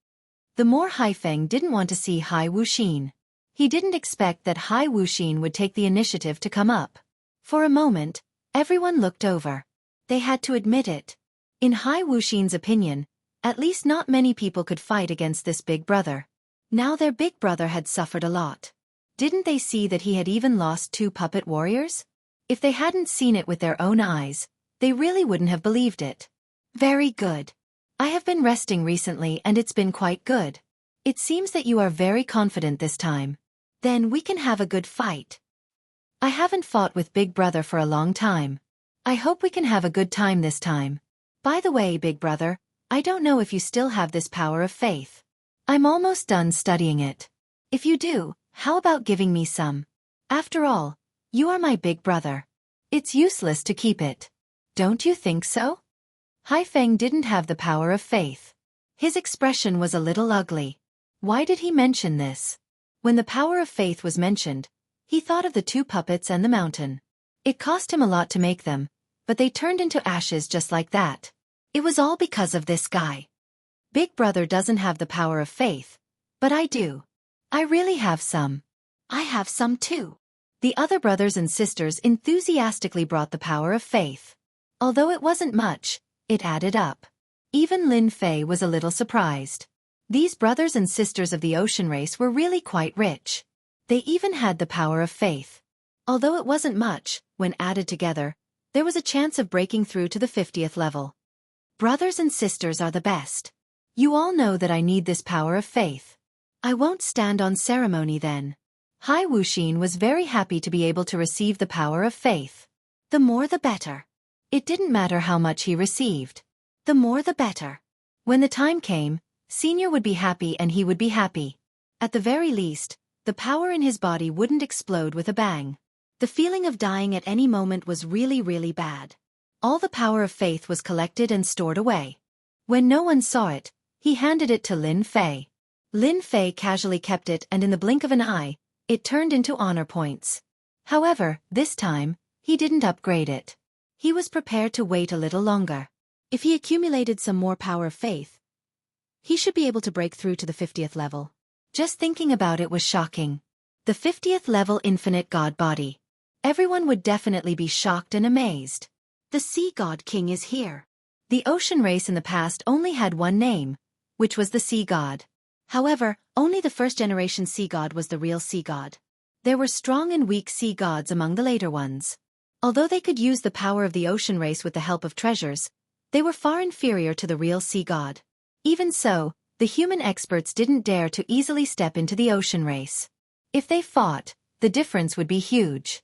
The more Haifeng didn't want to see Hai Wuxin. He didn't expect that Hai Wuxin would take the initiative to come up. For a moment, everyone looked over. They had to admit it. In Hai Wuxin's opinion, at least not many people could fight against this big brother. Now their big brother had suffered a lot. Didn't they see that he had even lost 2 puppet warriors? If they hadn't seen it with their own eyes, they really wouldn't have believed it. Very good. I have been resting recently and it's been quite good. It seems that you are very confident this time. Then we can have a good fight. I haven't fought with Big Brother for a long time. I hope we can have a good time this time. By the way, Big Brother, I don't know if you still have this power of faith. I'm almost done studying it. If you do, how about giving me some? After all, you are my big brother. It's useless to keep it. Don't you think so? Haifeng didn't have the power of faith. His expression was a little ugly. Why did he mention this? When the power of faith was mentioned, he thought of the 2 puppets and the mountain. It cost him a lot to make them, but they turned into ashes just like that. It was all because of this guy. Big Brother doesn't have the power of faith, but I do. I really have some. I have some too. The other brothers and sisters enthusiastically brought the power of faith. Although it wasn't much, it added up. Even Lin Fei was a little surprised. These brothers and sisters of the ocean race were really quite rich. They even had the power of faith. Although it wasn't much, when added together, there was a chance of breaking through to the 50th level. Brothers and sisters are the best. You all know that I need this power of faith. I won't stand on ceremony then. Hai Wuxin was very happy to be able to receive the power of faith. The more the better. It didn't matter how much he received. The more the better. When the time came, Senior would be happy and he would be happy. At the very least, the power in his body wouldn't explode with a bang. The feeling of dying at any moment was really, really bad. All the power of faith was collected and stored away. When no one saw it, he handed it to Lin Fei. Lin Fei casually kept it and in the blink of an eye, it turned into honor points. However, this time, he didn't upgrade it. He was prepared to wait a little longer. If he accumulated some more power of faith, he should be able to break through to the 50th level. Just thinking about it was shocking. The 50th level infinite god body. Everyone would definitely be shocked and amazed. The Sea God King is here. The ocean race in the past only had one name, which was the Sea God. However, only the first generation Sea God was the real Sea God. There were strong and weak Sea Gods among the later ones. Although they could use the power of the ocean race with the help of treasures, They were far inferior to the real sea god. Even so, the human experts didn't dare to easily step into the ocean race. If they fought, the difference would be huge.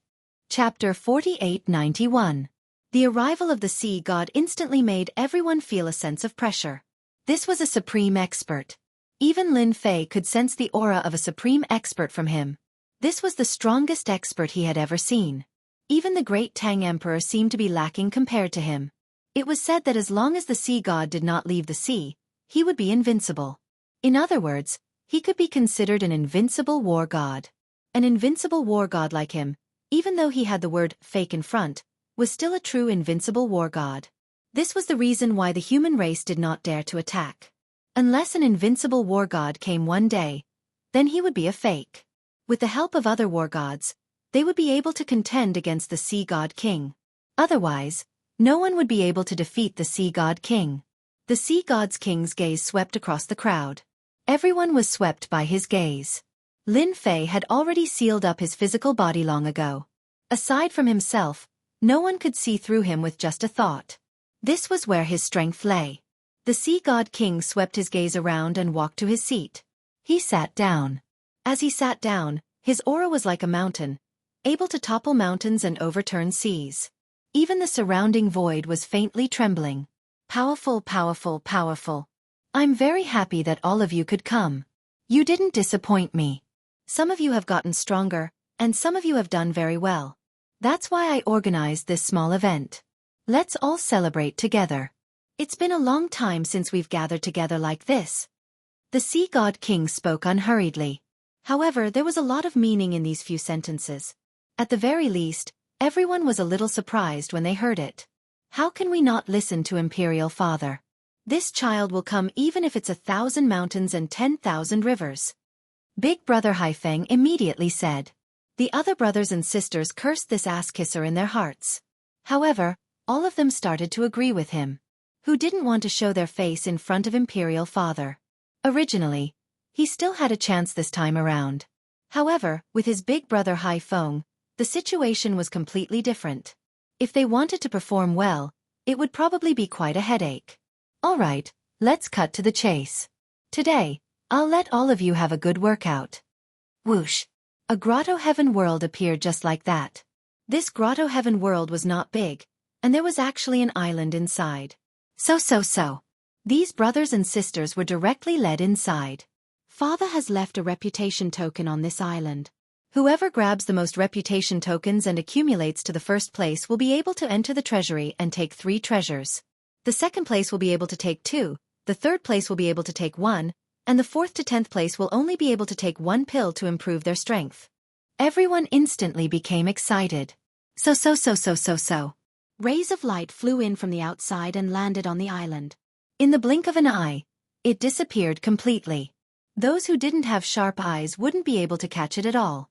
Chapter 4891. The arrival of the sea god instantly made everyone feel a sense of pressure. This was a supreme expert. Even Lin Fei could sense the aura of a supreme expert from him. This was the strongest expert he had ever seen. Even the great Tang Emperor seemed to be lacking compared to him. It was said that as long as the sea god did not leave the sea, he would be invincible. In other words, he could be considered an invincible war god. An invincible war god like him, even though he had the word fake in front, was still a true invincible war god. This was the reason why the human race did not dare to attack. Unless an invincible war god came one day, then he would be a fake. With the help of other war gods, they would be able to contend against the sea god king. Otherwise, no one would be able to defeat the sea god king. The sea god's king's gaze swept across the crowd. Everyone was swept by his gaze. Lin Fei had already sealed up his physical body long ago. Aside from himself, no one could see through him with just a thought. This was where his strength lay. The sea god king swept his gaze around and walked to his seat. He sat down. As he sat down, his aura was like a mountain, able to topple mountains and overturn seas. Even the surrounding void was faintly trembling. Powerful, powerful, powerful. I'm very happy that all of you could come. You didn't disappoint me. Some of you have gotten stronger, and some of you have done very well. That's why I organized this small event. Let's all celebrate together. It's been a long time since we've gathered together like this. The sea god king spoke unhurriedly. However, there was a lot of meaning in these few sentences. At the very least, everyone was a little surprised when they heard it. How can we not listen to Imperial Father? This child will come even if it's 1,000 mountains and 10,000 rivers. Big brother Haifeng immediately said. The other brothers and sisters cursed this ass-kisser in their hearts. However, all of them started to agree with him. Who didn't want to show their face in front of Imperial Father? Originally, he still had a chance this time around. However, with his big brother Haifeng, the situation was completely different. If they wanted to perform well, it would probably be quite a headache. Alright, let's cut to the chase. Today, I'll let all of you have a good workout. Whoosh! A grotto heaven world appeared just like that. This grotto heaven world was not big, and there was actually an island inside. So. These brothers and sisters were directly led inside. Father has left a reputation token on this island. Whoever grabs the most reputation tokens and accumulates to the first place will be able to enter the treasury and take 3 treasures. The second place will be able to take 2, the third place will be able to take 1, and the 4th to 10th place will only be able to take 1 pill to improve their strength. Everyone instantly became excited. So. Rays of light flew in from the outside and landed on the island. In the blink of an eye, it disappeared completely. Those who didn't have sharp eyes wouldn't be able to catch it at all.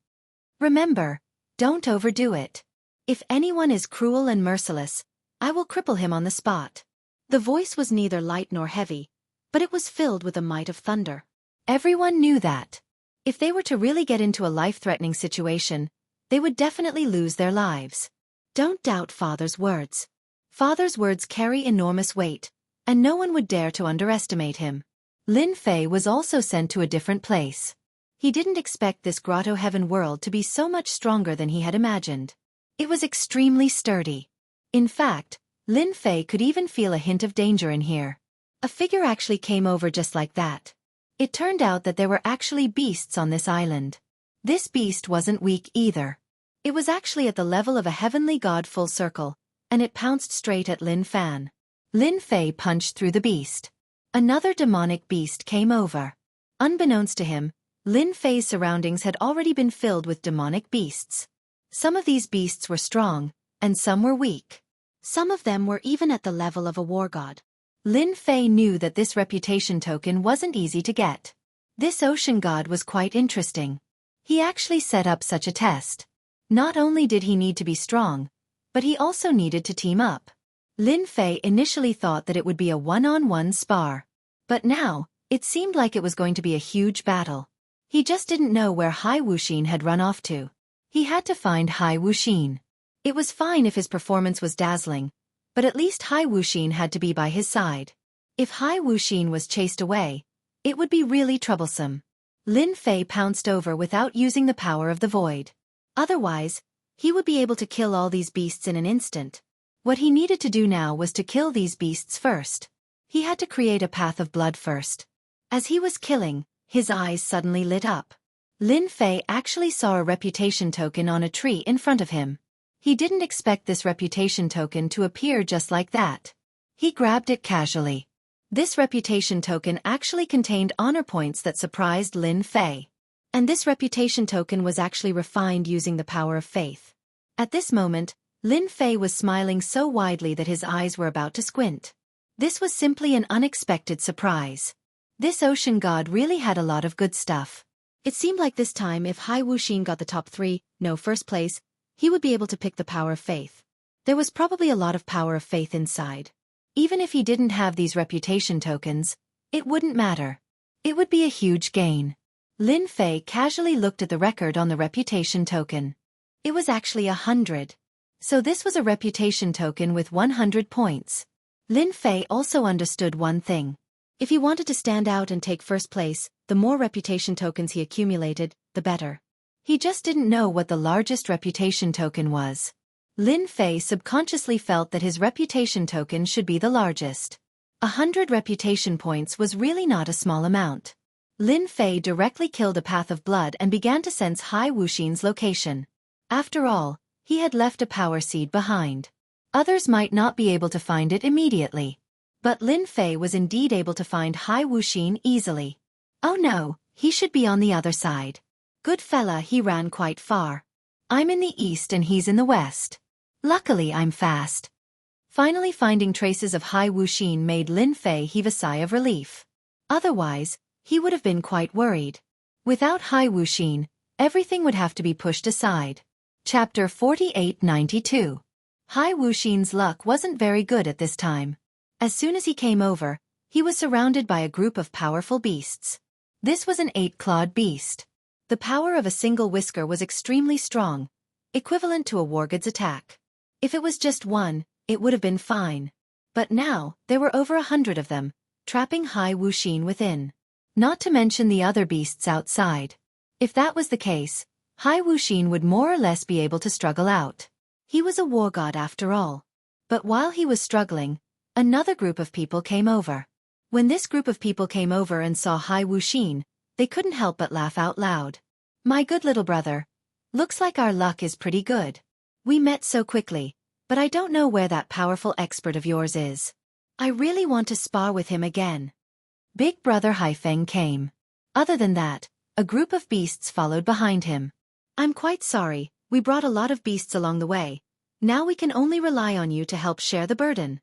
Remember, don't overdo it. If anyone is cruel and merciless, I will cripple him on the spot. The voice was neither light nor heavy, but it was filled with the might of thunder. Everyone knew that. If they were to really get into a life-threatening situation, they would definitely lose their lives. Don't doubt Father's words. Father's words carry enormous weight, and no one would dare to underestimate him. Lin Fei was also sent to a different place. He didn't expect this grotto heaven world to be so much stronger than he had imagined. It was extremely sturdy. In fact, Lin Fei could even feel a hint of danger in here. A figure actually came over just like that. It turned out that there were actually beasts on this island. This beast wasn't weak either. It was actually at the level of a heavenly god full circle, and it pounced straight at Lin Fan. Lin Fei punched through the beast. Another demonic beast came over. Unbeknownst to him, Lin Fei's surroundings had already been filled with demonic beasts. Some of these beasts were strong, and some were weak. Some of them were even at the level of a war god. Lin Fei knew that this reputation token wasn't easy to get. This ocean god was quite interesting. He actually set up such a test. Not only did he need to be strong, but he also needed to team up. Lin Fei initially thought that it would be a one-on-one spar. But now, it seemed like it was going to be a huge battle. He just didn't know where Hai Wuxin had run off to. He had to find Hai Wuxin. It was fine if his performance was dazzling, But at least Hai Wuxin had to be by his side. If Hai Wuxin was chased away, it would be really troublesome. Lin Fei pounced over without using the power of the void. Otherwise, he would be able to kill all these beasts in an instant. What he needed to do now was to kill these beasts first. He had to create a path of blood first. As he was killing, his eyes suddenly lit up. Lin Fei actually saw a reputation token on a tree in front of him. He didn't expect this reputation token to appear just like that. He grabbed it casually. This reputation token actually contained honor points that surprised Lin Fei. And this reputation token was actually refined using the power of faith. At this moment, Lin Fei was smiling so widely that his eyes were about to squint. This was simply an unexpected surprise. This ocean god really had a lot of good stuff. It seemed like this time if Hai Wuxin got the top 3, no first place, he would be able to pick the power of faith. There was probably a lot of power of faith inside. Even if he didn't have these reputation tokens, it wouldn't matter. It would be a huge gain. Lin Fei casually looked at the record on the reputation token. It was actually 100. So this was a reputation token with 100 points. Lin Fei also understood one thing. If he wanted to stand out and take first place, the more reputation tokens he accumulated, the better. He just didn't know what the largest reputation token was. Lin Fei subconsciously felt that his reputation token should be the largest. 100 reputation points was really not a small amount. Lin Fei directly killed a path of blood and began to sense Hai Wuxin's location. After all, he had left a power seed behind. Others might not be able to find it immediately. But Lin Fei was indeed able to find Hai Wuxin easily. Oh no, he should be on the other side. Good fella, he ran quite far. I'm in the east and he's in the west. Luckily I'm fast. Finally finding traces of Hai Wuxin made Lin Fei heave a sigh of relief. Otherwise, he would have been quite worried. Without Hai Wuxin, everything would have to be pushed aside. Chapter 4892. Hai Wuxin's luck wasn't very good at this time. As soon as he came over, he was surrounded by a group of powerful beasts. This was an 8-clawed beast. The power of a single whisker was extremely strong, equivalent to a wargod's attack. If it was just one, it would have been fine. But now, there were over 100 of them, trapping Hai Wuxin within. Not to mention the other beasts outside. If that was the case, Hai Wuxin would more or less be able to struggle out. He was a war god after all. But while he was struggling, another group of people came over. When this group of people came over and saw Hai Wuxin, they couldn't help but laugh out loud. My good little brother. Looks like our luck is pretty good. We met so quickly, but I don't know where that powerful expert of yours is. I really want to spar with him again. Big brother Haifeng came. Other than that, a group of beasts followed behind him. I'm quite sorry, we brought a lot of beasts along the way. Now we can only rely on you to help share the burden.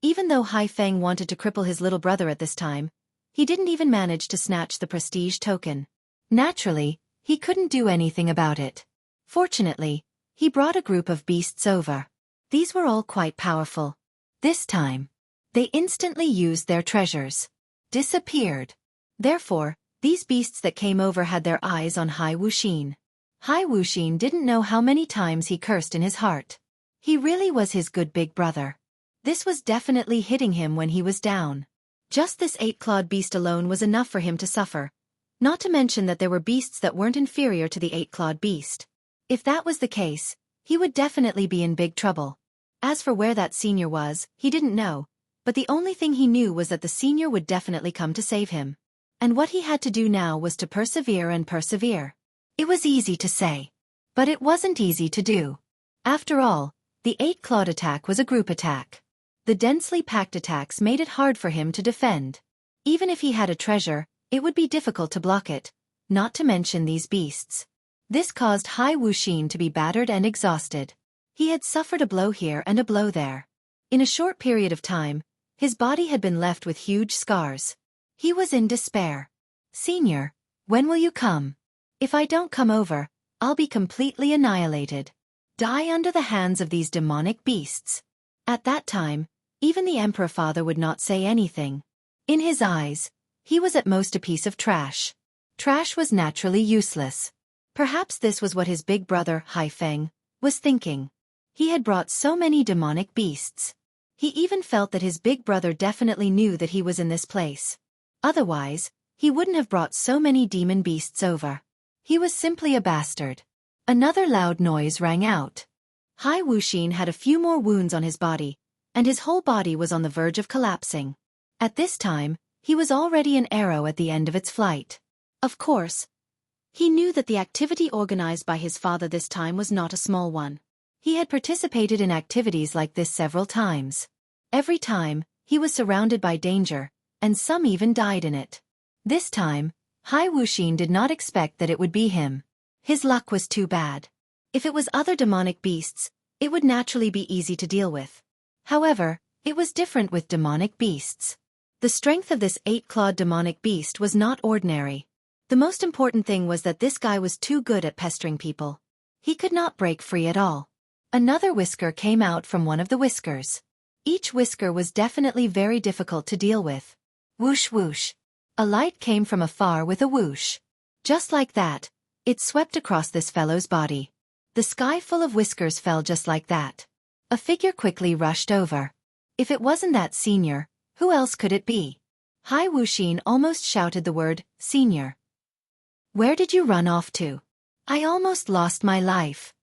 Even though Haifeng wanted to cripple his little brother at this time, he didn't even manage to snatch the prestige token. Naturally, he couldn't do anything about it. Fortunately, he brought a group of beasts over. These were all quite powerful. This time, they instantly used their treasures. Disappeared. Therefore, these beasts that came over had their eyes on Hai Wuxin. Hai Wuxin didn't know how many times he cursed in his heart. He really was his good big brother. This was definitely hitting him when he was down. Just this 8-clawed beast alone was enough for him to suffer. Not to mention that there were beasts that weren't inferior to the 8-clawed beast. If that was the case, he would definitely be in big trouble. As for where that senior was, he didn't know, but the only thing he knew was that the senior would definitely come to save him. And what he had to do now was to persevere and persevere. It was easy to say, but it wasn't easy to do. After all, the 8-clawed attack was a group attack. The densely packed attacks made it hard for him to defend. Even if he had a treasure, it would be difficult to block it, not to mention these beasts. This caused Hai Wuxin to be battered and exhausted. He had suffered a blow here and a blow there. In a short period of time, his body had been left with huge scars. He was in despair. Senior, when will you come? If I don't come over, I'll be completely annihilated. Die under the hands of these demonic beasts. At that time, even the Emperor Father would not say anything. In his eyes, he was at most a piece of trash. Trash was naturally useless. Perhaps this was what his big brother, Haifeng, was thinking. He had brought so many demonic beasts. He even felt that his big brother definitely knew that he was in this place. Otherwise, he wouldn't have brought so many demon beasts over. He was simply a bastard. Another loud noise rang out. Hai Wuxin had a few more wounds on his body, and his whole body was on the verge of collapsing. At this time, he was already an arrow at the end of its flight. Of course, he knew that the activity organized by his father this time was not a small one. He had participated in activities like this several times. Every time, he was surrounded by danger, and some even died in it. This time, Hai Wuxin did not expect that it would be him. His luck was too bad. If it was other demonic beasts, it would naturally be easy to deal with. However, it was different with demonic beasts. The strength of this 8-clawed demonic beast was not ordinary. The most important thing was that this guy was too good at pestering people. He could not break free at all. Another whisker came out from one of the whiskers. Each whisker was definitely very difficult to deal with. Whoosh whoosh. A light came from afar with a whoosh. Just like that, it swept across this fellow's body. The sky full of whiskers fell just like that. A figure quickly rushed over. If it wasn't that senior, who else could it be? Hai Wuxin almost shouted the word, "Senior." "Where did you run off to? I almost lost my life."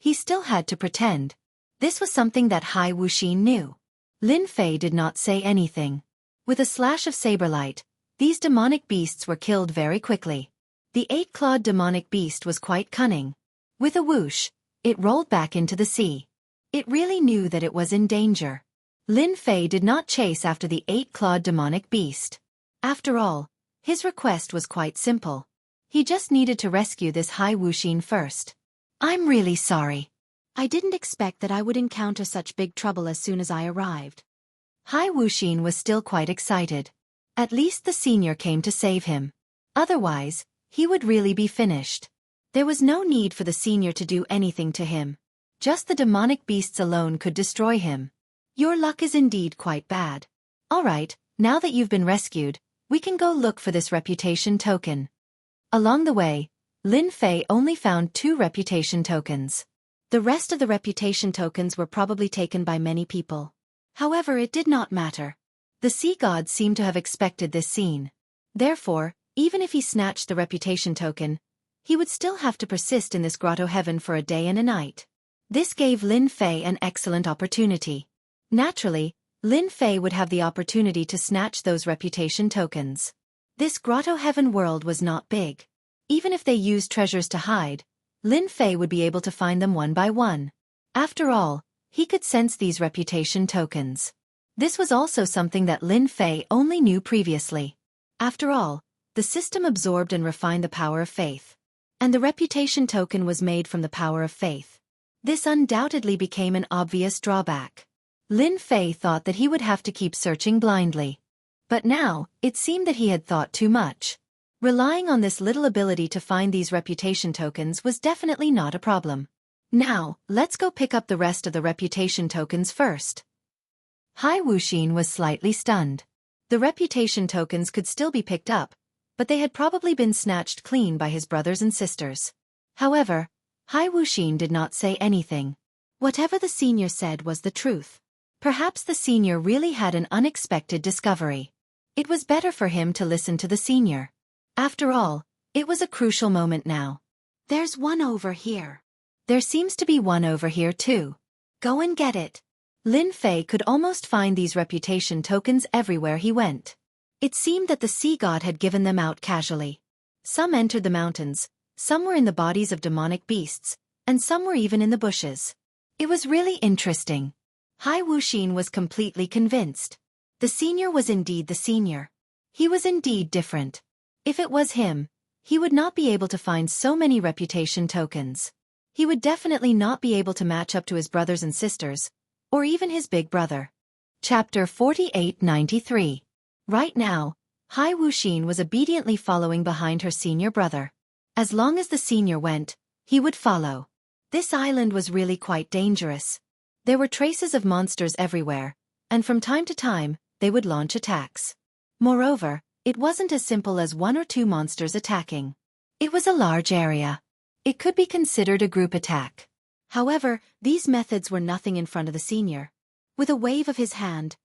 He still had to pretend. This was something that Hai Wuxin knew. Lin Fei did not say anything. With a slash of saberlight, these demonic beasts were killed very quickly. The 8-clawed demonic beast was quite cunning. With a whoosh, it rolled back into the sea. It really knew that it was in danger. Lin Fei did not chase after the 8-clawed demonic beast. After all, his request was quite simple. He just needed to rescue this Hai Wuxin first. "I'm really sorry. I didn't expect that I would encounter such big trouble as soon as I arrived." Hai Wuxin was still quite excited. At least the senior came to save him. Otherwise, he would really be finished. There was no need for the senior to do anything to him. Just the demonic beasts alone could destroy him. Your luck is indeed quite bad. Alright, now that you've been rescued, we can go look for this reputation token. Along the way, Lin Fei only found 2 reputation tokens. The rest of the reputation tokens were probably taken by many people. However, it did not matter. The sea gods seemed to have expected this scene. Therefore, even if he snatched the reputation token, he would still have to persist in this grotto heaven for a day and a night. This gave Lin Fei an excellent opportunity. Naturally, Lin Fei would have the opportunity to snatch those reputation tokens. This grotto heaven world was not big. Even if they used treasures to hide, Lin Fei would be able to find them one by one. After all, he could sense these reputation tokens. This was also something that Lin Fei only knew previously. After all, the system absorbed and refined the power of faith. And the reputation token was made from the power of faith. This undoubtedly became an obvious drawback. Lin Fei thought that he would have to keep searching blindly. But now, it seemed that he had thought too much. Relying on this little ability to find these reputation tokens was definitely not a problem. Now, let's go pick up the rest of the reputation tokens first. Hai Wuxin was slightly stunned. The reputation tokens could still be picked up, but they had probably been snatched clean by his brothers and sisters. However, Hai Wuxin did not say anything. Whatever the senior said was the truth. Perhaps the senior really had an unexpected discovery. It was better for him to listen to the senior. After all, it was a crucial moment now. "There's one over here." "There seems to be one over here too. Go and get it." Lin Fei could almost find these reputation tokens everywhere he went. It seemed that the sea god had given them out casually. Some entered the mountains, some were in the bodies of demonic beasts, and some were even in the bushes. It was really interesting. Hai Wuxin was completely convinced. The senior was indeed the senior. He was indeed different. If it was him, he would not be able to find so many reputation tokens. He would definitely not be able to match up to his brothers and sisters, or even his big brother. Chapter 4893. Right now, Hai Wuxin was obediently following behind her senior brother. As long as the senior went, he would follow. This island was really quite dangerous. There were traces of monsters everywhere, and from time to time, they would launch attacks. Moreover, it wasn't as simple as 1 or 2 monsters attacking. It was a large area. It could be considered a group attack. However, these methods were nothing in front of the senior. With a wave of his hand,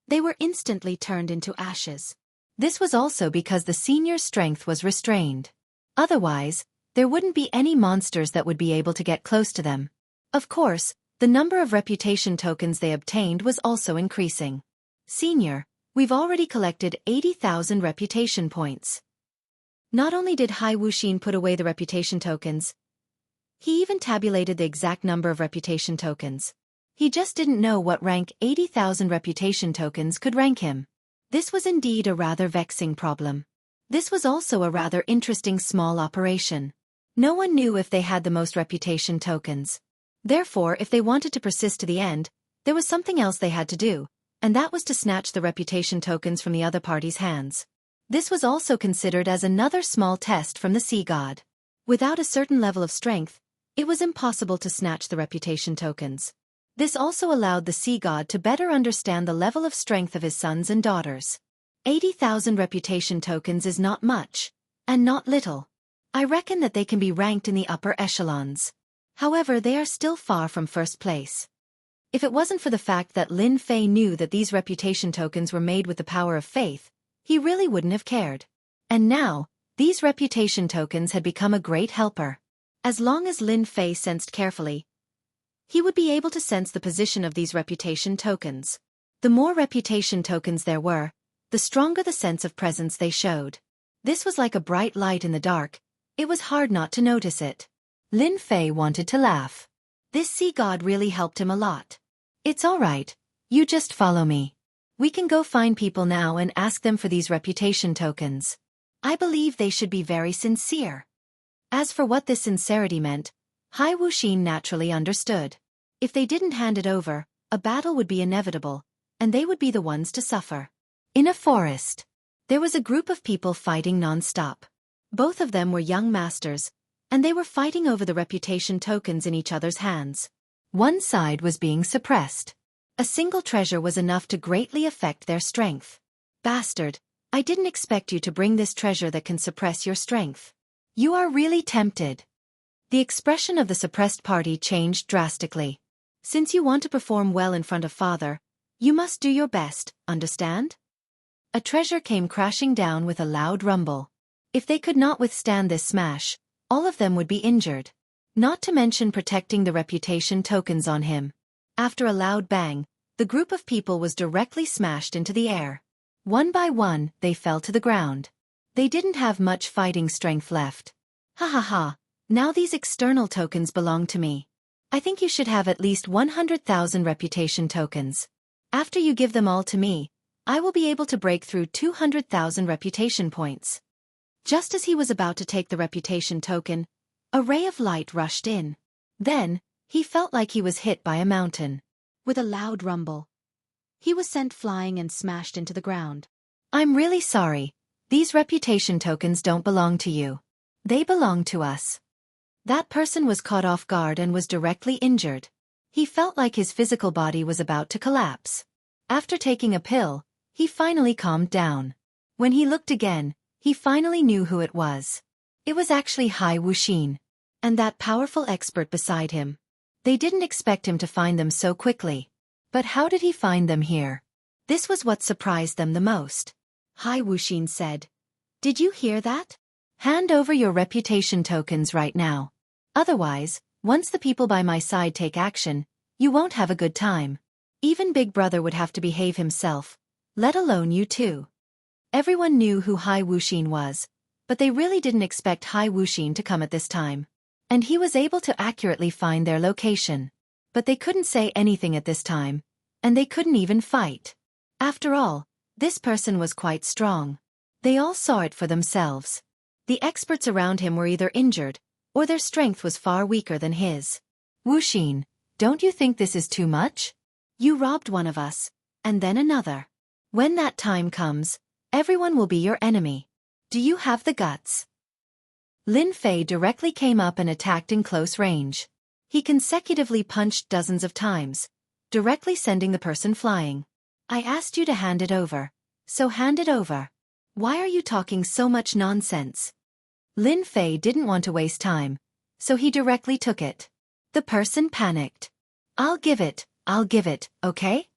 they were instantly turned into ashes. This was also because the senior's strength was restrained. Otherwise, there wouldn't be any monsters that would be able to get close to them. Of course, the number of reputation tokens they obtained was also increasing. Senior, we've already collected 80,000 reputation points. Not only did Hai Wuxin put away the reputation tokens, he even tabulated the exact number of reputation tokens. He just didn't know what rank 80,000 reputation tokens could rank him. This was indeed a rather vexing problem. This was also a rather interesting small operation. No one knew if they had the most reputation tokens. Therefore, if they wanted to persist to the end, there was something else they had to do, and that was to snatch the reputation tokens from the other party's hands. This was also considered as another small test from the sea god. Without a certain level of strength, it was impossible to snatch the reputation tokens. This also allowed the sea god to better understand the level of strength of his sons and daughters. 80,000 reputation tokens is not much, and not little. I reckon that they can be ranked in the upper echelons. However, they are still far from first place. If it wasn't for the fact that Lin Fei knew that these reputation tokens were made with the power of faith, he really wouldn't have cared. And now, these reputation tokens had become a great helper. As long as Lin Fei sensed carefully, he would be able to sense the position of these reputation tokens. The more reputation tokens there were, the stronger the sense of presence they showed. This was like a bright light in the dark. It was hard not to notice it. Lin Fei wanted to laugh. This sea god really helped him a lot. It's all right. You just follow me. We can go find people now and ask them for these reputation tokens. I believe they should be very sincere. As for what this sincerity meant, Hai Wuxin naturally understood. If they didn't hand it over, a battle would be inevitable, and they would be the ones to suffer. In a forest, there was a group of people fighting non-stop. Both of them were young masters, and they were fighting over the reputation tokens in each other's hands. One side was being suppressed. A single treasure was enough to greatly affect their strength. Bastard, I didn't expect you to bring this treasure that can suppress your strength. You are really tempted. The expression of the suppressed party changed drastically. Since you want to perform well in front of father, you must do your best, understand? A treasure came crashing down with a loud rumble. If they could not withstand this smash, all of them would be injured. Not to mention protecting the reputation tokens on him. After a loud bang, the group of people was directly smashed into the air. One by one, they fell to the ground. They didn't have much fighting strength left. Ha ha ha, now these external tokens belong to me. I think you should have at least 100,000 reputation tokens. After you give them all to me, I will be able to break through 200,000 reputation points. Just as he was about to take the reputation token, a ray of light rushed in. Then, he felt like he was hit by a mountain. With a loud rumble, he was sent flying and smashed into the ground. I'm really sorry. These reputation tokens don't belong to you. They belong to us. That person was caught off guard and was directly injured. He felt like his physical body was about to collapse. After taking a pill, he finally calmed down. When he looked again, he finally knew who it was. It was actually Hai Wuxin, and that powerful expert beside him. They didn't expect him to find them so quickly. But how did he find them here? This was what surprised them the most. Hai Wuxin said, "Did you hear that? Hand over your reputation tokens right now. Otherwise, once the people by my side take action, you won't have a good time. Even Big Brother would have to behave himself, let alone you two." Everyone knew who Hai Wuxin was, but they really didn't expect Hai Wuxin to come at this time. And he was able to accurately find their location. But they couldn't say anything at this time, and they couldn't even fight. After all, this person was quite strong. They all saw it for themselves. The experts around him were either injured, or their strength was far weaker than his. Wuxin, don't you think this is too much? You robbed one of us, and then another. When that time comes, everyone will be your enemy. Do you have the guts? Lin Fei directly came up and attacked in close range. He consecutively punched dozens of times, directly sending the person flying. I asked you to hand it over, so hand it over. Why are you talking so much nonsense? Lin Fei didn't want to waste time, so he directly took it. The person panicked. I'll give it, okay?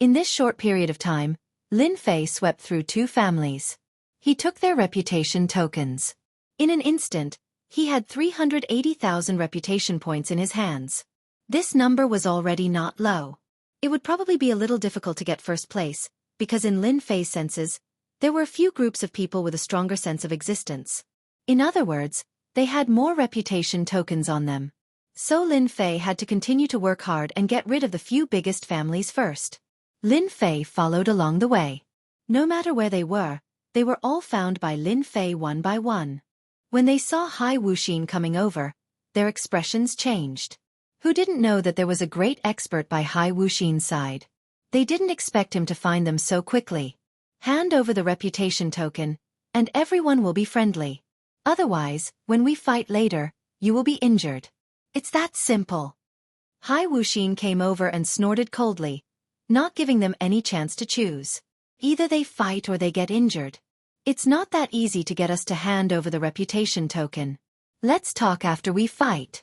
In this short period of time, Lin Fei swept through 2 families. He took their reputation tokens. In an instant, he had 380,000 reputation points in his hands. This number was already not low. It would probably be a little difficult to get first place, because in Lin Fei's senses, there were few groups of people with a stronger sense of existence. In other words, they had more reputation tokens on them. So Lin Fei had to continue to work hard and get rid of the few biggest families first. Lin Fei followed along the way. No matter where they were all found by Lin Fei one by one. When they saw Hai Wuxin coming over, their expressions changed. Who didn't know that there was a great expert by Hai Wuxin's side? They didn't expect him to find them so quickly. Hand over the reputation token, and everyone will be friendly. Otherwise, when we fight later, you will be injured. It's that simple. Hai Wuxin came over and snorted coldly, not giving them any chance to choose. Either they fight or they get injured. It's not that easy to get us to hand over the reputation token. Let's talk after we fight.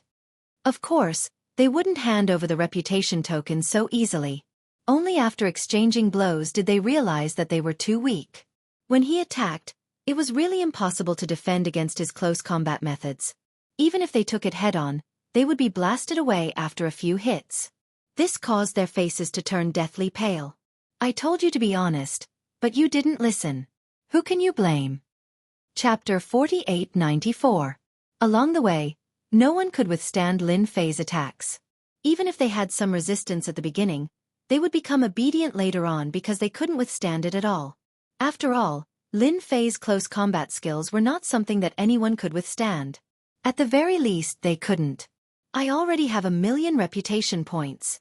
Of course, they wouldn't hand over the reputation token so easily. Only after exchanging blows did they realize that they were too weak. When he attacked, it was really impossible to defend against his close combat methods. Even if they took it head-on, they would be blasted away after a few hits. This caused their faces to turn deathly pale. I told you to be honest, but you didn't listen. Who can you blame? Chapter 4894. Along the way, no one could withstand Lin Fei's attacks. Even if they had some resistance at the beginning, they would become obedient later on because they couldn't withstand it at all. After all, Lin Fei's close combat skills were not something that anyone could withstand. At the very least, they couldn't. I already have 1,000,000 reputation points.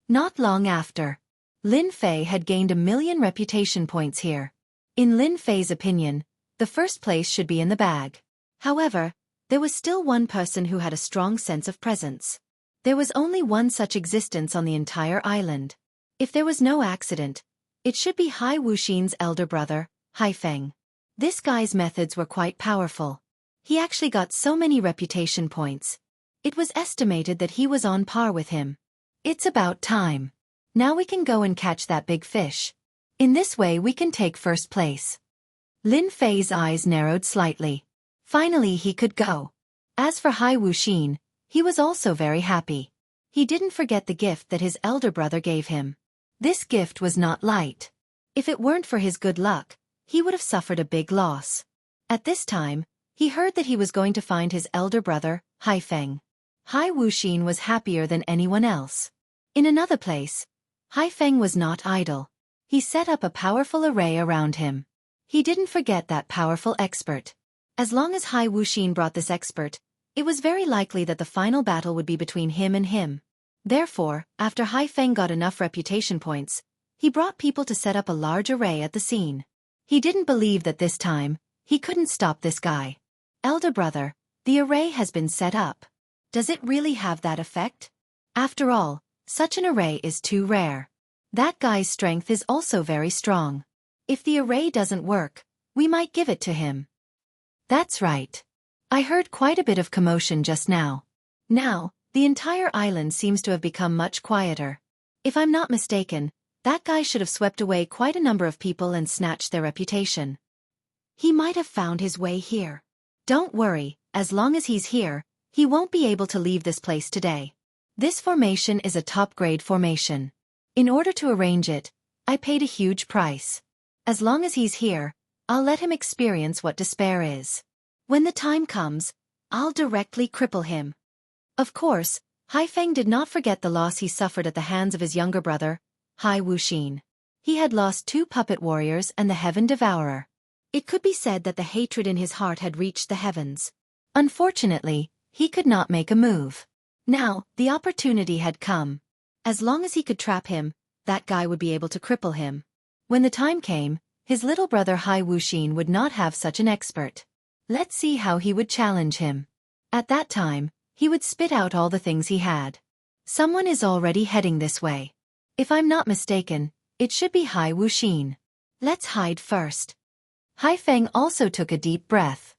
Not long after, Lin Fei had gained 1,000,000 reputation points here. In Lin Fei's opinion, the first place should be in the bag. However, there was still one person who had a strong sense of presence. There was only one such existence on the entire island. If there was no accident, it should be Hai Wuxin's elder brother, Haifeng. This guy's methods were quite powerful. He actually got so many reputation points. It was estimated that he was on par with him. It's about time. Now we can go and catch that big fish. In this way we can take first place. Lin Fei's eyes narrowed slightly. Finally he could go. As for Hai Wuxin, he was also very happy. He didn't forget the gift that his elder brother gave him. This gift was not light. If it weren't for his good luck, he would have suffered a big loss. At this time, he heard that he was going to find his elder brother, Haifeng. Hai Wuxin was happier than anyone else. In another place, Haifeng was not idle. He set up a powerful array around him. He didn't forget that powerful expert. As long as Hai Wuxin brought this expert, it was very likely that the final battle would be between him and him. Therefore, after Haifeng got enough reputation points, he brought people to set up a large array at the scene. He didn't believe that this time, he couldn't stop this guy. Elder brother, the array has been set up. Does it really have that effect? After all, such an array is too rare. That guy's strength is also very strong. If the array doesn't work, we might give it to him. That's right. I heard quite a bit of commotion just now. Now, the entire island seems to have become much quieter. If I'm not mistaken, that guy should have swept away quite a number of people and snatched their reputation. He might have found his way here. Don't worry, as long as he's here, he won't be able to leave this place today. This formation is a top-grade formation. In order to arrange it, I paid a huge price. As long as he's here, I'll let him experience what despair is. When the time comes, I'll directly cripple him. Of course, Haifeng did not forget the loss he suffered at the hands of his younger brother, Hai Wuxin. He had lost 2 puppet warriors and the Heaven Devourer. It could be said that the hatred in his heart had reached the heavens. Unfortunately, he could not make a move. Now, the opportunity had come. As long as he could trap him, that guy would be able to cripple him. When the time came, his little brother Hai Wuxin would not have such an expert. Let's see how he would challenge him. At that time, he would spit out all the things he had. Someone is already heading this way. If I'm not mistaken, it should be Hai Wuxin. Let's hide first. Haifeng also took a deep breath.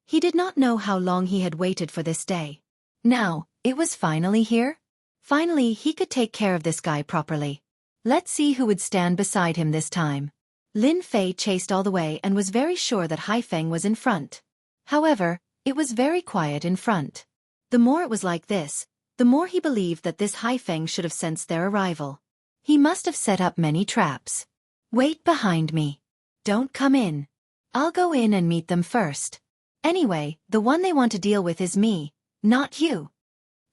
He did not know how long he had waited for this day. Now, It was finally here? Finally, he could take care of this guy properly. Let's see who would stand beside him this time. Lin Fei chased all the way and was very sure that Haifeng was in front. However, it was very quiet in front. The more it was like this, the more he believed that this Haifeng should have sensed their arrival. He must have set up many traps. Wait behind me. Don't come in. I'll go in and meet them first. Anyway, the one they want to deal with is me, not you.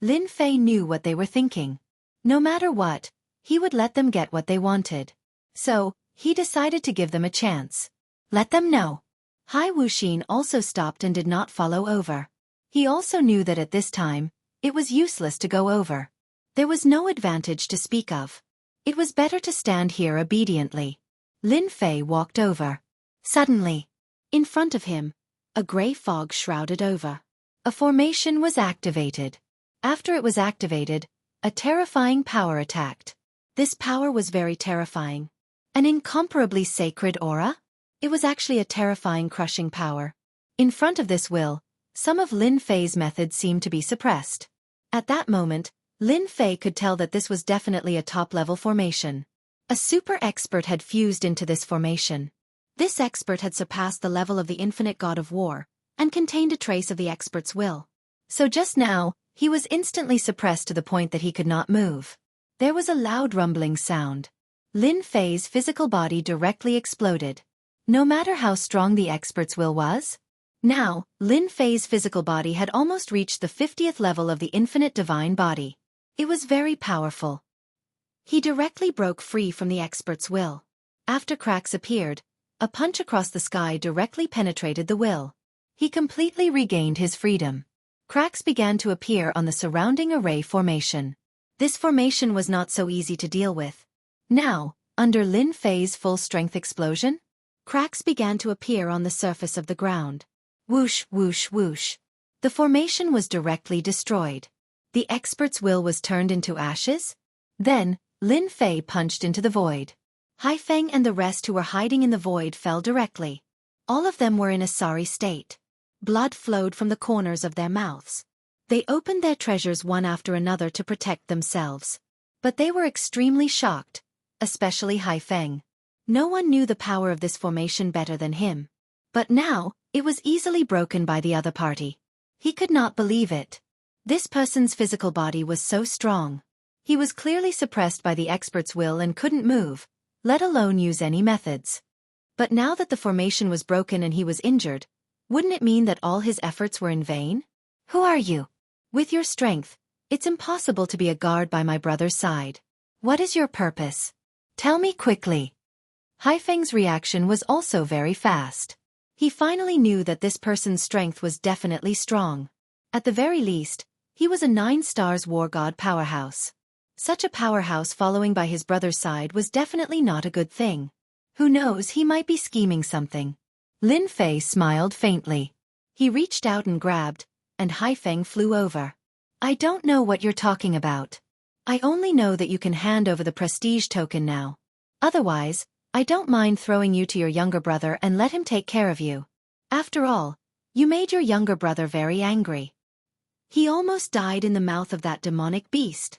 Lin Fei knew what they were thinking. No matter what, he would let them get what they wanted. So, he decided to give them a chance. Let them know. Hai Wuxin also stopped and did not follow over. He also knew that at this time, it was useless to go over. There was no advantage to speak of. It was better to stand here obediently. Lin Fei walked over. Suddenly, in front of him, a gray fog shrouded over. A formation was activated. After it was activated, a terrifying power attacked. This power was very terrifying. An incomparably sacred aura? It was actually a terrifying crushing power. In front of this will, some of Lin Fei's methods seemed to be suppressed. At that moment, Lin Fei could tell that this was definitely a top-level formation. A super expert had fused into this formation. This expert had surpassed the level of the infinite god of war, and contained a trace of the expert's will. So just now, he was instantly suppressed to the point that he could not move. There was a loud rumbling sound. Lin Fei's physical body directly exploded. No matter how strong the expert's will was. Now, Lin Fei's physical body had almost reached the 50th level of the infinite divine body. It was very powerful. He directly broke free from the expert's will. After cracks appeared, a punch across the sky directly penetrated the will. He completely regained his freedom. Cracks began to appear on the surrounding array formation. This formation was not so easy to deal with. Now, under Lin Fei's full-strength explosion, cracks began to appear on the surface of the ground. Whoosh, whoosh, whoosh. The formation was directly destroyed. The expert's will was turned into ashes. Then, Lin Fei punched into the void. Haifeng and the rest who were hiding in the void fell directly. All of them were in a sorry state. Blood flowed from the corners of their mouths. They opened their treasures one after another to protect themselves. But they were extremely shocked, especially Haifeng. No one knew the power of this formation better than him. But now, it was easily broken by the other party. He could not believe it. This person's physical body was so strong. He was clearly suppressed by the expert's will and couldn't move, let alone use any methods. But now that the formation was broken and he was injured, wouldn't it mean that all his efforts were in vain? Who are you? With your strength, it's impossible to be a guard by my brother's side. What is your purpose? Tell me quickly. Haifeng's reaction was also very fast. He finally knew that this person's strength was definitely strong. At the very least, he was a 9-stars war god powerhouse. Such a powerhouse following by his brother's side was definitely not a good thing. Who knows, he might be scheming something. Lin Fei smiled faintly. He reached out and grabbed, and Haifeng flew over. I don't know what you're talking about. I only know that you can hand over the prestige token now. Otherwise, I don't mind throwing you to your younger brother and let him take care of you. After all, you made your younger brother very angry. He almost died in the mouth of that demonic beast.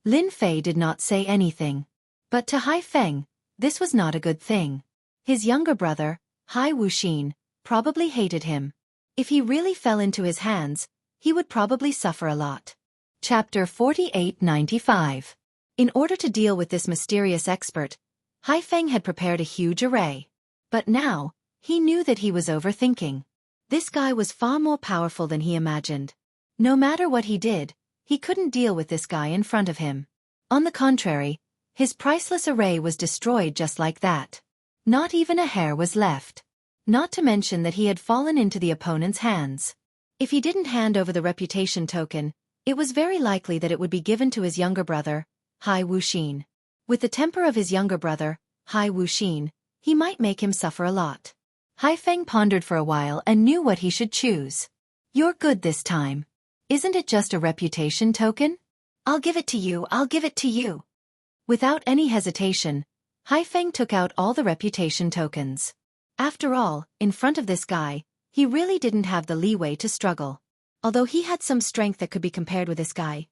Lin Fei did not say anything. But to Haifeng, this was not a good thing. His younger brother, Hai Wuxin, probably hated him. If he really fell into his hands, he would probably suffer a lot. Chapter 4895. In order to deal with this mysterious expert, Haifeng had prepared a huge array. But now, he knew that he was overthinking. This guy was far more powerful than he imagined. No matter what he did, he couldn't deal with this guy in front of him. On the contrary, his priceless array was destroyed just like that. Not even a hair was left. Not to mention that he had fallen into the opponent's hands. If he didn't hand over the reputation token, it was very likely that it would be given to his younger brother, Hai Wuxin. With the temper of his younger brother, Hai Wuxin, he might make him suffer a lot. Haifeng pondered for a while and knew what he should choose. You're good this time. Isn't it just a reputation token? I'll give it to you, I'll give it to you. Without any hesitation, Haifeng took out all the reputation tokens. After all, in front of this guy, he really didn't have the leeway to struggle. Although he had some strength that could be compared with this guy,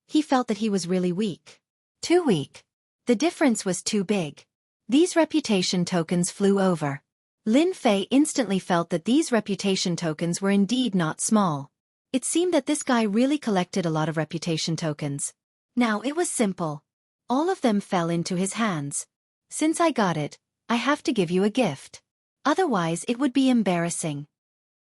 he felt that he was really weak. Too weak. The difference was too big. These reputation tokens flew over. Lin Fei instantly felt that these reputation tokens were indeed not small. It seemed that this guy really collected a lot of reputation tokens. Now it was simple. All of them fell into his hands. Since I got it, I have to give you a gift. Otherwise it would be embarrassing.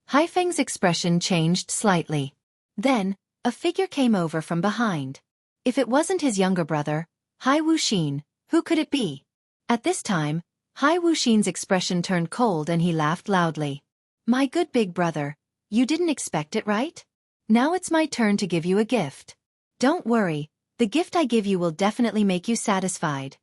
Haifeng's expression changed slightly. Then, a figure came over from behind. If it wasn't his younger brother, Hai Wuxin, who could it be? At this time, Hai Wuxin's expression turned cold and he laughed loudly. My good big brother, you didn't expect it, right? Now it's my turn to give you a gift. Don't worry, the gift I give you will definitely make you satisfied.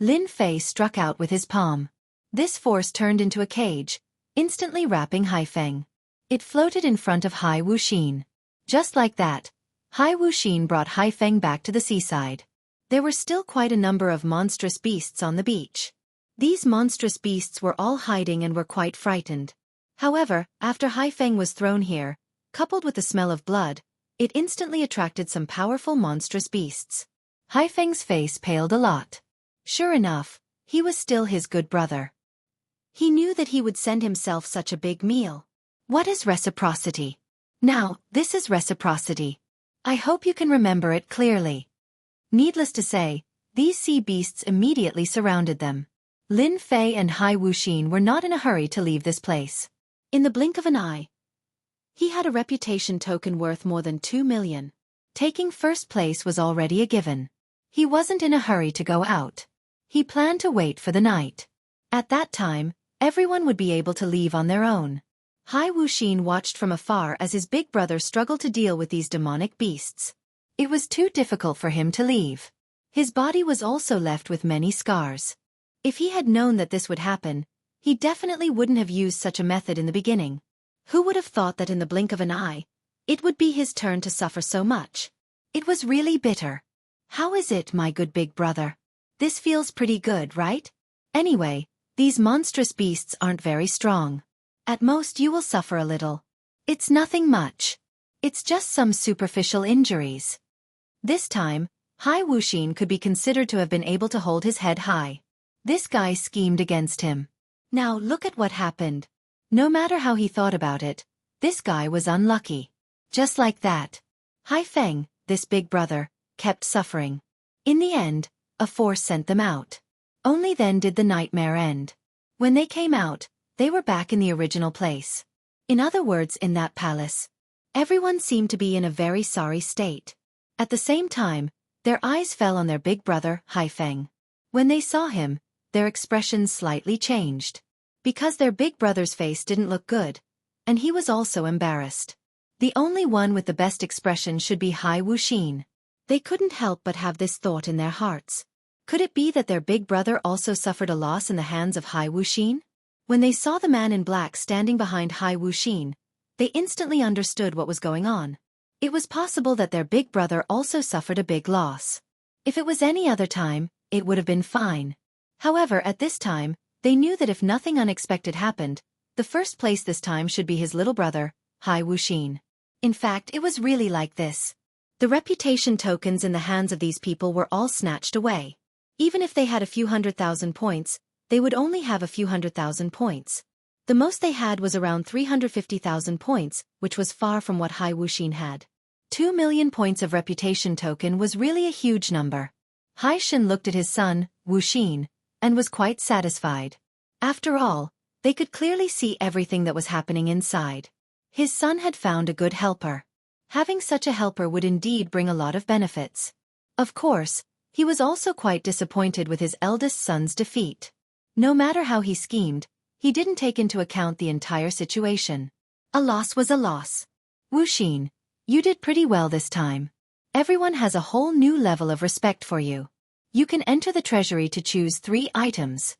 Lin Fei struck out with his palm. This force turned into a cage, instantly wrapping Haifeng. It floated in front of Hai Wuxin. Just like that, Hai Wuxin brought Haifeng back to the seaside. There were still quite a number of monstrous beasts on the beach. These monstrous beasts were all hiding and were quite frightened. However, after Haifeng was thrown here, coupled with the smell of blood, it instantly attracted some powerful monstrous beasts. Haifeng's face paled a lot. Sure enough, he was still his good brother. He knew that he would send himself such a big meal. What is reciprocity? Now, this is reciprocity. I hope you can remember it clearly. Needless to say, these sea beasts immediately surrounded them. Lin Fei and Hai Wuxin were not in a hurry to leave this place. In the blink of an eye, he had a reputation token worth more than 2 million. Taking first place was already a given. He wasn't in a hurry to go out. He planned to wait for the night. At that time, everyone would be able to leave on their own. Hai Wuxin watched from afar as his big brother struggled to deal with these demonic beasts. It was too difficult for him to leave. His body was also left with many scars. If he had known that this would happen, he definitely wouldn't have used such a method in the beginning. Who would have thought that in the blink of an eye, it would be his turn to suffer so much? It was really bitter. How is it, my good big brother? This feels pretty good, right? Anyway, these monstrous beasts aren't very strong. At most you will suffer a little. It's nothing much. It's just some superficial injuries. This time, Hai Wuxin could be considered to have been able to hold his head high. This guy schemed against him. Now look at what happened. No matter how he thought about it, this guy was unlucky. Just like that. Haifeng, this big brother, kept suffering. In the end, a force sent them out. Only then did the nightmare end. When they came out, they were back in the original place. In other words, in that palace. Everyone seemed to be in a very sorry state. At the same time, their eyes fell on their big brother, Haifeng. When they saw him, their expressions slightly changed. Because their big brother's face didn't look good, and he was also embarrassed. The only one with the best expression should be Hai Wuxin. They couldn't help but have this thought in their hearts. Could it be that their big brother also suffered a loss in the hands of Hai Wuxin? When they saw the man in black standing behind Hai Wuxin, they instantly understood what was going on. It was possible that their big brother also suffered a big loss. If it was any other time, it would have been fine. However, at this time, they knew that if nothing unexpected happened, the first place this time should be his little brother, Hai Wuxin. In fact, it was really like this. The reputation tokens in the hands of these people were all snatched away. Even if they had a few 100,000 points, they would only have a few 100,000 points. The most they had was around 350,000 points, which was far from what Hai Wuxin had. 2 million points of reputation token was really a huge number. Hai Shin looked at his son, Wuxin, and was quite satisfied. After all, they could clearly see everything that was happening inside. His son had found a good helper. Having such a helper would indeed bring a lot of benefits. Of course, he was also quite disappointed with his eldest son's defeat. No matter how he schemed, he didn't take into account the entire situation. A loss was a loss. Wuxin, you did pretty well this time. Everyone has a whole new level of respect for you. You can enter the treasury to choose 3 items.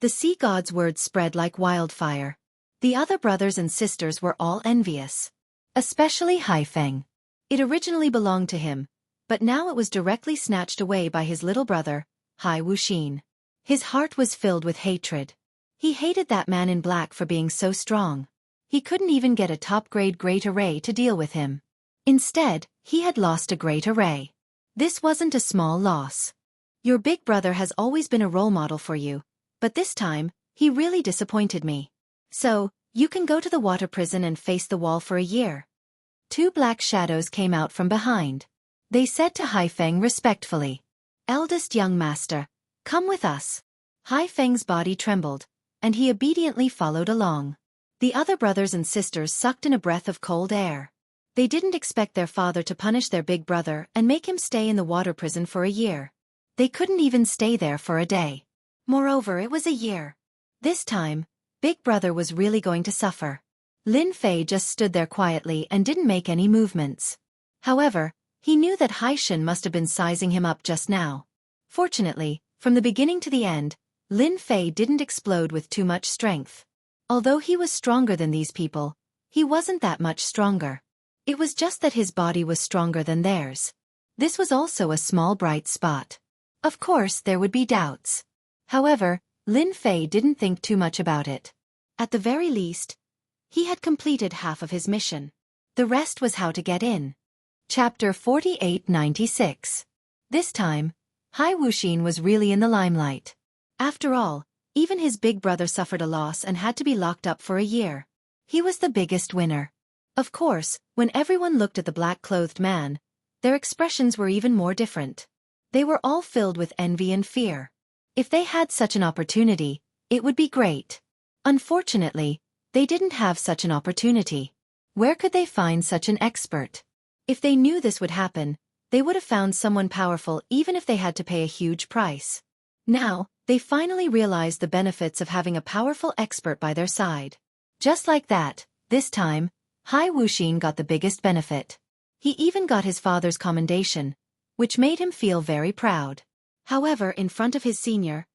The sea god's words spread like wildfire. The other brothers and sisters were all envious. Especially Haifeng. It originally belonged to him, but now it was directly snatched away by his little brother, Hai Wuxin. His heart was filled with hatred. He hated that man in black for being so strong. He couldn't even get a top-grade great array to deal with him. Instead, he had lost a great array. This wasn't a small loss. Your big brother has always been a role model for you, but this time, he really disappointed me. So, you can go to the water prison and face the wall for a year. Two black shadows came out from behind. They said to Haifeng respectfully, "Eldest young master, come with us." Haifeng's body trembled, and he obediently followed along. The other brothers and sisters sucked in a breath of cold air. They didn't expect their father to punish their big brother and make him stay in the water prison for a year. They couldn't even stay there for a day. Moreover, it was a year. This time, Big Brother was really going to suffer. Lin Fei just stood there quietly and didn't make any movements. However, he knew that Haishin must have been sizing him up just now. Fortunately, from the beginning to the end, Lin Fei didn't explode with too much strength. Although he was stronger than these people, he wasn't that much stronger. It was just that his body was stronger than theirs. This was also a small bright spot. Of course, there would be doubts. However, Lin Fei didn't think too much about it. At the very least, he had completed half of his mission. The rest was how to get in. Chapter 4896. This time, Hai Wuxin was really in the limelight. After all, even his big brother suffered a loss and had to be locked up for a year. He was the biggest winner. Of course, when everyone looked at the black-clothed man, their expressions were even more different. They were all filled with envy and fear. If they had such an opportunity, it would be great. Unfortunately, they didn't have such an opportunity. Where could they find such an expert? If they knew this would happen, they would have found someone powerful even if they had to pay a huge price. Now, they finally realized the benefits of having a powerful expert by their side. Just like that, this time, Hai Wuxin got the biggest benefit. He even got his father's commendation, which made him feel very proud. However, in front of his senior,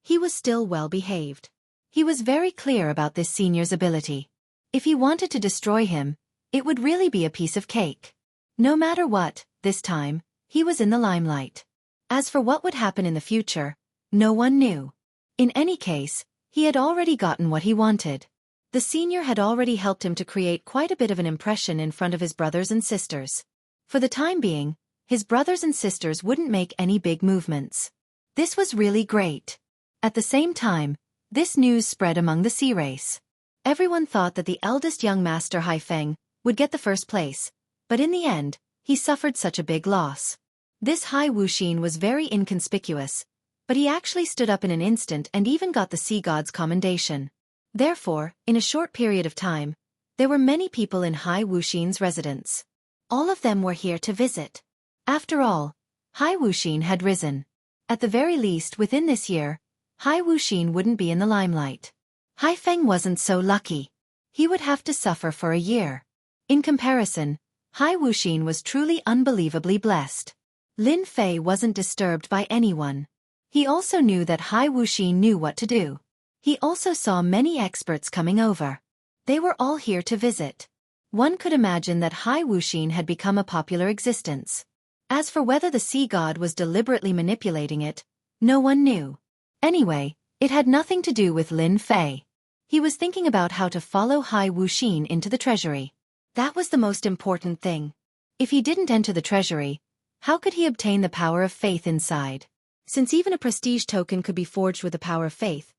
he was still well behaved. He was very clear about this senior's ability. If he wanted to destroy him, it would really be a piece of cake. No matter what, this time, he was in the limelight. As for what would happen in the future, no one knew. In any case, he had already gotten what he wanted. The senior had already helped him to create quite a bit of an impression in front of his brothers and sisters. For the time being, his brothers and sisters wouldn't make any big movements. This was really great. At the same time, this news spread among the sea race. Everyone thought that the eldest young master Haifeng would get the first place, but in the end, he suffered such a big loss. This Hai Wuxin was very inconspicuous, but he actually stood up in an instant and even got the sea god's commendation. Therefore, in a short period of time, there were many people in Hai Wuxin's residence. All of them were here to visit. After all, Hai Wuxin had risen. At the very least within this year, Hai Wuxin wouldn't be in the limelight. Haifeng wasn't so lucky. He would have to suffer for a year. In comparison, Hai Wuxin was truly unbelievably blessed. Lin Fei wasn't disturbed by anyone. He also knew that Hai Wuxin knew what to do. He also saw many experts coming over. They were all here to visit. One could imagine that Hai Wuxin had become a popular existence. As for whether the sea god was deliberately manipulating it, no one knew. Anyway, it had nothing to do with Lin Fei. He was thinking about how to follow Hai Wuxin into the treasury. That was the most important thing. If he didn't enter the treasury, how could he obtain the power of faith inside? Since even a prestige token could be forged with the power of faith,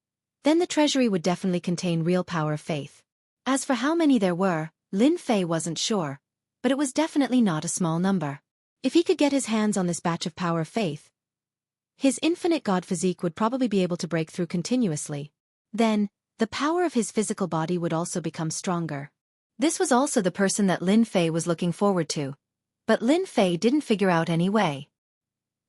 then the treasury would definitely contain real power of faith. As for how many there were, Lin Fei wasn't sure, but it was definitely not a small number. If he could get his hands on this batch of power of faith, his infinite god physique would probably be able to break through continuously. Then, the power of his physical body would also become stronger. This was also the person that Lin Fei was looking forward to. But Lin Fei didn't figure out any way.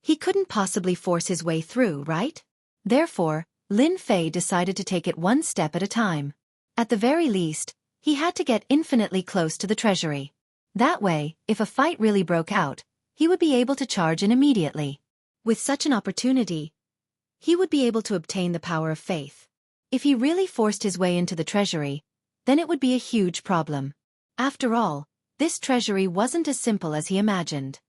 He couldn't possibly force his way through, right? Therefore, Lin Fei decided to take it one step at a time. At the very least, he had to get infinitely close to the treasury. That way, if a fight really broke out, he would be able to charge in immediately. With such an opportunity, he would be able to obtain the power of faith. If he really forced his way into the treasury, then it would be a huge problem. After all, this treasury wasn't as simple as he imagined.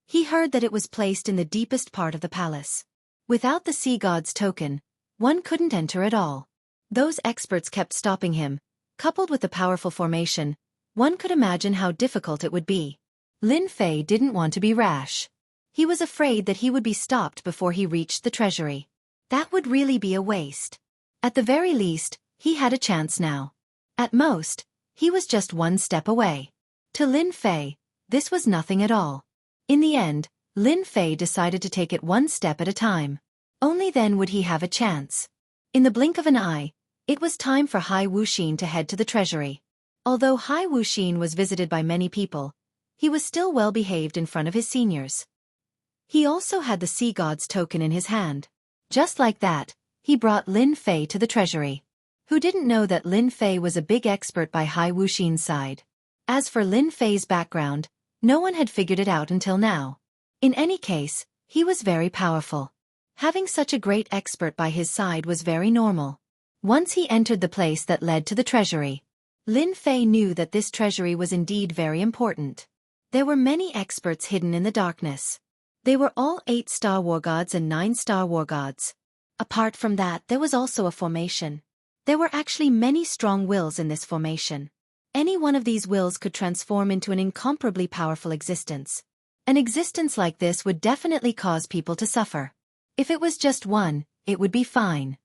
He heard that it was placed in the deepest part of the palace. Without the sea god's token, one couldn't enter at all. Those experts kept stopping him, Coupled with the powerful formation, one could imagine how difficult it would be. Lin Fei didn't want to be rash. He was afraid that he would be stopped before he reached the treasury. That would really be a waste. At the very least, he had a chance now. At most, he was just one step away. To Lin Fei, this was nothing at all. In the end, Lin Fei decided to take it one step at a time. Only then would he have a chance. In the blink of an eye, it was time for Hai Wuxin to head to the treasury. Although Hai Wuxin was visited by many people, he was still well behaved in front of his seniors. He also had the sea god's token in his hand. Just like that, he brought Lin Fei to the treasury. Who didn't know that Lin Fei was a big expert by Hai Wuxin's side? As for Lin Fei's background, no one had figured it out until now. In any case, he was very powerful. Having such a great expert by his side was very normal. Once he entered the place that led to the treasury, Lin Fei knew that this treasury was indeed very important. There were many experts hidden in the darkness. They were all 8-star war gods and 9-star war gods. Apart from that, there was also a formation. There were actually many strong wills in this formation. Any one of these wills could transform into an incomparably powerful existence. An existence like this would definitely cause people to suffer. If it was just one, it would be fine.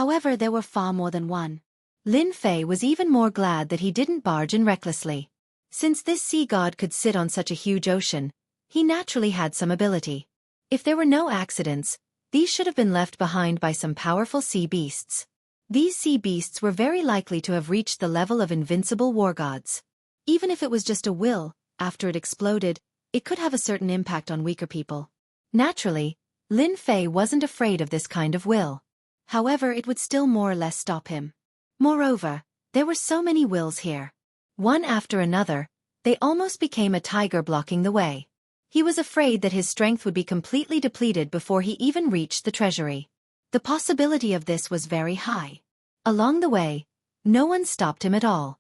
However, there were far more than one. Lin Fei was even more glad that he didn't barge in recklessly. Since this sea god could sit on such a huge ocean, he naturally had some ability. If there were no accidents, these should have been left behind by some powerful sea beasts. These sea beasts were very likely to have reached the level of invincible war gods. Even if it was just a will, after it exploded, it could have a certain impact on weaker people. Naturally, Lin Fei wasn't afraid of this kind of will. However, it would still more or less stop him. Moreover, there were so many wills here. One after another, they almost became a tiger blocking the way. He was afraid that his strength would be completely depleted before he even reached the treasury. The possibility of this was very high. Along the way, no one stopped him at all.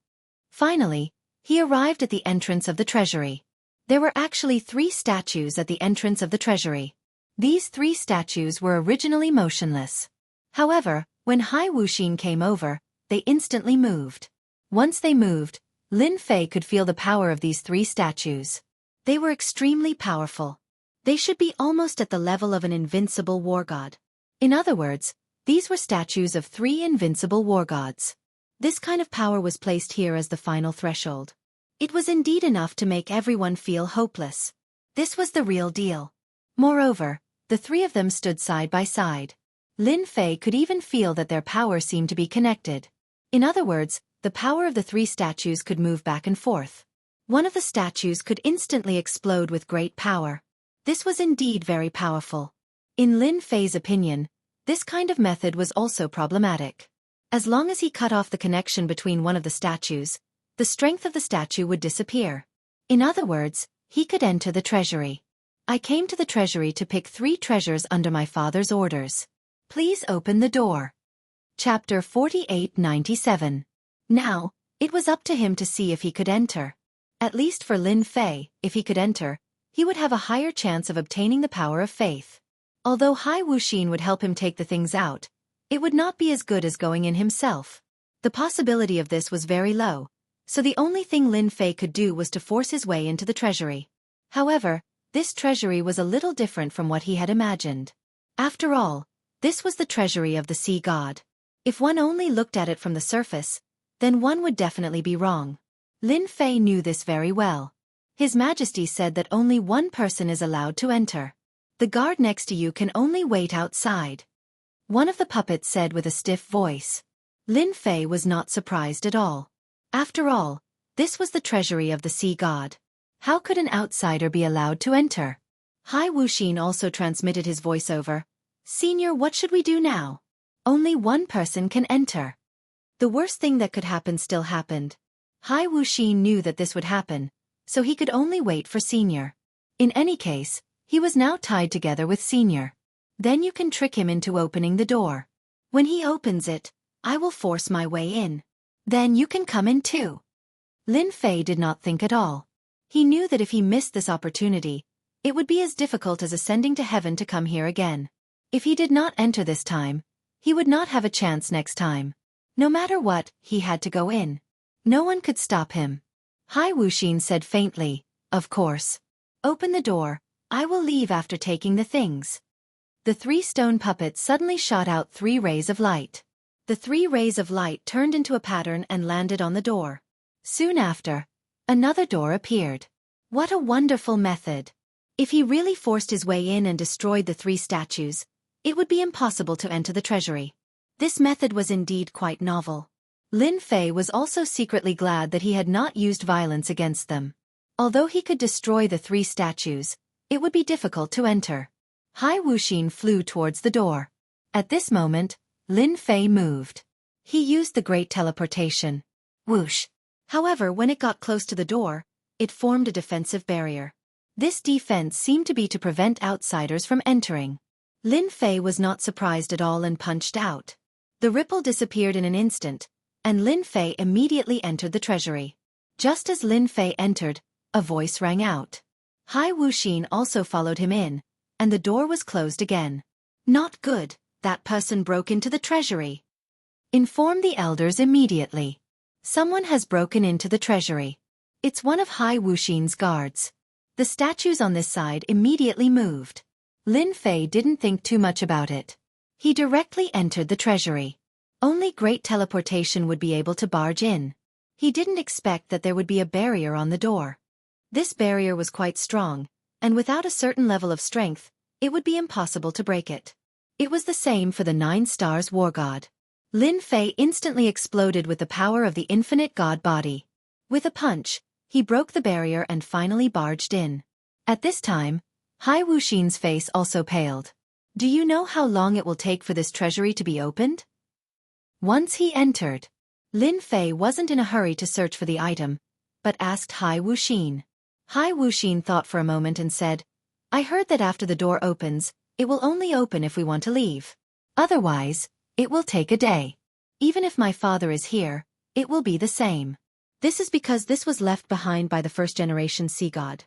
Finally, he arrived at the entrance of the treasury. There were actually 3 statues at the entrance of the treasury. These 3 statues were originally motionless. However, when Hai Wuxin came over, they instantly moved. Once they moved, Lin Fei could feel the power of these 3 statues. They were extremely powerful. They should be almost at the level of an invincible war god. In other words, these were statues of 3 invincible war gods. This kind of power was placed here as the final threshold. It was indeed enough to make everyone feel hopeless. This was the real deal. Moreover, the 3 of them stood side by side. Lin Fei could even feel that their power seemed to be connected. In other words, the power of the 3 statues could move back and forth. One of the statues could instantly explode with great power. This was indeed very powerful. In Lin Fei's opinion, this kind of method was also problematic. As long as he cut off the connection between one of the statues, the strength of the statue would disappear. In other words, he could enter the treasury. I came to the treasury to pick 3 treasures under my father's orders. Please open the door. Chapter 4897. Now, it was up to him to see if he could enter. At least for Lin Fei, if he could enter, he would have a higher chance of obtaining the power of faith. Although Hai Wuxin would help him take the things out, it would not be as good as going in himself. The possibility of this was very low, so the only thing Lin Fei could do was to force his way into the treasury. However, this treasury was a little different from what he had imagined. After all, this was the treasury of the sea god. If one only looked at it from the surface, then one would definitely be wrong. Lin Fei knew this very well. His Majesty said that only one person is allowed to enter. The guard next to you can only wait outside. One of the puppets said with a stiff voice. Lin Fei was not surprised at all. After all, this was the treasury of the sea god. How could an outsider be allowed to enter? Hai Wuxin also transmitted his voiceover. Senior, what should we do now? Only one person can enter. The worst thing that could happen still happened. Hai Wuxin knew that this would happen, so he could only wait for Senior. In any case, he was now tied together with Senior. Then you can trick him into opening the door. When he opens it, I will force my way in. Then you can come in too. Lin Fei did not think at all. He knew that if he missed this opportunity, it would be as difficult as ascending to heaven to come here again. If he did not enter this time, he would not have a chance next time. No matter what, he had to go in. No one could stop him. Hai Wuxin said faintly, "Of course. Open the door, I will leave after taking the things." The 3 stone puppets suddenly shot out 3 rays of light. The 3 rays of light turned into a pattern and landed on the door. Soon after, another door appeared. What a wonderful method! If he really forced his way in and destroyed the 3 statues, it would be impossible to enter the treasury. This method was indeed quite novel. Lin Fei was also secretly glad that he had not used violence against them. Although he could destroy the 3 statues, it would be difficult to enter. Hai Wuxin flew towards the door. At this moment, Lin Fei moved. He used the great teleportation. Whoosh! However, when it got close to the door, it formed a defensive barrier. This defense seemed to be to prevent outsiders from entering. Lin Fei was not surprised at all and punched out. The ripple disappeared in an instant, and Lin Fei immediately entered the treasury. Just as Lin Fei entered, a voice rang out. Hai Wuxin also followed him in, and the door was closed again. Not good, that person broke into the treasury. Inform the elders immediately. Someone has broken into the treasury. It's one of Hai Wuxin's guards. The statues on this side immediately moved. Lin Fei didn't think too much about it. He directly entered the treasury. Only great teleportation would be able to barge in. He didn't expect that there would be a barrier on the door. This barrier was quite strong, and without a certain level of strength, it would be impossible to break it. It was the same for the 9 stars war god. Lin Fei instantly exploded with the power of the infinite god body. With a punch, he broke the barrier and finally barged in. At this time, Hai Wuxin's face also paled. Do you know how long it will take for this treasury to be opened? Once he entered, Lin Fei wasn't in a hurry to search for the item, but asked Hai Wuxin. Hai Wuxin thought for a moment and said, I heard that after the door opens, it will only open if we want to leave. Otherwise, it will take a day. Even if my father is here, it will be the same. This is because this was left behind by the first-generation sea god.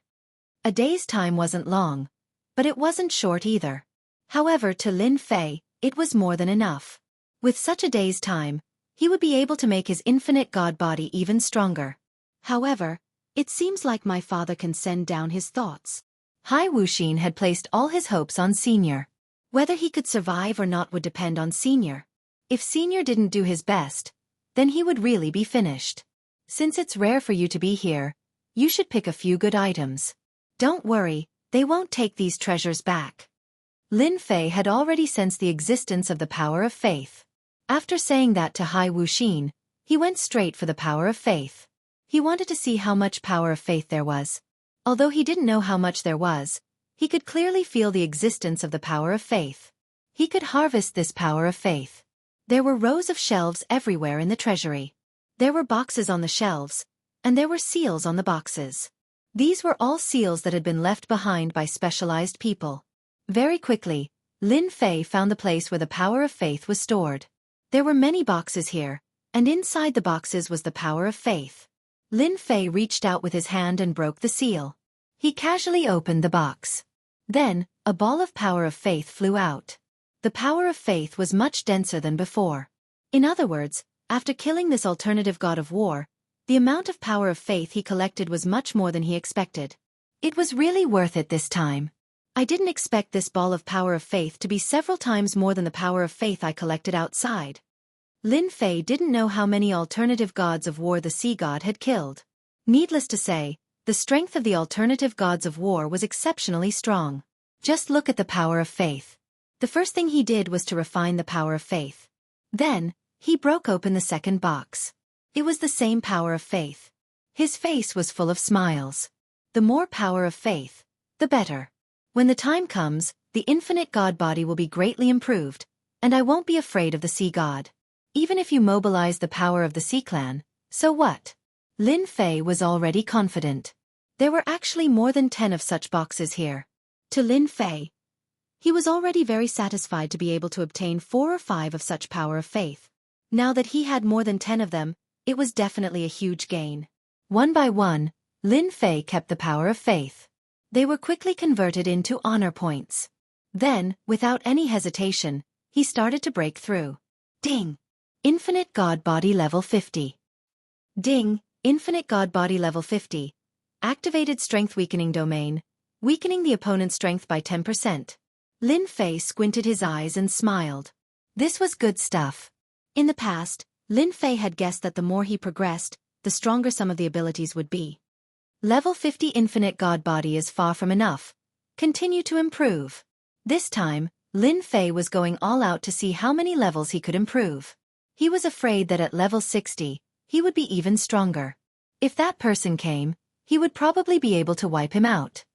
A day's time wasn't long, but it wasn't short either. However, to Lin Fei, it was more than enough. With such a day's time, he would be able to make his infinite god body even stronger. However, it seems like my father can send down his thoughts. Hai Wuxin had placed all his hopes on Senior. Whether he could survive or not would depend on Senior. If Senior didn't do his best, then he would really be finished. Since it's rare for you to be here, you should pick a few good items. Don't worry, they won't take these treasures back. Lin Fei had already sensed the existence of the power of faith. After saying that to Hai Wuxin, he went straight for the power of faith. He wanted to see how much power of faith there was. Although he didn't know how much there was, he could clearly feel the existence of the power of faith. He could harvest this power of faith. There were rows of shelves everywhere in the treasury. There were boxes on the shelves, and there were seals on the boxes. These were all seals that had been left behind by specialized people. Very quickly, Lin Fei found the place where the power of faith was stored. There were many boxes here, and inside the boxes was the power of faith. Lin Fei reached out with his hand and broke the seal. He casually opened the box. Then, a ball of power of faith flew out. The power of faith was much denser than before. In other words, after killing this alternative god of war, the amount of power of faith he collected was much more than he expected. It was really worth it this time. I didn't expect this ball of power of faith to be several times more than the power of faith I collected outside. Lin Fei didn't know how many alternative gods of war the sea god had killed. Needless to say, the strength of the alternative gods of war was exceptionally strong. Just look at the power of faith. The first thing he did was to refine the power of faith. Then, he broke open the second box. It was the same power of faith. His face was full of smiles. The more power of faith, the better. When the time comes, the infinite god body will be greatly improved, and I won't be afraid of the sea god. Even if you mobilize the power of the sea clan, so what? Lin Fei was already confident. There were actually more than 10 of such boxes here. To Lin Fei, he was already very satisfied to be able to obtain 4 or 5 of such power of faith. Now that he had more than 10 of them, it was definitely a huge gain. One by one, Lin Fei kept the power of faith. They were quickly converted into honor points. Then, without any hesitation, he started to break through. Ding! Infinite God Body level 50. Ding, Infinite God Body level 50. Activated Strength Weakening Domain, weakening the opponent's strength by 10%. Lin Fei squinted his eyes and smiled. This was good stuff. In the past, Lin Fei had guessed that the more he progressed, the stronger some of the abilities would be. Level 50 Infinite God Body is far from enough. Continue to improve. This time, Lin Fei was going all out to see how many levels he could improve. He was afraid that at level 60, he would be even stronger. If that person came, he would probably be able to wipe him out.